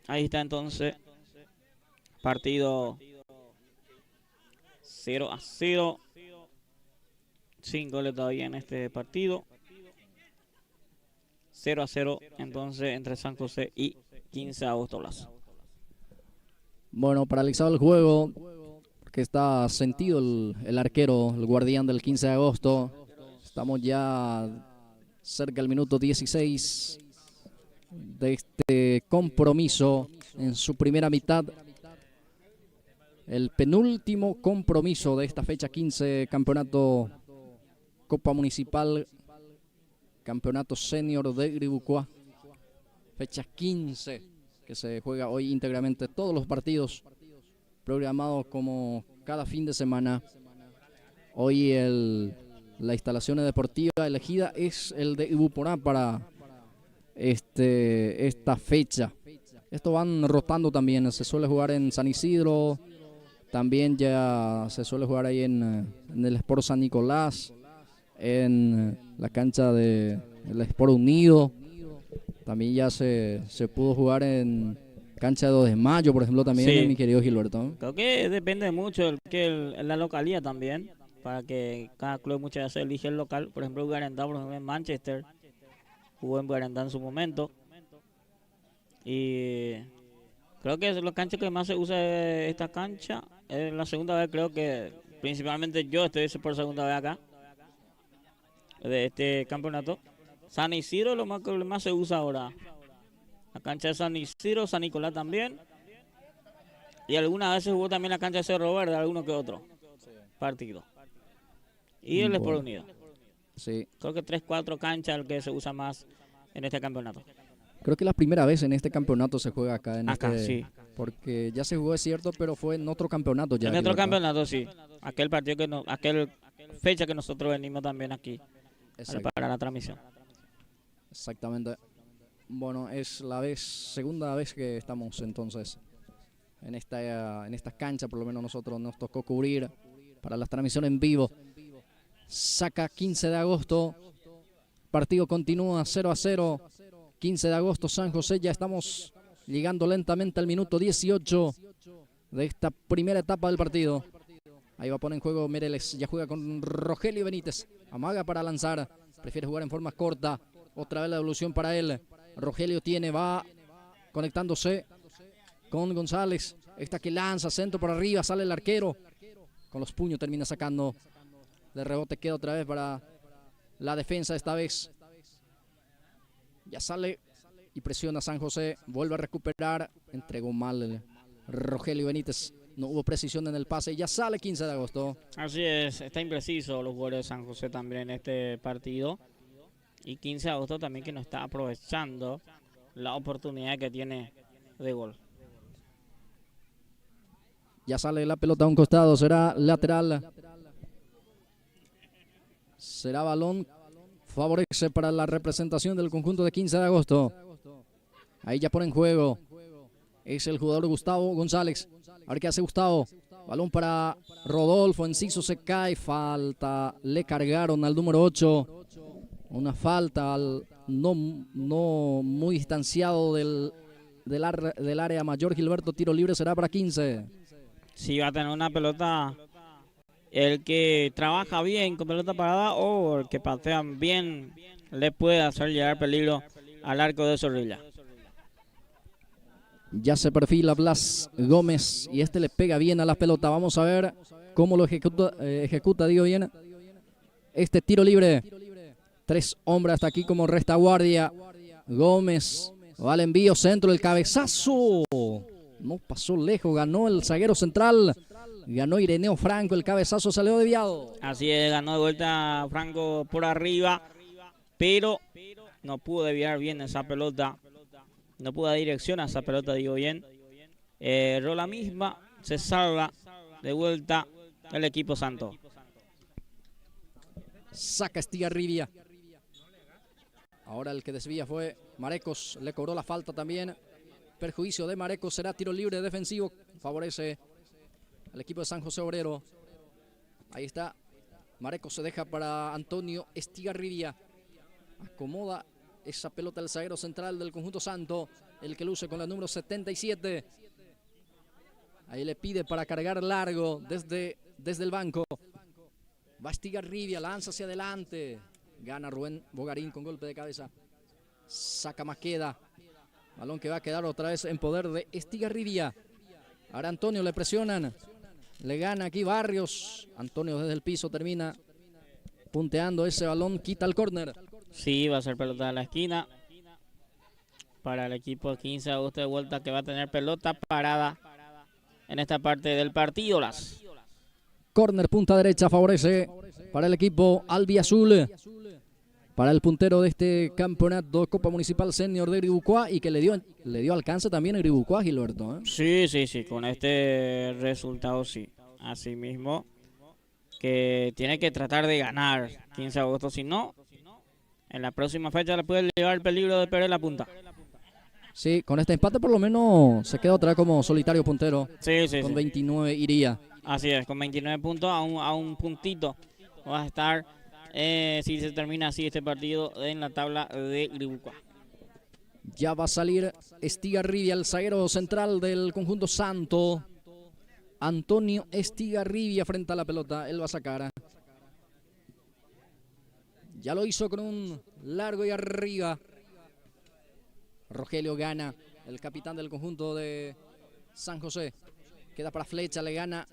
ahí está entonces. Partido 0-0. 5 goles todavía en este partido. 0-0 entonces entre San José y 15 de agosto, Blas. Bueno, paralizado el juego, que está sentido el arquero, el guardián del 15 de agosto. Estamos ya cerca del minuto 16 de este compromiso en su primera mitad. El penúltimo compromiso de esta fecha 15, campeonato Copa Municipal, campeonato senior de Gribucuá. Fecha 15 que se juega hoy íntegramente, todos los partidos programados como cada fin de semana. Hoy la instalación deportiva elegida es el de Ibuporá para esta fecha. Esto van rotando también, se suele jugar en San Isidro, también ya se suele jugar ahí en el Sport San Nicolás, en la cancha del Sport Unido. También ya se pudo jugar en cancha de 2 de mayo, por ejemplo, también, Sí. mi querido Gilberto. Creo que depende mucho la localidad también, para que cada club muchas veces elige el local. Por ejemplo, Garandá, por ejemplo, en Manchester, jugó en Garandá en su momento. Y creo que es la cancha que más se usa esta cancha. Es la segunda vez, creo que principalmente yo estoy por segunda vez acá, de este campeonato. San Isidro es lo más que más se usa ahora. La cancha de San Isidro, San Nicolás también. Y algunas veces jugó también la cancha de Cerro Verde, alguno que otro partido. Y el Sport Unido. Sí. Creo que 3-4 canchas el que se usa más en este campeonato. Creo que la primera vez en este campeonato se juega acá. Sí. Porque ya se jugó, es cierto, pero fue en otro campeonato ya. En otro campeonato, sí. Aquel partido aquel fecha que nosotros venimos también aquí para la transmisión. Exactamente. Bueno, es la segunda vez que estamos entonces en esta cancha, por lo menos nosotros nos tocó cubrir para la transmisión en vivo. Saca 15 de agosto, partido continúa 0-0, 15 de agosto San José, ya estamos llegando lentamente al minuto 18 de esta primera etapa del partido. Ahí va a poner en juego Mereles, ya juega con Rogelio Benítez, amaga para lanzar, prefiere jugar en forma corta, otra vez la devolución para él. Rogelio va conectándose con González, esta que lanza, centro por arriba, sale el arquero, con los puños termina sacando, de rebote queda otra vez para la defensa esta vez. Ya sale y presiona San José, vuelve a recuperar, entregó mal Rogelio Benítez, no hubo precisión en el pase y ya sale 15 de agosto. Así es, está impreciso los jugadores de San José también en este partido. Y 15 de agosto también que no está aprovechando la oportunidad que tiene de gol. Ya sale la pelota a un costado, será lateral. Será balón, favorece para la representación del conjunto de 15 de agosto. Ahí ya pone en juego. Es el jugador Gustavo González. A ver qué hace Gustavo. Balón para Rodolfo, Enciso se cae, falta. Le cargaron al número 8. Una falta no muy distanciado del área mayor. Gilberto, tiro libre será para 15. Sí, va a tener una pelota el que trabaja bien con pelota parada o el que patea bien le puede hacer llegar peligro al arco de Zorrilla. Ya se perfila Blas Gómez y le pega bien a la pelota. Vamos a ver cómo lo ejecuta digo bien, este tiro libre. 3 hombres hasta aquí como retaguardia. Gómez va al envío, centro, el cabezazo. No pasó lejos, ganó el zaguero central. Ganó Ireneo Franco, el cabezazo salió desviado. Así es, ganó de vuelta Franco por arriba, pero no pudo desviar bien esa pelota. No pudo dar dirección a esa pelota, digo bien. Rola misma, se salva de vuelta el equipo santo. Saca Estigarribia. Ahora el que desvía fue Marecos. Le cobró la falta también. Perjuicio de Marecos. Será tiro libre defensivo. Favorece al equipo de San José Obrero. Ahí está. Marecos se deja para Antonio Estigarribia. Acomoda esa pelota el zaguero central del conjunto santo. El que luce con la número 77. Ahí le pide para cargar largo desde el banco. Va Estigarribia, lanza hacia adelante. Gana Rubén Bogarín con golpe de cabeza. Saca Maqueda. Balón que va a quedar otra vez en poder de Estigarribia. Ahora Antonio le presionan. Le gana aquí Barrios. Antonio desde el piso termina punteando ese balón. Quita el córner. Sí, va a ser pelota de la esquina. Para el equipo 15 de agosto de vuelta, que va a tener pelota parada en esta parte del partido. Córner, punta derecha, favorece para el equipo albiazul, para el puntero de este campeonato Copa Municipal Senior de Gribucuá, y que le dio alcance también a Gribucuá, Gilberto. Sí, con este resultado sí. Así mismo, que tiene que tratar de ganar 15 de agosto, si no, en la próxima fecha le puede llevar el peligro de perder la punta. Sí, con este empate por lo menos se queda otra vez como solitario puntero. Sí. Con 29 iría. Así es, con 29 puntos a un puntito va a estar, si se termina así este partido, en la tabla de Gribucuá. Ya va a salir Estigarribia, el zaguero central del conjunto santo. Antonio Estigarribia frente a la pelota, él va a sacar. Ya lo hizo con un largo y arriba. Rogelio Gana, el capitán del conjunto de San José. Queda para Flecha, le gana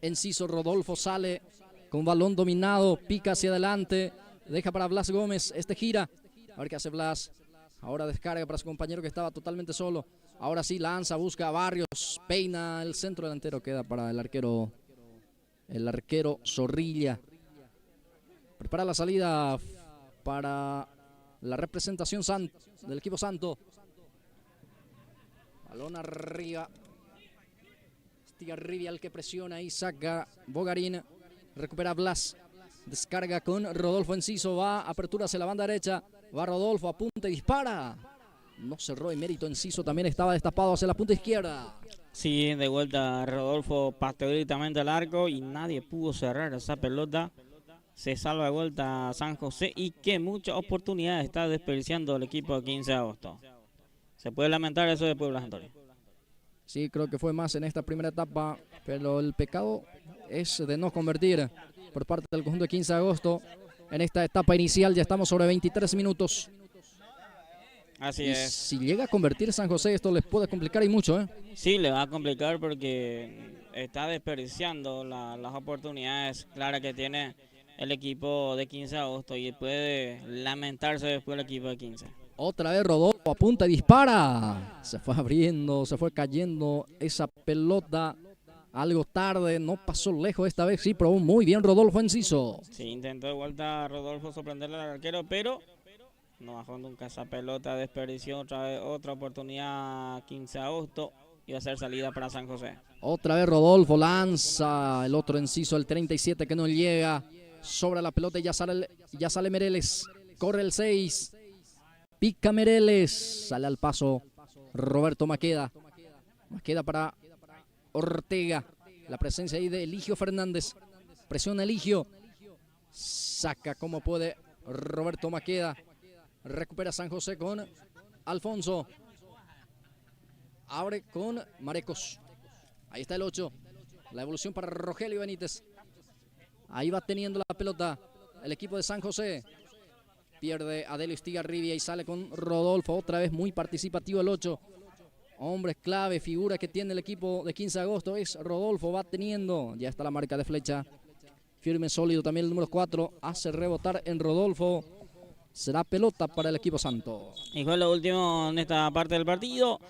Enciso. Rodolfo sale con balón dominado, pica hacia adelante, deja para Blas Gómez, este gira. A ver qué hace Blas. Ahora descarga para su compañero que estaba totalmente solo. Ahora sí lanza, busca a Barrios, peina el centro delantero, queda para el arquero Zorrilla. Prepara la salida para la representación del equipo santo. Balón arriba. Estigarribia el que presiona y saca Bogarín. Recupera Blas. Descarga con Rodolfo Enciso. Va, apertura hacia la banda derecha. Va Rodolfo, apunta y dispara. No cerró en mérito. Enciso también estaba destapado hacia la punta izquierda. Sí, de vuelta Rodolfo pateó directamente al arco y nadie pudo cerrar esa pelota. Se salva de vuelta San José, y que muchas oportunidades está desperdiciando el equipo de 15 de agosto. Se puede lamentar eso de Puebla, Antonio. Sí, creo que fue más en esta primera etapa, pero el pecado es de no convertir por parte del conjunto de 15 de agosto. En esta etapa inicial ya estamos sobre 23 minutos. Así y es. Si llega a convertir San José, esto les puede complicar y mucho, ¿eh? Sí, le va a complicar porque está desperdiciando las oportunidades claras que tiene el equipo de 15 de agosto, y puede lamentarse después el equipo de 15. Otra vez Rodolfo apunta y dispara. Se fue abriendo, se fue cayendo esa pelota. Algo tarde, no pasó lejos esta vez. Sí, probó muy bien Rodolfo Enciso. Sí, intentó de vuelta Rodolfo sorprenderle al arquero, pero no bajó nunca esa pelota. Desperdició otra vez otra oportunidad 15 de agosto. Y va a ser salida para San José. Otra vez Rodolfo lanza. El otro Enciso, el 37, que no llega. Sobra la pelota y ya sale Mereles. Corre el 6. Pica Mereles. Sale al paso Roberto Maqueda. Maqueda para Ortega. La presencia ahí de Eligio Fernández. Presiona Eligio. Saca como puede Roberto Maqueda. Recupera San José con Alfonso. Abre con Marecos. Ahí está el 8. La evolución para Rogelio Benítez. Ahí va teniendo la pelota el equipo de San José. Pierde Adelio Estigarribia y sale con Rodolfo. Otra vez muy participativo el 8. Hombres clave, figura que tiene el equipo de 15 de agosto es Rodolfo. Va teniendo, ya está la marca de flecha. Firme, sólido también el número 4. Hace rebotar en Rodolfo. Será pelota para el equipo santo. Y fue lo último en esta parte del partido.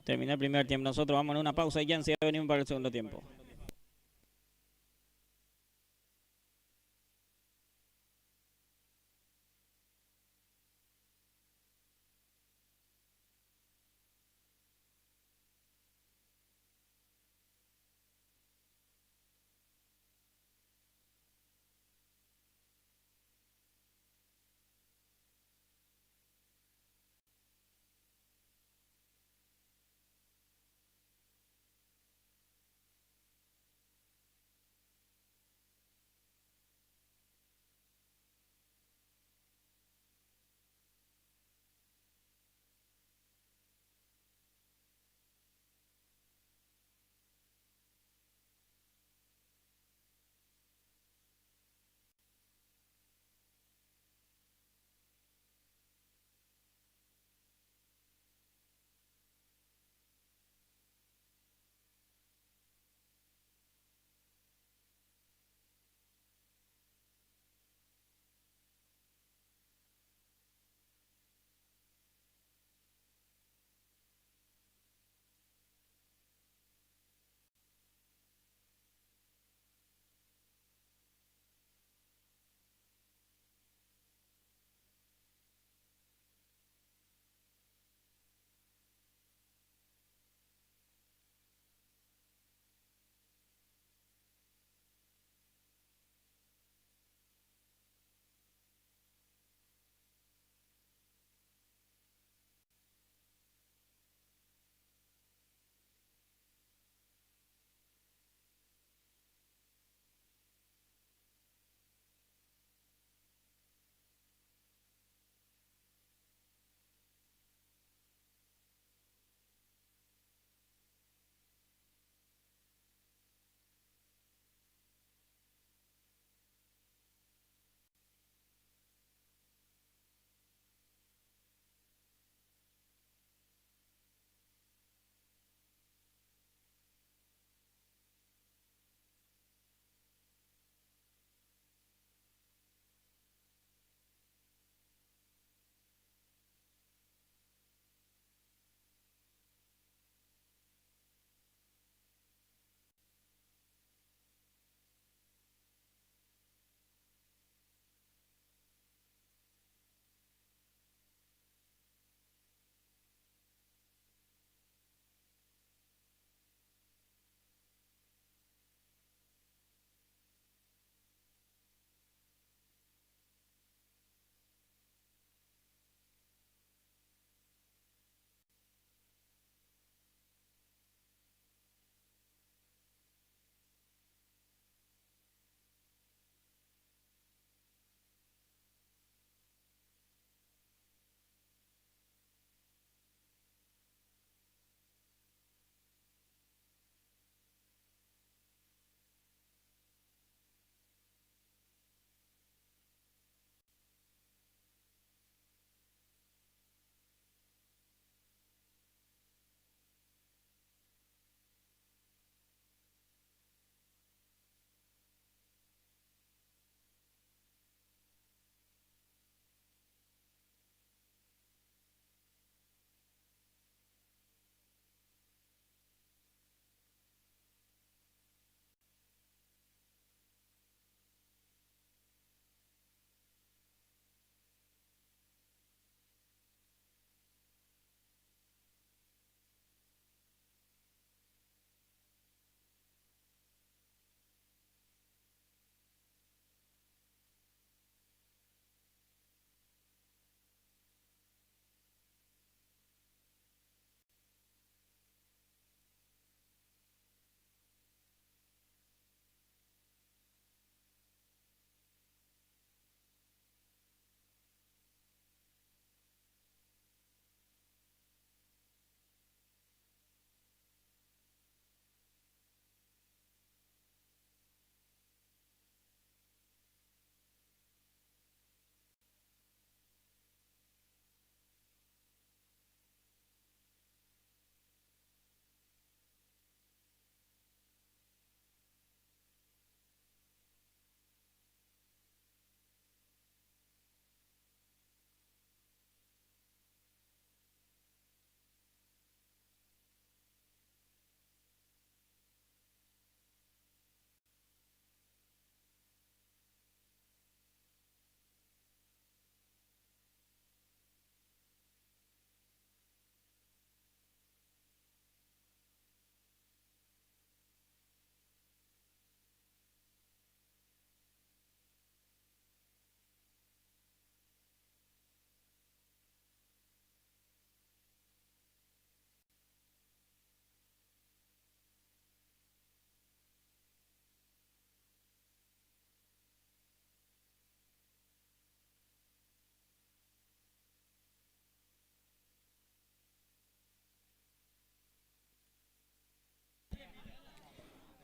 Termina el primer tiempo. Nosotros vamos a una pausa y ya enseguida venimos para el segundo tiempo.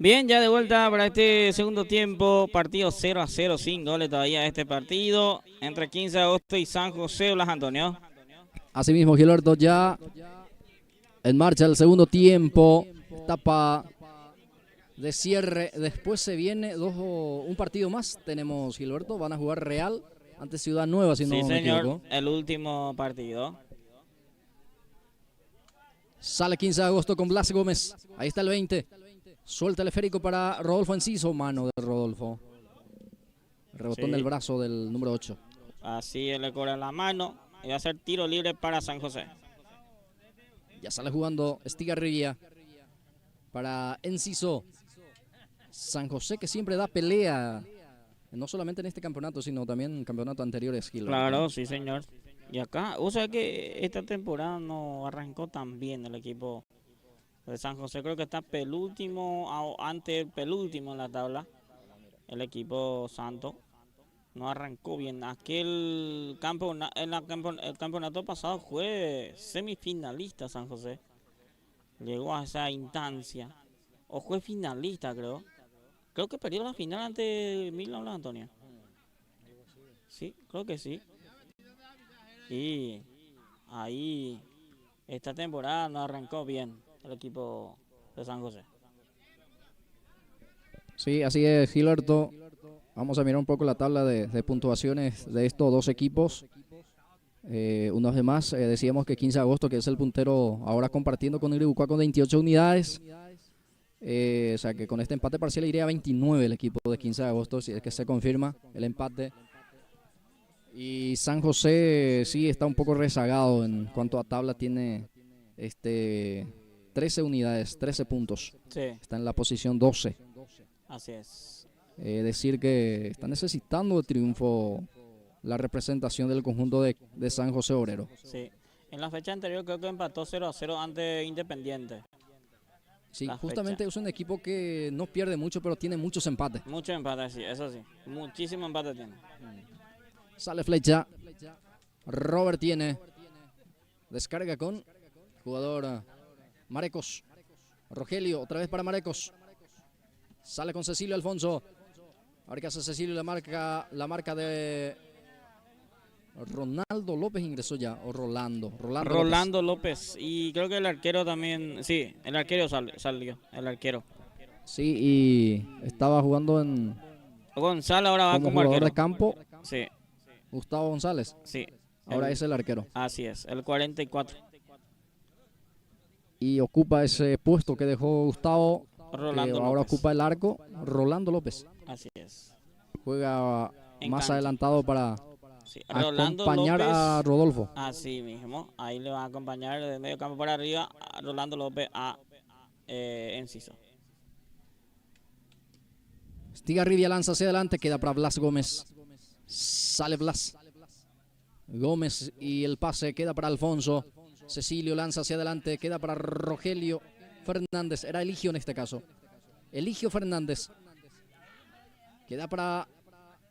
Bien, ya de vuelta para este segundo tiempo, partido 0-0, sin goles todavía este partido, entre 15 de agosto y San José, Blas Antonio. Asimismo, Gilberto, ya en marcha el segundo tiempo, etapa de cierre. Después se viene un partido más. Tenemos, Gilberto, van a jugar Real ante Ciudad Nueva, si no Sí, me señor, equivoco. el último partido. Sale 15 de agosto con Blas Gómez. Ahí está el 20. Suelta el esférico para Rodolfo Enciso. Mano de Rodolfo. Rebotón Sí. del brazo del número 8. Así él le cobra la mano y va a ser tiro libre para San José. Ya sale jugando Estigarribia para Enciso. San José, que siempre da pelea, no solamente en este campeonato, sino también en campeonatos anteriores, Gilberto. Claro, sí, señor. Y acá, o sea que esta temporada no arrancó tan bien el equipo de San José. Creo que está penúltimo, ante penúltimo en la tabla. El equipo santo no arrancó bien. Aquel el campeonato pasado fue semifinalista San José. Llegó a esa instancia. O fue finalista, creo. Creo que perdió la final ante Milan, Antonio. Sí, creo que sí. Y ahí esta temporada no arrancó bien el equipo de San José. Sí, así es, Gilberto. Vamos a mirar un poco la tabla de puntuaciones de estos dos equipos. Una vez más, decíamos que 15 de agosto, que es el puntero, ahora compartiendo con Iribucua con 28 unidades. O sea que con este empate parcial iría a 29 el equipo de 15 de agosto, si es que se confirma el empate. Y San José sí está un poco rezagado en cuanto a tabla, tiene 13 unidades, 13 puntos. Sí. Está en la posición 12. Así es. Decir que está necesitando de triunfo la representación del conjunto de San José Obrero. Sí. En la fecha anterior creo que empató 0-0 ante Independiente. Sí, justamente es un equipo que no pierde mucho, pero tiene muchos empates. Muchos empates, sí, eso sí. Muchísimos empates tiene. Sale flecha. Robert tiene. Descarga con jugador Marecos. Rogelio, otra vez para Marecos. Sale con Cecilio Alfonso. Ahora que hace Cecilio la marca de Ronaldo López ingresó ya, o Rolando López. Y creo que el arquero también, sí, el arquero salió, el arquero. Sí, y estaba jugando en Gonzalo ahora va como jugador arquero de campo. Sí. Gustavo González. Sí. Ahora es el arquero. Así es, el 44. Y ocupa ese puesto que dejó Gustavo. Rolando ahora López. ocupa el arco Rolando López. Así es. Juega En más cancha. adelantado para Sí. Rolando acompañar López, a Rodolfo. así mismo. Ahí le va a acompañar de medio campo para arriba a Rolando López a Enciso. Estigarribia lanza hacia adelante, queda para Blas Gómez. Sale Blas Gómez y el pase queda para Alfonso. Cecilio lanza hacia adelante, queda para Rogelio Fernández. Era Eligio en este caso. Eligio Fernández. Queda para...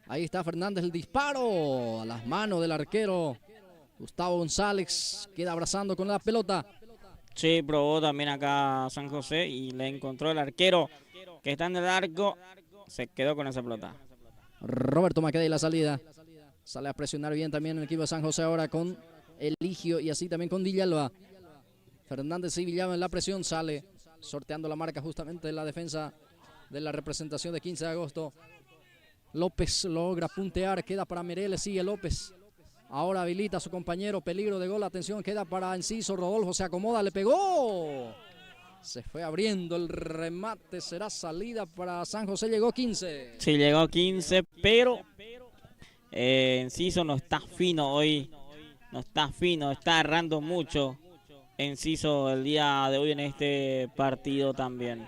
Ahí está Fernández, el disparo a las manos del arquero. Gustavo González queda abrazando con la pelota. Sí, probó también acá San José y le encontró el arquero que está en el arco. Se quedó con esa pelota. Roberto Maqueda y la salida. Sale a presionar bien también el equipo de San José ahora con Eligio y así también con Villalba. Fernández y Villalba en la presión, sale sorteando la marca justamente de la defensa de la representación de 15 de agosto. López logra puntear, queda para Mireles, sigue López. Ahora habilita a su compañero, peligro de gol, atención, queda para Enciso, Rodolfo se acomoda, le pegó. Se fue abriendo el remate, será salida para San José, llegó 15. Sí, llegó 15, pero Enciso no está fino hoy. No está fino, está errando mucho Enciso el día de hoy en este partido también.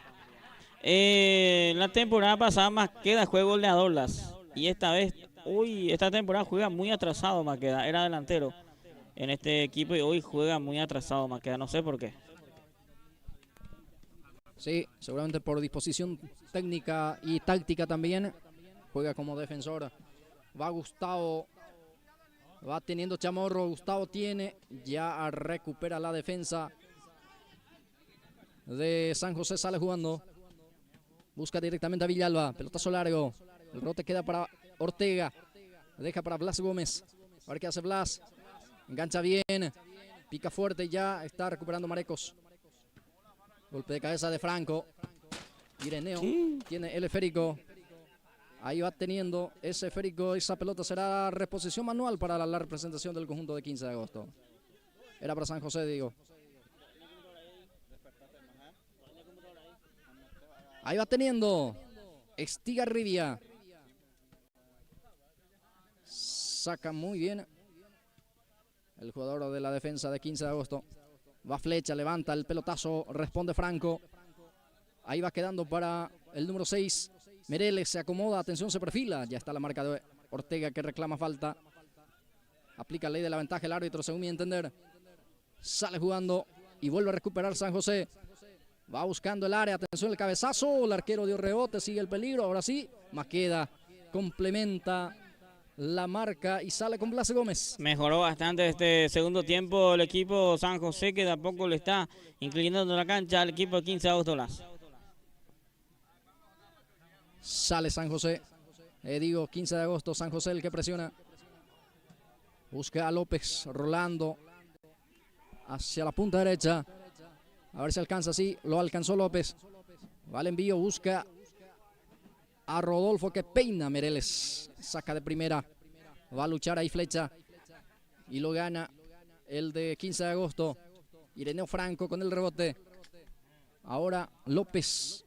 La temporada pasada Maqueda juega goleadorlas y esta vez, esta temporada juega muy atrasado Maqueda, era delantero en este equipo y hoy juega muy atrasado Maqueda, no sé por qué. Sí, seguramente por disposición técnica y táctica también, juega como defensor. Va Gustavo, va teniendo Chamorro, Gustavo tiene, ya recupera la defensa de San José, sale jugando. Busca directamente a Villalba. Pelotazo largo. El rebote queda para Ortega. Deja para Blas Gómez. A ver qué hace Blas. Engancha bien. Pica fuerte. Ya está recuperando Marecos. Golpe de cabeza de Franco. Ireneo tiene el esférico. Ahí va teniendo ese esférico. Esa pelota será reposición manual para la representación del conjunto de 15 de agosto. Era para San José, digo. Ahí va teniendo Estigarribia. Saca muy bien el jugador de la defensa de 15 de agosto. Va Flecha, levanta el pelotazo, responde Franco. Ahí va quedando para el número 6. Mereles se acomoda, atención, se perfila. Ya está la marca de Ortega que reclama falta. Aplica ley de la ventaja el árbitro, según mi entender. Sale jugando y vuelve a recuperar San José. Va buscando el área, atención el cabezazo. El arquero dio rebote, sigue el peligro. Ahora sí, Maqueda complementa la marca y sale con Blas Gómez. Mejoró bastante este segundo tiempo el equipo San José, que de a poco le está inclinando la cancha al equipo de 15 de agosto Blas. Sale San José. 15 de agosto, San José el que presiona. Busca a López, Rolando. Hacia la punta derecha. A ver si alcanza, sí, lo alcanzó López. Va el envío, busca a Rodolfo que peina Mereles. Saca de primera. Va a luchar ahí Flecha. Y lo gana el de 15 de agosto. Ireneo Franco con el rebote. Ahora López.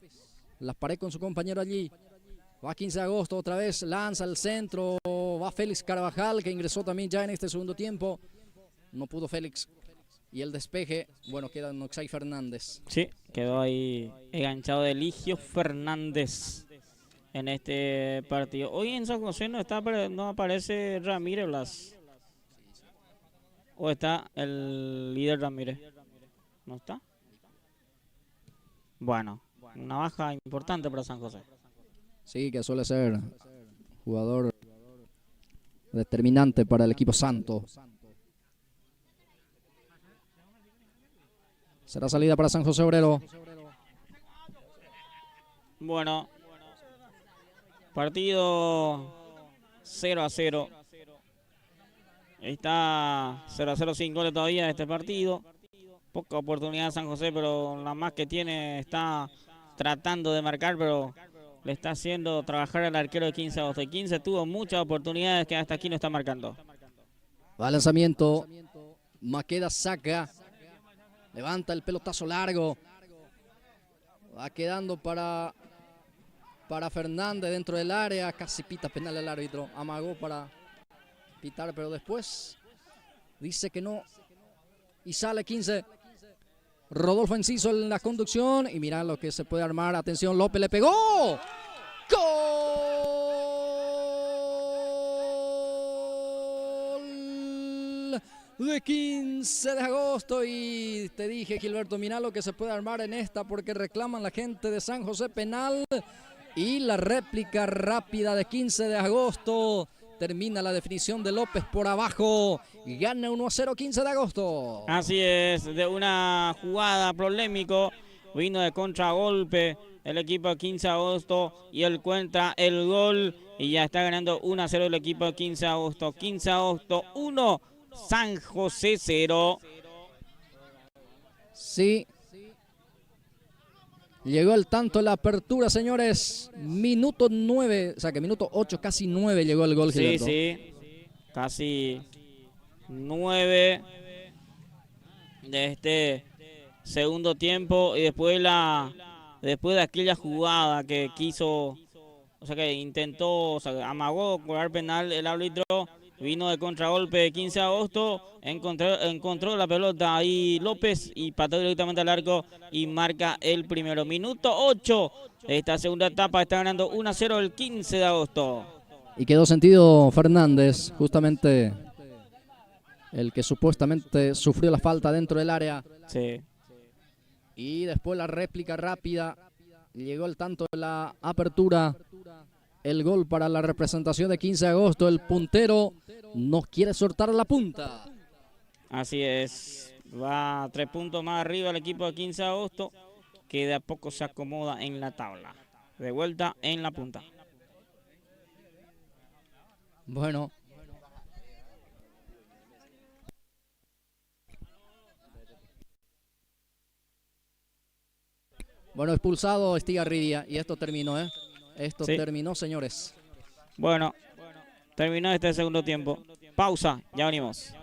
La pared con su compañero allí. Va 15 de agosto otra vez. Lanza al centro. Va Félix Carvajal que ingresó también ya en este segundo tiempo. No pudo Félix. Y el despeje, bueno, queda Noxay Fernández. Sí, quedó ahí enganchado de Eligio Fernández en este partido. Hoy en San José no aparece Ramírez Blas. ¿O está el líder Ramírez? ¿No está? Bueno, una baja importante para San José. Sí, que suele ser jugador determinante para el equipo santo. Será salida para San José Obrero. Bueno, partido 0-0. Está 0-0 sin goles todavía este partido. Poca oportunidad San José, pero la más que tiene está tratando de marcar, pero le está haciendo trabajar al arquero de 15 de agosto. Y 15 tuvo muchas oportunidades que hasta aquí no está marcando. Va al lanzamiento. Maqueda saca. Levanta el pelotazo largo. Va quedando para Fernández dentro del área. Casi pita penal el árbitro. Amagó para pitar, pero después dice que no. Y sale 15. Rodolfo Enciso en la conducción. Y mira lo que se puede armar. Atención, López le pegó. ¡Gol! De 15 de agosto. Y te dije, Gilberto, mira lo que se puede armar en esta, porque reclaman la gente de San José penal. Y la réplica rápida de 15 de agosto. Termina la definición de López por abajo. Y gana 1-0 15 de agosto. Así es, de una jugada polémico. Vino de contragolpe el equipo de 15 de agosto. Y él cuenta el gol. Y ya está ganando 1-0 el equipo de 15 de agosto. 15 de agosto 1, San José 0. Sí. Llegó el tanto, la apertura, señores. Minuto 9, o sea que minuto 8, casi 9 llegó el gol. Sí, Gilberto. sí. Casi 9 de este segundo tiempo. Y después de aquella jugada que quiso, o sea que intentó, o sea, amagó cobrar penal el árbitro. Vino de contragolpe de 15 de agosto, encontró la pelota ahí López y pateó directamente al arco y marca el primero. Minuto 8 de esta segunda etapa, está ganando 1-0 el 15 de agosto. Y quedó sentido Fernández, justamente el que supuestamente sufrió la falta dentro del área. Sí. Y después la réplica rápida, llegó el tanto de la apertura. El gol para la representación de 15 de agosto. El puntero no quiere soltar la punta. Así es. Va 3 puntos más arriba el equipo de 15 de agosto, que de a poco se acomoda en la tabla. de vuelta en la punta. Bueno. Bueno, expulsado Estigarribia y esto terminó, ¿eh? Esto Sí. terminó, señores. Bueno, terminó este segundo tiempo. Pausa, ya venimos.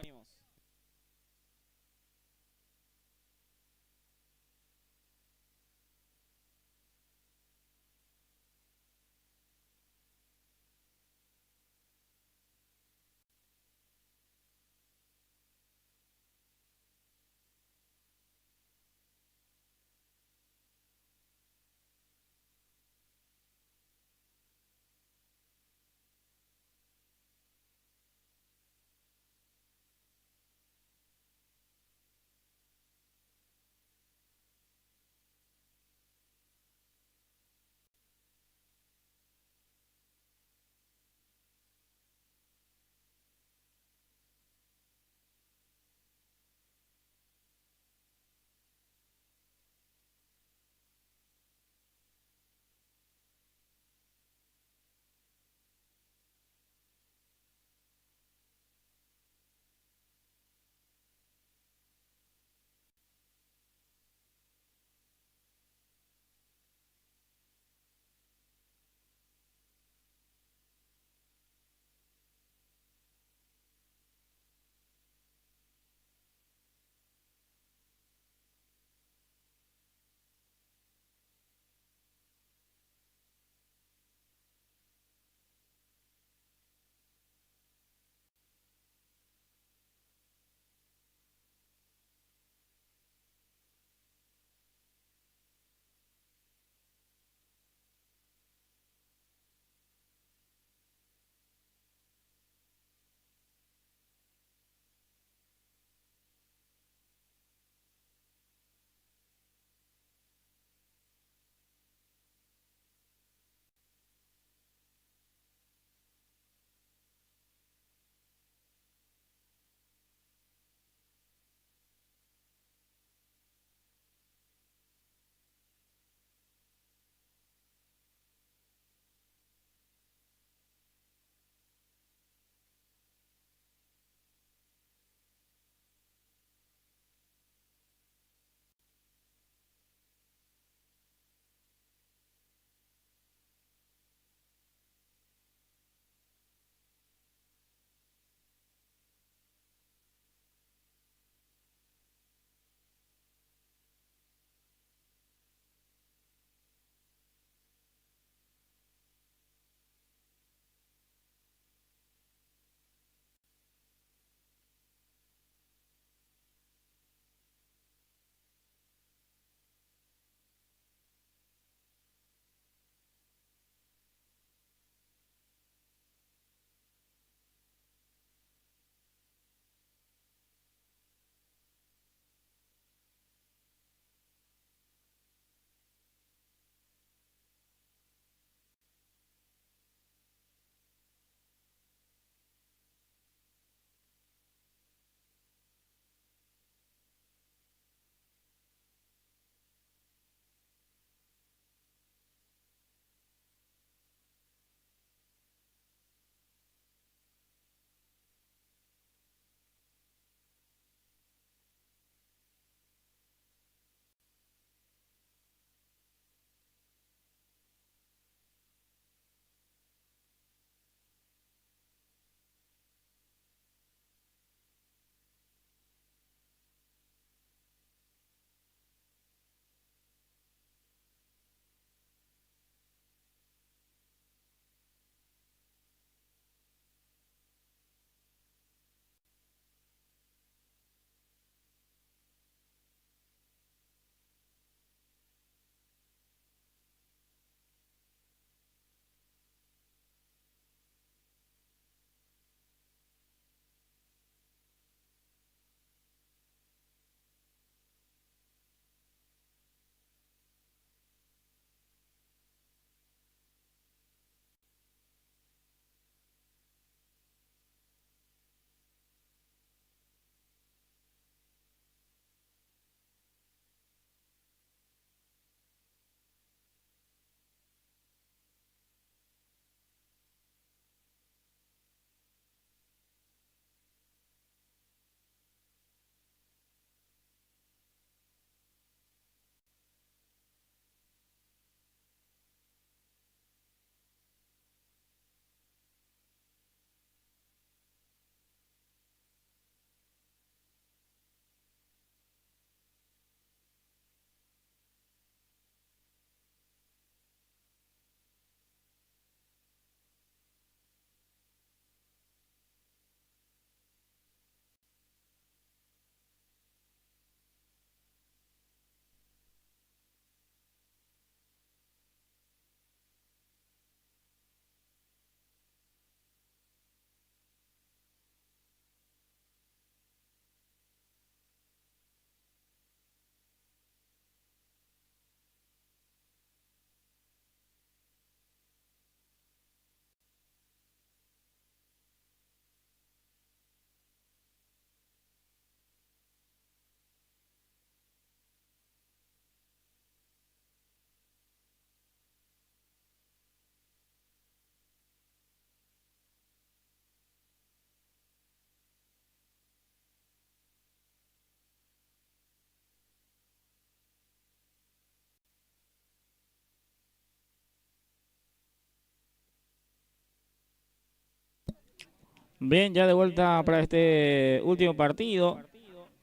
Bien, ya de vuelta para este último partido.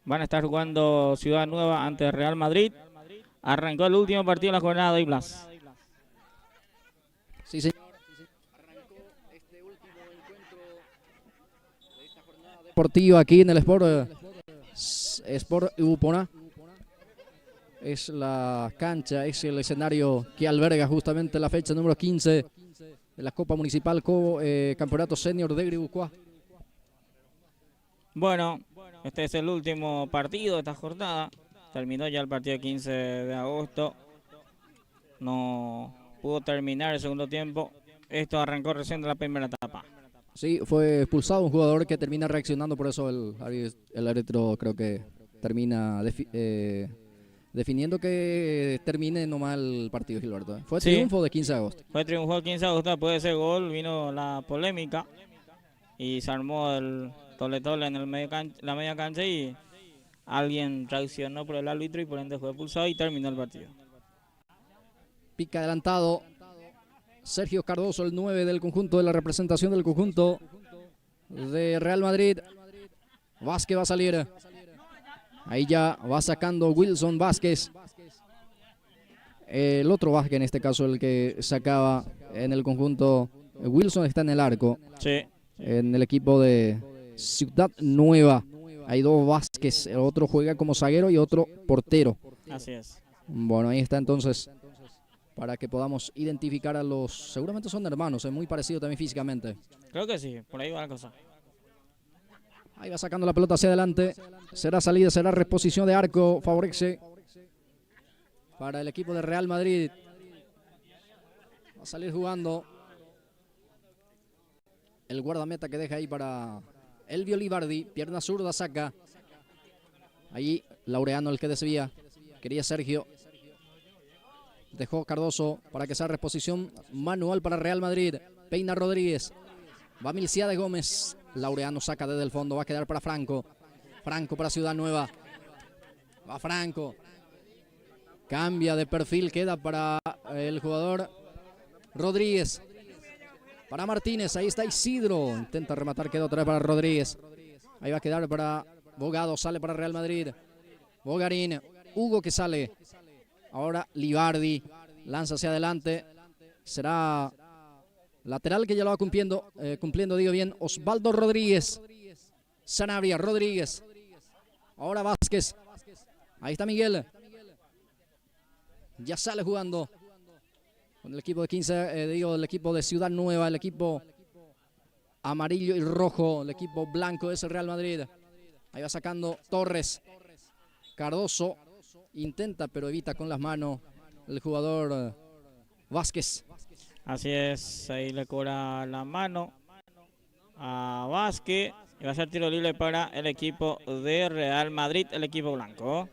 Van a estar jugando Ciudad Nueva ante Real Madrid. Arrancó el último partido de la jornada de Blas. Sí, señor. Arrancó este último encuentro de esta jornada deportiva aquí en el Sport Ubupona. Es la cancha, es el escenario que alberga justamente la fecha número 15 de la Copa Municipal Campeonato Senior de Gribucuá. Bueno, este es el último partido de esta jornada. Terminó ya el partido 15 de agosto. No pudo terminar el segundo tiempo. Esto arrancó recién de la primera etapa. Sí, fue expulsado un jugador que termina reaccionando, por eso el árbitro creo que termina definiendo que termine nomás el partido, Gilberto. Fue triunfo de 15 de agosto. Fue triunfo de 15 de agosto. Después de ese gol vino la polémica y se armó el tole-tole en la media cancha y alguien reaccionó por el árbitro y por ende fue expulsado y terminó el partido. Pica adelantado Sergio Cardoso, el 9 del conjunto de la representación del conjunto de Real Madrid. Vázquez va a salir. Ahí ya va sacando Wilson Vázquez. El otro Vázquez, en este caso, el que sacaba en el conjunto. Wilson está en el arco. Sí. En el equipo de Ciudad Nueva. Hay dos Vázquez. El otro juega como zaguero y otro portero. Así es. Bueno, ahí está entonces. Para que podamos identificar a los... Seguramente son hermanos, es muy parecido también físicamente. Creo que sí, por ahí va la cosa. Ahí va sacando la pelota hacia adelante. Será salida, será reposición de arco. Favorece para el equipo de Real Madrid. Va a salir jugando el guardameta que deja ahí para Elvio Libardi. Pierna zurda saca. Allí Laureano el que desvía. Quería Sergio. Dejó Cardoso para que sea reposición manual para Real Madrid. Peina Rodríguez. Va Milciades Gómez. Laureano saca desde el fondo. Va a quedar para Franco. Franco para Ciudad Nueva. Va Franco. Cambia de perfil. Queda para el jugador Rodríguez. Para Martínez. Ahí está Isidro. Intenta rematar. Queda otra vez para Rodríguez. Ahí va a quedar para Bogado. Sale para Real Madrid. Bogarín. Hugo que sale. Ahora Libardi lanza hacia adelante. Será lateral que ya lo va cumpliendo, digo bien, Osvaldo Rodríguez. Sanabria, Rodríguez. Ahora Vázquez. Ahí está Miguel. Ya sale jugando con el equipo de 15, el equipo de Ciudad Nueva, el equipo amarillo y rojo, el equipo blanco es el Real Madrid. Ahí va sacando Torres. Cardoso. Intenta, pero evita con las manos el jugador Vázquez. Así es, ahí le cobra la mano a Vázquez. Y va a ser tiro libre para el equipo de Real Madrid, el equipo blanco.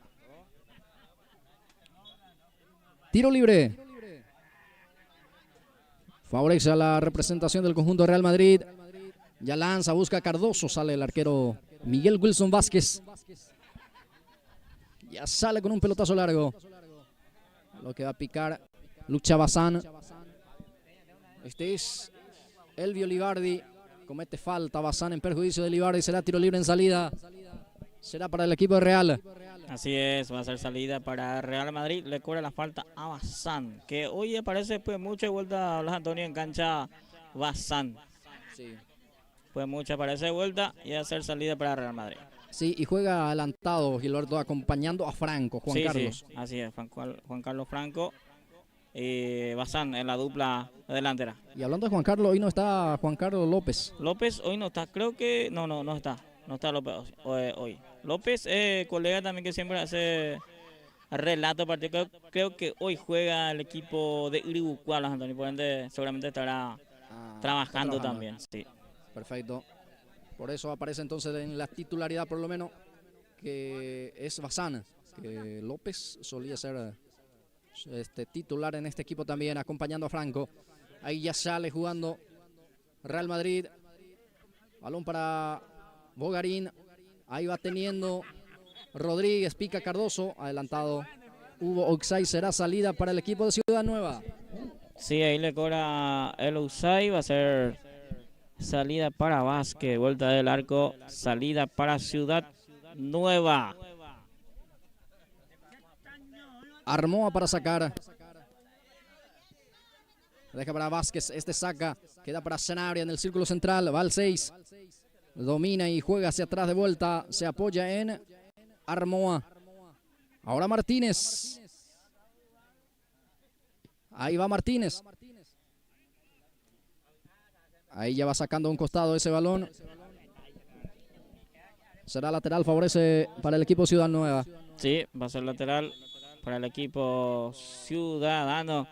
Tiro libre. Favorece a la representación del conjunto de Real Madrid. Ya lanza, busca a Cardoso. Sale el arquero Miguel Wilson Vázquez. Ya sale con un pelotazo largo. Lo que va a picar Lucha Bazán. Este es Elvio Libardi. Comete falta Bazán en perjuicio de Libardi. Será tiro libre en salida. Será para el equipo de Real. Así es, va a ser salida para Real Madrid. Le cobra la falta a Bazán. Que hoy aparece pues mucho de vuelta a Blas Antonio en cancha Bazán. Sí. Pues mucho aparece de vuelta y va a ser salida para Real Madrid. Sí, y juega adelantado Gilberto acompañando a Franco, Juan Carlos. Sí, así es, Juan Carlos Franco y Bazán en la dupla delantera. Y hablando de Juan Carlos, hoy no está Juan Carlos López. López hoy no está, creo que, no está López hoy. López, colega también que siempre hace relato partido, creo que hoy juega el equipo de Iribucuá, Antonio, por ende seguramente estará trabajando también. Sí. Perfecto. Por eso aparece entonces en la titularidad por lo menos que es Bazán, que López solía ser titular en este equipo también, acompañando a Franco. Ahí ya sale jugando Real Madrid. Balón para Bogarín. Ahí va teniendo Rodríguez, pica Cardoso, adelantado. Hugo Oxay, será salida para el equipo de Ciudad Nueva. Sí, ahí le cobra el Oxay, va a ser Salida para Vázquez, vuelta del arco, salida para Ciudad Nueva. Armoa para sacar. Deja para Vázquez, este saca. Queda para Sanabria en el círculo central. Va al 6. Domina y juega hacia atrás de vuelta. Se apoya en Armoa. Ahora Martínez. Ahí va Martínez. Ahí ya va sacando a un costado ese balón. Será lateral, favorece para el equipo Ciudad Nueva. Sí, va a ser lateral para el equipo ciudadano,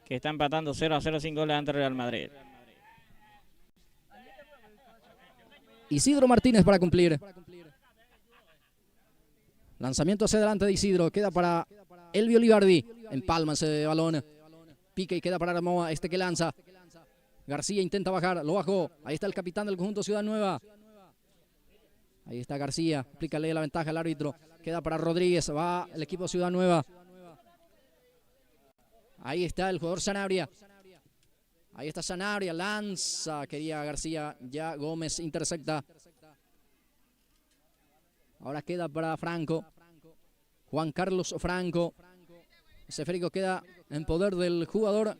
que está empatando 0-0 sin goles ante Real Madrid. Isidro Martínez para cumplir. Lanzamiento hacia adelante de Isidro. Queda para Elvio Libardi. Empalma ese balón. Pica y queda para Armoa. Este que lanza. García intenta bajar. Lo bajó. Ahí está el capitán del conjunto Ciudad Nueva. Ahí está García. Aplícale la ventaja al árbitro. Queda para Rodríguez. Va el equipo Ciudad Nueva. Ahí está el jugador Sanabria. Ahí está Sanabria. Lanza. Quería García. Ya Gómez intercepta. Ahora queda para Franco. Juan Carlos Franco. Ese esférico queda en poder del jugador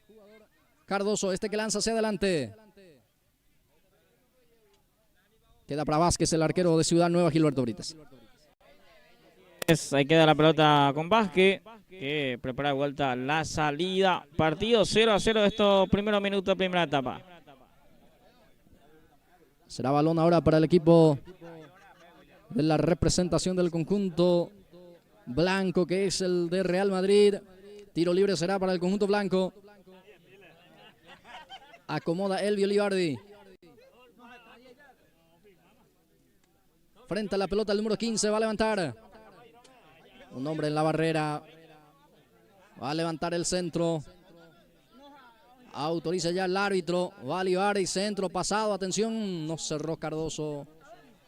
Cardoso. Este que lanza hacia adelante. Queda para Vázquez, el arquero de Ciudad Nueva, Gilberto Brites. Ahí queda la pelota con Vázquez, que prepara de vuelta la salida. Partido 0-0 de estos primeros minutos de primera etapa. Será balón ahora para el equipo de la representación del conjunto blanco, que es el de Real Madrid. Tiro libre será para el conjunto blanco. Acomoda Elvio Libardi. Frente a la pelota el número 15, va a levantar. Un hombre en la barrera. Va a levantar el centro. Autoriza ya el árbitro. Va a Libardi, centro pasado. Atención, no cerró Cardoso.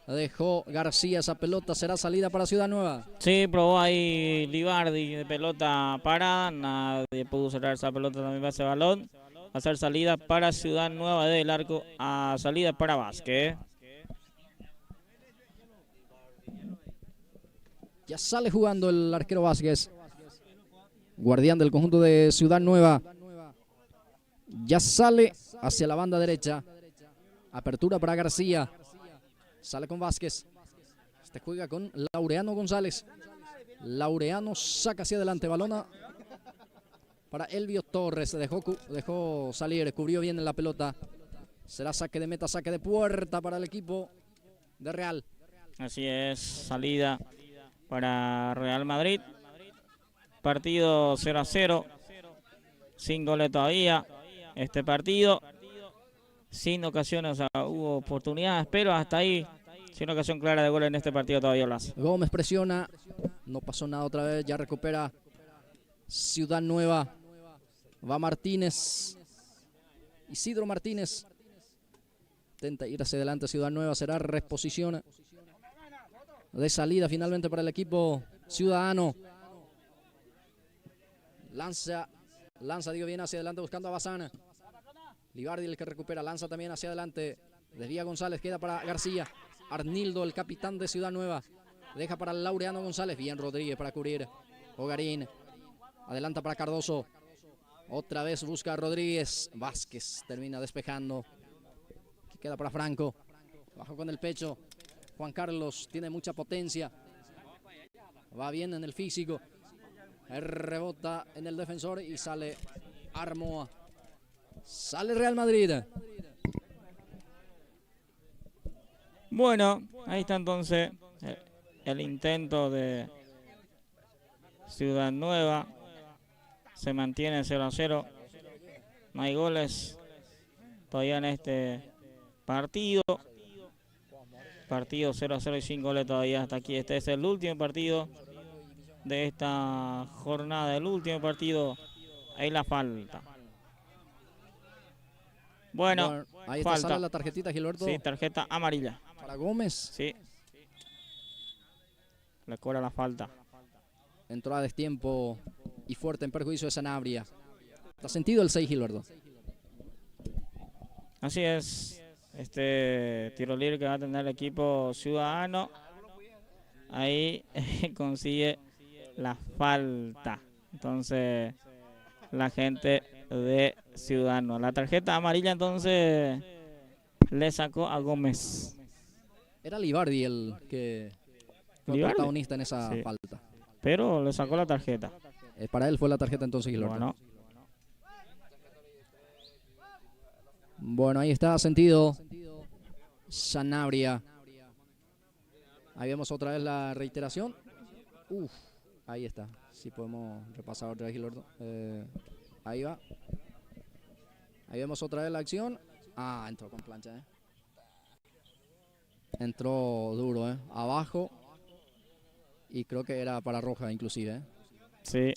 Dejó García esa pelota. Será salida para Ciudad Nueva. Sí, probó ahí Libardi de pelota parada. Nadie pudo cerrar esa pelota también para ese balón. Va a ser salida para Ciudad Nueva del arco a salida para Vázquez. Ya sale jugando el arquero Vázquez. Guardián del conjunto de Ciudad Nueva. Ya sale hacia la banda derecha. Apertura para García. Sale con Vázquez. Este juega con Laureano González. Laureano saca hacia adelante. Balona para Elvio Torres. Dejó salir. Cubrió bien en la pelota. Será saque de meta, saque de puerta para el equipo de Real. Así es, salida para Real Madrid. Partido 0-0. Sin goles todavía. Este partido. Sin ocasiones, o sea, hubo oportunidades, pero hasta ahí, sin ocasión clara de gol en este partido todavía lo hace. Gómez presiona, no pasó nada otra vez, ya recupera Ciudad Nueva. Va Martínez, Isidro Martínez. Intenta ir hacia adelante Ciudad Nueva, será reposición de salida finalmente para el equipo ciudadano. Lanza, digo bien hacia adelante buscando a Bazán. Libardi el que recupera, lanza también hacia adelante. Desvía González, queda para García. Arnildo, el capitán de Ciudad Nueva. Deja para Laureano González. Bien Rodríguez para cubrir. Ogarín. Adelanta para Cardoso. Otra vez busca a Rodríguez. Vázquez termina despejando. Queda para Franco. Bajo con el pecho. Juan Carlos tiene mucha potencia. Va bien en el físico. Rebota en el defensor y sale Armoa. Sale Real Madrid. Bueno, ahí está entonces el intento de Ciudad Nueva. Se mantiene 0-0. No hay goles todavía en este partido. Partido 0-0 y sin goles todavía hasta aquí. Este es el último partido de esta jornada. El último partido. Ahí la falta. Bueno, ahí está, sale la tarjetita, Gilberto. Sí, tarjeta amarilla. Para Gómez. Sí. Le cobra la falta. Entró a destiempo y fuerte en perjuicio de Sanabria. ¿Está sentido el 6, Gilberto? Así es. Este tiro libre que va a tener el equipo Ciudadano. Ahí consigue la falta. Entonces, la gente de Ciudadano. La tarjeta amarilla entonces le sacó a Gómez. Era Libardi el que fue ¿Libardi? protagonista en esa Sí. falta. Pero le sacó la tarjeta. Para él fue la tarjeta entonces, Gilberto. Bueno, ahí está, sentido. Sanabria. Ahí vemos otra vez la reiteración. Uf, ahí está. Si podemos repasar otra vez, Gilberto. Ahí va. Ahí vemos otra vez la acción. Ah, entró con plancha, Entró duro, abajo. Y creo que era para roja, inclusive, Sí.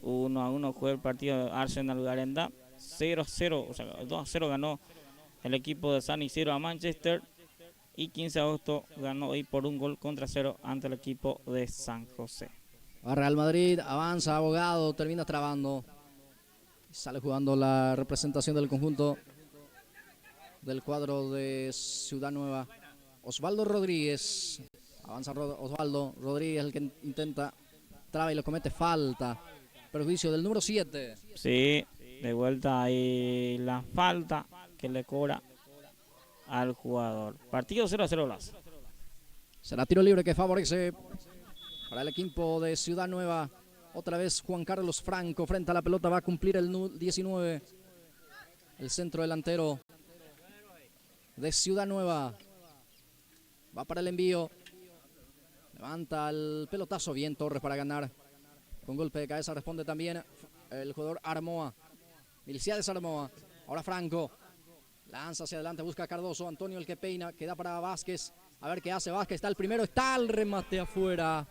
Uno a uno fue el partido Arsenal-Garenda. 0-0, o sea, 2-0 ganó el equipo de San Isidro a Manchester. Y 15 de agosto ganó hoy por 1-0 ante el equipo de San José. Va Real Madrid, avanza, Abogado, termina trabando. Sale jugando la representación del conjunto del cuadro de Ciudad Nueva. Osvaldo Rodríguez. Avanza Osvaldo Rodríguez, el que intenta, traba y le comete falta. Perjuicio del número 7. Sí, de vuelta ahí la falta que le cobra al jugador. Partido 0-0 Blas. Será tiro libre que favorece para el equipo de Ciudad Nueva. Otra vez Juan Carlos Franco frente a la pelota, va a cumplir el 19. El centro delantero de Ciudad Nueva. Va para el envío. Levanta el pelotazo, bien Torres para ganar. Con golpe de cabeza responde también el jugador Armoa. Miliciades Armoa. Ahora Franco. Lanza hacia adelante, busca a Cardoso. Antonio el que peina, queda para Vázquez. A ver qué hace Vázquez. Está el primero, está el remate afuera.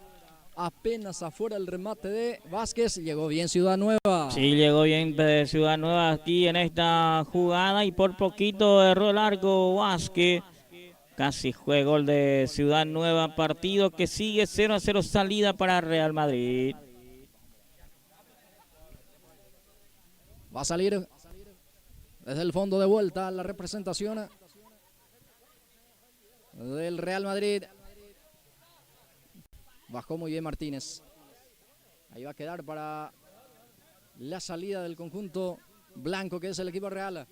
Apenas afuera el remate de Vázquez. Llegó bien Ciudad Nueva. Sí, llegó bien de Ciudad Nueva aquí en esta jugada y por poquito erró el arco Vázquez. Casi fue gol de Ciudad Nueva. Partido que sigue 0-0, salida para Real Madrid. Va a salir desde el fondo de vuelta la representación del Real Madrid. Bajó muy bien Martínez. Ahí va a quedar para la salida del conjunto blanco, que es el equipo real.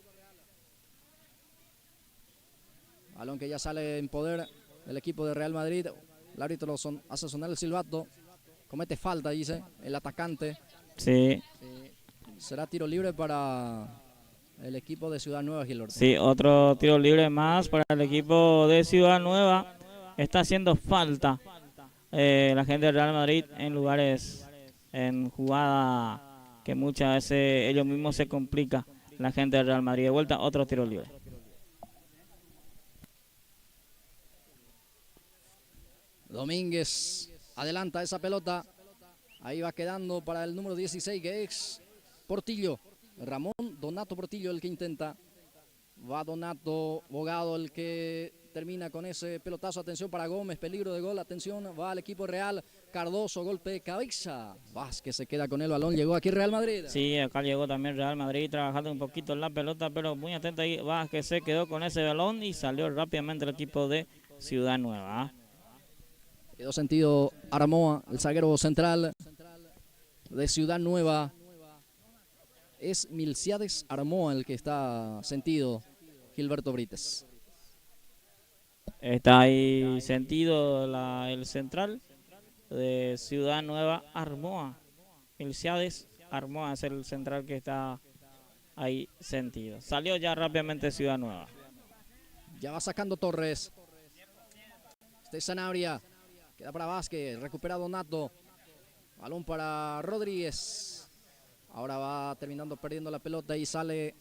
Balón que ya sale en poder del equipo de Real Madrid. El árbitro hace sonar el silbato. Comete falta, dice el atacante. Sí. Será tiro libre para el equipo de Ciudad Nueva, Gilberto. Sí, otro tiro libre más para el equipo de Ciudad Nueva. Está haciendo falta la gente del Real Madrid en lugares, en jugada que muchas veces ellos mismos se complica. La gente del Real Madrid de vuelta, otro tiro libre. Domínguez adelanta esa pelota. Ahí va quedando para el número 16, que es Portillo. Ramón Donato Portillo el que intenta. Va Donato Bogado el que termina con ese pelotazo. Atención para Gómez, peligro de gol. Atención, va al equipo real. Cardoso, golpe de cabeza. Vázquez se queda con el balón. Llegó aquí Real Madrid. Sí, acá llegó también Real Madrid trabajando un poquito en la pelota, pero muy atento ahí. Vázquez se quedó con ese balón y salió rápidamente el equipo de Ciudad Nueva. Quedó sentido Armoa, el zaguero central de Ciudad Nueva. Es Milciades Armoa el que está sentido, Gilberto Brites. Está ahí sentido el central de Ciudad Nueva, Armoa. Milciades Armoa es el central que está ahí sentido. Salió ya rápidamente Ciudad Nueva. Ya va sacando Torres. Este Sanabria. Queda para Vázquez. Recupera Donato. Balón para Rodríguez. Ahora va terminando perdiendo la pelota y sale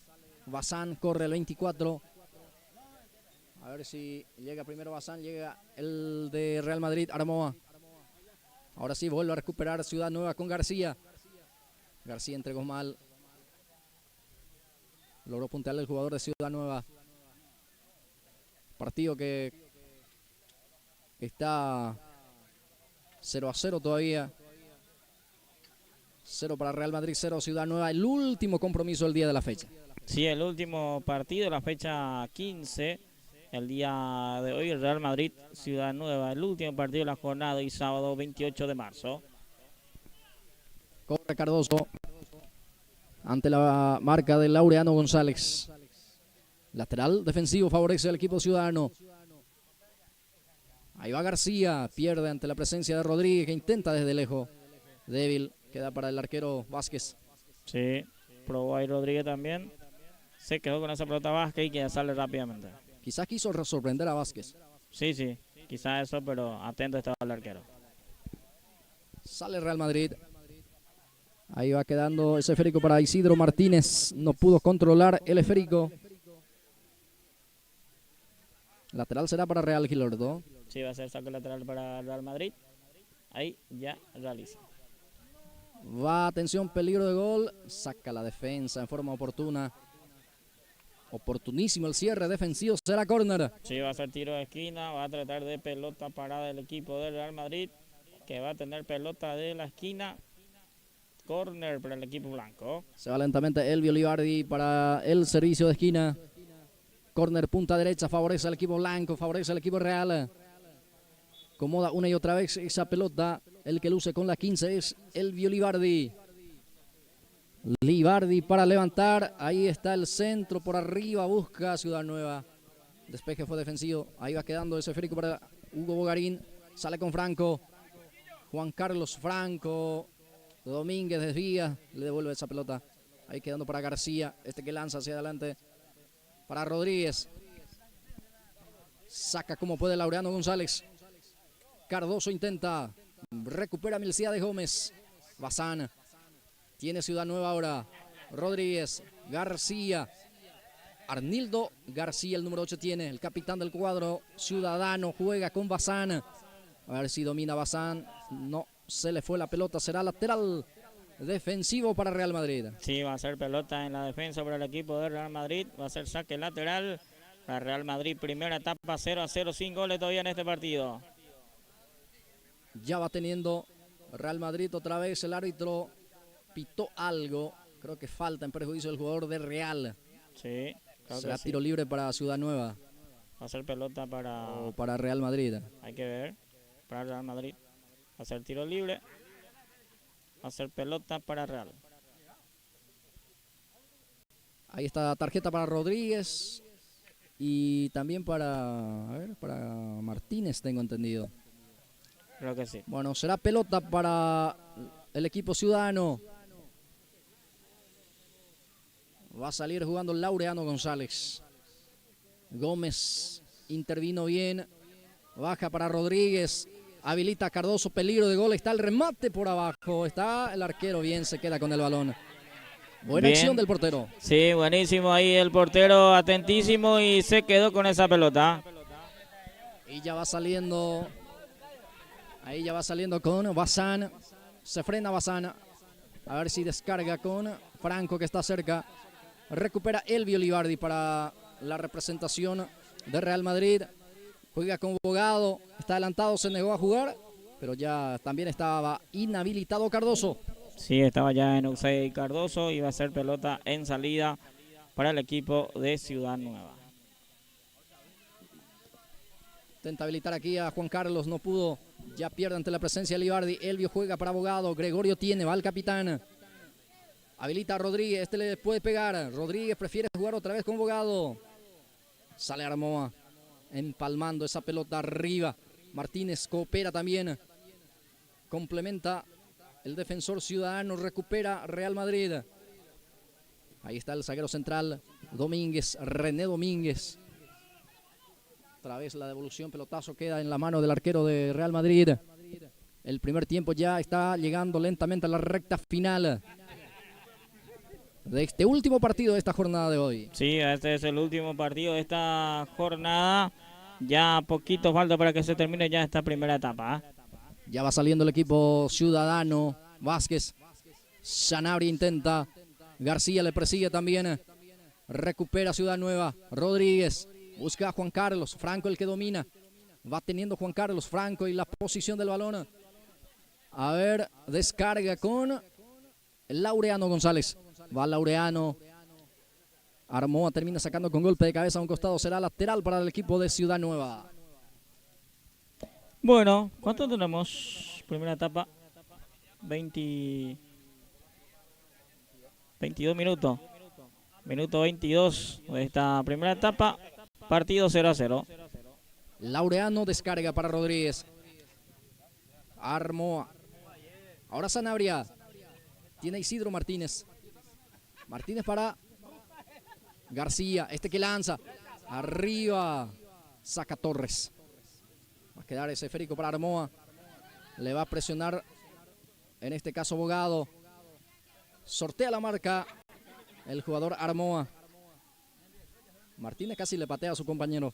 Bazán. Corre el 24. A ver si llega primero Bazán. Llega el de Real Madrid, Armoa. Ahora sí vuelve a recuperar Ciudad Nueva con García. García entregó mal. Logró puntearle el jugador de Ciudad Nueva. Partido que está 0-0 todavía. 0 para Real Madrid, 0 Ciudad Nueva. El último compromiso del día de la fecha. Sí, el último partido, la fecha 15. El día de hoy, el Real Madrid, Ciudad Nueva. El último partido de la jornada y sábado 28 de marzo. Corre Cardoso. Ante la marca de Laureano González. Lateral defensivo favorece al equipo ciudadano. Ahí va García. Pierde ante la presencia de Rodríguez, que intenta desde lejos. Débil. Queda para el arquero Vázquez. Sí, probó ahí Rodríguez también. Se quedó con esa pelota Vázquez y que sale rápidamente. Quizás quiso sorprender a Vázquez. Sí, quizás eso, pero atento estaba el arquero. Sale Real Madrid. Ahí va quedando ese esférico para Isidro Martínez. No pudo controlar el esférico. Lateral será para Real Gilberto. Sí, va a ser saque lateral para Real Madrid. Ahí ya realiza. Va, atención, peligro de gol. Saca la defensa en forma oportuna. Oportunísimo el cierre defensivo. Será córner. Sí, va a ser tiro de esquina. Va a tratar de pelota parada el equipo del Real Madrid, que va a tener pelota de la esquina. Córner para el equipo blanco. Se va lentamente Elvio Olivardi para el servicio de esquina. Córner punta derecha. Favorece al equipo blanco. Favorece al equipo real. Acomoda una y otra vez esa pelota. El que luce con la 15 es Elvio Olivardi. Livardi para levantar. Ahí está el centro por arriba. Busca Ciudad Nueva. Despeje fue defensivo. Ahí va quedando ese esférico para Hugo Bogarín. Sale con Franco. Juan Carlos Franco. Domínguez desvía. Le devuelve esa pelota. Ahí quedando para García. Este que lanza hacia adelante para Rodríguez. Saca como puede Laureano González. Cardoso intenta. Recupera Milciades Gómez. Bazán. Tiene Ciudad Nueva ahora. Rodríguez. García. Arnildo García, el número 8 tiene. El capitán del cuadro ciudadano. Juega con Bazán. A ver si domina Bazán. No, se le fue la pelota. Será lateral defensivo para Real Madrid. Sí, va a ser pelota en la defensa para el equipo de Real Madrid. Va a ser saque lateral para Real Madrid. Primera etapa 0-0, sin goles todavía en este partido. Ya va teniendo Real Madrid otra vez. El árbitro pitó algo. Creo que falta en perjuicio del jugador de Real. Sí, creo será que sí. Tiro libre para Ciudad Nueva. Va a ser pelota O para Real Madrid. Hay que ver. Para Real Madrid. Va a ser tiro libre. Va a ser pelota para Real. Ahí está tarjeta para Rodríguez. Y también para, a ver, para Martínez, tengo entendido. Creo que sí. Bueno, será pelota para el equipo ciudadano. Va a salir jugando Laureano González. Gómez intervino bien. Baja para Rodríguez. Habilita Cardoso, peligro de gol. Está el remate por abajo. Está el arquero bien, se queda con el balón. Buena Bien. acción del portero. Sí, buenísimo ahí el portero, atentísimo y se quedó con esa pelota. Y ya va saliendo. Ahí ya va saliendo con Bazán. Se frena Bazán. A ver si descarga con Franco, que está cerca. Recupera Elvio Libardi para la representación de Real Madrid. Juega con Bogado. Está adelantado, se negó a jugar. Pero ya también estaba inhabilitado Cardoso. Sí, estaba ya en offside Cardoso. Iba a ser pelota en salida para el equipo de Ciudad Nueva. Intenta habilitar aquí a Juan Carlos, no pudo. Ya pierde ante la presencia de Libardi. Elvio juega para Bogado. Gregorio tiene, va el capitán. Habilita a Rodríguez, este le puede pegar. Rodríguez prefiere jugar otra vez con Bogado. Sale Armoa, empalmando esa pelota arriba. Martínez coopera también. Complementa el defensor ciudadano, recupera Real Madrid. Ahí está el zaguero central, Domínguez, René Domínguez. Otra vez la devolución, pelotazo queda en la mano del arquero de Real Madrid. El primer tiempo ya está llegando lentamente a la recta final de este último partido de esta jornada de hoy. Sí, este es el último partido de esta jornada. Ya poquito falta para que se termine ya esta primera etapa. Ya va saliendo el equipo ciudadano. Vázquez, Sanabria intenta. García le persigue también. Recupera Ciudad Nueva. Rodríguez busca a Juan Carlos. Franco el que domina. Va teniendo Juan Carlos. Franco y la posición del balón. A ver, descarga con Laureano González. Va Laureano. Armoa termina sacando con golpe de cabeza a un costado. Será lateral para el equipo de Ciudad Nueva. Bueno, ¿cuánto tenemos? Primera etapa, 22 minutos. Minuto 22 de esta primera etapa. Partido 0-0. Laureano descarga para Rodríguez. Armoa. Ahora Sanabria. Tiene Isidro Martínez. Martínez para García. Este que lanza. Arriba. Saca Torres. Va a quedar ese esférico para Armoa. Le va a presionar. En este caso Bogado. Sortea la marca el jugador Armoa. Martínez casi le patea a su compañero.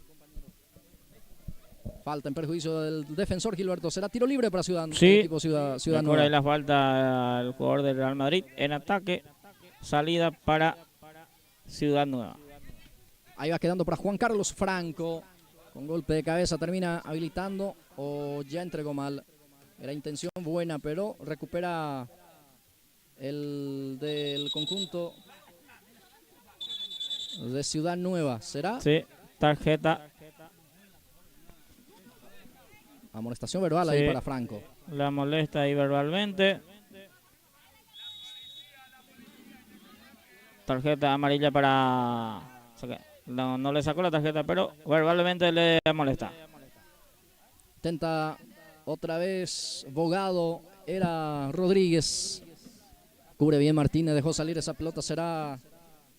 Falta en perjuicio del defensor Gilberto. Será tiro libre para Ciudad, Sí, el equipo Ciudad mejora Nueva. ahí la falta al jugador del Real Madrid en ataque. Salida para Ciudad Nueva. Ahí va quedando para Juan Carlos Franco. Con golpe de cabeza termina habilitando o ya entregó mal. Era intención buena, pero recupera el del conjunto de Ciudad Nueva. ¿Será? Sí, tarjeta. Amonestación verbal ahí para Franco. La molesta ahí verbalmente. Tarjeta amarilla para... No le sacó la tarjeta, pero verbalmente le molesta. Intenta otra vez Bogado. Era Rodríguez. Cubre bien Martínez. Dejó salir esa pelota. Será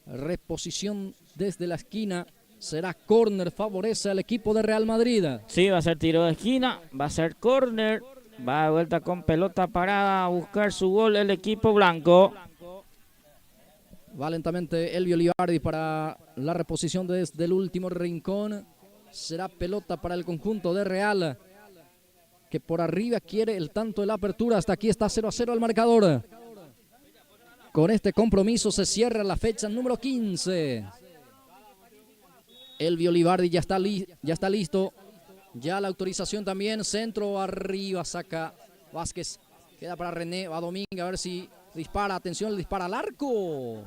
reposición desde la esquina. Será córner. Favorece al equipo de Real Madrid. Sí, va a ser tiro de esquina. Va a ser córner. Va de vuelta con pelota parada a buscar su gol el equipo blanco. Va lentamente Elvio Libardi para la reposición desde el último rincón. Será pelota para el conjunto de Real, que por arriba quiere el tanto de la apertura. Hasta aquí está 0-0 el marcador. Con este compromiso se cierra la fecha número 15. Elvio Libardi ya está listo. Ya la autorización también. Centro arriba, saca Vázquez. Queda para René, va Domínguez a ver si dispara. Atención, el dispara al arco.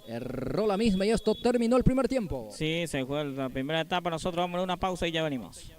Erró la misma y esto terminó el primer tiempo. Sí, se juega la primera etapa. Nosotros vamos a una pausa y ya venimos.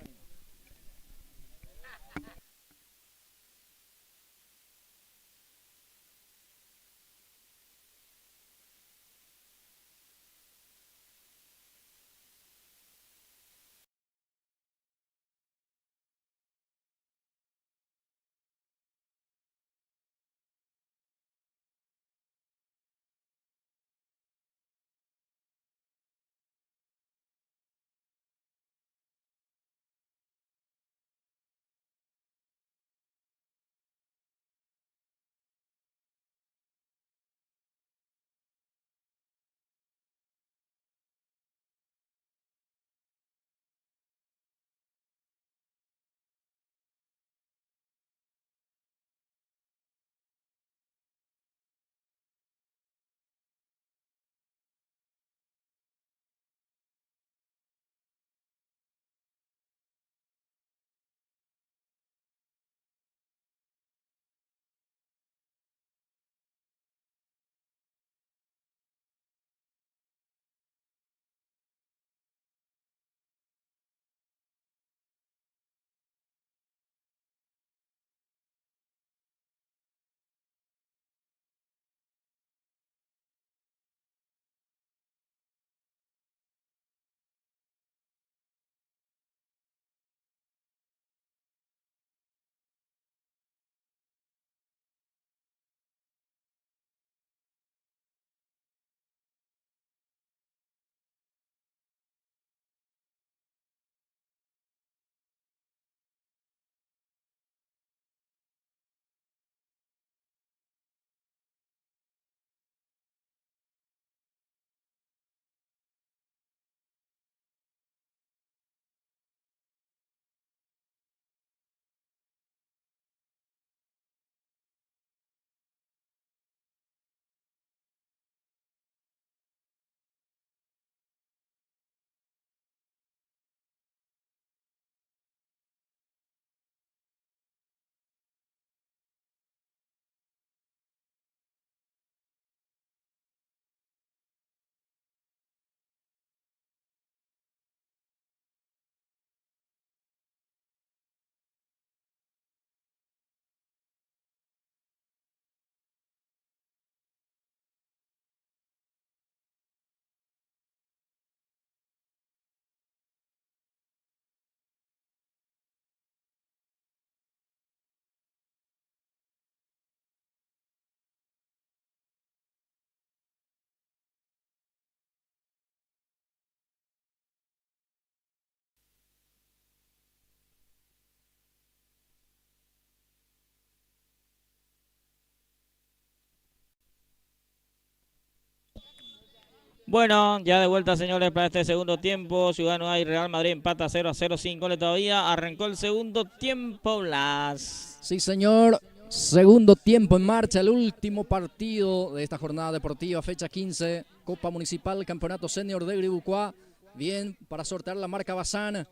Bueno, ya de vuelta, señores, para este segundo tiempo. Ciudad Nueva y Real Madrid empata 0-0, sin goles todavía. Arrancó el segundo tiempo, Blas. Sí, señor. Segundo tiempo en marcha, el último partido de esta jornada deportiva, fecha 15, Copa Municipal, Campeonato Senior de Gribucuá. Bien, para sortear la marca Bazán.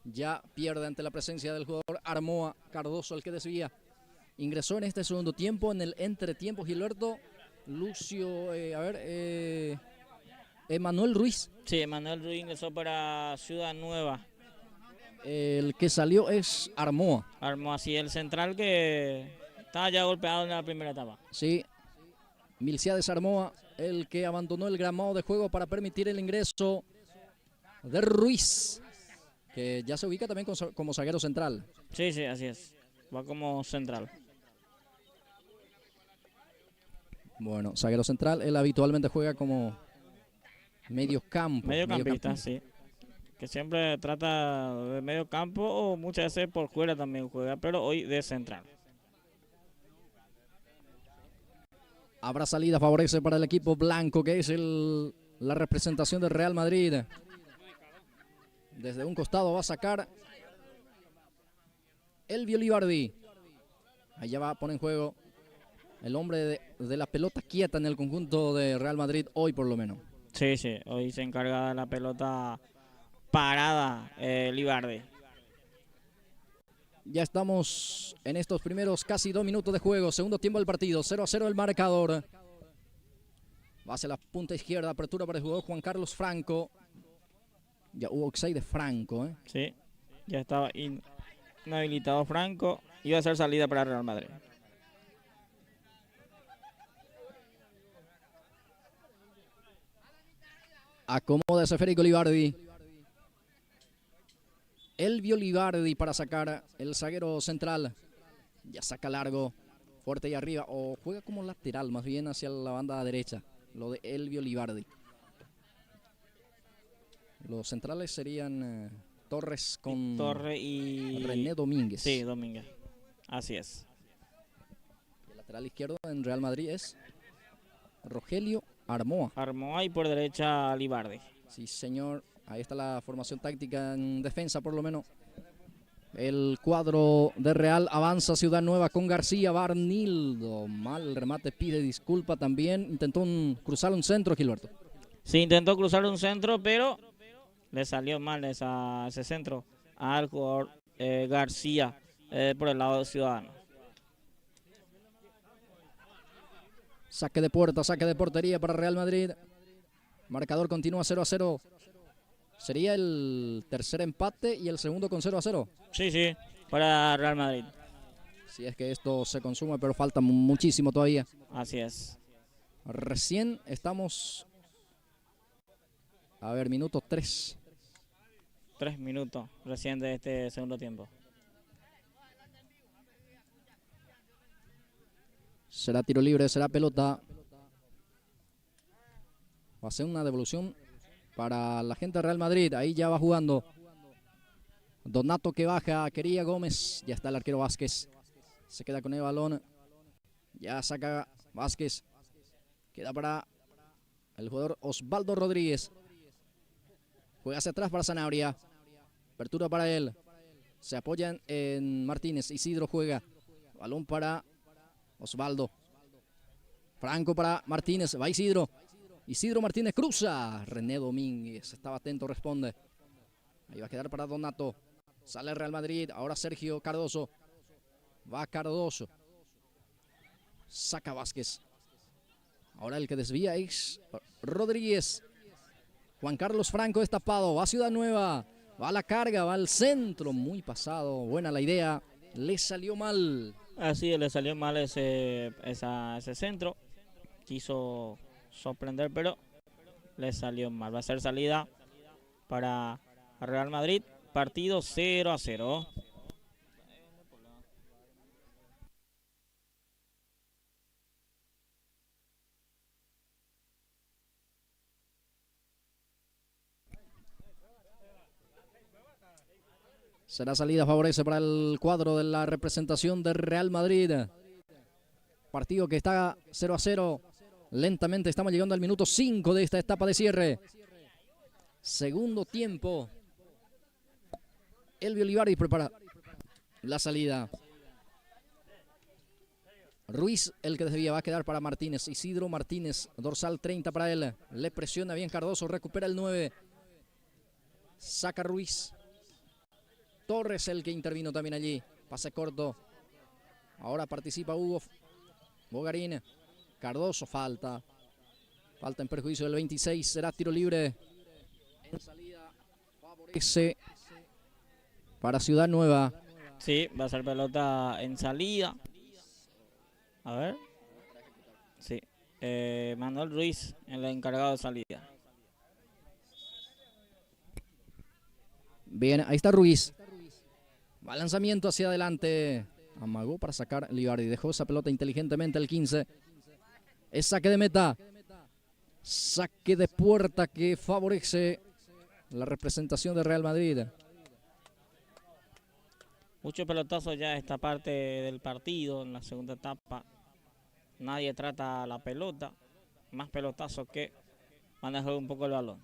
Ya pierde ante la presencia del jugador Armoa Cardoso, el que desvía. Ingresó en este segundo tiempo, en el entretiempo, Gilberto, Lucio, Emanuel Ruiz. Sí, Emanuel Ruiz ingresó para Ciudad Nueva. El que salió es Armoa. Armó así el central que estaba ya golpeado en la primera etapa. Sí, Milciades Armoa, el que abandonó el gramado de juego para permitir el ingreso de Ruiz, que ya se ubica también como zaguero central. Sí, sí, así es. Va como central. Bueno, zaguero central, él habitualmente juega como mediocampo. Mediocampista, sí. Que siempre trata de medio campo o muchas veces por fuera también juega, pero hoy de central. Habrá salida, favorece para el equipo blanco, que es la representación del Real Madrid. Desde un costado va a sacar Elvio Libardi. Allá va a poner en juego el hombre de la pelota quieta en el conjunto de Real Madrid, hoy por lo menos. Sí, sí, hoy se encarga de la pelota parada, Libardi. Ya estamos en estos primeros casi 2 minutos de juego. Segundo tiempo del partido. 0-0 el marcador. Va hacia la punta izquierda. Apertura para el jugador Juan Carlos Franco. Ya hubo offside de Franco. Sí, ya estaba inhabilitado Franco. Iba a ser salida para Real Madrid. Acomoda ese Federico Libardi. Elvio Libardi para sacar el zaguero central. Ya saca largo, fuerte y arriba. O juega como lateral, más bien hacia la banda derecha. Lo de Elvio Libardi. Los centrales serían Torres con Torre y René Domínguez. Sí, Domínguez. Así es. El lateral izquierdo en Real Madrid es Rogelio Armoa. Armoa y por derecha Libardi. Sí, señor. Ahí está la formación táctica en defensa, por lo menos. El cuadro de Real avanza Ciudad Nueva con García Barnildo. Mal remate, pide disculpa también. Intentó cruzar un centro, Gilberto. Sí, intentó cruzar un centro, pero le salió mal ese centro al jugador García por el lado de Ciudadanos. Saque de puerta, saque de portería para Real Madrid. Marcador continúa 0-0. Sería el tercer empate y el segundo con 0-0. Sí, sí, para Real Madrid. Si es que esto se consume, pero falta muchísimo todavía. Así es. Recién estamos... A ver, minuto 3. 3 minutos recién de este segundo tiempo. Será tiro libre, será pelota. Va a ser una devolución para la gente de Real Madrid. Ahí ya va jugando Donato, que baja, quería Gómez. Ya está el arquero Vázquez. Se queda con el balón. Ya saca Vázquez. Queda para el jugador Osvaldo Rodríguez. Juega hacia atrás para Zanabria. Apertura para él. Se apoya en Martínez. Isidro juega. Balón para Osvaldo. Franco para Martínez. Va Isidro. Isidro Martínez cruza. René Domínguez estaba atento, responde. Ahí va a quedar para Donato. Sale el Real Madrid. Ahora Sergio Cardoso. Va Cardoso. Saca Vázquez. Ahora el que desvía es Rodríguez. Juan Carlos Franco destapado. Va a Ciudad Nueva. Va a la carga. Va al centro. Muy pasado. Buena la idea. Le salió mal. Así le salió mal ese centro. Quiso sorprender, pero le salió mal. Va a ser salida para Real Madrid. Partido 0-0. Será salida, favorece para el cuadro de la representación de Real Madrid. Partido que está 0-0. Lentamente estamos llegando al minuto 5 de esta etapa de cierre. Segundo tiempo. Elvio Olivardi prepara la salida. Ruiz, el que desvía, va a quedar para Martínez. Isidro Martínez, dorsal 30 para él. Le presiona bien Cardoso, recupera el 9. Saca Ruiz. Torres, el que intervino también allí. Pase corto. Ahora participa Hugo Bogarín. Cardoso, falta. Falta en perjuicio del 26. Será tiro libre. En salida favorece para Ciudad Nueva. Sí, va a ser pelota en salida. A ver. Sí. Manuel Ruiz, el encargado de salida. Bien, ahí está Ruiz. Va lanzamiento hacia adelante. Amagó para sacar Olivardi. Dejó esa pelota inteligentemente el 15. Es saque de meta. Saque de puerta que favorece la representación de Real Madrid. Mucho pelotazo ya esta parte del partido, en la segunda etapa. Nadie trata la pelota. Más pelotazos que manejar un poco el balón.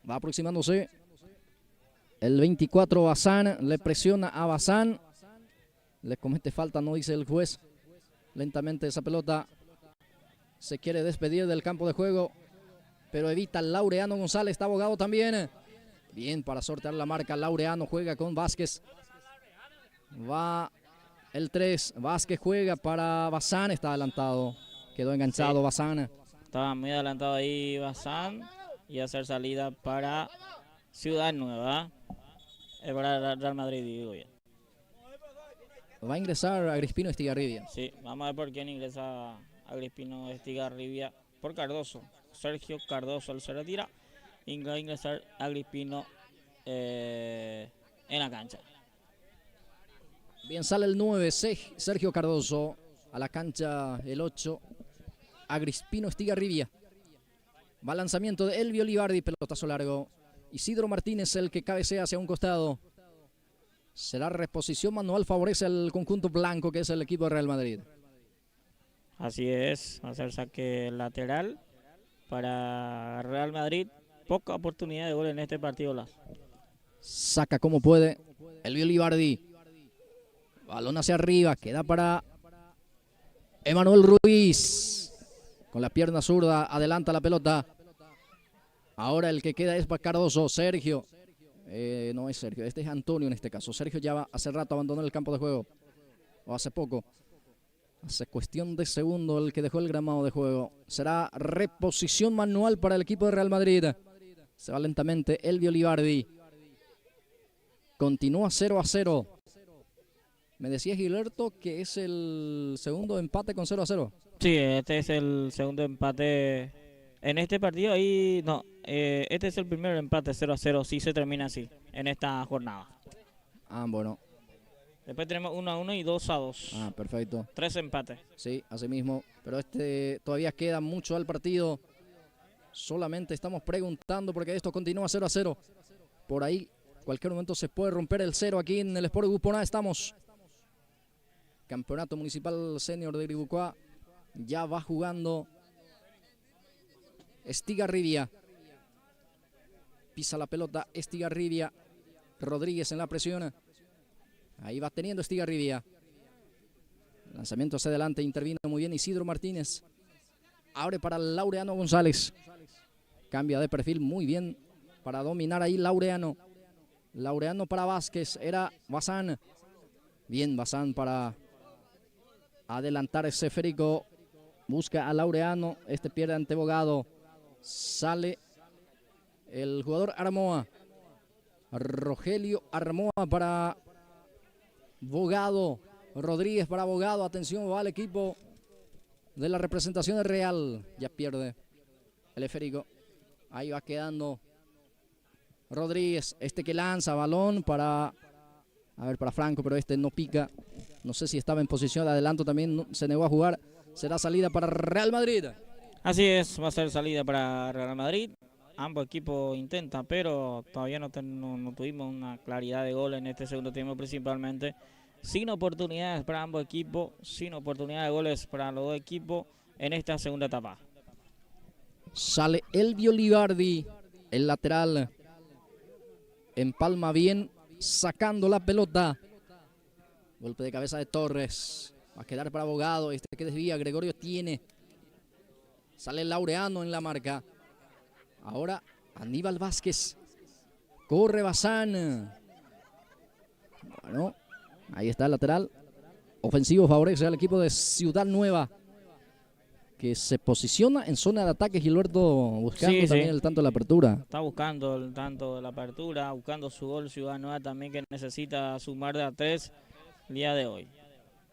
Va aproximándose el 24 Bazán. Le presiona a Bazán. Le comete falta, no dice el juez. Lentamente esa pelota se quiere despedir del campo de juego, pero evita Laureano González. Está abogado también. Bien para sortear la marca. Laureano juega con Vázquez. Va el 3. Vázquez juega para Bazán. Está adelantado. Quedó enganchado sí. Bazán. Estaba muy adelantado ahí Bazán. Y hacer salida para Ciudad Nueva. Para Real Madrid, digo bien. Va a ingresar Agrispino Estigarribia. Sí, vamos a ver por quién ingresa Agrispino Estigarribia. Por Cardoso. Sergio Cardoso se retira. Y va a ingresar Agrispino en la cancha. Bien, sale el 9, Sergio Cardoso. A la cancha el 8, Agrispino Estigarribia. Va lanzamiento de Elvio Olivardi, pelotazo largo. Isidro Martínez, el que cabecea hacia un costado. Será reposición manual, favorece al conjunto blanco, que es el equipo de Real Madrid. Así es, va a ser saque lateral para Real Madrid. Poca oportunidad de gol en este partido. Saca como puede Elvio Olivardi. Balón hacia arriba, queda para Emanuel Ruiz. Con la pierna zurda, adelanta la pelota. Ahora el que queda es para Cardoso. Sergio. No es Sergio, este es Antonio en este caso. Sergio ya hace rato abandonó el campo de juego. O hace poco. Hace cuestión de segundo el que dejó el gramado de juego. Será reposición manual para el equipo de Real Madrid. Se va lentamente Elvio Olivardi. Continúa 0-0. Me decía Gilberto que es el segundo empate con 0-0. Sí, este es el segundo empate en este partido. Ahí no, este es el primer empate 0-0. Sí se termina así en esta jornada. Ah, bueno. Después tenemos 1-1 y 2-2. Ah, perfecto. 3 empates. Sí, así mismo. Pero todavía queda mucho al partido. Solamente estamos preguntando porque esto continúa 0-0. Por ahí, cualquier momento se puede romper el 0 aquí en el Sport Guponá. Estamos. Campeonato Municipal Senior de Iribucuá. Ya va jugando Estigarribia. Pisa la pelota Estigarribia. Rodríguez en la presión. Ahí va teniendo Estigarribia. Lanzamiento hacia adelante. Intervino muy bien Isidro Martínez. Abre para Laureano González. Cambia de perfil muy bien para dominar ahí Laureano. Laureano para Vázquez. Era Bazán. Bien, Bazán para adelantar ese Férico. Busca a Laureano. Este pierde ante Bogado. Sale el jugador Armoa. Rogelio Armoa para Bogado. Rodríguez para Bogado. Atención, va el equipo de la representación de Real. Ya pierde el esférico. Ahí va quedando Rodríguez. Este que lanza balón para Franco, pero este no pica. No sé si estaba en posición de adelanto también. Se negó a jugar. Será salida para Real Madrid. Así es, va a ser salida para Real Madrid. ambos equipos intentan, pero todavía no tuvimos una claridad de gol en este segundo tiempo principalmente. Sin oportunidades para ambos equipos, sin oportunidad de goles para los dos equipos en esta segunda etapa. Sale Elvio Libardi, el lateral. Empalma bien, sacando la pelota. Golpe de cabeza de Torres. Va a quedar para Bogado. Este que desvía, Gregorio tiene. Sale Laureano en la marca. Ahora Aníbal Vázquez. Corre Bazán. Bueno, ahí está el lateral. Ofensivo favorece al equipo de Ciudad Nueva, que se posiciona en zona de ataque. Gilberto buscando también el tanto de la apertura. Está buscando el tanto de la apertura, buscando su gol. Ciudad Nueva también, que necesita sumar de a 3 el día de hoy.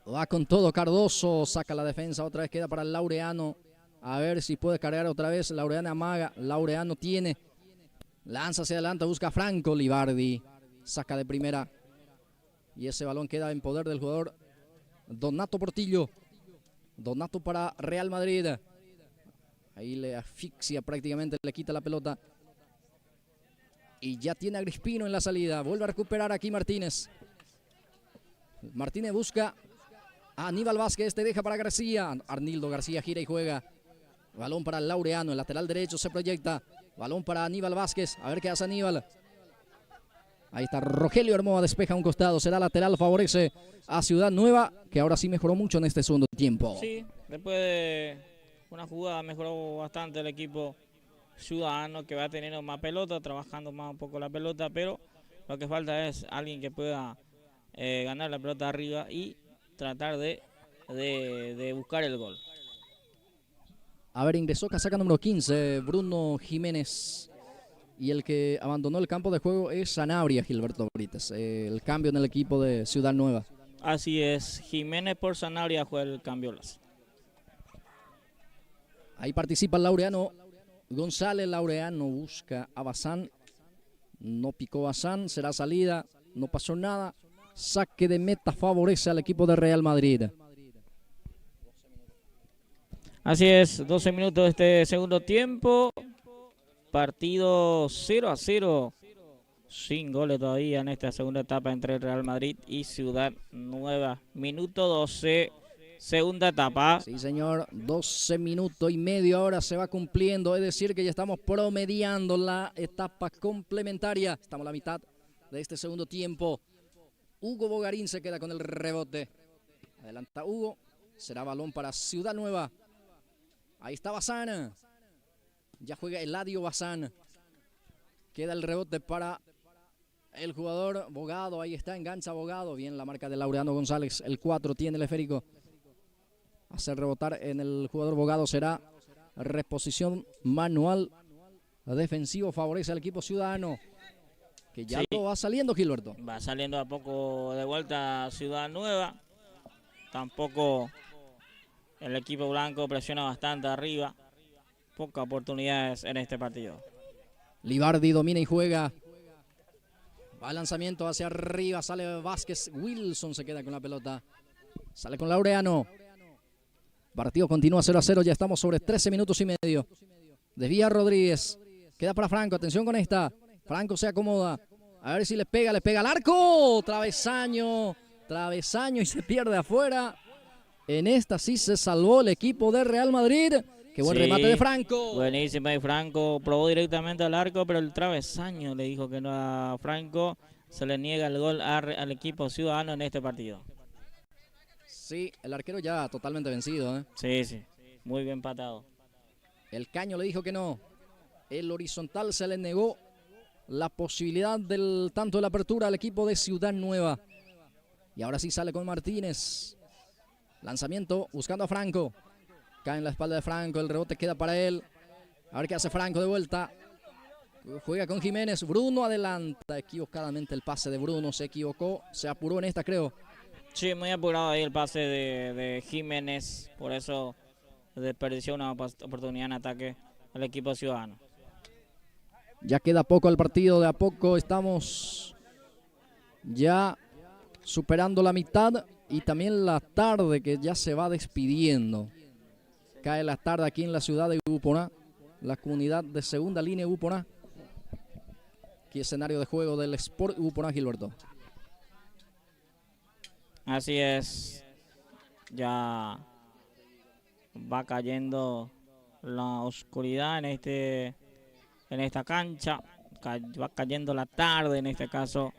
Va con todo Cardoso, saca la defensa, otra vez queda para el Laureano. A ver si puede cargar otra vez. Laureano amaga, Laureano tiene. Lanza hacia adelante, busca a Franco. Libardi saca de primera. Y ese balón queda en poder del jugador Donato Portillo. Donato para Real Madrid. Ahí le asfixia prácticamente, le quita la pelota. Y ya tiene a Grispino en la salida. Vuelve a recuperar aquí Martínez. Martínez busca a Aníbal Vázquez. Este deja para García. Arnildo García gira y juega. Balón para Laureano. El lateral derecho se proyecta. Balón para Aníbal Vázquez. A ver qué hace Aníbal. Ahí está Rogelio Hermoa, despeja un costado. Será lateral, favorece a Ciudad Nueva, que ahora sí mejoró mucho en este segundo tiempo. Sí, después de una jugada mejoró bastante el equipo ciudadano, que va teniendo más pelota, trabajando más un poco la pelota, pero lo que falta es alguien que pueda ganar la pelota arriba y tratar de buscar el gol. A ver, ingresó casaca número 15, Bruno Jiménez. Y el que abandonó el campo de juego es Sanabria, Gilberto Brites. El cambio en el equipo de Ciudad Nueva. Así es, Jiménez por Sanabria fue el cambio. Ahí participa Laureano González. Laureano busca a Bazán. No picó Bazán, será salida. No pasó nada. Saque de meta favorece al equipo de Real Madrid. Así es, 12 minutos de este segundo tiempo. Partido 0-0, sin goles todavía en esta segunda etapa entre Real Madrid y Ciudad Nueva. Minuto 12, segunda etapa. Sí, señor, 12 minutos y medio ahora se va cumpliendo. Es decir, que ya estamos promediando la etapa complementaria. Estamos a la mitad de este segundo tiempo. Hugo Bogarín se queda con el rebote. Adelanta Hugo, será balón para Ciudad Nueva. Ahí está Bazán. Ya juega Eladio Bazán. Queda el rebote para el jugador Bogado. Ahí está, engancha Bogado. Bien la marca de Laureano González. El 4 tiene el esférico. Hacer rebotar en el jugador Bogado será reposición manual. Defensivo favorece al equipo ciudadano, que ya lo va saliendo, Gilberto. Va saliendo a poco de vuelta Ciudad Nueva. Tampoco el equipo blanco presiona bastante arriba. Pocas oportunidades en este partido. Libardi domina y juega. Va al lanzamiento hacia arriba. Sale Vázquez. Wilson se queda con la pelota. Sale con Laureano. Partido continúa 0-0. Ya estamos sobre 13 minutos y medio. Desvía Rodríguez. Queda para Franco. Atención con esta. Franco se acomoda. A ver si le pega al arco. Travesaño. Travesaño y se pierde afuera. En esta sí se salvó el equipo de Real Madrid. Qué buen remate de Franco. Buenísimo de Franco. Probó directamente al arco, pero el travesaño le dijo que no a Franco. Se le niega el gol al equipo ciudadano en este partido. Sí, el arquero ya totalmente vencido. Sí, sí. Muy bien patado. El caño le dijo que no. El horizontal se le negó la posibilidad del tanto de la apertura al equipo de Ciudad Nueva. Y ahora sí sale con Martínez. Lanzamiento buscando a Franco. Cae en la espalda de Franco, el rebote queda para él. A ver qué hace Franco de vuelta. Juega con Jiménez. Bruno adelanta equivocadamente el pase de Bruno. Se equivocó, se apuró en esta, creo. Sí, muy apurado ahí el pase de Jiménez. Por eso desperdició una oportunidad en ataque al equipo ciudadano. Ya queda poco al partido. De a poco estamos ya superando la mitad. Y también la tarde, que ya se va despidiendo. Cae la tarde aquí en la ciudad de Upuná. la comunidad de segunda línea Uponá. Aquí escenario de juego del Sport Uponá, Gilberto. Así es. Ya va cayendo la oscuridad en esta cancha. Va cayendo la tarde, en este caso,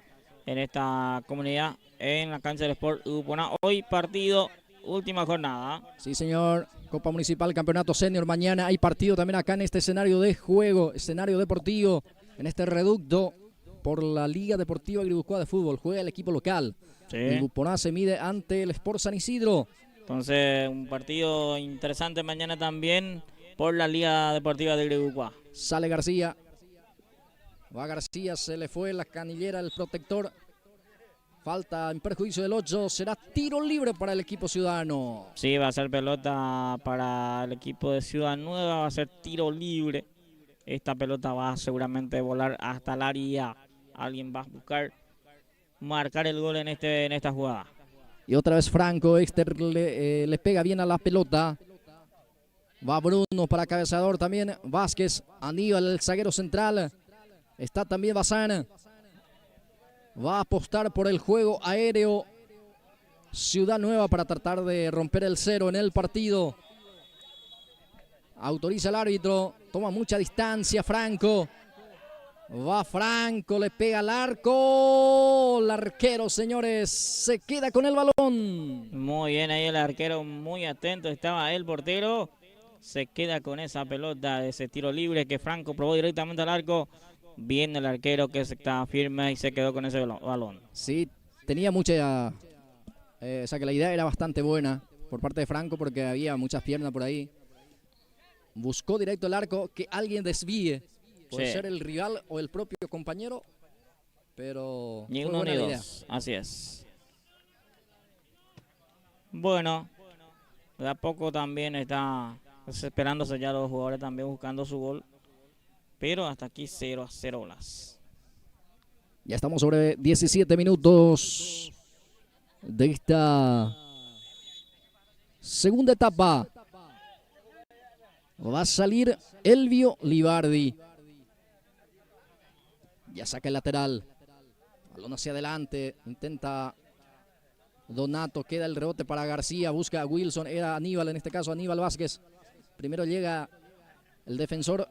en esta comunidad, en la cancha del Sport Uponá. Hoy partido, última jornada. Sí, señor. Copa Municipal, Campeonato Senior. Mañana hay partido también acá en este escenario de juego, escenario deportivo, en este reducto por la Liga Deportiva Guipúzcoa de Fútbol. Juega el equipo local. Sí. El Uponá se mide ante el Sport San Isidro. Entonces, un partido interesante mañana también por la Liga Deportiva de Guipúzcoa. Sale García. Va García, se le fue la canillera, el protector. Falta en perjuicio del 8. Será tiro libre para el equipo ciudadano. Sí, va a ser pelota para el equipo de Ciudad Nueva. Va a ser tiro libre. Esta pelota va a seguramente volar hasta el área. Alguien va a buscar marcar el gol en esta jugada. Y otra vez Franco. Le pega bien a la pelota. Va Bruno para cabezador también. Vázquez. Aníbal, el zaguero central. Está también Bazán. Va a apostar por el juego aéreo Ciudad Nueva para tratar de romper el cero en el partido. Autoriza el árbitro. Toma mucha distancia Franco. Va Franco, le pega al arco. El arquero, señores, se queda con el balón. Muy bien ahí el arquero, muy atento estaba el portero. Se queda con esa pelota, ese tiro libre que Franco probó directamente al arco. Bien el arquero que está firme y se quedó con ese balón. Sí, tenía mucha... o sea que la idea era bastante buena por parte de Franco porque había muchas piernas por ahí. Buscó directo el arco, que alguien desvíe. Puede ser el rival o el propio compañero, pero ni uno ni dos, así es. Bueno, de a poco también está esperándose ya los jugadores también buscando su gol. Pero hasta aquí 0-0 las. Ya estamos sobre 17 minutos de esta segunda etapa. Va a salir Elvio Libardi. Ya saca el lateral. Balón hacia adelante. Intenta Donato. Queda el rebote para García. Busca a Wilson. Era Aníbal, en este caso Aníbal Vázquez. Primero llega el defensor.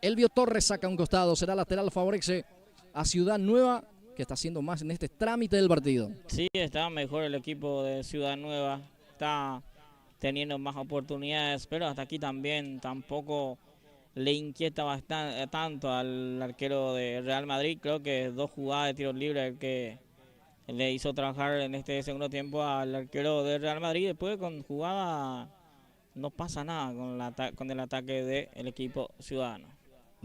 Elvio Torres saca un costado. Será lateral, favorece a Ciudad Nueva, que está haciendo más en este trámite del partido. Sí, está mejor el equipo de Ciudad Nueva. Está teniendo más oportunidades, pero hasta aquí también tampoco le inquieta bastante tanto al arquero de Real Madrid. Creo que 2 jugadas de tiros libres que le hizo trabajar en este segundo tiempo al arquero de Real Madrid. Después con jugada no pasa nada con el ataque del equipo ciudadano.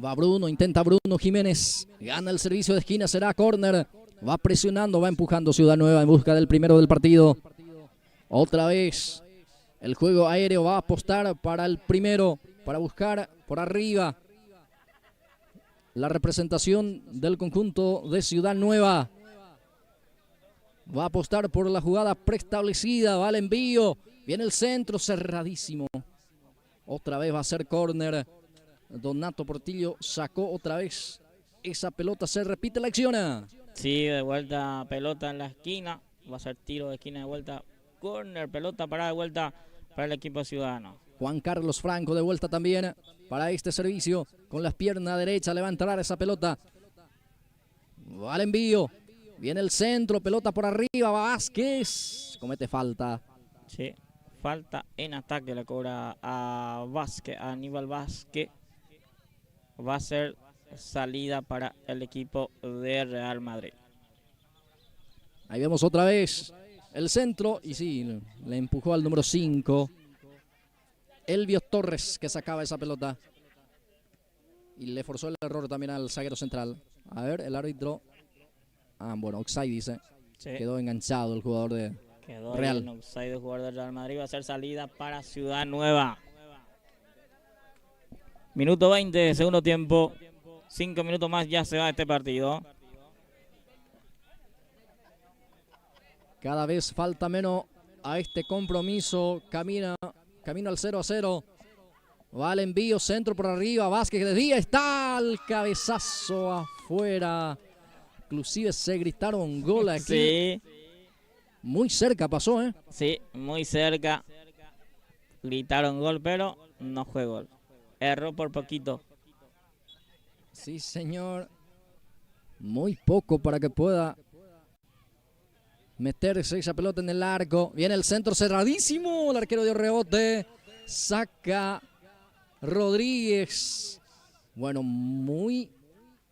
Va Bruno, intenta Bruno Jiménez. Gana el servicio de esquina, será córner. Va presionando, va empujando Ciudad Nueva en busca del primero del partido. Otra vez el juego aéreo va a apostar para el primero, para buscar por arriba la representación del conjunto de Ciudad Nueva. Va a apostar por la jugada preestablecida, va el envío. Viene el centro, cerradísimo. Otra vez va a ser córner. Donato Portillo sacó otra vez esa pelota, se repite la acción. Sí, de vuelta pelota en la esquina, va a ser tiro de esquina de vuelta, córner, pelota parada de vuelta para el equipo ciudadano. Juan Carlos Franco de vuelta también para este servicio, con las piernas derechas le va a entrar esa pelota. Va el envío, viene el centro, pelota por arriba, Vázquez, comete falta. Sí, falta en ataque, le cobra a Vázquez, a Aníbal Vázquez. Va a ser salida para el equipo de Real Madrid. Ahí vemos otra vez el centro y sí, le empujó al número 5. Elvio Torres, que sacaba esa pelota. Y le forzó el error también al zaguero central. A ver, el árbitro. Bueno, offside dice. Sí. Quedó enganchado el jugador de Real. En offside el jugador de Real Madrid. Va a ser salida para Ciudad Nueva. Minuto 20, segundo tiempo. 5 minutos más, ya se va este partido. Cada vez falta menos a este compromiso. Camino al 0-0. Va el envío, centro por arriba, Vázquez de Díaz, está el cabezazo afuera. Inclusive se gritaron gol aquí. Sí, Muy cerca pasó, ¿eh? sí, muy cerca. Gritaron gol, pero no fue gol. Erró por poquito. Sí, señor. Muy poco para que pueda meterse esa pelota en el arco. Viene el centro cerradísimo. El arquero dio rebote. Saca Rodríguez. Bueno,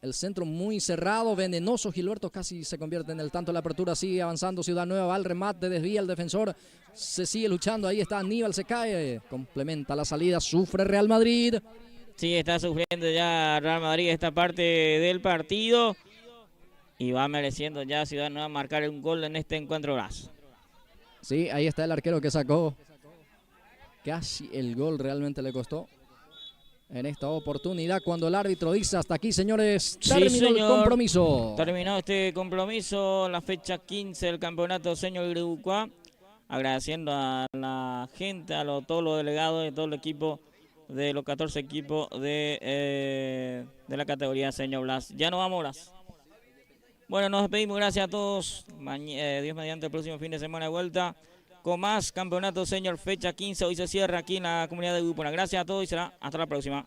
el centro muy cerrado, venenoso. Gilberto casi se convierte en el tanto de la apertura. Sigue avanzando Ciudad Nueva. Va al remate, desvía el defensor. Se sigue luchando. Ahí está Aníbal, se cae. Complementa la salida. Sufre Real Madrid. Sí, está sufriendo ya Real Madrid esta parte del partido. Y va mereciendo ya Ciudad Nueva marcar un gol en este encuentro más. Sí, ahí está el arquero que sacó. Casi el gol realmente le costó en esta oportunidad cuando el árbitro dice hasta aquí, señores, terminó el compromiso. Terminó este compromiso, la fecha 15 del campeonato señor Guirebucá. Agradeciendo a la gente, a todos los delegados de todo el equipo, de los 14 equipos de la categoría señor Blas. Ya nos vamos, Blas. Bueno, nos despedimos, gracias a todos. Dios mediante el próximo fin de semana de vuelta con más campeonato señor fecha 15. Hoy se cierra aquí en la comunidad de Grupona. Gracias a todos y será hasta la próxima.